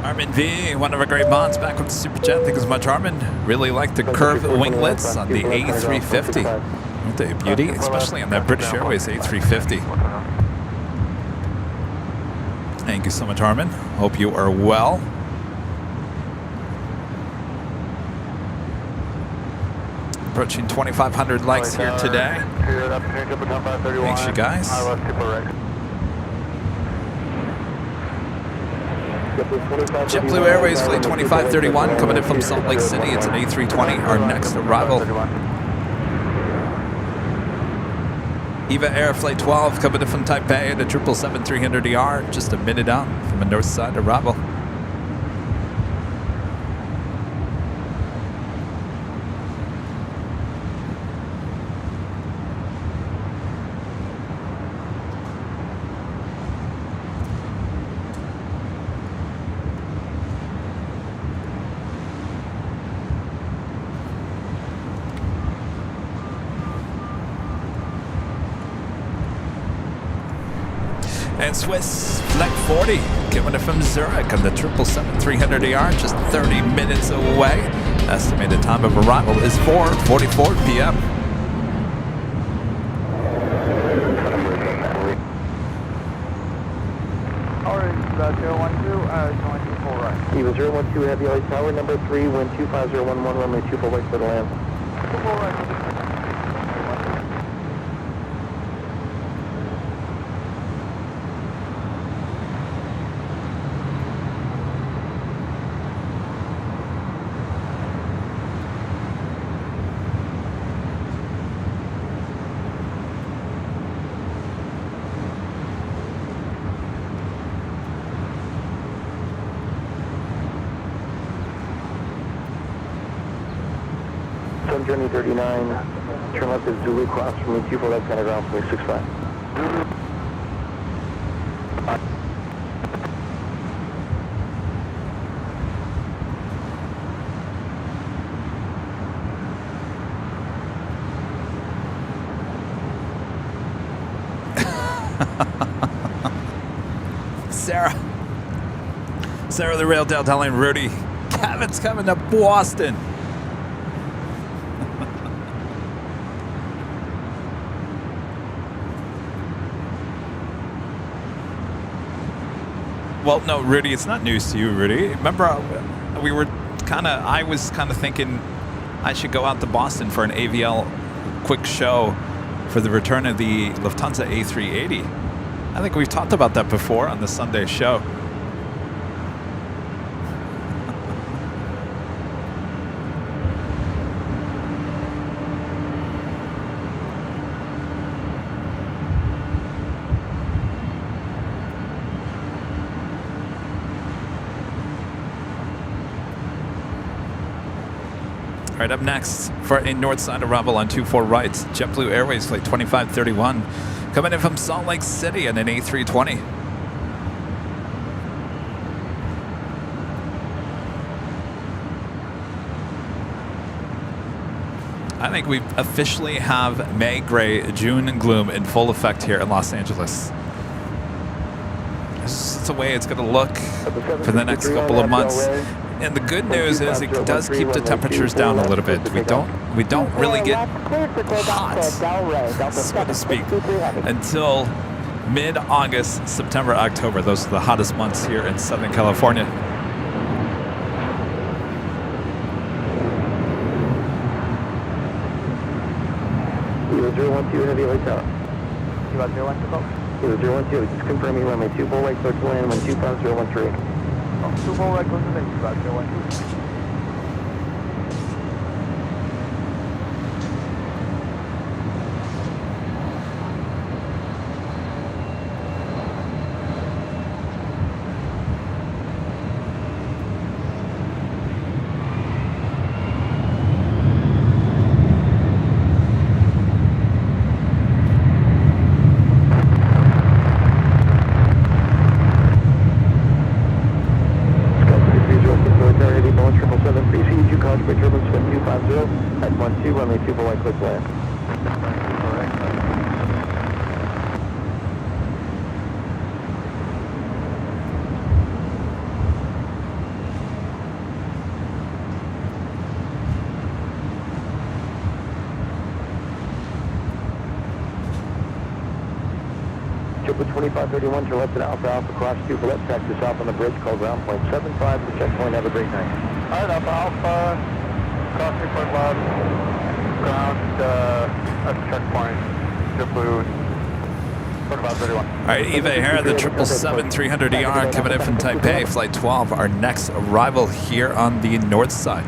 Armin V, one of our great mods, back with the Super Chat. Thank you so much, Armin. Really like the curved winglets on the A350. Aren't they a beauty? Especially on that British Airways A350. Thank you so much, Armin. Hope you are well. Approaching 2,500 likes here today. Thanks, you guys. JetBlue Airways Flight 2531 coming in from Salt Lake City. It's an A320, our next arrival. EVA Air Flight 12 coming in from Taipei at a 777-300ER, just a minute out from a north side arrival. And Swiss Flight 40 coming in from Zurich on the 777-300ER, just 30 minutes away. Estimated time of arrival is 4:44 p.m. Orange 012, full right. EVA 012, Heavy LA Tower, number 3, wind 25011, runway 24 right for the land. Full right. Journey 39, turn left at Zulu, cross from 24 left, kind of ground point 65. Sarah the Rail Dale telling Rudy, Kevin's coming to Boston. Well, no, Rudy, it's not news to you, Rudy. Remember, I was kind of thinking I should go out to Boston for an AVL quick show for the return of the Lufthansa A380. I think we've talked about that before on the Sunday show. All right, up next for a north side arrival on 24 right, JetBlue Airways flight 2531, coming in from Salt Lake City in an A320. I think we officially have May gray, June gloom in full effect here in Los Angeles. This is the way it's going to look for the next couple of months. And the good news is it does keep the temperatures down a little bit. We don't really get hot, so to speak, until mid-August, September, October. Those are the hottest months here in Southern California. Kilo 012 Heavy Hotel. Kilo 012. Kilo 012, just confirming runway 24 right, clear to land, 125.013. 24 right, close to land, 012. Triple 2531 to left at Alpha Alpha, cross 2 for left, taxi south on the bridge, call ground point 75 to checkpoint, have a great night. Alright, Alpha Alpha, cross 2 for left, ground at the checkpoint, JetBlue 2531. All right, Eva here, the 777-300ER coming in from Taipei, flight 12, our next arrival here on the north side.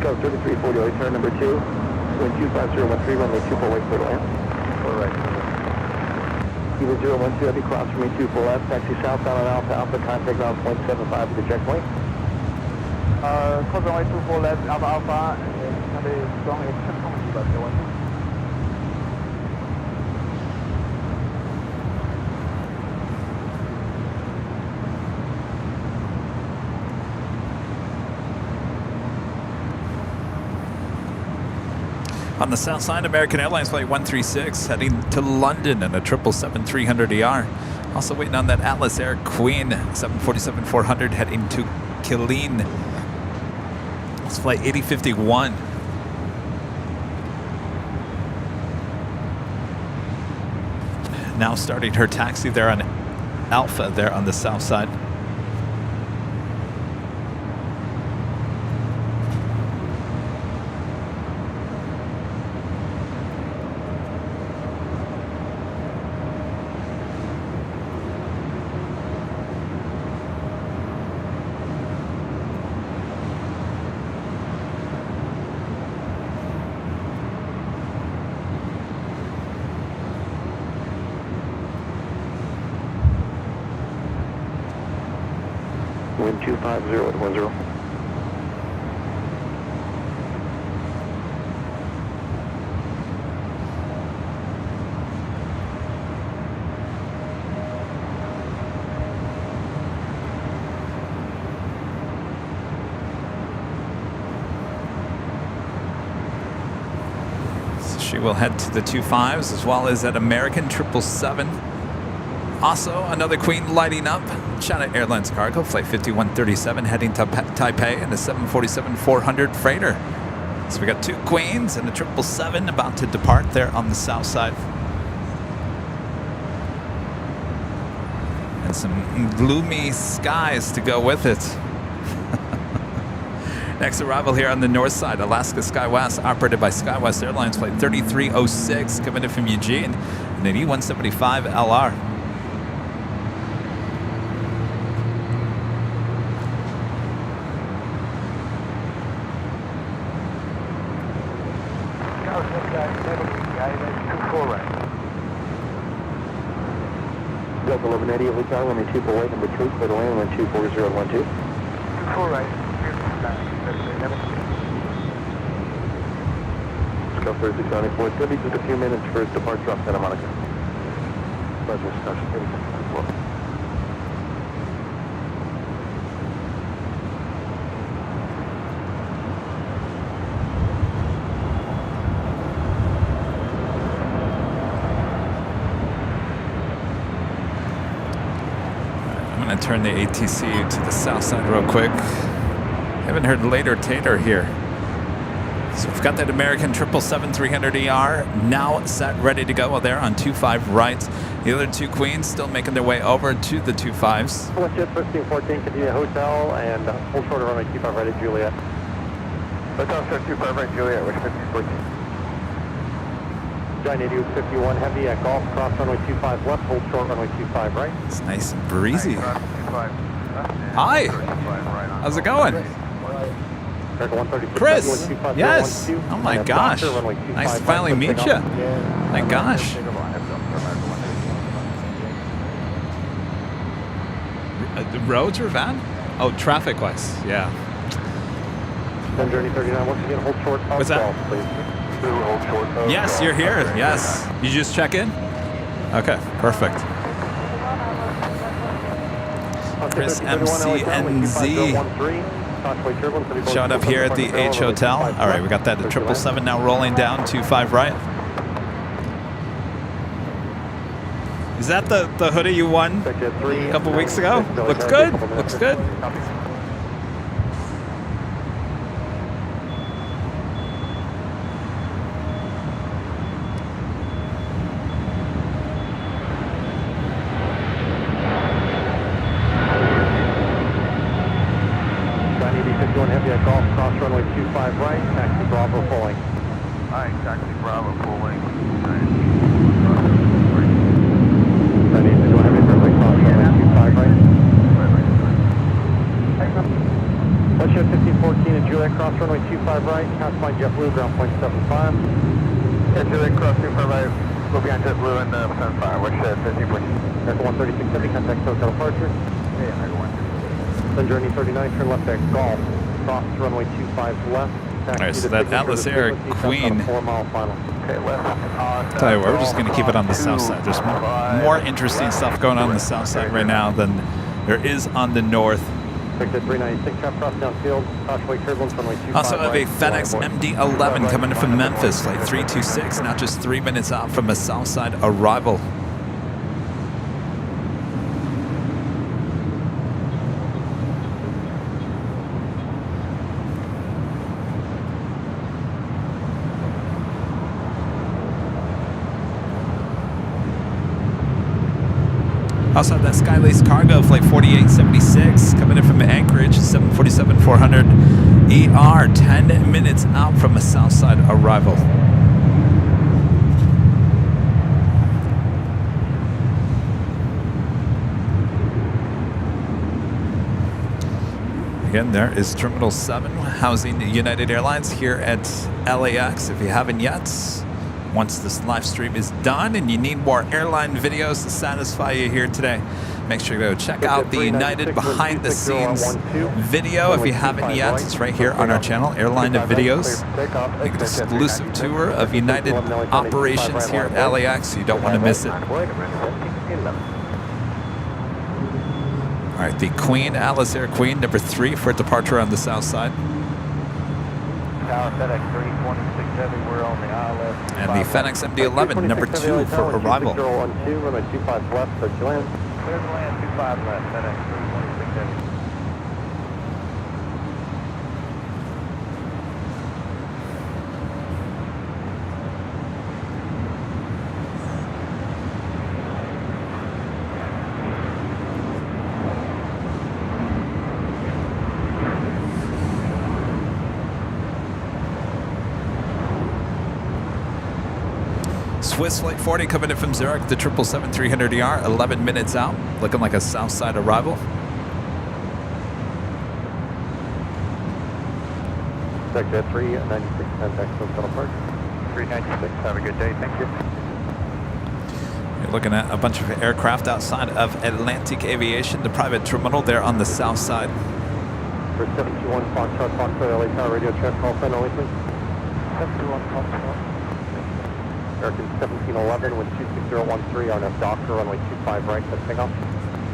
Scout 3340, return number 2, wind 25013, runway 24 right, clear to land. All right. Kilo 012, heavy cross from me 24 left, taxi southbound on Alpha Alpha, contact ground point 75 at the checkpoint. Cross runway 24 left, Alpha Alpha, and the runway checkpoint, Kilo 012. On the south side, American Airlines flight 136 heading to London in a 777-300ER. Also waiting on that Atlas Air Queen 747-400 heading to Killeen. It's flight 8051. Now starting her taxi there on Alpha there on the south side. Wind 250 at 10. She will head to the 25s as well as at American 777. Also, another Queen lighting up. China Airlines cargo, flight 5137, heading to Taipei in a 747-400 freighter. So we got 2 Queens and a 777 about to depart there on the south side. And some gloomy skies to go with it. Next arrival here on the north side, Alaska SkyWest, operated by SkyWest Airlines, flight 3306, coming in from Eugene, and an E175 LR. Delta 1180 of Hotel, runway 24 right, number 2, clear to land, runway 24012. 24 right, Go 3694, it's going to be just a few minutes for departure off Santa Monica. Pleasure, discussion, 3694. I'm going to turn the ATC to the south side real quick. Haven't heard later Tater here. So we've got that American 777-300ER now set, ready to go. Well, they're on 25 right. The other 2 Queens still making their way over to the 25s. WestJet 1514, continue hotel, and hold short of runway 25 right at Juliet. Hotel 25 right Juliet, which 1514. Giant 8851 heavy at Golf, cross runway 25 left, hold short runway 25 right. It's nice and breezy. Hi. How's it going? Chris. Yes. Oh my gosh. Nice to finally meet you. My gosh. The roads or van? Oh, traffic wise. Yeah. Then journey 39, once again, hold short. What's that? Golf, please. Yes, you're here. Yes. You just check in? Okay, perfect. Chris MCNZ showing up here at the H Hotel. All right, we got that 777 now rolling down 25 right. Is that the hoodie you won a couple weeks ago? Looks good. Looks good. Heavy at Golf, cross runway 25 right, taxi Bravo pulling. Alright, taxi Bravo pulling. Heavy runway cross runway 25 right. WestJet 1514 and Juliet, cross runway 25 right, classified JetBlue, ground point 75. Yeah, Juliet, cross 25 right, we'll be on JetBlue and 75, WestJet 1514. Echo 136 heavy, contact hotel departure. Yeah, Echo 136. Then journey 39, turn left at Golf. Cross runway 25 left. All right, so that Atlas Air Queen. 4 mile final. Okay, left. Tell you what, we're just going to keep it on the south side. There's more interesting stuff going on the south side right now than there is on the north. Exit 396, trap cross downfield. Crossway turbulence runway 25 Also have a right, FedEx MD-11 coming in from Memphis, flight 326, not just 3 minutes out from a south side arrival. Also have that Skylace cargo, flight 4876, coming in from Anchorage, 747-400 ER, 10 minutes out from a south side arrival. Again, there is Terminal 7, housing United Airlines here at LAX. If you haven't yet, once this live stream is done and you need more airline videos to satisfy you here today, make sure to go check out the United behind the scenes video. If you haven't yet, it's right here on our channel, Airline Videos. An exclusive tour of United operations here at LAX. You don't want to miss it. All right, the Queen, Atlas Air Queen, number 3 for departure on the south side. Tower, FedEx 326 Heavy, we're on the ILS. And the FedEx MD-11, number 2 for arrival. 012, runway 25 left, clear to land. Clear to land, 25 left, FedEx 326 Heavy. Swiss Flight 40 coming in from Zurich, the 777-300ER, 11 minutes out, looking like a south side arrival. Sector 396, contact Hotel Park. 396, have a good day, thank you. You're looking at a bunch of aircraft outside of Atlantic Aviation, the private terminal there on the south side. For 721 Foxtrot, Foxtrot, LA Tower, radio check, call sign only, please. 721 Foxtrot. American 1711 with 26013 on a Docker, runway 25 right, that's takeoff.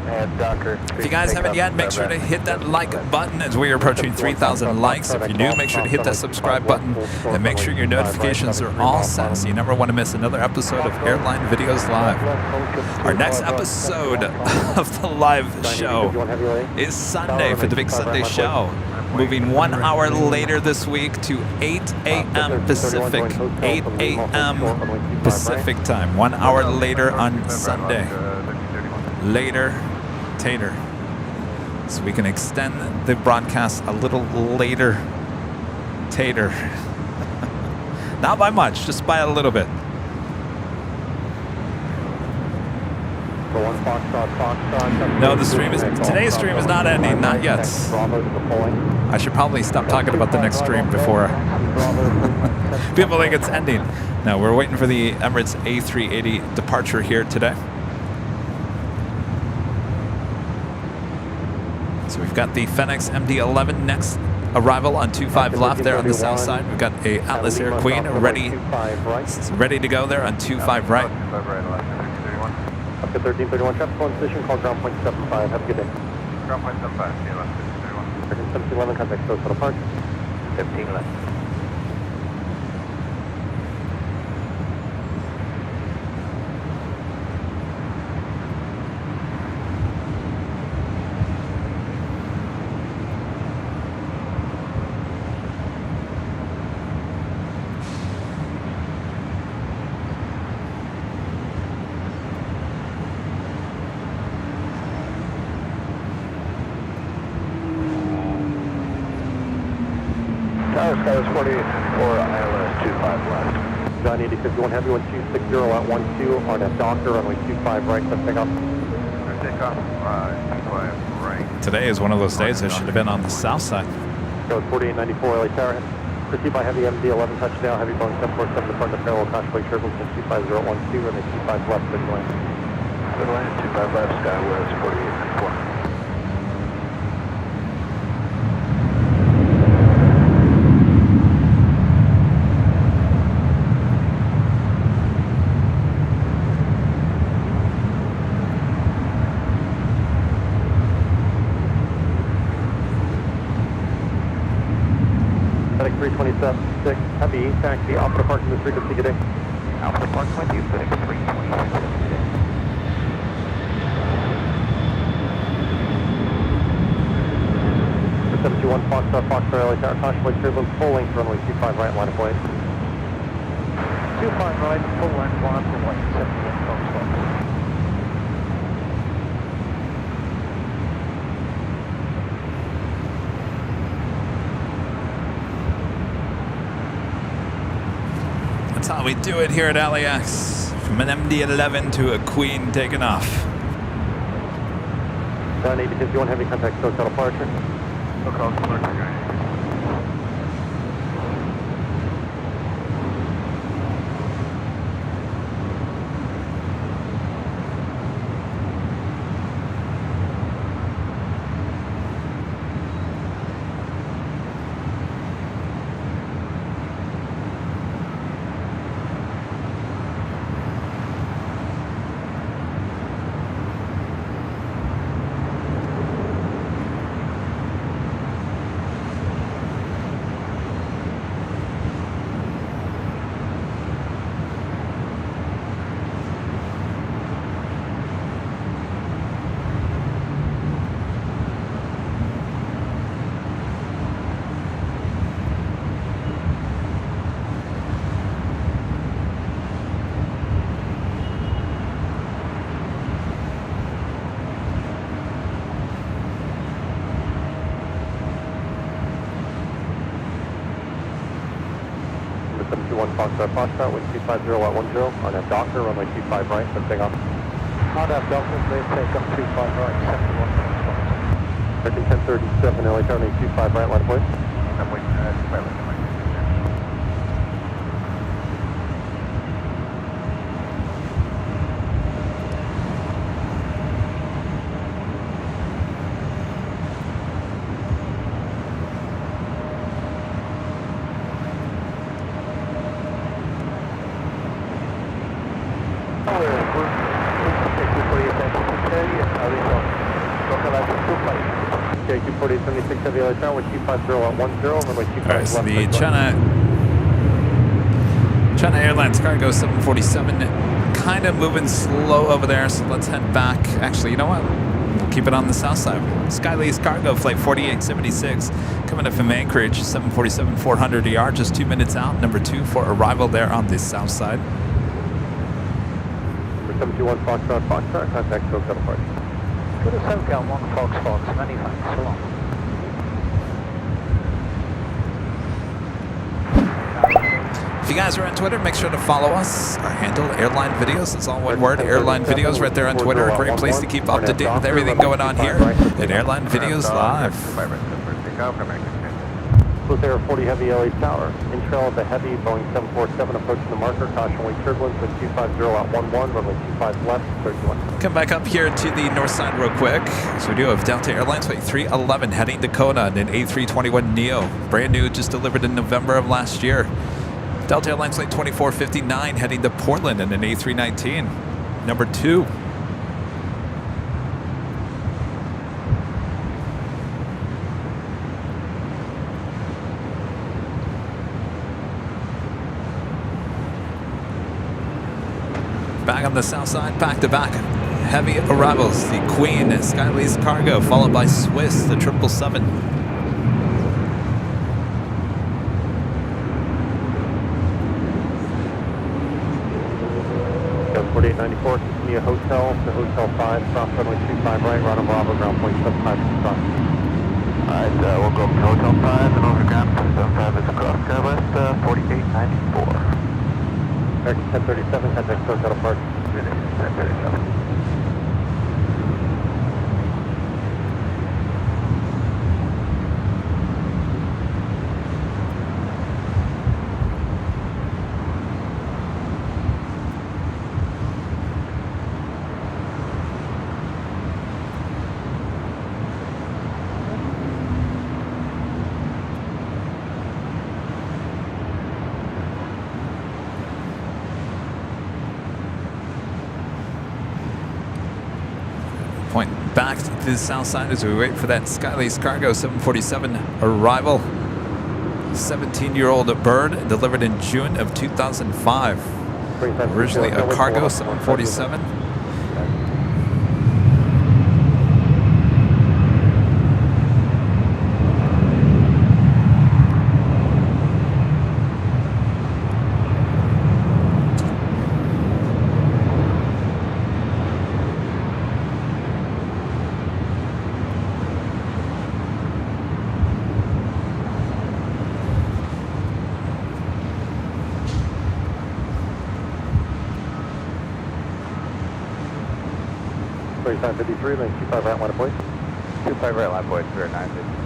And Docker. If you guys haven't yet, make sure to hit that like button as we are approaching 3,000 likes. If you're new, make sure to hit that subscribe button and make sure your notifications are all set so you never want to miss another episode of Airline Videos Live. Our next episode of the live show is Sunday for the big Sunday show. Moving 1 hour later this week to 8 a.m. Pacific, 8 a.m. Pacific time. 1 hour later on Sunday. Later, tater. So we can extend the broadcast a little later, tater. Not by much, just by a little bit. No, the stream is, today's stream is not ending, not yet. I should probably stop talking about the next stream before people think it's ending. No, we're waiting for the Emirates A380 departure here today. So we've got the FedEx MD-11 next arrival on 25 left there on the south side. We've got a Atlas Air Queen ready to go there on 25 right. Up to 1331, traffic on position, call ground point 75. Have a good day. Ground point 75, yeah, left 631. 1711, contact Hotel Park. 15 left. Tower 40 for ILS 25 left. John 8051 Heavy 1260 at 12 on a Docker, runway 25 right, let's take off. Takeoff, 25 right. Today is one of those days I should have been on the south side. Code 4894 LA Tower. Proceed by heavy MD-11 touchdown, heavy Boeing 747 departing the parallel Constellation turbulence 25012, runway 25 left, good land. Good land, 25 left, Skywest 4894. FedEx 327-6, heavy taxi, Alpha Park in this frequency, good day. Alpha Park with you, FedEx 327. For 721 Foxtrot, LA Tower, Constellation turbulence, full length, runway 25 right, line of way. 25 right, full length, line for 171 Foxtrot. That's how we do it here at LAX. From an MD-11 to a Queen taking off. John 8051 Heavy, contact Hotel departure. Hotel departure, guys. 721 Foxtrot, Foxtrot, wind 250 at 10 on that Docker, runway 25 right, for take off. On that Delta, please take up 25 right, 71 minutes. American 1037, LA turning 25 right, line of place. I'm waiting, 25 right. Okay, 24876 Heavy LA turn with 250 at 10, runway 25 All right, so left. the China Airlines cargo 747 kind of moving slow over there, so let's head back. Actually, you know what? We'll keep it on the south side. Skylease cargo flight 4876 coming up from Anchorage, 747-400 ER, just 2 minutes out. Number 2 for arrival there on the south side. Number 721 Foxtrot, Foxtrot, contact SoCal departure. Go to SoCal 1 Fox, many thanks, so long. If you guys are on Twitter, make sure to follow us. Our handle, Airline Videos, it's all one word, Airline Videos right there on Twitter. A great place to keep up to date with everything going on here at Airline Videos Live. Blue Air 40 Heavy LA Tower. Intrail of the Heavy, Boeing 747 approaching the marker. Caution wing turbulence with 250 at 11, runway 25 left, 31. Come back up here to the north side real quick. So we do have Delta Airlines Flight 311 heading to Kona in an A321neo. Brand new, just delivered in November of last year. Delta Airlines Flight 2459 heading to Portland in an A319. Number 2. Back on the south side, back to back. Heavy arrivals, the Queen, Skylease Cargo, followed by Swiss, the 777. 4894, continue hotel to hotel 5, cross runway 25 right, Ronald Bravo, ground point 75 cross. Alright, we'll go up to Hotel 5 and over ground 75 is across Skywest 4894. American 1037, contact SoCal departure. 1037. Point back to the south side as we wait for that Skylease Cargo 747 arrival. 17-year-old bird delivered in June of 2005. Originally a cargo 747. Time 53, then 25 right, line of point. 25 right, line point, 953.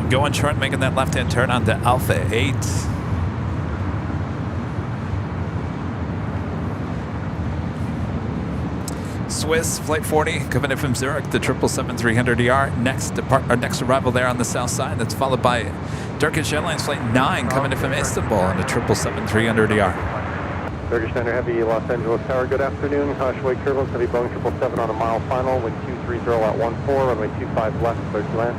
Going short, making that left-hand turn onto Alpha 8. Swiss Flight 40 coming in from Zurich, the 777-300ER. Next arrival there on the south side. That's followed by Turkish Airlines Flight 9 coming in from Istanbul on the 777-300ER. Turkish Center Heavy, Los Angeles Tower, good afternoon. Cautionway turbulence, heavy Boeing 777 on a mile final, wind 230 at 14, runway 25 left, clear to land.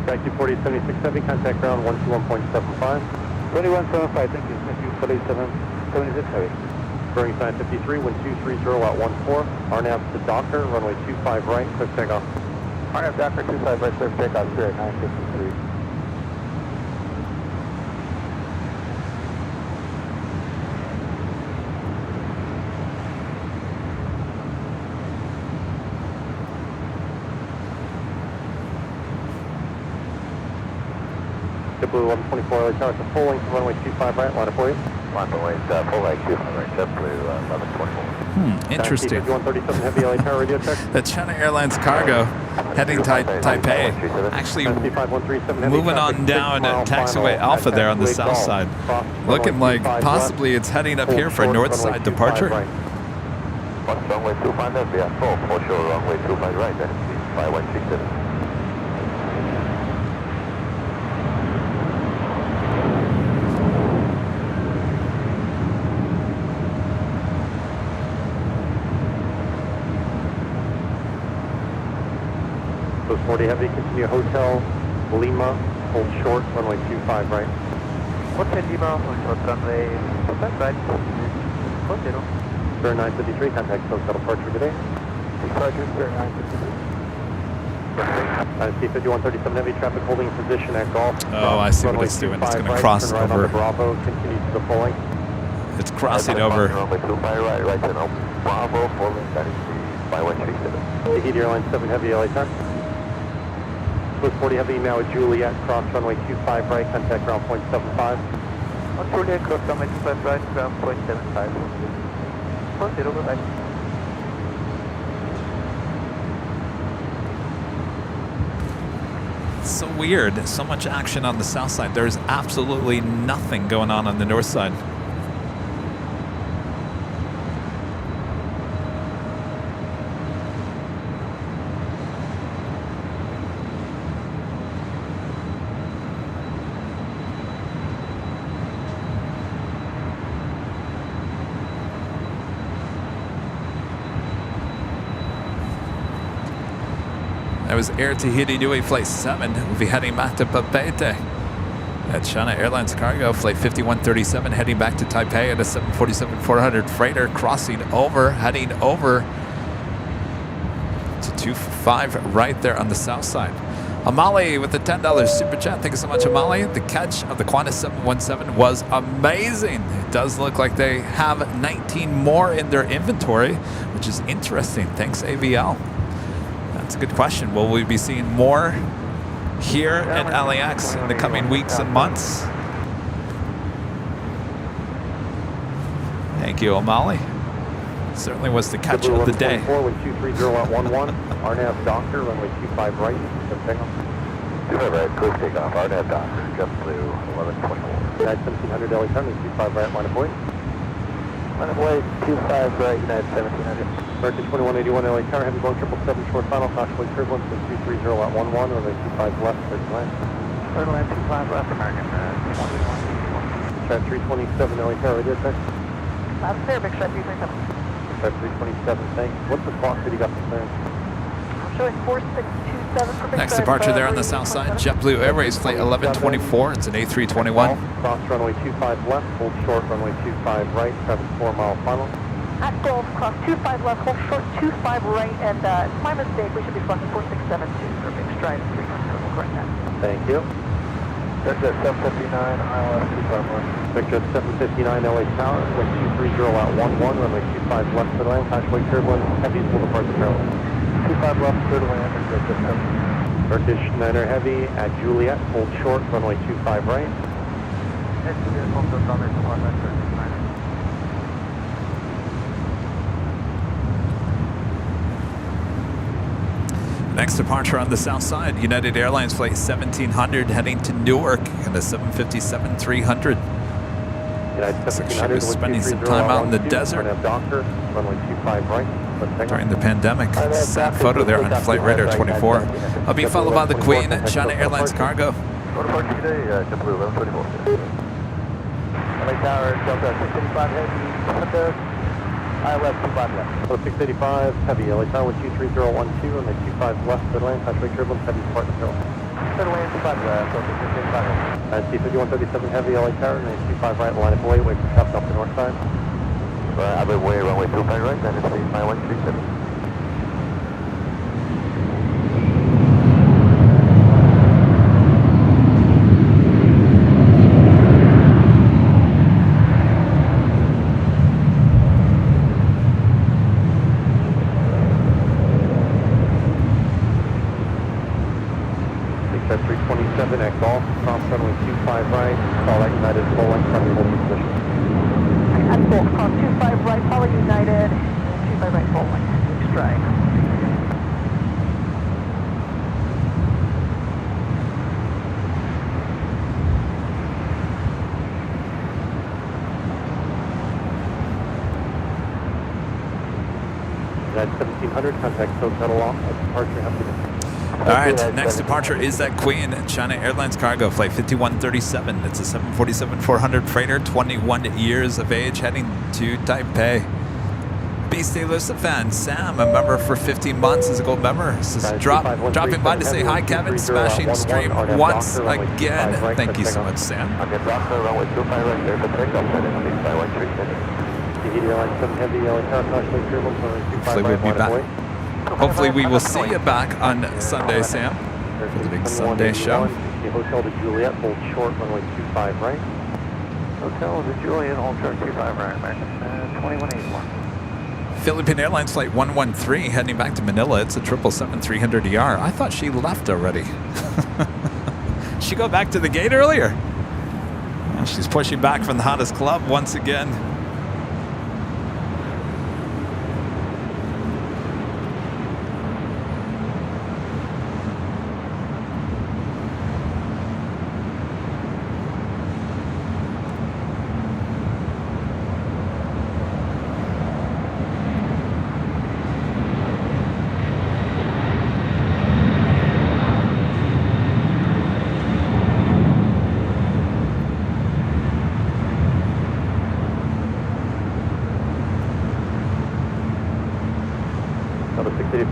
Taxi 4076 Heavy, contact ground 121.75. 2175, thank you. Thank you, 4776 Heavy. Bearing sign 53, wind 230 at 14. RNAV to Docker, runway 25 right, clear takeoff. RNAV Docker 25 right, clear takeoff, here at 953. Blue 1124 LA Tower, it's a full length runway 25 right, line up for you. Line up wait, full length 25 right, JetBlue 1124. Interesting. 5137 Heavy LA Tower, radio check. The China Airlines cargo heading to Taipei, actually moving on down at taxiway Alpha there on the south side. Looking like possibly it's heading up here for a north side departure. Runway 25 left, yeah, full, for sure, runway 25 right, then 5167. Post 40 Heavy, continue Hotel Lima, hold short, runway 25 right. Hotel Lima, hold short, runway 25 right. Hotel. Spirit 953, contact Hotel departure today. Departure, Spirit 953. C-5137 Heavy, traffic holding position at Golf. Oh, I see what it's doing. It's going to cross right over. Bravo, continue to the full length. It's crossing over. Runway 25 right to Bravo, full length, that is the 5137. Tahiti Airlines 7 Heavy, LA time. Swiss 40 Heavy now at Juliet, cross runway 25 right, contact ground point 75. On Juliet, cross runway 25 right, ground point 75. Proceed over right. It's so weird. So much action on the south side. There's absolutely nothing going on the north side. That was Air Tahiti Nui Flight 7. We'll be heading back to Papeete. At China Airlines Cargo, Flight 5137, heading back to Taipei at a 747-400 freighter, crossing over, heading over to 25 right there on the south side. Amali with the $10 super chat. Thank you so much, Amali. The catch of the Qantas 717 was amazing. It does look like they have 19 more in their inventory, which is interesting. Thanks, AVL. That's a good question. Will we be seeing more here at LAX in the coming weeks and months? Thank you, O'Malley. Certainly was the catch of the day. With 230 at 11, RNAV Doctor, runway 25 right, 25 right, clear takeoff, RNAV Doctor, JetBlue 1124. United 1700 LA time, 25 right, line of way. Line of way, 25 right, United 1700. American 2181 LA Tower, heavy Boeing 777 short final, cautionway turbulence, with 230 at 11, runway 25 left, clear to land. Clear to land, 25 left, American 2181. Strat 327 LA Tower, radio check. That's clear, big Strat 327. Strat 327, thanks. What's the clock that you got from clearance? I'm showing 4627 for big Next Strat, departure there on the south side, JetBlue Airways Flight 1124. It's an A321. Cross runway 25 left, hold short, runway 25 right, traffic 4 mile final. At Golf, cross 25 left, hold short 25 right, and it's my mistake, we should be flying 4672 for big stride 300, we'll correct that. Thank you. Victor 759, ILS 251. Victor 759 LA Tower, wind 230 at 11, runway 25 left for the land, cautionway turbulence, heavy, will depart the Maryland. 25 left, clear to land, Victor 759. Turkish Niner Heavy at Juliet, hold short, runway 25 right. Next vehicle to runway 25 right, Turkish Niner. Next departure on the south side, United Airlines Flight 1700 heading to Newark in the 757-300. Looks like she was spending some time out in the desert during the pandemic. Sad photo there on Flight Radar 24. I'll be followed by the Queen at China Airlines Cargo. LA Tower, Delta 685 heavy, ILS 25 left. 685 heavy, LA Tower with 23012 and the 25 left, Airline, touchway turbulence, heavy departure fill. Airline 25 left, Delta 685 heavy. C5137 heavy, LA Tower, and the 25 right, line of way, wait for traffic off the north side. I'll be way, runway 25 right, then it's my 137. Golf, cross runway 25 right, call that United full length from your holding position. At full, cross 25 right, follow United, 25 right, full length, strike. United 1700, contact Hotel Aloft, departure, have a good day. All right, next departure is that Queen China Airlines Cargo, flight 5137. It's a 747-400 freighter, 21 years of age, heading to Taipei. Beast Elusive fan Sam, a member for 15 months, is a gold member. This is dropping by to say hi, Kevin. Smashing stream once again. Thank you so much, Sam. Hopefully we'll be back. Hopefully we will see you back on Sunday, Sam, for the big Sunday show. Hotel to Juliet, hold short, runway 25 right. Hotel to Juliet, hold short, 25 right, American 2181. Philippine Airlines flight 113 heading back to Manila. It's a 777-300ER. I thought she left already. She go back to the gate earlier. Well, she's pushing back from the hottest club once again.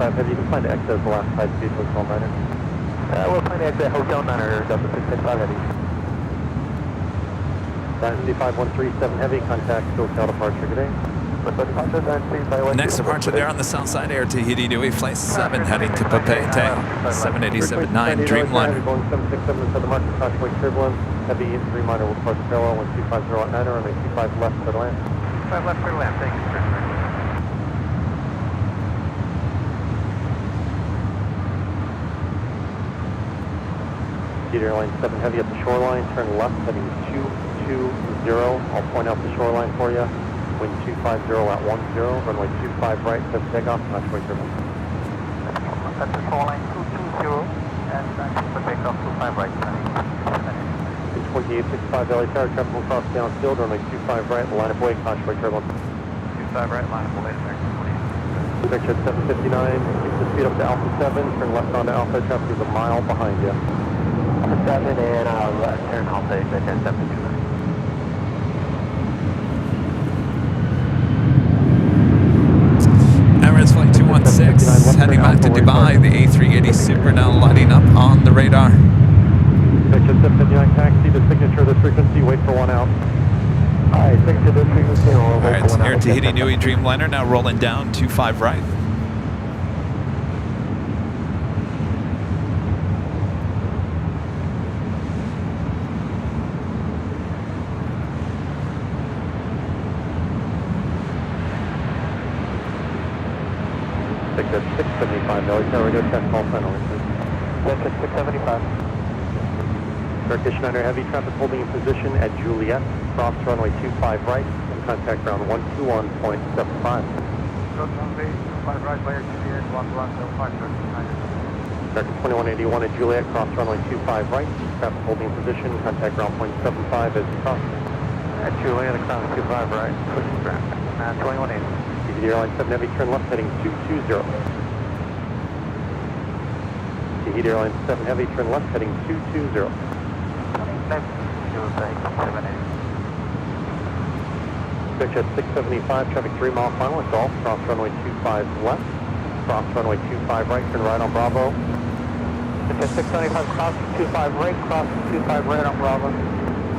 Heavy, you can find exit the last 5 speed Hotel Niner. We'll find exit Hotel Niner, Delta 685 heavy. 955-137 heavy, contact Hotel departure today. Next departure there on the south side, Air Tahiti Nui, flight 7 heading to Papeete, 787-9 Dreamliner. Going 767 to the market, touchway turbulence, heavy Dreamliner will depart parallel 1250 at Niner, and 25 left for the land. 25 left for the land, thank you. Airline 7 heavy at the shoreline, turn left heading 220. I'll point out the shoreline for you. Wind 250 at 10, runway 25 right, set takeoff, touchway turbulence. At the shoreline 220 and for takeoff 25 right. 2865 LA Tower, traffic will cross downfield, runway 25 right, line of way, touchway turbulence. 25 right, line of way, Victor 759, keep the speed up to Alpha 7, turn left onto Alpha, traffic is a mile behind you. 7 and left turn Alpha 8 at 1079. Emirates flight 216 heading back to Dubai. The A380 Super now lighting up on the radar. Victor 759 taxi, the signature of this frequency, wait for one out. Alright, signature of this frequency, all right, it's Air Tahiti Nui Dreamliner now rolling down 25 right. Victor 675, LA Tower, radio check, call final. Victor 675. Turkish Niner heavy traffic holding in position at Juliet, cross runway 25 right, and contact ground 121.75. Runway 25 right, via Juliet, 1105, Turkish 2181 at Juliet, cross runway 25 right, traffic holding in position, contact ground 0.75 as you cross. At Julian, the crown 25 right, pushing traffic. 2180. TGD Airline 7 Heavy, turn left heading 220. TGD Airline 7 Heavy, turn left heading 220. 27, Tuesday, 780. Switch at 675, traffic 3 mile final at Golf, cross runway 25 left, cross runway 25 right, turn right on Bravo. Switch at 675, crossing 25 right, crossing 25 right on Bravo.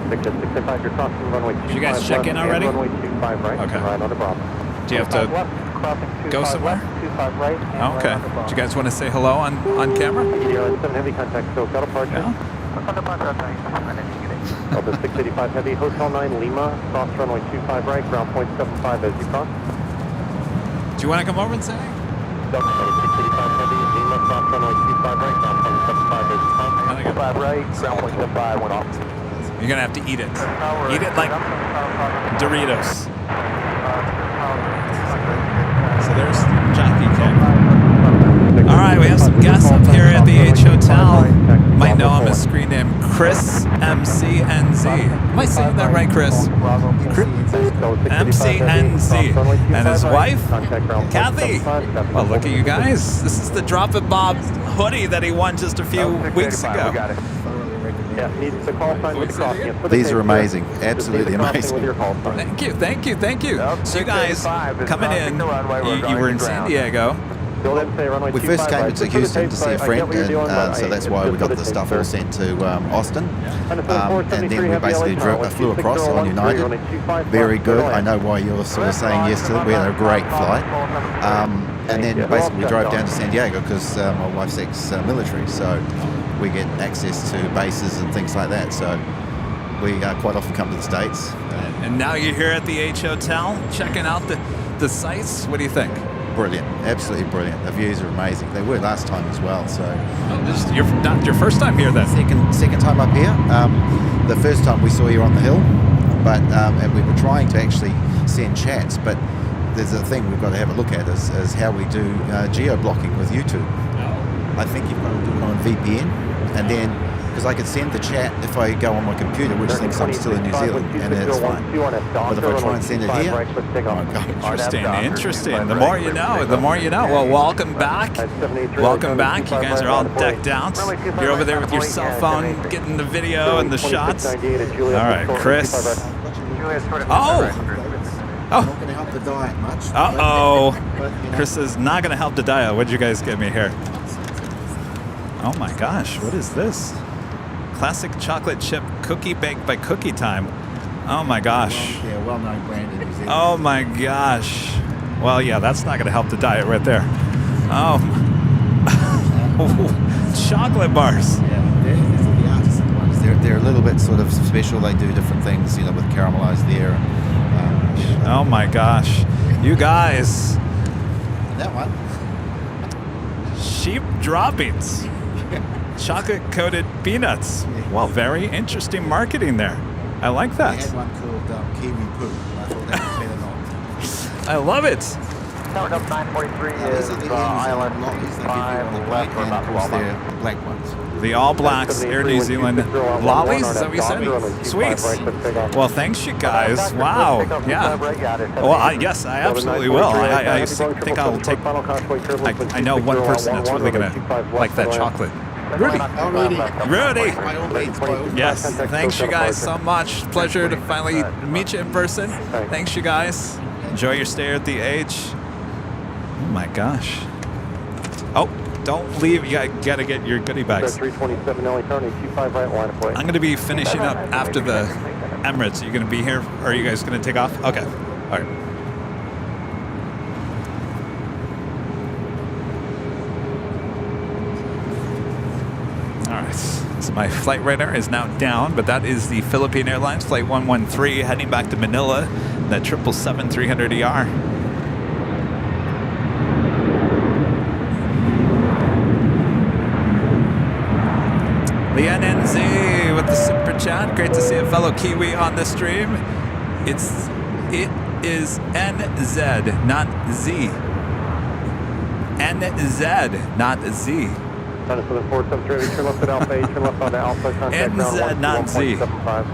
Switch at 675, you're crossing runway 25 Did you guys check left, in already? Runway 25 right, Okay. turn right onto Bravo. Do you have to left, crossing 25 go somewhere? Left, 25 right, and Okay. right on the Do you guys want to say hello on camera? TGD Airline 7 Heavy, contact SoCal departure. Yeah. Under contract, Delta 685 Heavy, Hotel 9 Lima, cross runway 25 right, ground point 75 as you cross. Do you want to come over and say? Delta 685 Heavy, Lima, cross runway 25 right, ground point 75 as you cross. I think 25 right, ground point 75 went off. you're gonna have to eat it. Eat it like Doritos. So there's Jockey King. All right, we have some guests up here at the H Hotel. Might know him as screen name Chris MCNZ. Am I saying that right, Chris? MCNZ. And his wife, Kathy. Well, look at you guys. This is the Drop It Bob hoodie that he won just a few weeks ago. Yeah, needs the call sign with the crossing. These are amazing, absolutely amazing. Thank you, thank you, thank you. So you guys coming in, you were in San Diego. We first came to Houston to see a friend, and so that's why we got the stuff all sent to Austin. And then we basically flew across on United. Very good. I know why you're sort of saying yes to it. We had a great flight. And then basically we drove down to San Diego because my wife's ex-military, so we get access to bases and things like that. So we quite often come to the States. And now you're here at the H Hotel, checking out the sights. What do you think? Brilliant, absolutely brilliant. The views are amazing. They were last time as well. So This is not your first time here then? second time up here. The first time we saw you on the hill, but and we were trying to actually send chats, but there's a thing we've got to have a look at is how we do geo-blocking with YouTube. I think you've got to do it on VPN, and then because I could send the chat if I go on my computer, which thinks I'm still in New Zealand, and it's fine. But if I try and send it here, oh my God. Interesting. The more you know, the more you know. Well, welcome back. Welcome back. You guys are all decked out. You're over there with your cell phone, getting the video and the shots. All right, Chris. Oh! Not going to help the diet much. Uh-oh. Chris is not going to help the diet. What'd you guys get me here? Oh my gosh, what is this? Classic chocolate chip cookie baked by Cookie Time. Oh my gosh. Yeah, well-known brand in New Zealand. Oh my gosh. Well, yeah, that's not going to help the diet right there. Oh. Chocolate bars. Yeah, these are the artisan ones. They're a little bit sort of special. They do different things, you know, with caramelized there. Oh my gosh. You guys. That one. Sheep droppings. Chocolate-coated peanuts. Well, very interesting marketing there. I like We that. had one called Kiwi Poo, and I thought that was better not. I love it. Tower up 943 These is are the Island lollies they give you on the 5 plane, left, or and about of course 12 they're black ones. The All Blacks Air New Zealand lollies, is that what you said? Sweet. Well, thanks, you guys. Wow. Yeah. Well, yes, I absolutely will. I think I'll take. I know one person that's really gonna like that chocolate. Rudy. Oh, Rudy. Rudy. By all means, by all means. Yes. Thanks, you guys, so much. Pleasure to finally meet you in person. Thanks, you guys. Enjoy your stay at the H. Oh my gosh. Oh, don't leave. You gotta get your goodie bags. 327 LA turn, 25 right line of play. I'm going to be finishing up after the Emirates. Are you going to be here, or are you guys going to take off? Okay. All right. All right. So my flight radar is now down, but that is the Philippine Airlines Flight 113 heading back to Manila, that 777-300ER. The NNZ with the super chat. Great to see a fellow Kiwi on the stream. It is NZ, not Z. NZ, not Z. Turn left at Alpha, turn left on the Alpha, contact ground NZ, not Z. 1.75.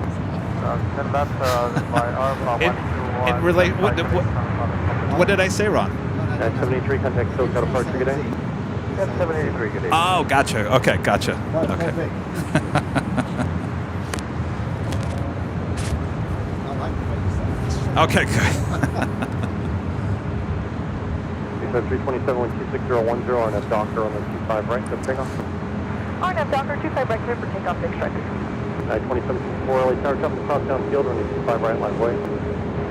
Send that by our What did I say wrong? 783, contact SoCal departure, good day. 783, good day. Oh, gotcha. Okay, gotcha. Okay. Okay, good. 327, 126, 010, RNF Docker on the 25 right, so takeoff. RNF Docker, 25 right, clear for takeoff, next strike. 2764, LA Tower, jumping across downfield, running 25 right, line way.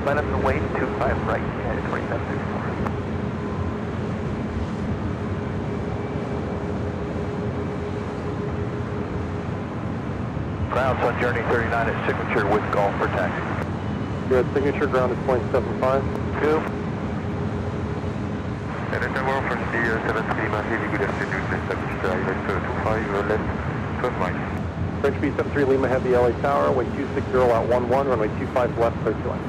Line up and wait, 25 right, 2764. Ground's on journey 39 at signature with golf for taxi. You're at signature, ground is 0.75. Two. And it's a world for the 73 Heavy, good afternoon, established direct 25 left, 12 miles. French B73 Lima Heavy, LA Tower, wind 260 at 11, runway 25 left, clear to line.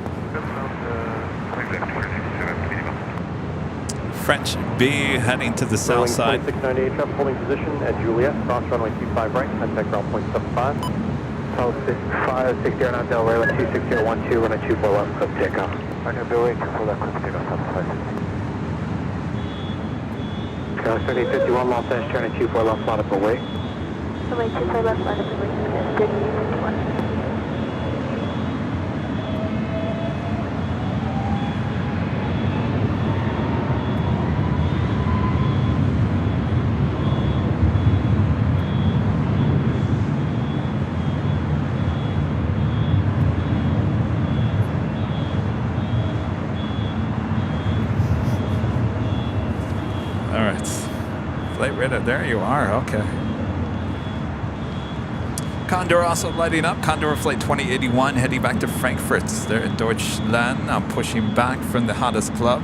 French B heading to the south side. 698, traffic holding position at Juliet, cross runway 25 right, contact ground 0.75. South 6560 on Delray, 26012, runway 24 left, clip takeoff. Runway Delray, 24 left, clip takeoff, south 5. Sky 3051, Los Angeles, turning 24 left, line up away. Runway 25 left, line up and wait. Good, 51. There you are, okay. Condor also lighting up. Condor flight 2081 heading back to Frankfurt. They're at Deutschland. I'm pushing back from the hottest club.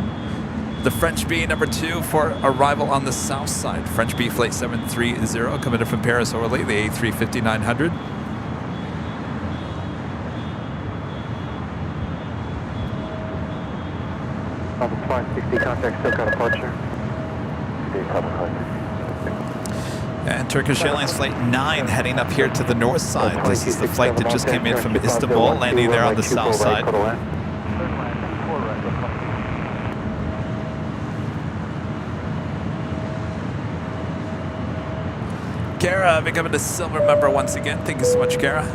The French B number 2 for arrival on the south side. French B flight 730 coming in from Paris Orly, the A350-900. Public flight 60, contact SoCal departure. Public flight. And Turkish Airlines Flight 9 heading up here to the north side. This is the flight that just came in from Istanbul, landing there on the south side. Kara becoming a silver member once again. Thank you so much, Kara.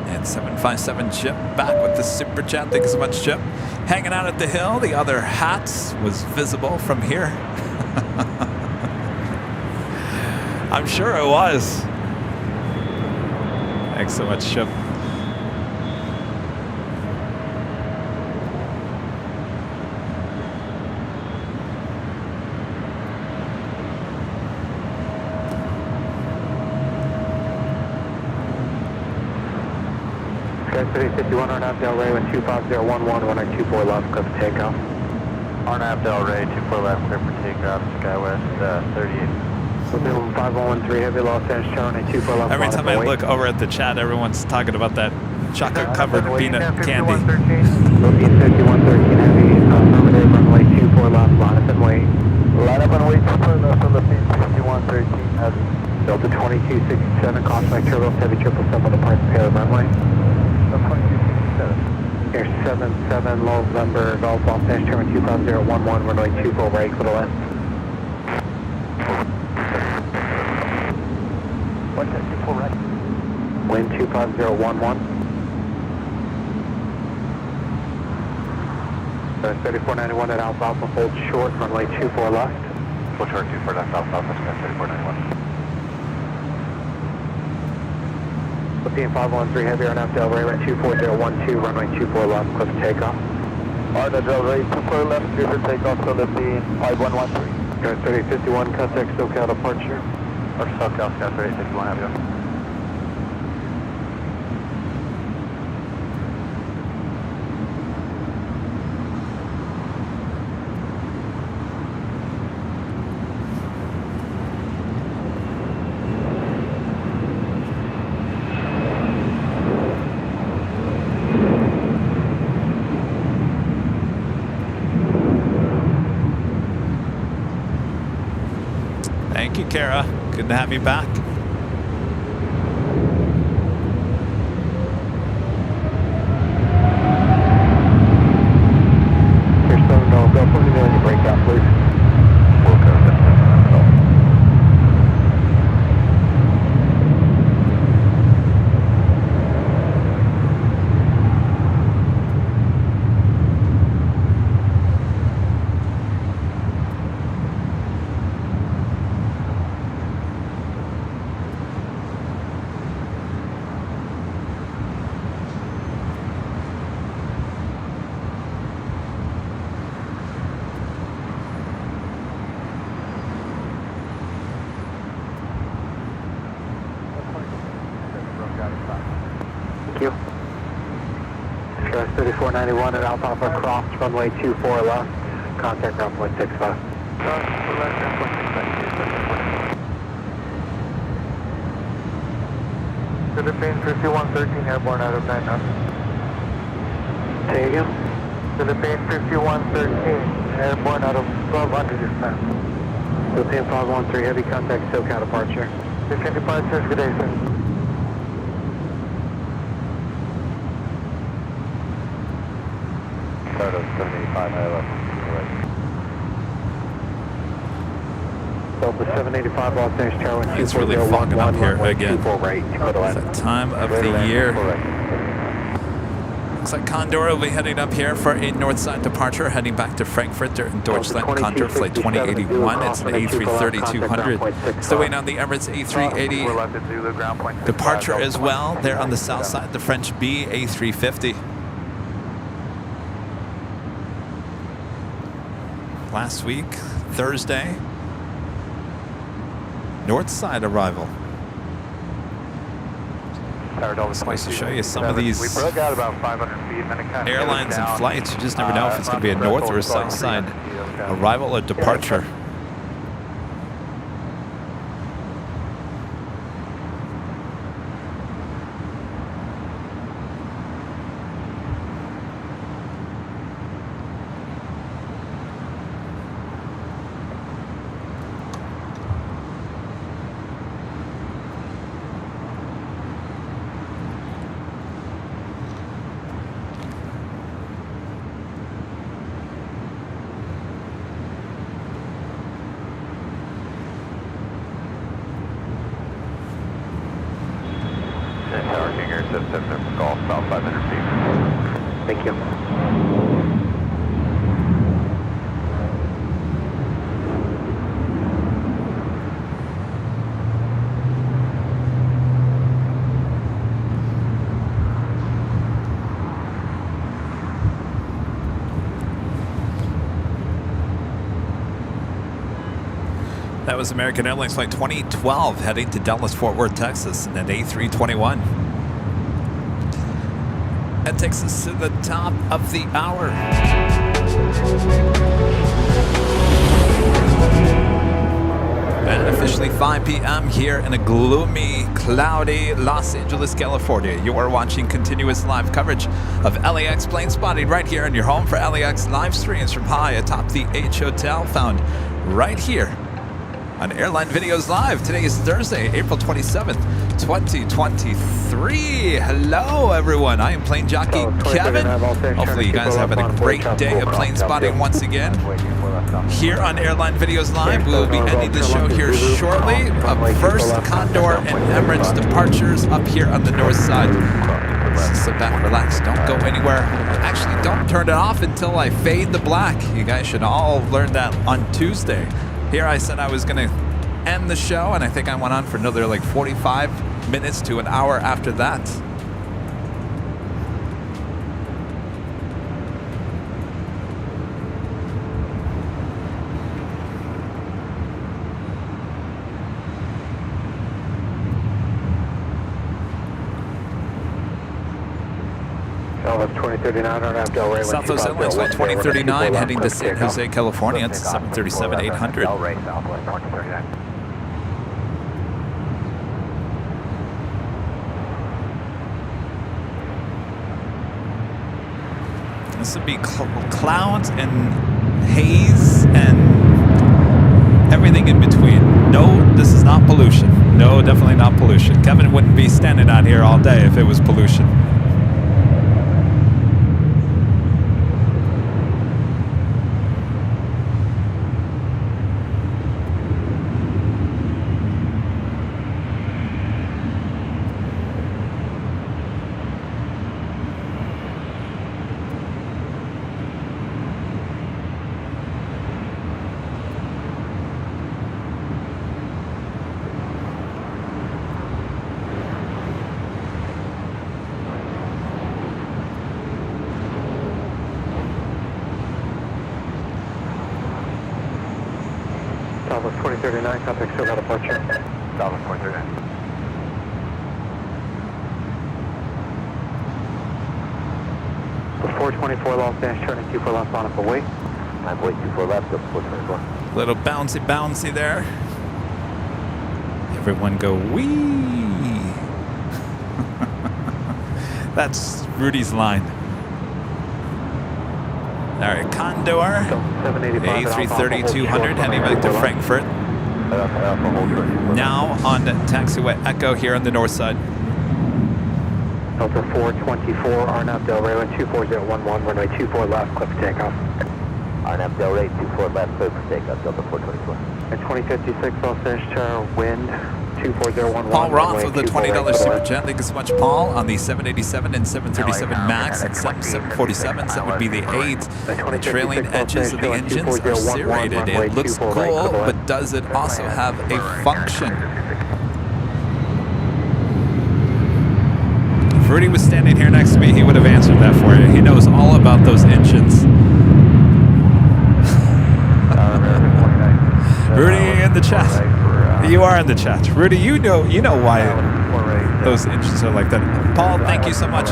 And 757 Chip back with the super chat. Thank you so much, Chip. Hanging out at the hill. The other hat was visible from here. I'm sure it was. Thanks so much, Chip. Sky 3051, RNAV Del Rey, 25011, 1924 left, clip for takeoff. RNAV Del Rey, 24 left, clear for takeoff, SkyWest 38. Minimum 5013, heavy Los Angeles, Charlie, 24 left. Every time I look over at the chat, everyone's talking about that chocolate-covered peanut candy. Looking 5113, heavy, affirmative, runway 24 left, line up and wait. Line up and wait, 24 left on the Philippines, 5113, heavy. Delta 2267, caution turbos, heavy 777 departs, pair runway. 2267. Air 77, November, Golf, Los Angeles, German 25011, runway 24 right, for the left. What's that, 24 right? Wind 25011. 3491 at Alpha Alpha, hold short, runway 24 left. Hold short, 24 left, Alpha Alpha, 3491. 15513 heavy RNAV Del Rey, 24012, runway 24 left, cliff takeoff. RNAV Del Rey, 24 left, clear for takeoff, Philippines 5113. Sky 3051, contact SoCal departure. Or SoCal, Sky 3051, have you? Kara. Good to have you back. Here's 7 no, go put me there when you break out, please. Thank you. Discuss 3491 at atop across runway 24 left. Contact ground point 65. Philippines 5113 airborne out of 9 knots. Say again? Philippines 5113 airborne out of 1200 this time. Philippine 513, heavy contact, SoCal departure. 15 departures, good day, sir. Start of 785, high left. Delta 785, Los Angeles Tower 124. It's really fogging up here again. 24 right, Dakota It's Line. that time of the year. Looks like Condor will be heading up here for a north side departure, heading back to Frankfurt in Deutschland. Condor flight 2081. It's an A330-200. Still waiting on the Emirates A380 departure as well. There on the south side, the French B A350. Last week, Thursday, north side arrival. Supposed to show you some of these We broke out about 500 feet, and then it kind of airlines and flights. You just never know if it's going to be a north or a south side arrival or departure. System Golf, about 500 feet. Thank you. That was American Airlines Flight 2012 heading to Dallas, Fort Worth, Texas in an A321. That takes us to the top of the hour. And officially 5 p.m. here in a gloomy, cloudy Los Angeles, California. You are watching continuous live coverage of LAX plane spotting right here in your home for LAX live streams from high atop the H Hotel, found right here on Airline Videos Live. Today is Thursday, April 27th, 2023. Hello, everyone. I am plane jockey Kevin. Hopefully you guys are having a great day of plane spotting once again. Here on Airline Videos Live, we will be ending the show here shortly. Up first, Condor and Emirates departures up here on the north side. So sit back, relax, don't go anywhere. Actually, don't turn it off until I fade the black. You guys should all learn that on Tuesday. Here I said I was going to end the show, and I think I went on for another like 45 minutes to an hour after that. Southwest Airlines Flight 2039 heading to San Jose, California. It's 737-800. This would be clouds and haze and everything in between. No, this is not pollution. No, definitely not pollution. Kevin wouldn't be standing out here all day if it was pollution. Southwest 2039, contact still got departure. Southwest 2039. The 424 Los Angeles, turning 24 left on up away. I'm waiting 24 left, up 424. Little bouncy there. Everyone go wee. That's Rudy's line. All right, Condor, A330-200, heading back to Frankfurt. Now on to taxiway Echo here on the north side. Delta 424, RNAV Del Rey, 24011, runway 24 left, clear for takeoff. RNAV Del Rey, 24 left, clear for takeoff, Delta 424. At 2056, Los Angeles, wind, 24011. Paul Roth with the $20 super chat. Thank you so much, Paul, on the 787 and 737 MAX and 747s. That would be the 8. The trailing edges of the engines are serrated. It looks cool, but does it also have a function? If Rudy was standing here next to me, he would have answered that for you. He knows all about those engines. Rudy in the chat. You are in the chat. Rudy, you know why those engines are like that. Paul, thank you so much.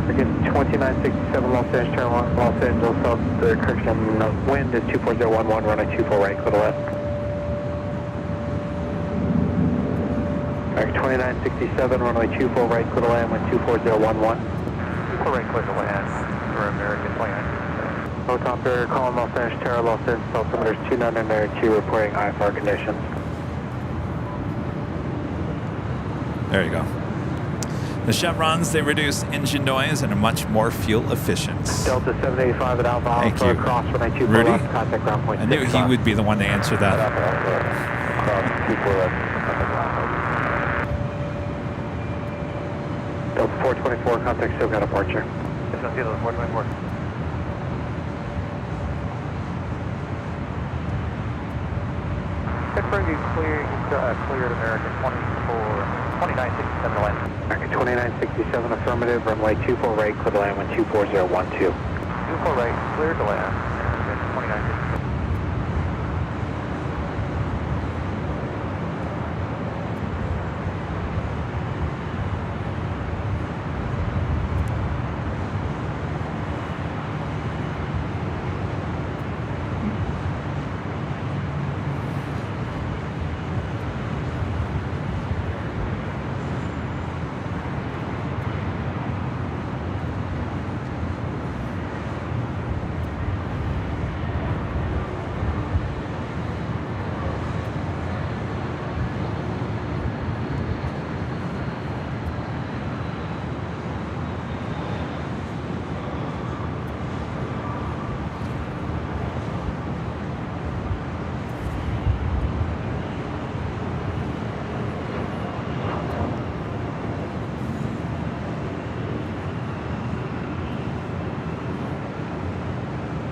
Again, 2967 Los Angeles, South, the correction, wind is 24011, runway 24 right, clear to left. 2967, runway 24 right, clear to land, wind 24011. 24 right, clear to land, for American 2967. Hotel Barrier, calling Los Angeles, Terra, Los Angeles, altimeters 2992, reporting IFR conditions. There you go. The chevrons, they reduce engine noise and are much more fuel efficient. Delta 785 at Alpha Thank Alpha, you. cross runway 24 Rudy, left, contact ground point I knew he would be the one to answer that. Delta 424, contact still got departure. Yes, I'll see those 424. Pittsburgh, you cleared American 2967 to land. American 2967 affirmative, runway 24 right, clear to land, wind 24012. 24 right, cleared to land, American 2967.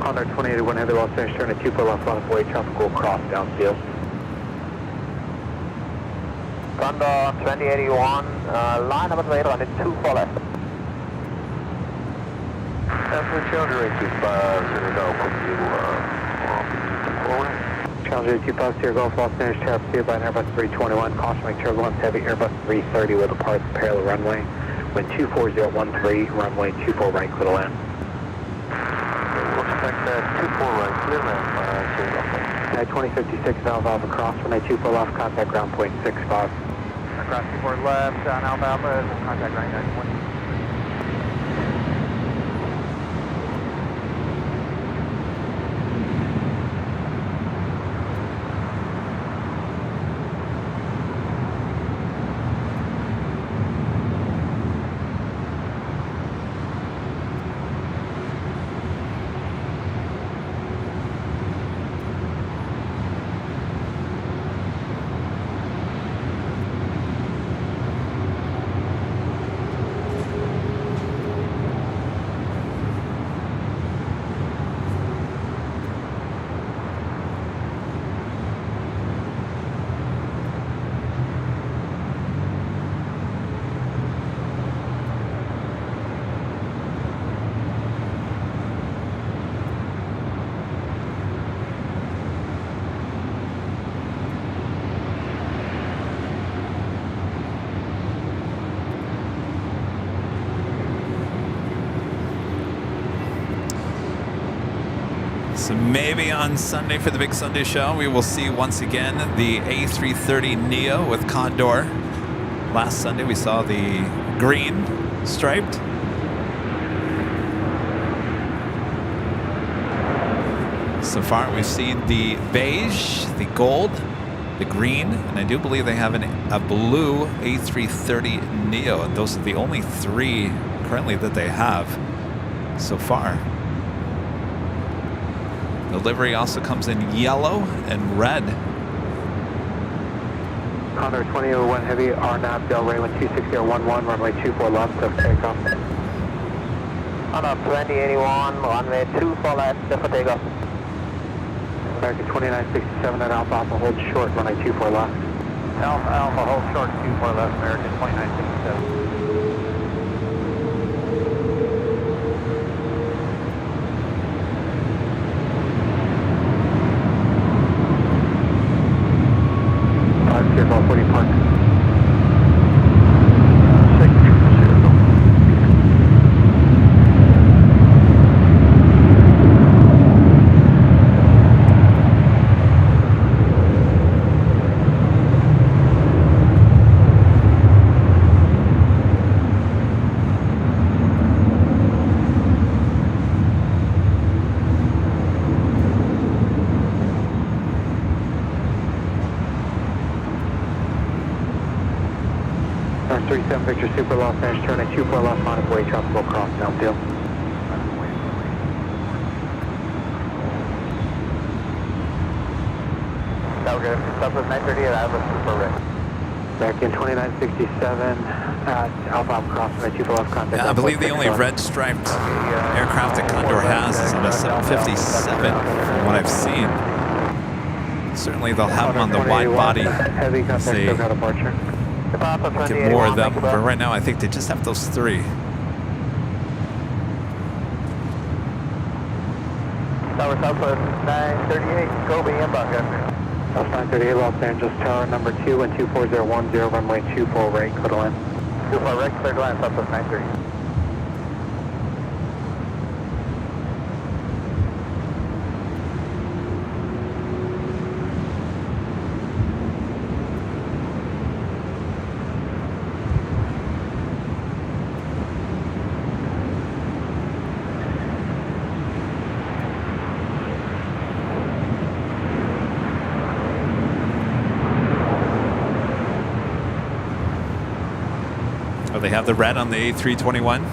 Condor 2081 Heavy Los Angeles, turn at 24 left on way, traffic will cross downfield. Condor 2081, line up at radar on it 24 left. Challenger 825, go, put you forward. Challenger 825, Sierra Golf, Los Angeles, taxi by an Airbus 321, caution make turbulence, heavy Airbus 330 with a part parallel runway, wind 24013, runway 24 right, clear to land. Expect 24 right, clear land, Sierra Golf. 2056 Alpha Alpha cross, runway 24 left, contact ground point 65. Across 24 left, on Alpha Alpha, contact right 91. So maybe on Sunday for the big Sunday show, we will see once again the A330neo with Condor. Last Sunday we saw the green striped. So far we've seen the beige, the gold, the green, and I do believe they have a blue A330neo, and those are the only three currently that they have so far. The livery also comes in yellow and red. Condor 2001 Heavy, RNAV, Del Ray 26011, runway 24 left of takeoff. Condor 2081, runway 24 left, for takeoff. American 2967 at Alpha Alpha, hold short, runway 24 left. Alpha Alpha, hold short, 24 left, American 2967. Golf 40 Park. North 37 Victor Super Los Angeles, turn at 24 left, on its way, tropical cross, downfield. Okay, stop with 938, I have a super red. Back in 2967 at Alpha Alpha crossing at 24 left, contact. Yeah, I believe the only red striped aircraft that Condor has is on a 757 from what I've seen. Certainly they'll have them on the wide body. Heavy contact, See. SoCal departure. Get more of them, but right now I think they just have those three. Tower Southwest 938, Kobe inbound, guys. South 938 Los Angeles Tower number 2 and 24010, runway 24 right, clear to land. 24 right, clear to land, Southwest 930. Oh, they have the red on the A321.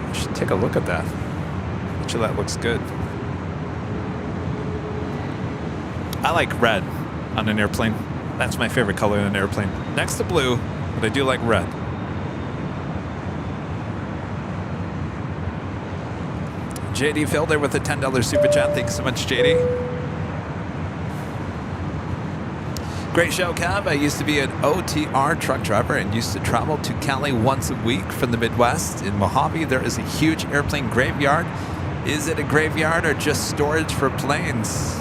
I should take a look at that. I'm sure that looks good. I like red on an airplane. That's my favorite color in an airplane. Next to blue, but I do like red. JD Fielder with a $10 super chat. Thanks so much, JD. Great show, Cav. I used to be an OTR truck driver and used to travel to Cali once a week from the Midwest. In Mojave, there is a huge airplane graveyard. Is it a graveyard or just storage for planes?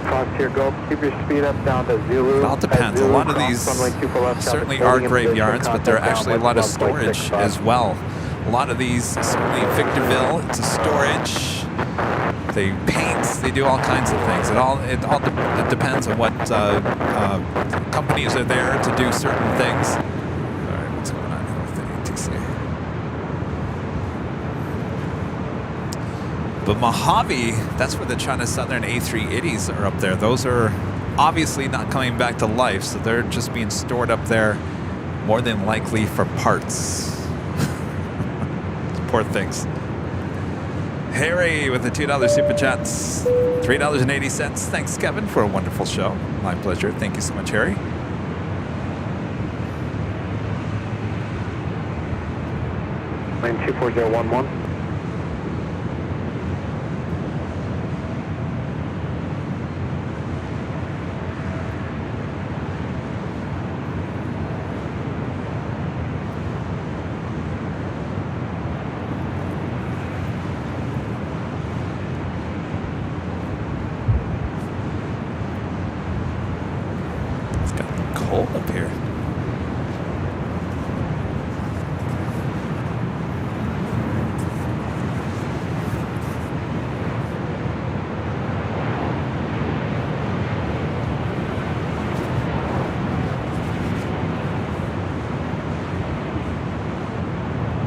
Fox here, go. Keep your speed up down to Zulu. It all depends. A lot of these certainly are graveyards, but there are actually a lot of storage as well. A lot of these, certainly Victorville, it's a storage. They paint, they do all kinds of things. It depends on what companies are there to do certain things. All right, what's going on here with the ATC? But Mojave, that's where the China Southern A380s are up there. Those are obviously not coming back to life, so they're just being stored up there more than likely for parts. Poor things. Harry with the $2 super chats. $3.80. Thanks, Kevin, for a wonderful show. My pleasure. Thank you so much, Harry. Lane 24011. Cold up here.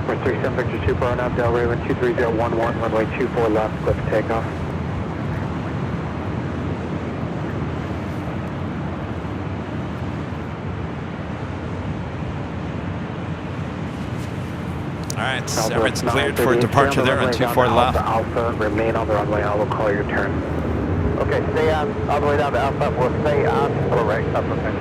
We're 37 Victor Super on up, Del Raven 23011, runway 24 left, clear for takeoff. All right, Emirates cleared for departure there on 24 left. Alpha, remain on the runway, I will call your turn. Okay, stay on, all the way down to Alpha, we'll stay on, or right, up, okay.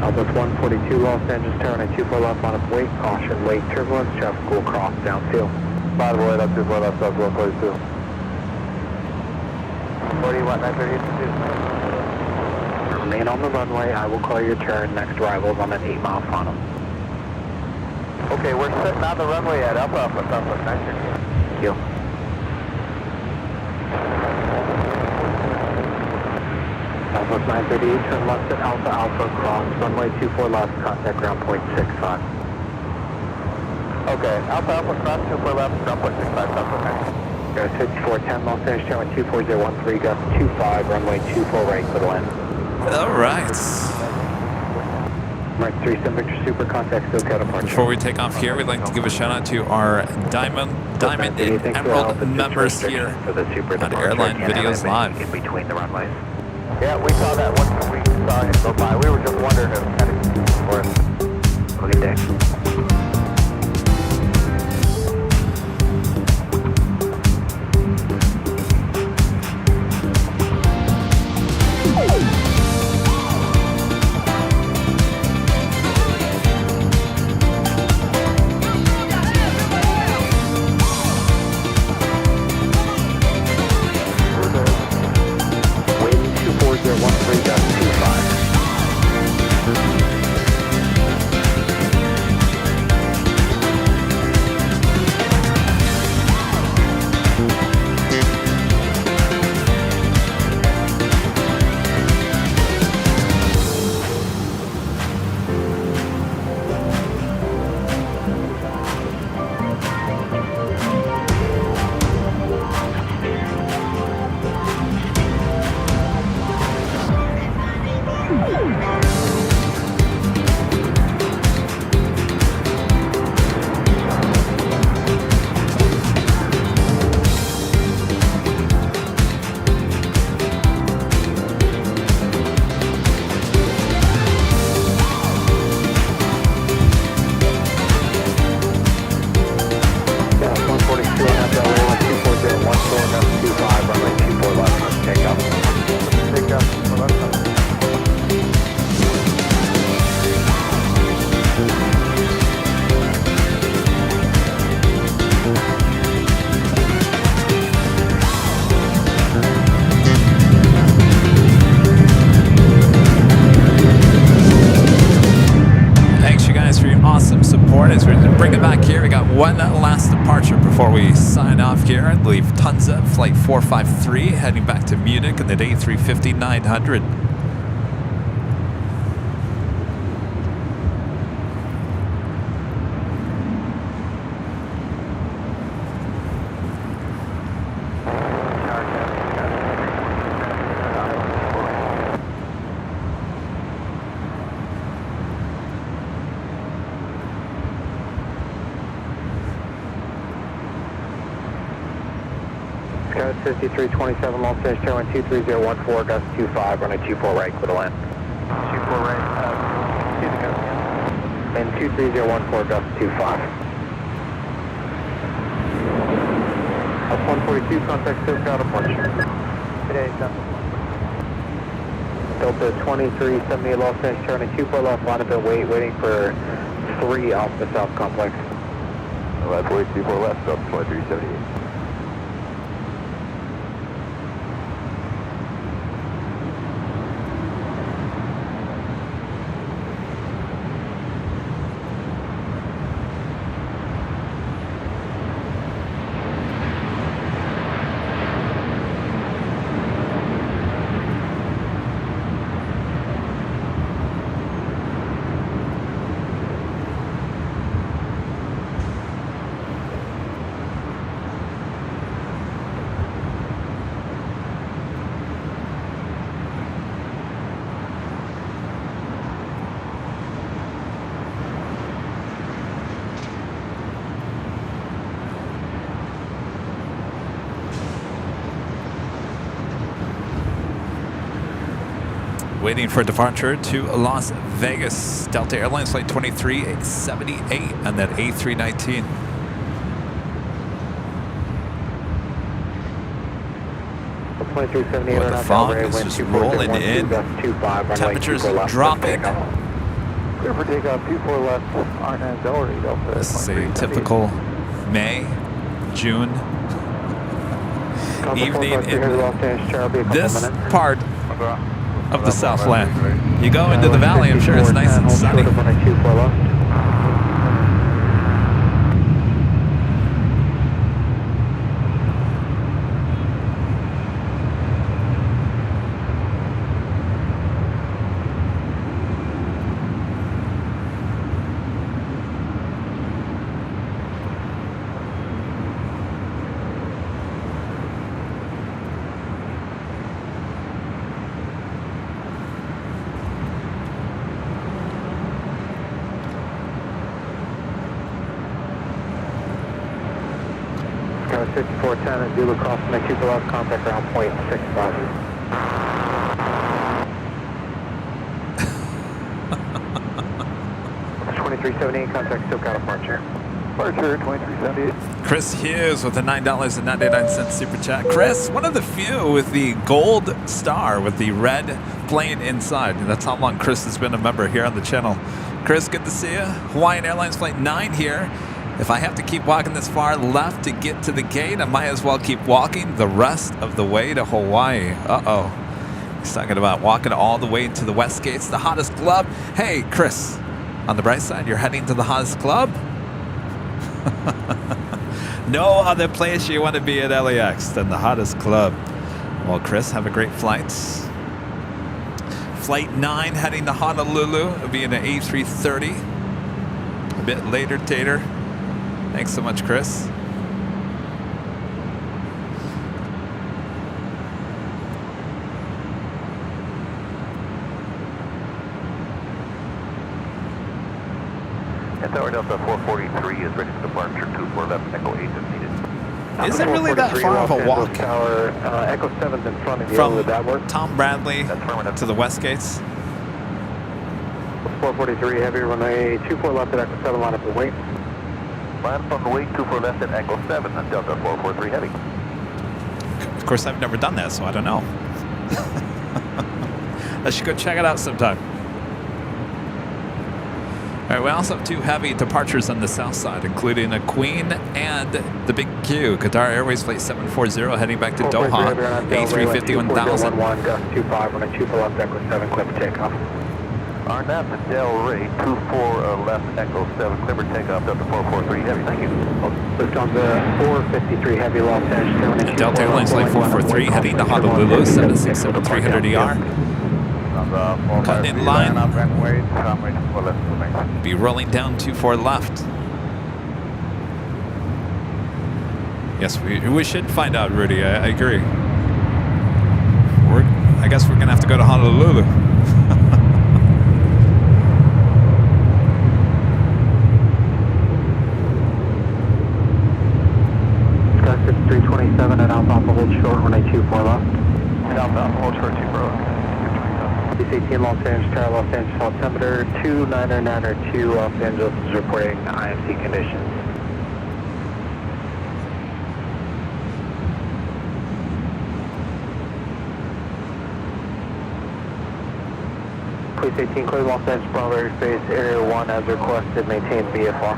Southwest 142 Los Angeles, turn 24 left on its wake, caution, wake turbulence, traffic will cross downfield. By the way, that's 24 left, South 142. 41, 938, Remain on the runway, I will call your turn, next arrival is on that 8 mile funnel. Okay, we're sitting on the runway at Alpha Alpha, Southwest 938. Thank you. Southwest 938, turn left at Alpha Alpha, cross runway 24 left, contact ground point 65. Okay, Alpha Alpha, cross 24 left, ground point 65, Southwest 938. Gust 5410, Los Angeles, turn 24013, gust 25, runway 24 right, for the land. All right. Mike 37 Victor Super, contact SoCal departure. Before we take off here, we'd like to give a shout out to our Diamond and Emerald members here on Airline Videos Live. In between the runways. Yeah, we saw that once we saw him go by. We were just wondering if it was for us. Okay, Dick. Wind 24013, gust here. Leave Tunza, flight 453, heading back to Munich in the A350-900. Gust 5327, Los Angeles, Airline 23014, gust 25, runway 24 right, clear to land. 24 right, see the gust. And 23014, gust 25. Up 142, contact SoCal departure. Today, Delta 2378, Los Angeles, Airline 24 left, line up and waiting for 3 off the South Complex. Left, wait, 24 left, Delta 2378. Waiting for departure to Las Vegas. Delta Airlines flight 2378 and that A319. Well, the fog is just rolling in. Temperatures dropping. Clear for takeoff, 24 left, R9 Delray, Delta. This is a typical May, June evening in this part of the Southland. You go into the valley, I'm sure it's nice and sunny. Sky 5410 at Zulu crossing the Cupola, contact ground point 65. It's 2378, contact SoCal departure. Departure 2378. Chris Hughes with a $9.99 super chat. Chris, one of the few with the gold star with the red plane inside. That's how long Chris has been a member here on the channel. Chris, good to see you. Hawaiian Airlines Flight 9 here. If I have to keep walking this far left to get to the gate, I might as well keep walking the rest of the way to Hawaii. Uh-oh. He's talking about walking all the way to the West Gates, the hottest club. Hey, Chris, on the bright side, you're heading to the hottest club? No other place you want to be at LAX than the hottest club. Well, Chris, have a great flight. Flight 9 heading to Honolulu. It'll be in an A330. A bit later, Tater. Thanks so much, Chris. And Tower Delta 443 is ready for departure, 24 left, Echo 8 is needed. Is it really that far of a walk? Tower, Echo 7's in front of you. From Would that work? Tom Bradley to the West Gates? 443 heavy, runway 24 left at Echo 7, line up and wait. Line from the way 24 left at Echo 7 and Delta 443 heavy. Of course, I've never done that, so I don't know. I should go check it out sometime. All right, we also have 2 heavy departures on the south side, including a Queen and the Big Q. Qatar Airways Flight 740 heading back to Doha, A350 1000. 1 gust 25, runway 24 left, Echo 7, clear for takeoff. RNAP to Delray, 24 left, Echo 7, clear for takeoff, Delta 443 heavy, thank you. Lift on the 453 heavy, Los Angeles. Delta Airlines Flight 443 heading to Honolulu, 767-300ER. Cutting in line. Be rolling down 24 left. Yes, we should find out, Rudy. I agree. I guess we're gonna have to go to Honolulu. Sky 5327 at Alpha hold short, runway 24 left. At Alpha hold short, 24 left. 18 Los Angeles Tower, Los Angeles altimeter 2992 Los Angeles is reporting IMC conditions. Police 18 clear Los Angeles Bravo airspace area 1 as requested, maintain VFR.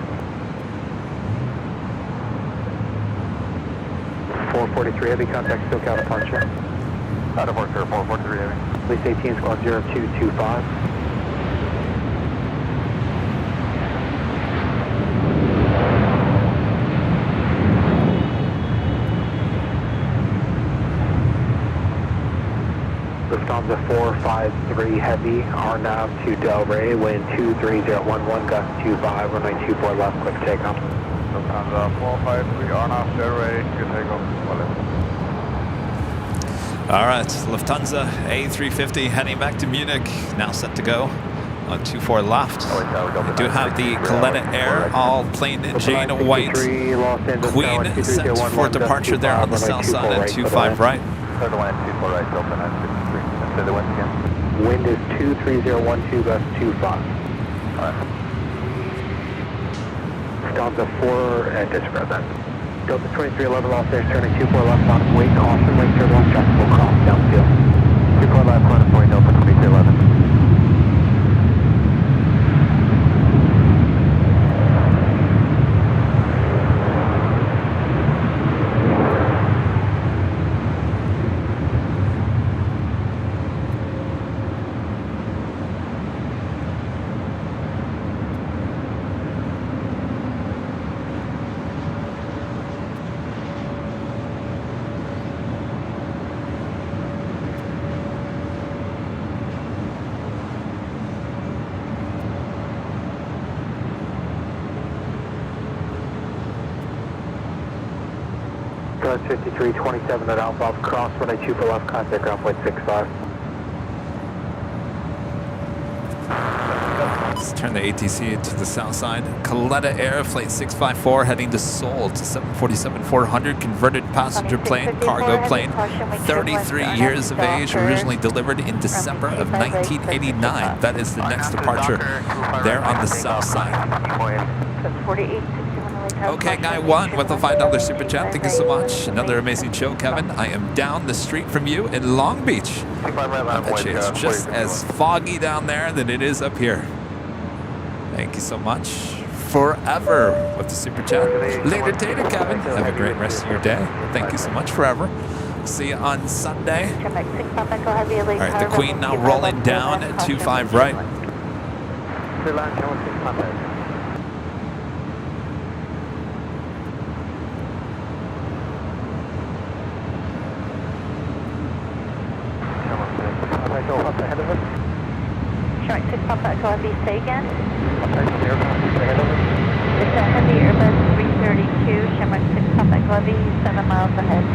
443 heavy, contact SoCal departure. Out of order, 443 heavy. Police 18 squad 0225. Lufthansa 453 heavy, RNAV to Delray, wind 23011, gust 25, runway 24 left, quick takeoff. Lufthansa 453, RNAV Delray, good takeoff. All right, Lufthansa A350 heading back to Munich, now set to go on 24 left. We do have the Kalena Air, all plain Jane white. Queen set for departure there on the south side at 25 right. Clear the line 24 right, Delta 963. Say the wind again. Wind is 23012, gust 25. Delta 4 and disregard that. Delta 2311, Los Angeles, turning 24 left on wait, caution, lake turbulence, traffic will cross downfield. 24 left, corner 40, Delta 2311. Gust 5327 at Alpha, cross 182 for left, contact ground point 65. Let's turn the ATC to the south side. Coletta Air, flight 654, heading to Seoul to 747-400, converted passenger plane, cargo plane, 33 years of age, originally delivered in December of 1989. That is the next departure there on the south side. Okay, guy one with a $5 super chat. Thank you so much. Another amazing show, Kevin. I am down the street from you in Long Beach. I bet you it's just as foggy down there than it is up here. Thank you so much. Forever with the super chat. Later data, Kevin. Have a great rest of your day. Thank you so much, Forever. See you on Sunday. All right, the Queen now rolling down at 25 right. Shark 6 Papa Echo Heavy, say again. It's a heavy Airbus 332, Shamrock 6 Papa Echo Heavy, 7 miles ahead.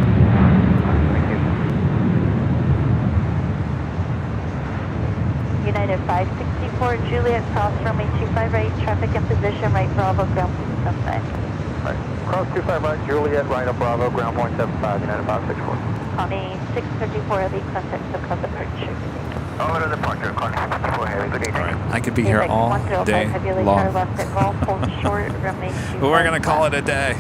United 564, Juliet, cross runway 25 right, traffic in position, right Bravo, ground point 75. Right. Cross 25 right, Juliet, right up Bravo, ground point 75, United 564. County 634 Heavy, contact the club departure. Over to departure, contact 54 Heavy, good evening. All right, I could be here all day long. But we're going to call it a day.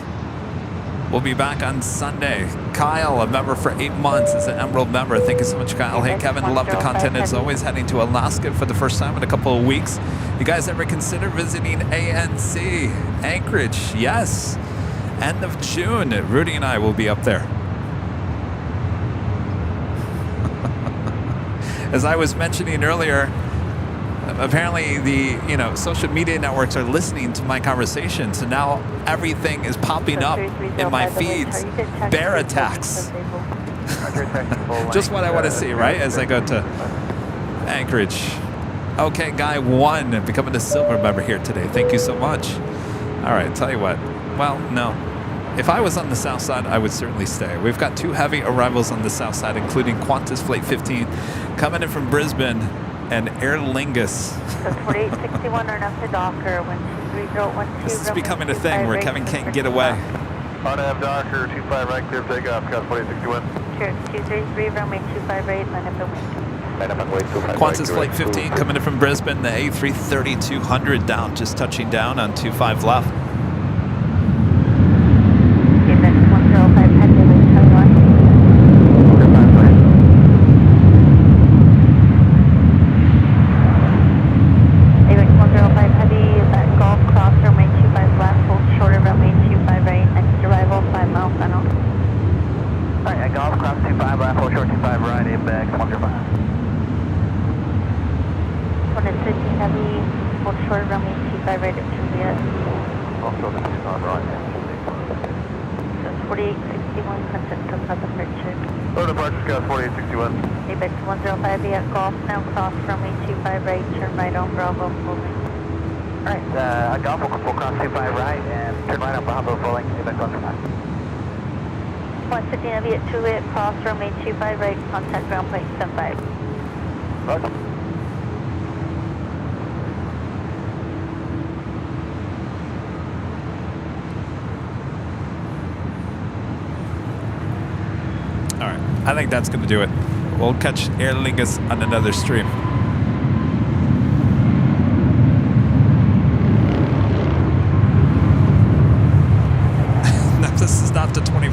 We'll be back on Sunday. Kyle, a member for 8 months, is an Emerald member. Thank you so much, Kyle. Hey, Kevin, love the content as always. Heading to Alaska for the first time in a couple of weeks. You guys ever consider visiting ANC, Anchorage? Yes. End of June. Rudy and I will be up there. As I was mentioning earlier, apparently the social media networks are listening to my conversation, so now everything is popping up in my feeds. Bear attacks. Just what I want to see, right? As I go to Anchorage. Okay, guy one, becoming a silver member here today. Thank you so much. All right, tell you what. Well, no. If I was on the south side, I would certainly stay. We've got 2 heavy arrivals on the south side, including Qantas Flight 15 coming in from Brisbane and Aer Lingus. 4861 or enough to Docker, 13012. This is becoming a thing where Kevin can't get away. On to have Docker, 25 right, clear takeoff, Scott 4861. Sure, 233, runway 25 right, line up and wing. Qantas Flight 15 coming in from Brisbane, the A330-200 down, just touching down on 25 left. Juliet, cross runway 25 right, contact ground point 75. Roger. All right, I think that's going to do it. We'll catch Aer Lingus on another stream.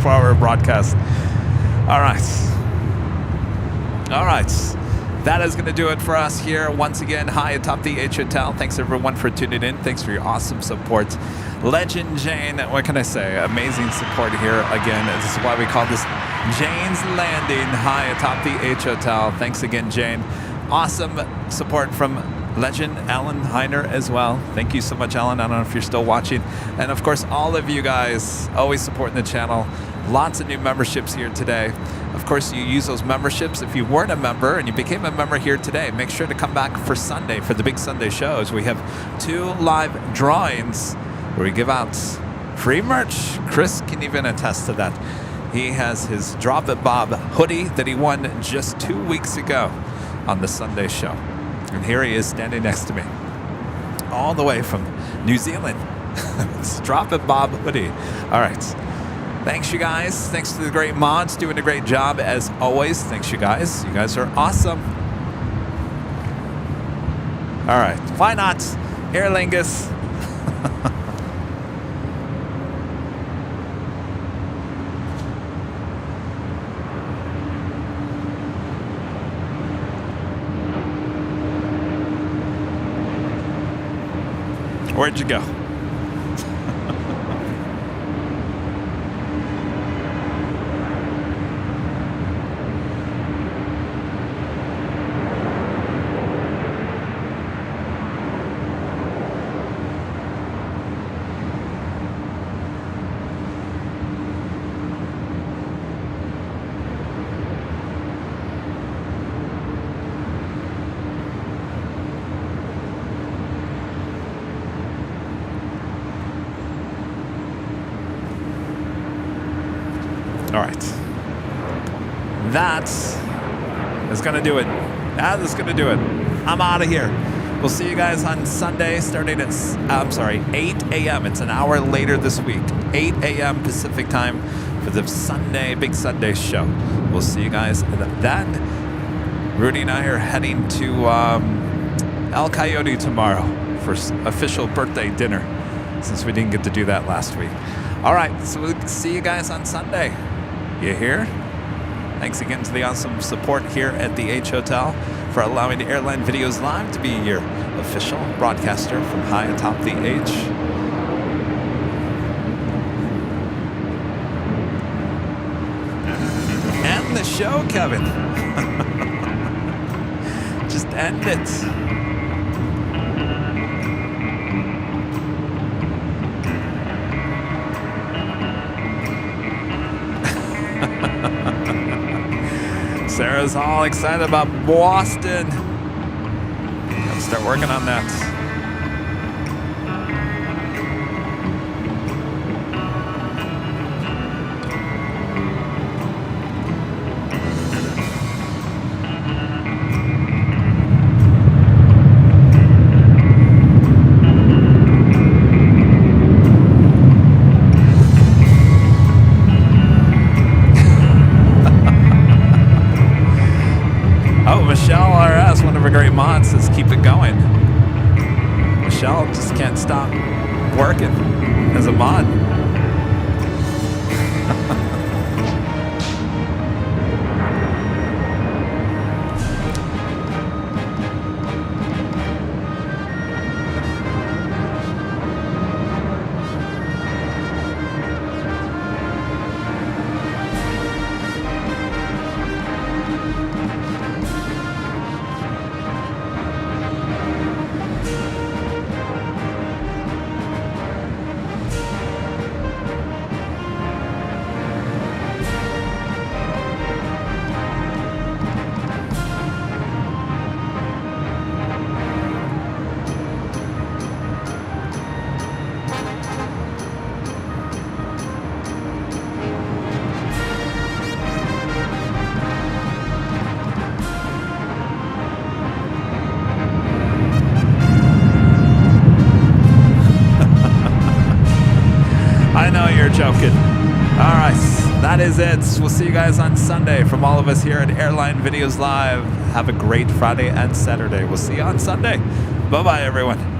24-hour broadcast. All right. All right. That is going to do it for us here. Once again, hi atop the H Hotel. Thanks everyone for tuning in. Thanks for your awesome support. Legend Jane, what can I say? Amazing support here. Again, this is why we call this Jane's Landing. Hi atop the H Hotel. Thanks again, Jane. Awesome support from Legend Alan Heiner as well. Thank you so much, Alan. I don't know if you're still watching. And of course, all of you guys always supporting the channel. Lots of new memberships here today. Of course, you use those memberships. If you weren't a member and you became a member here today, make sure to come back for Sunday, for the big Sunday shows. We have 2 live drawings where we give out free merch. Chris can even attest to that. He has his Drop It Bob hoodie that he won just 2 weeks ago on the Sunday show. And here he is standing next to me, all the way from New Zealand. It's Drop It Bob hoodie. All right. Thanks, you guys. Thanks to the great mods doing a great job as always. Thanks, you guys. You guys are awesome. All right. Why not? Aer Lingus. Where'd you go? All right. That is going to do it. That is going to do it. I'm out of here. We'll see you guys on Sunday starting at, 8 a.m. It's an hour later this week. 8 a.m. Pacific time for the Sunday, big Sunday show. We'll see you guys then. Rudy and I are heading to El Coyote tomorrow for official birthday dinner, since we didn't get to do that last week. All right, so we'll see you guys on Sunday. You hear? Thanks again to the awesome support here at the H Hotel for allowing the Airline Videos Live to be your official broadcaster from high atop the H. End the show, Kevin. Just end it. Sarah's all excited about Boston. Gotta start working on that. Michelle RS, one of our great mods, says keep it going. Michelle just can't stop working as a mod. Joking. All right, that is it. We'll see you guys on Sunday from all of us here at Airline Videos Live. Have a great Friday and Saturday. We'll see you on Sunday. Bye-bye, everyone.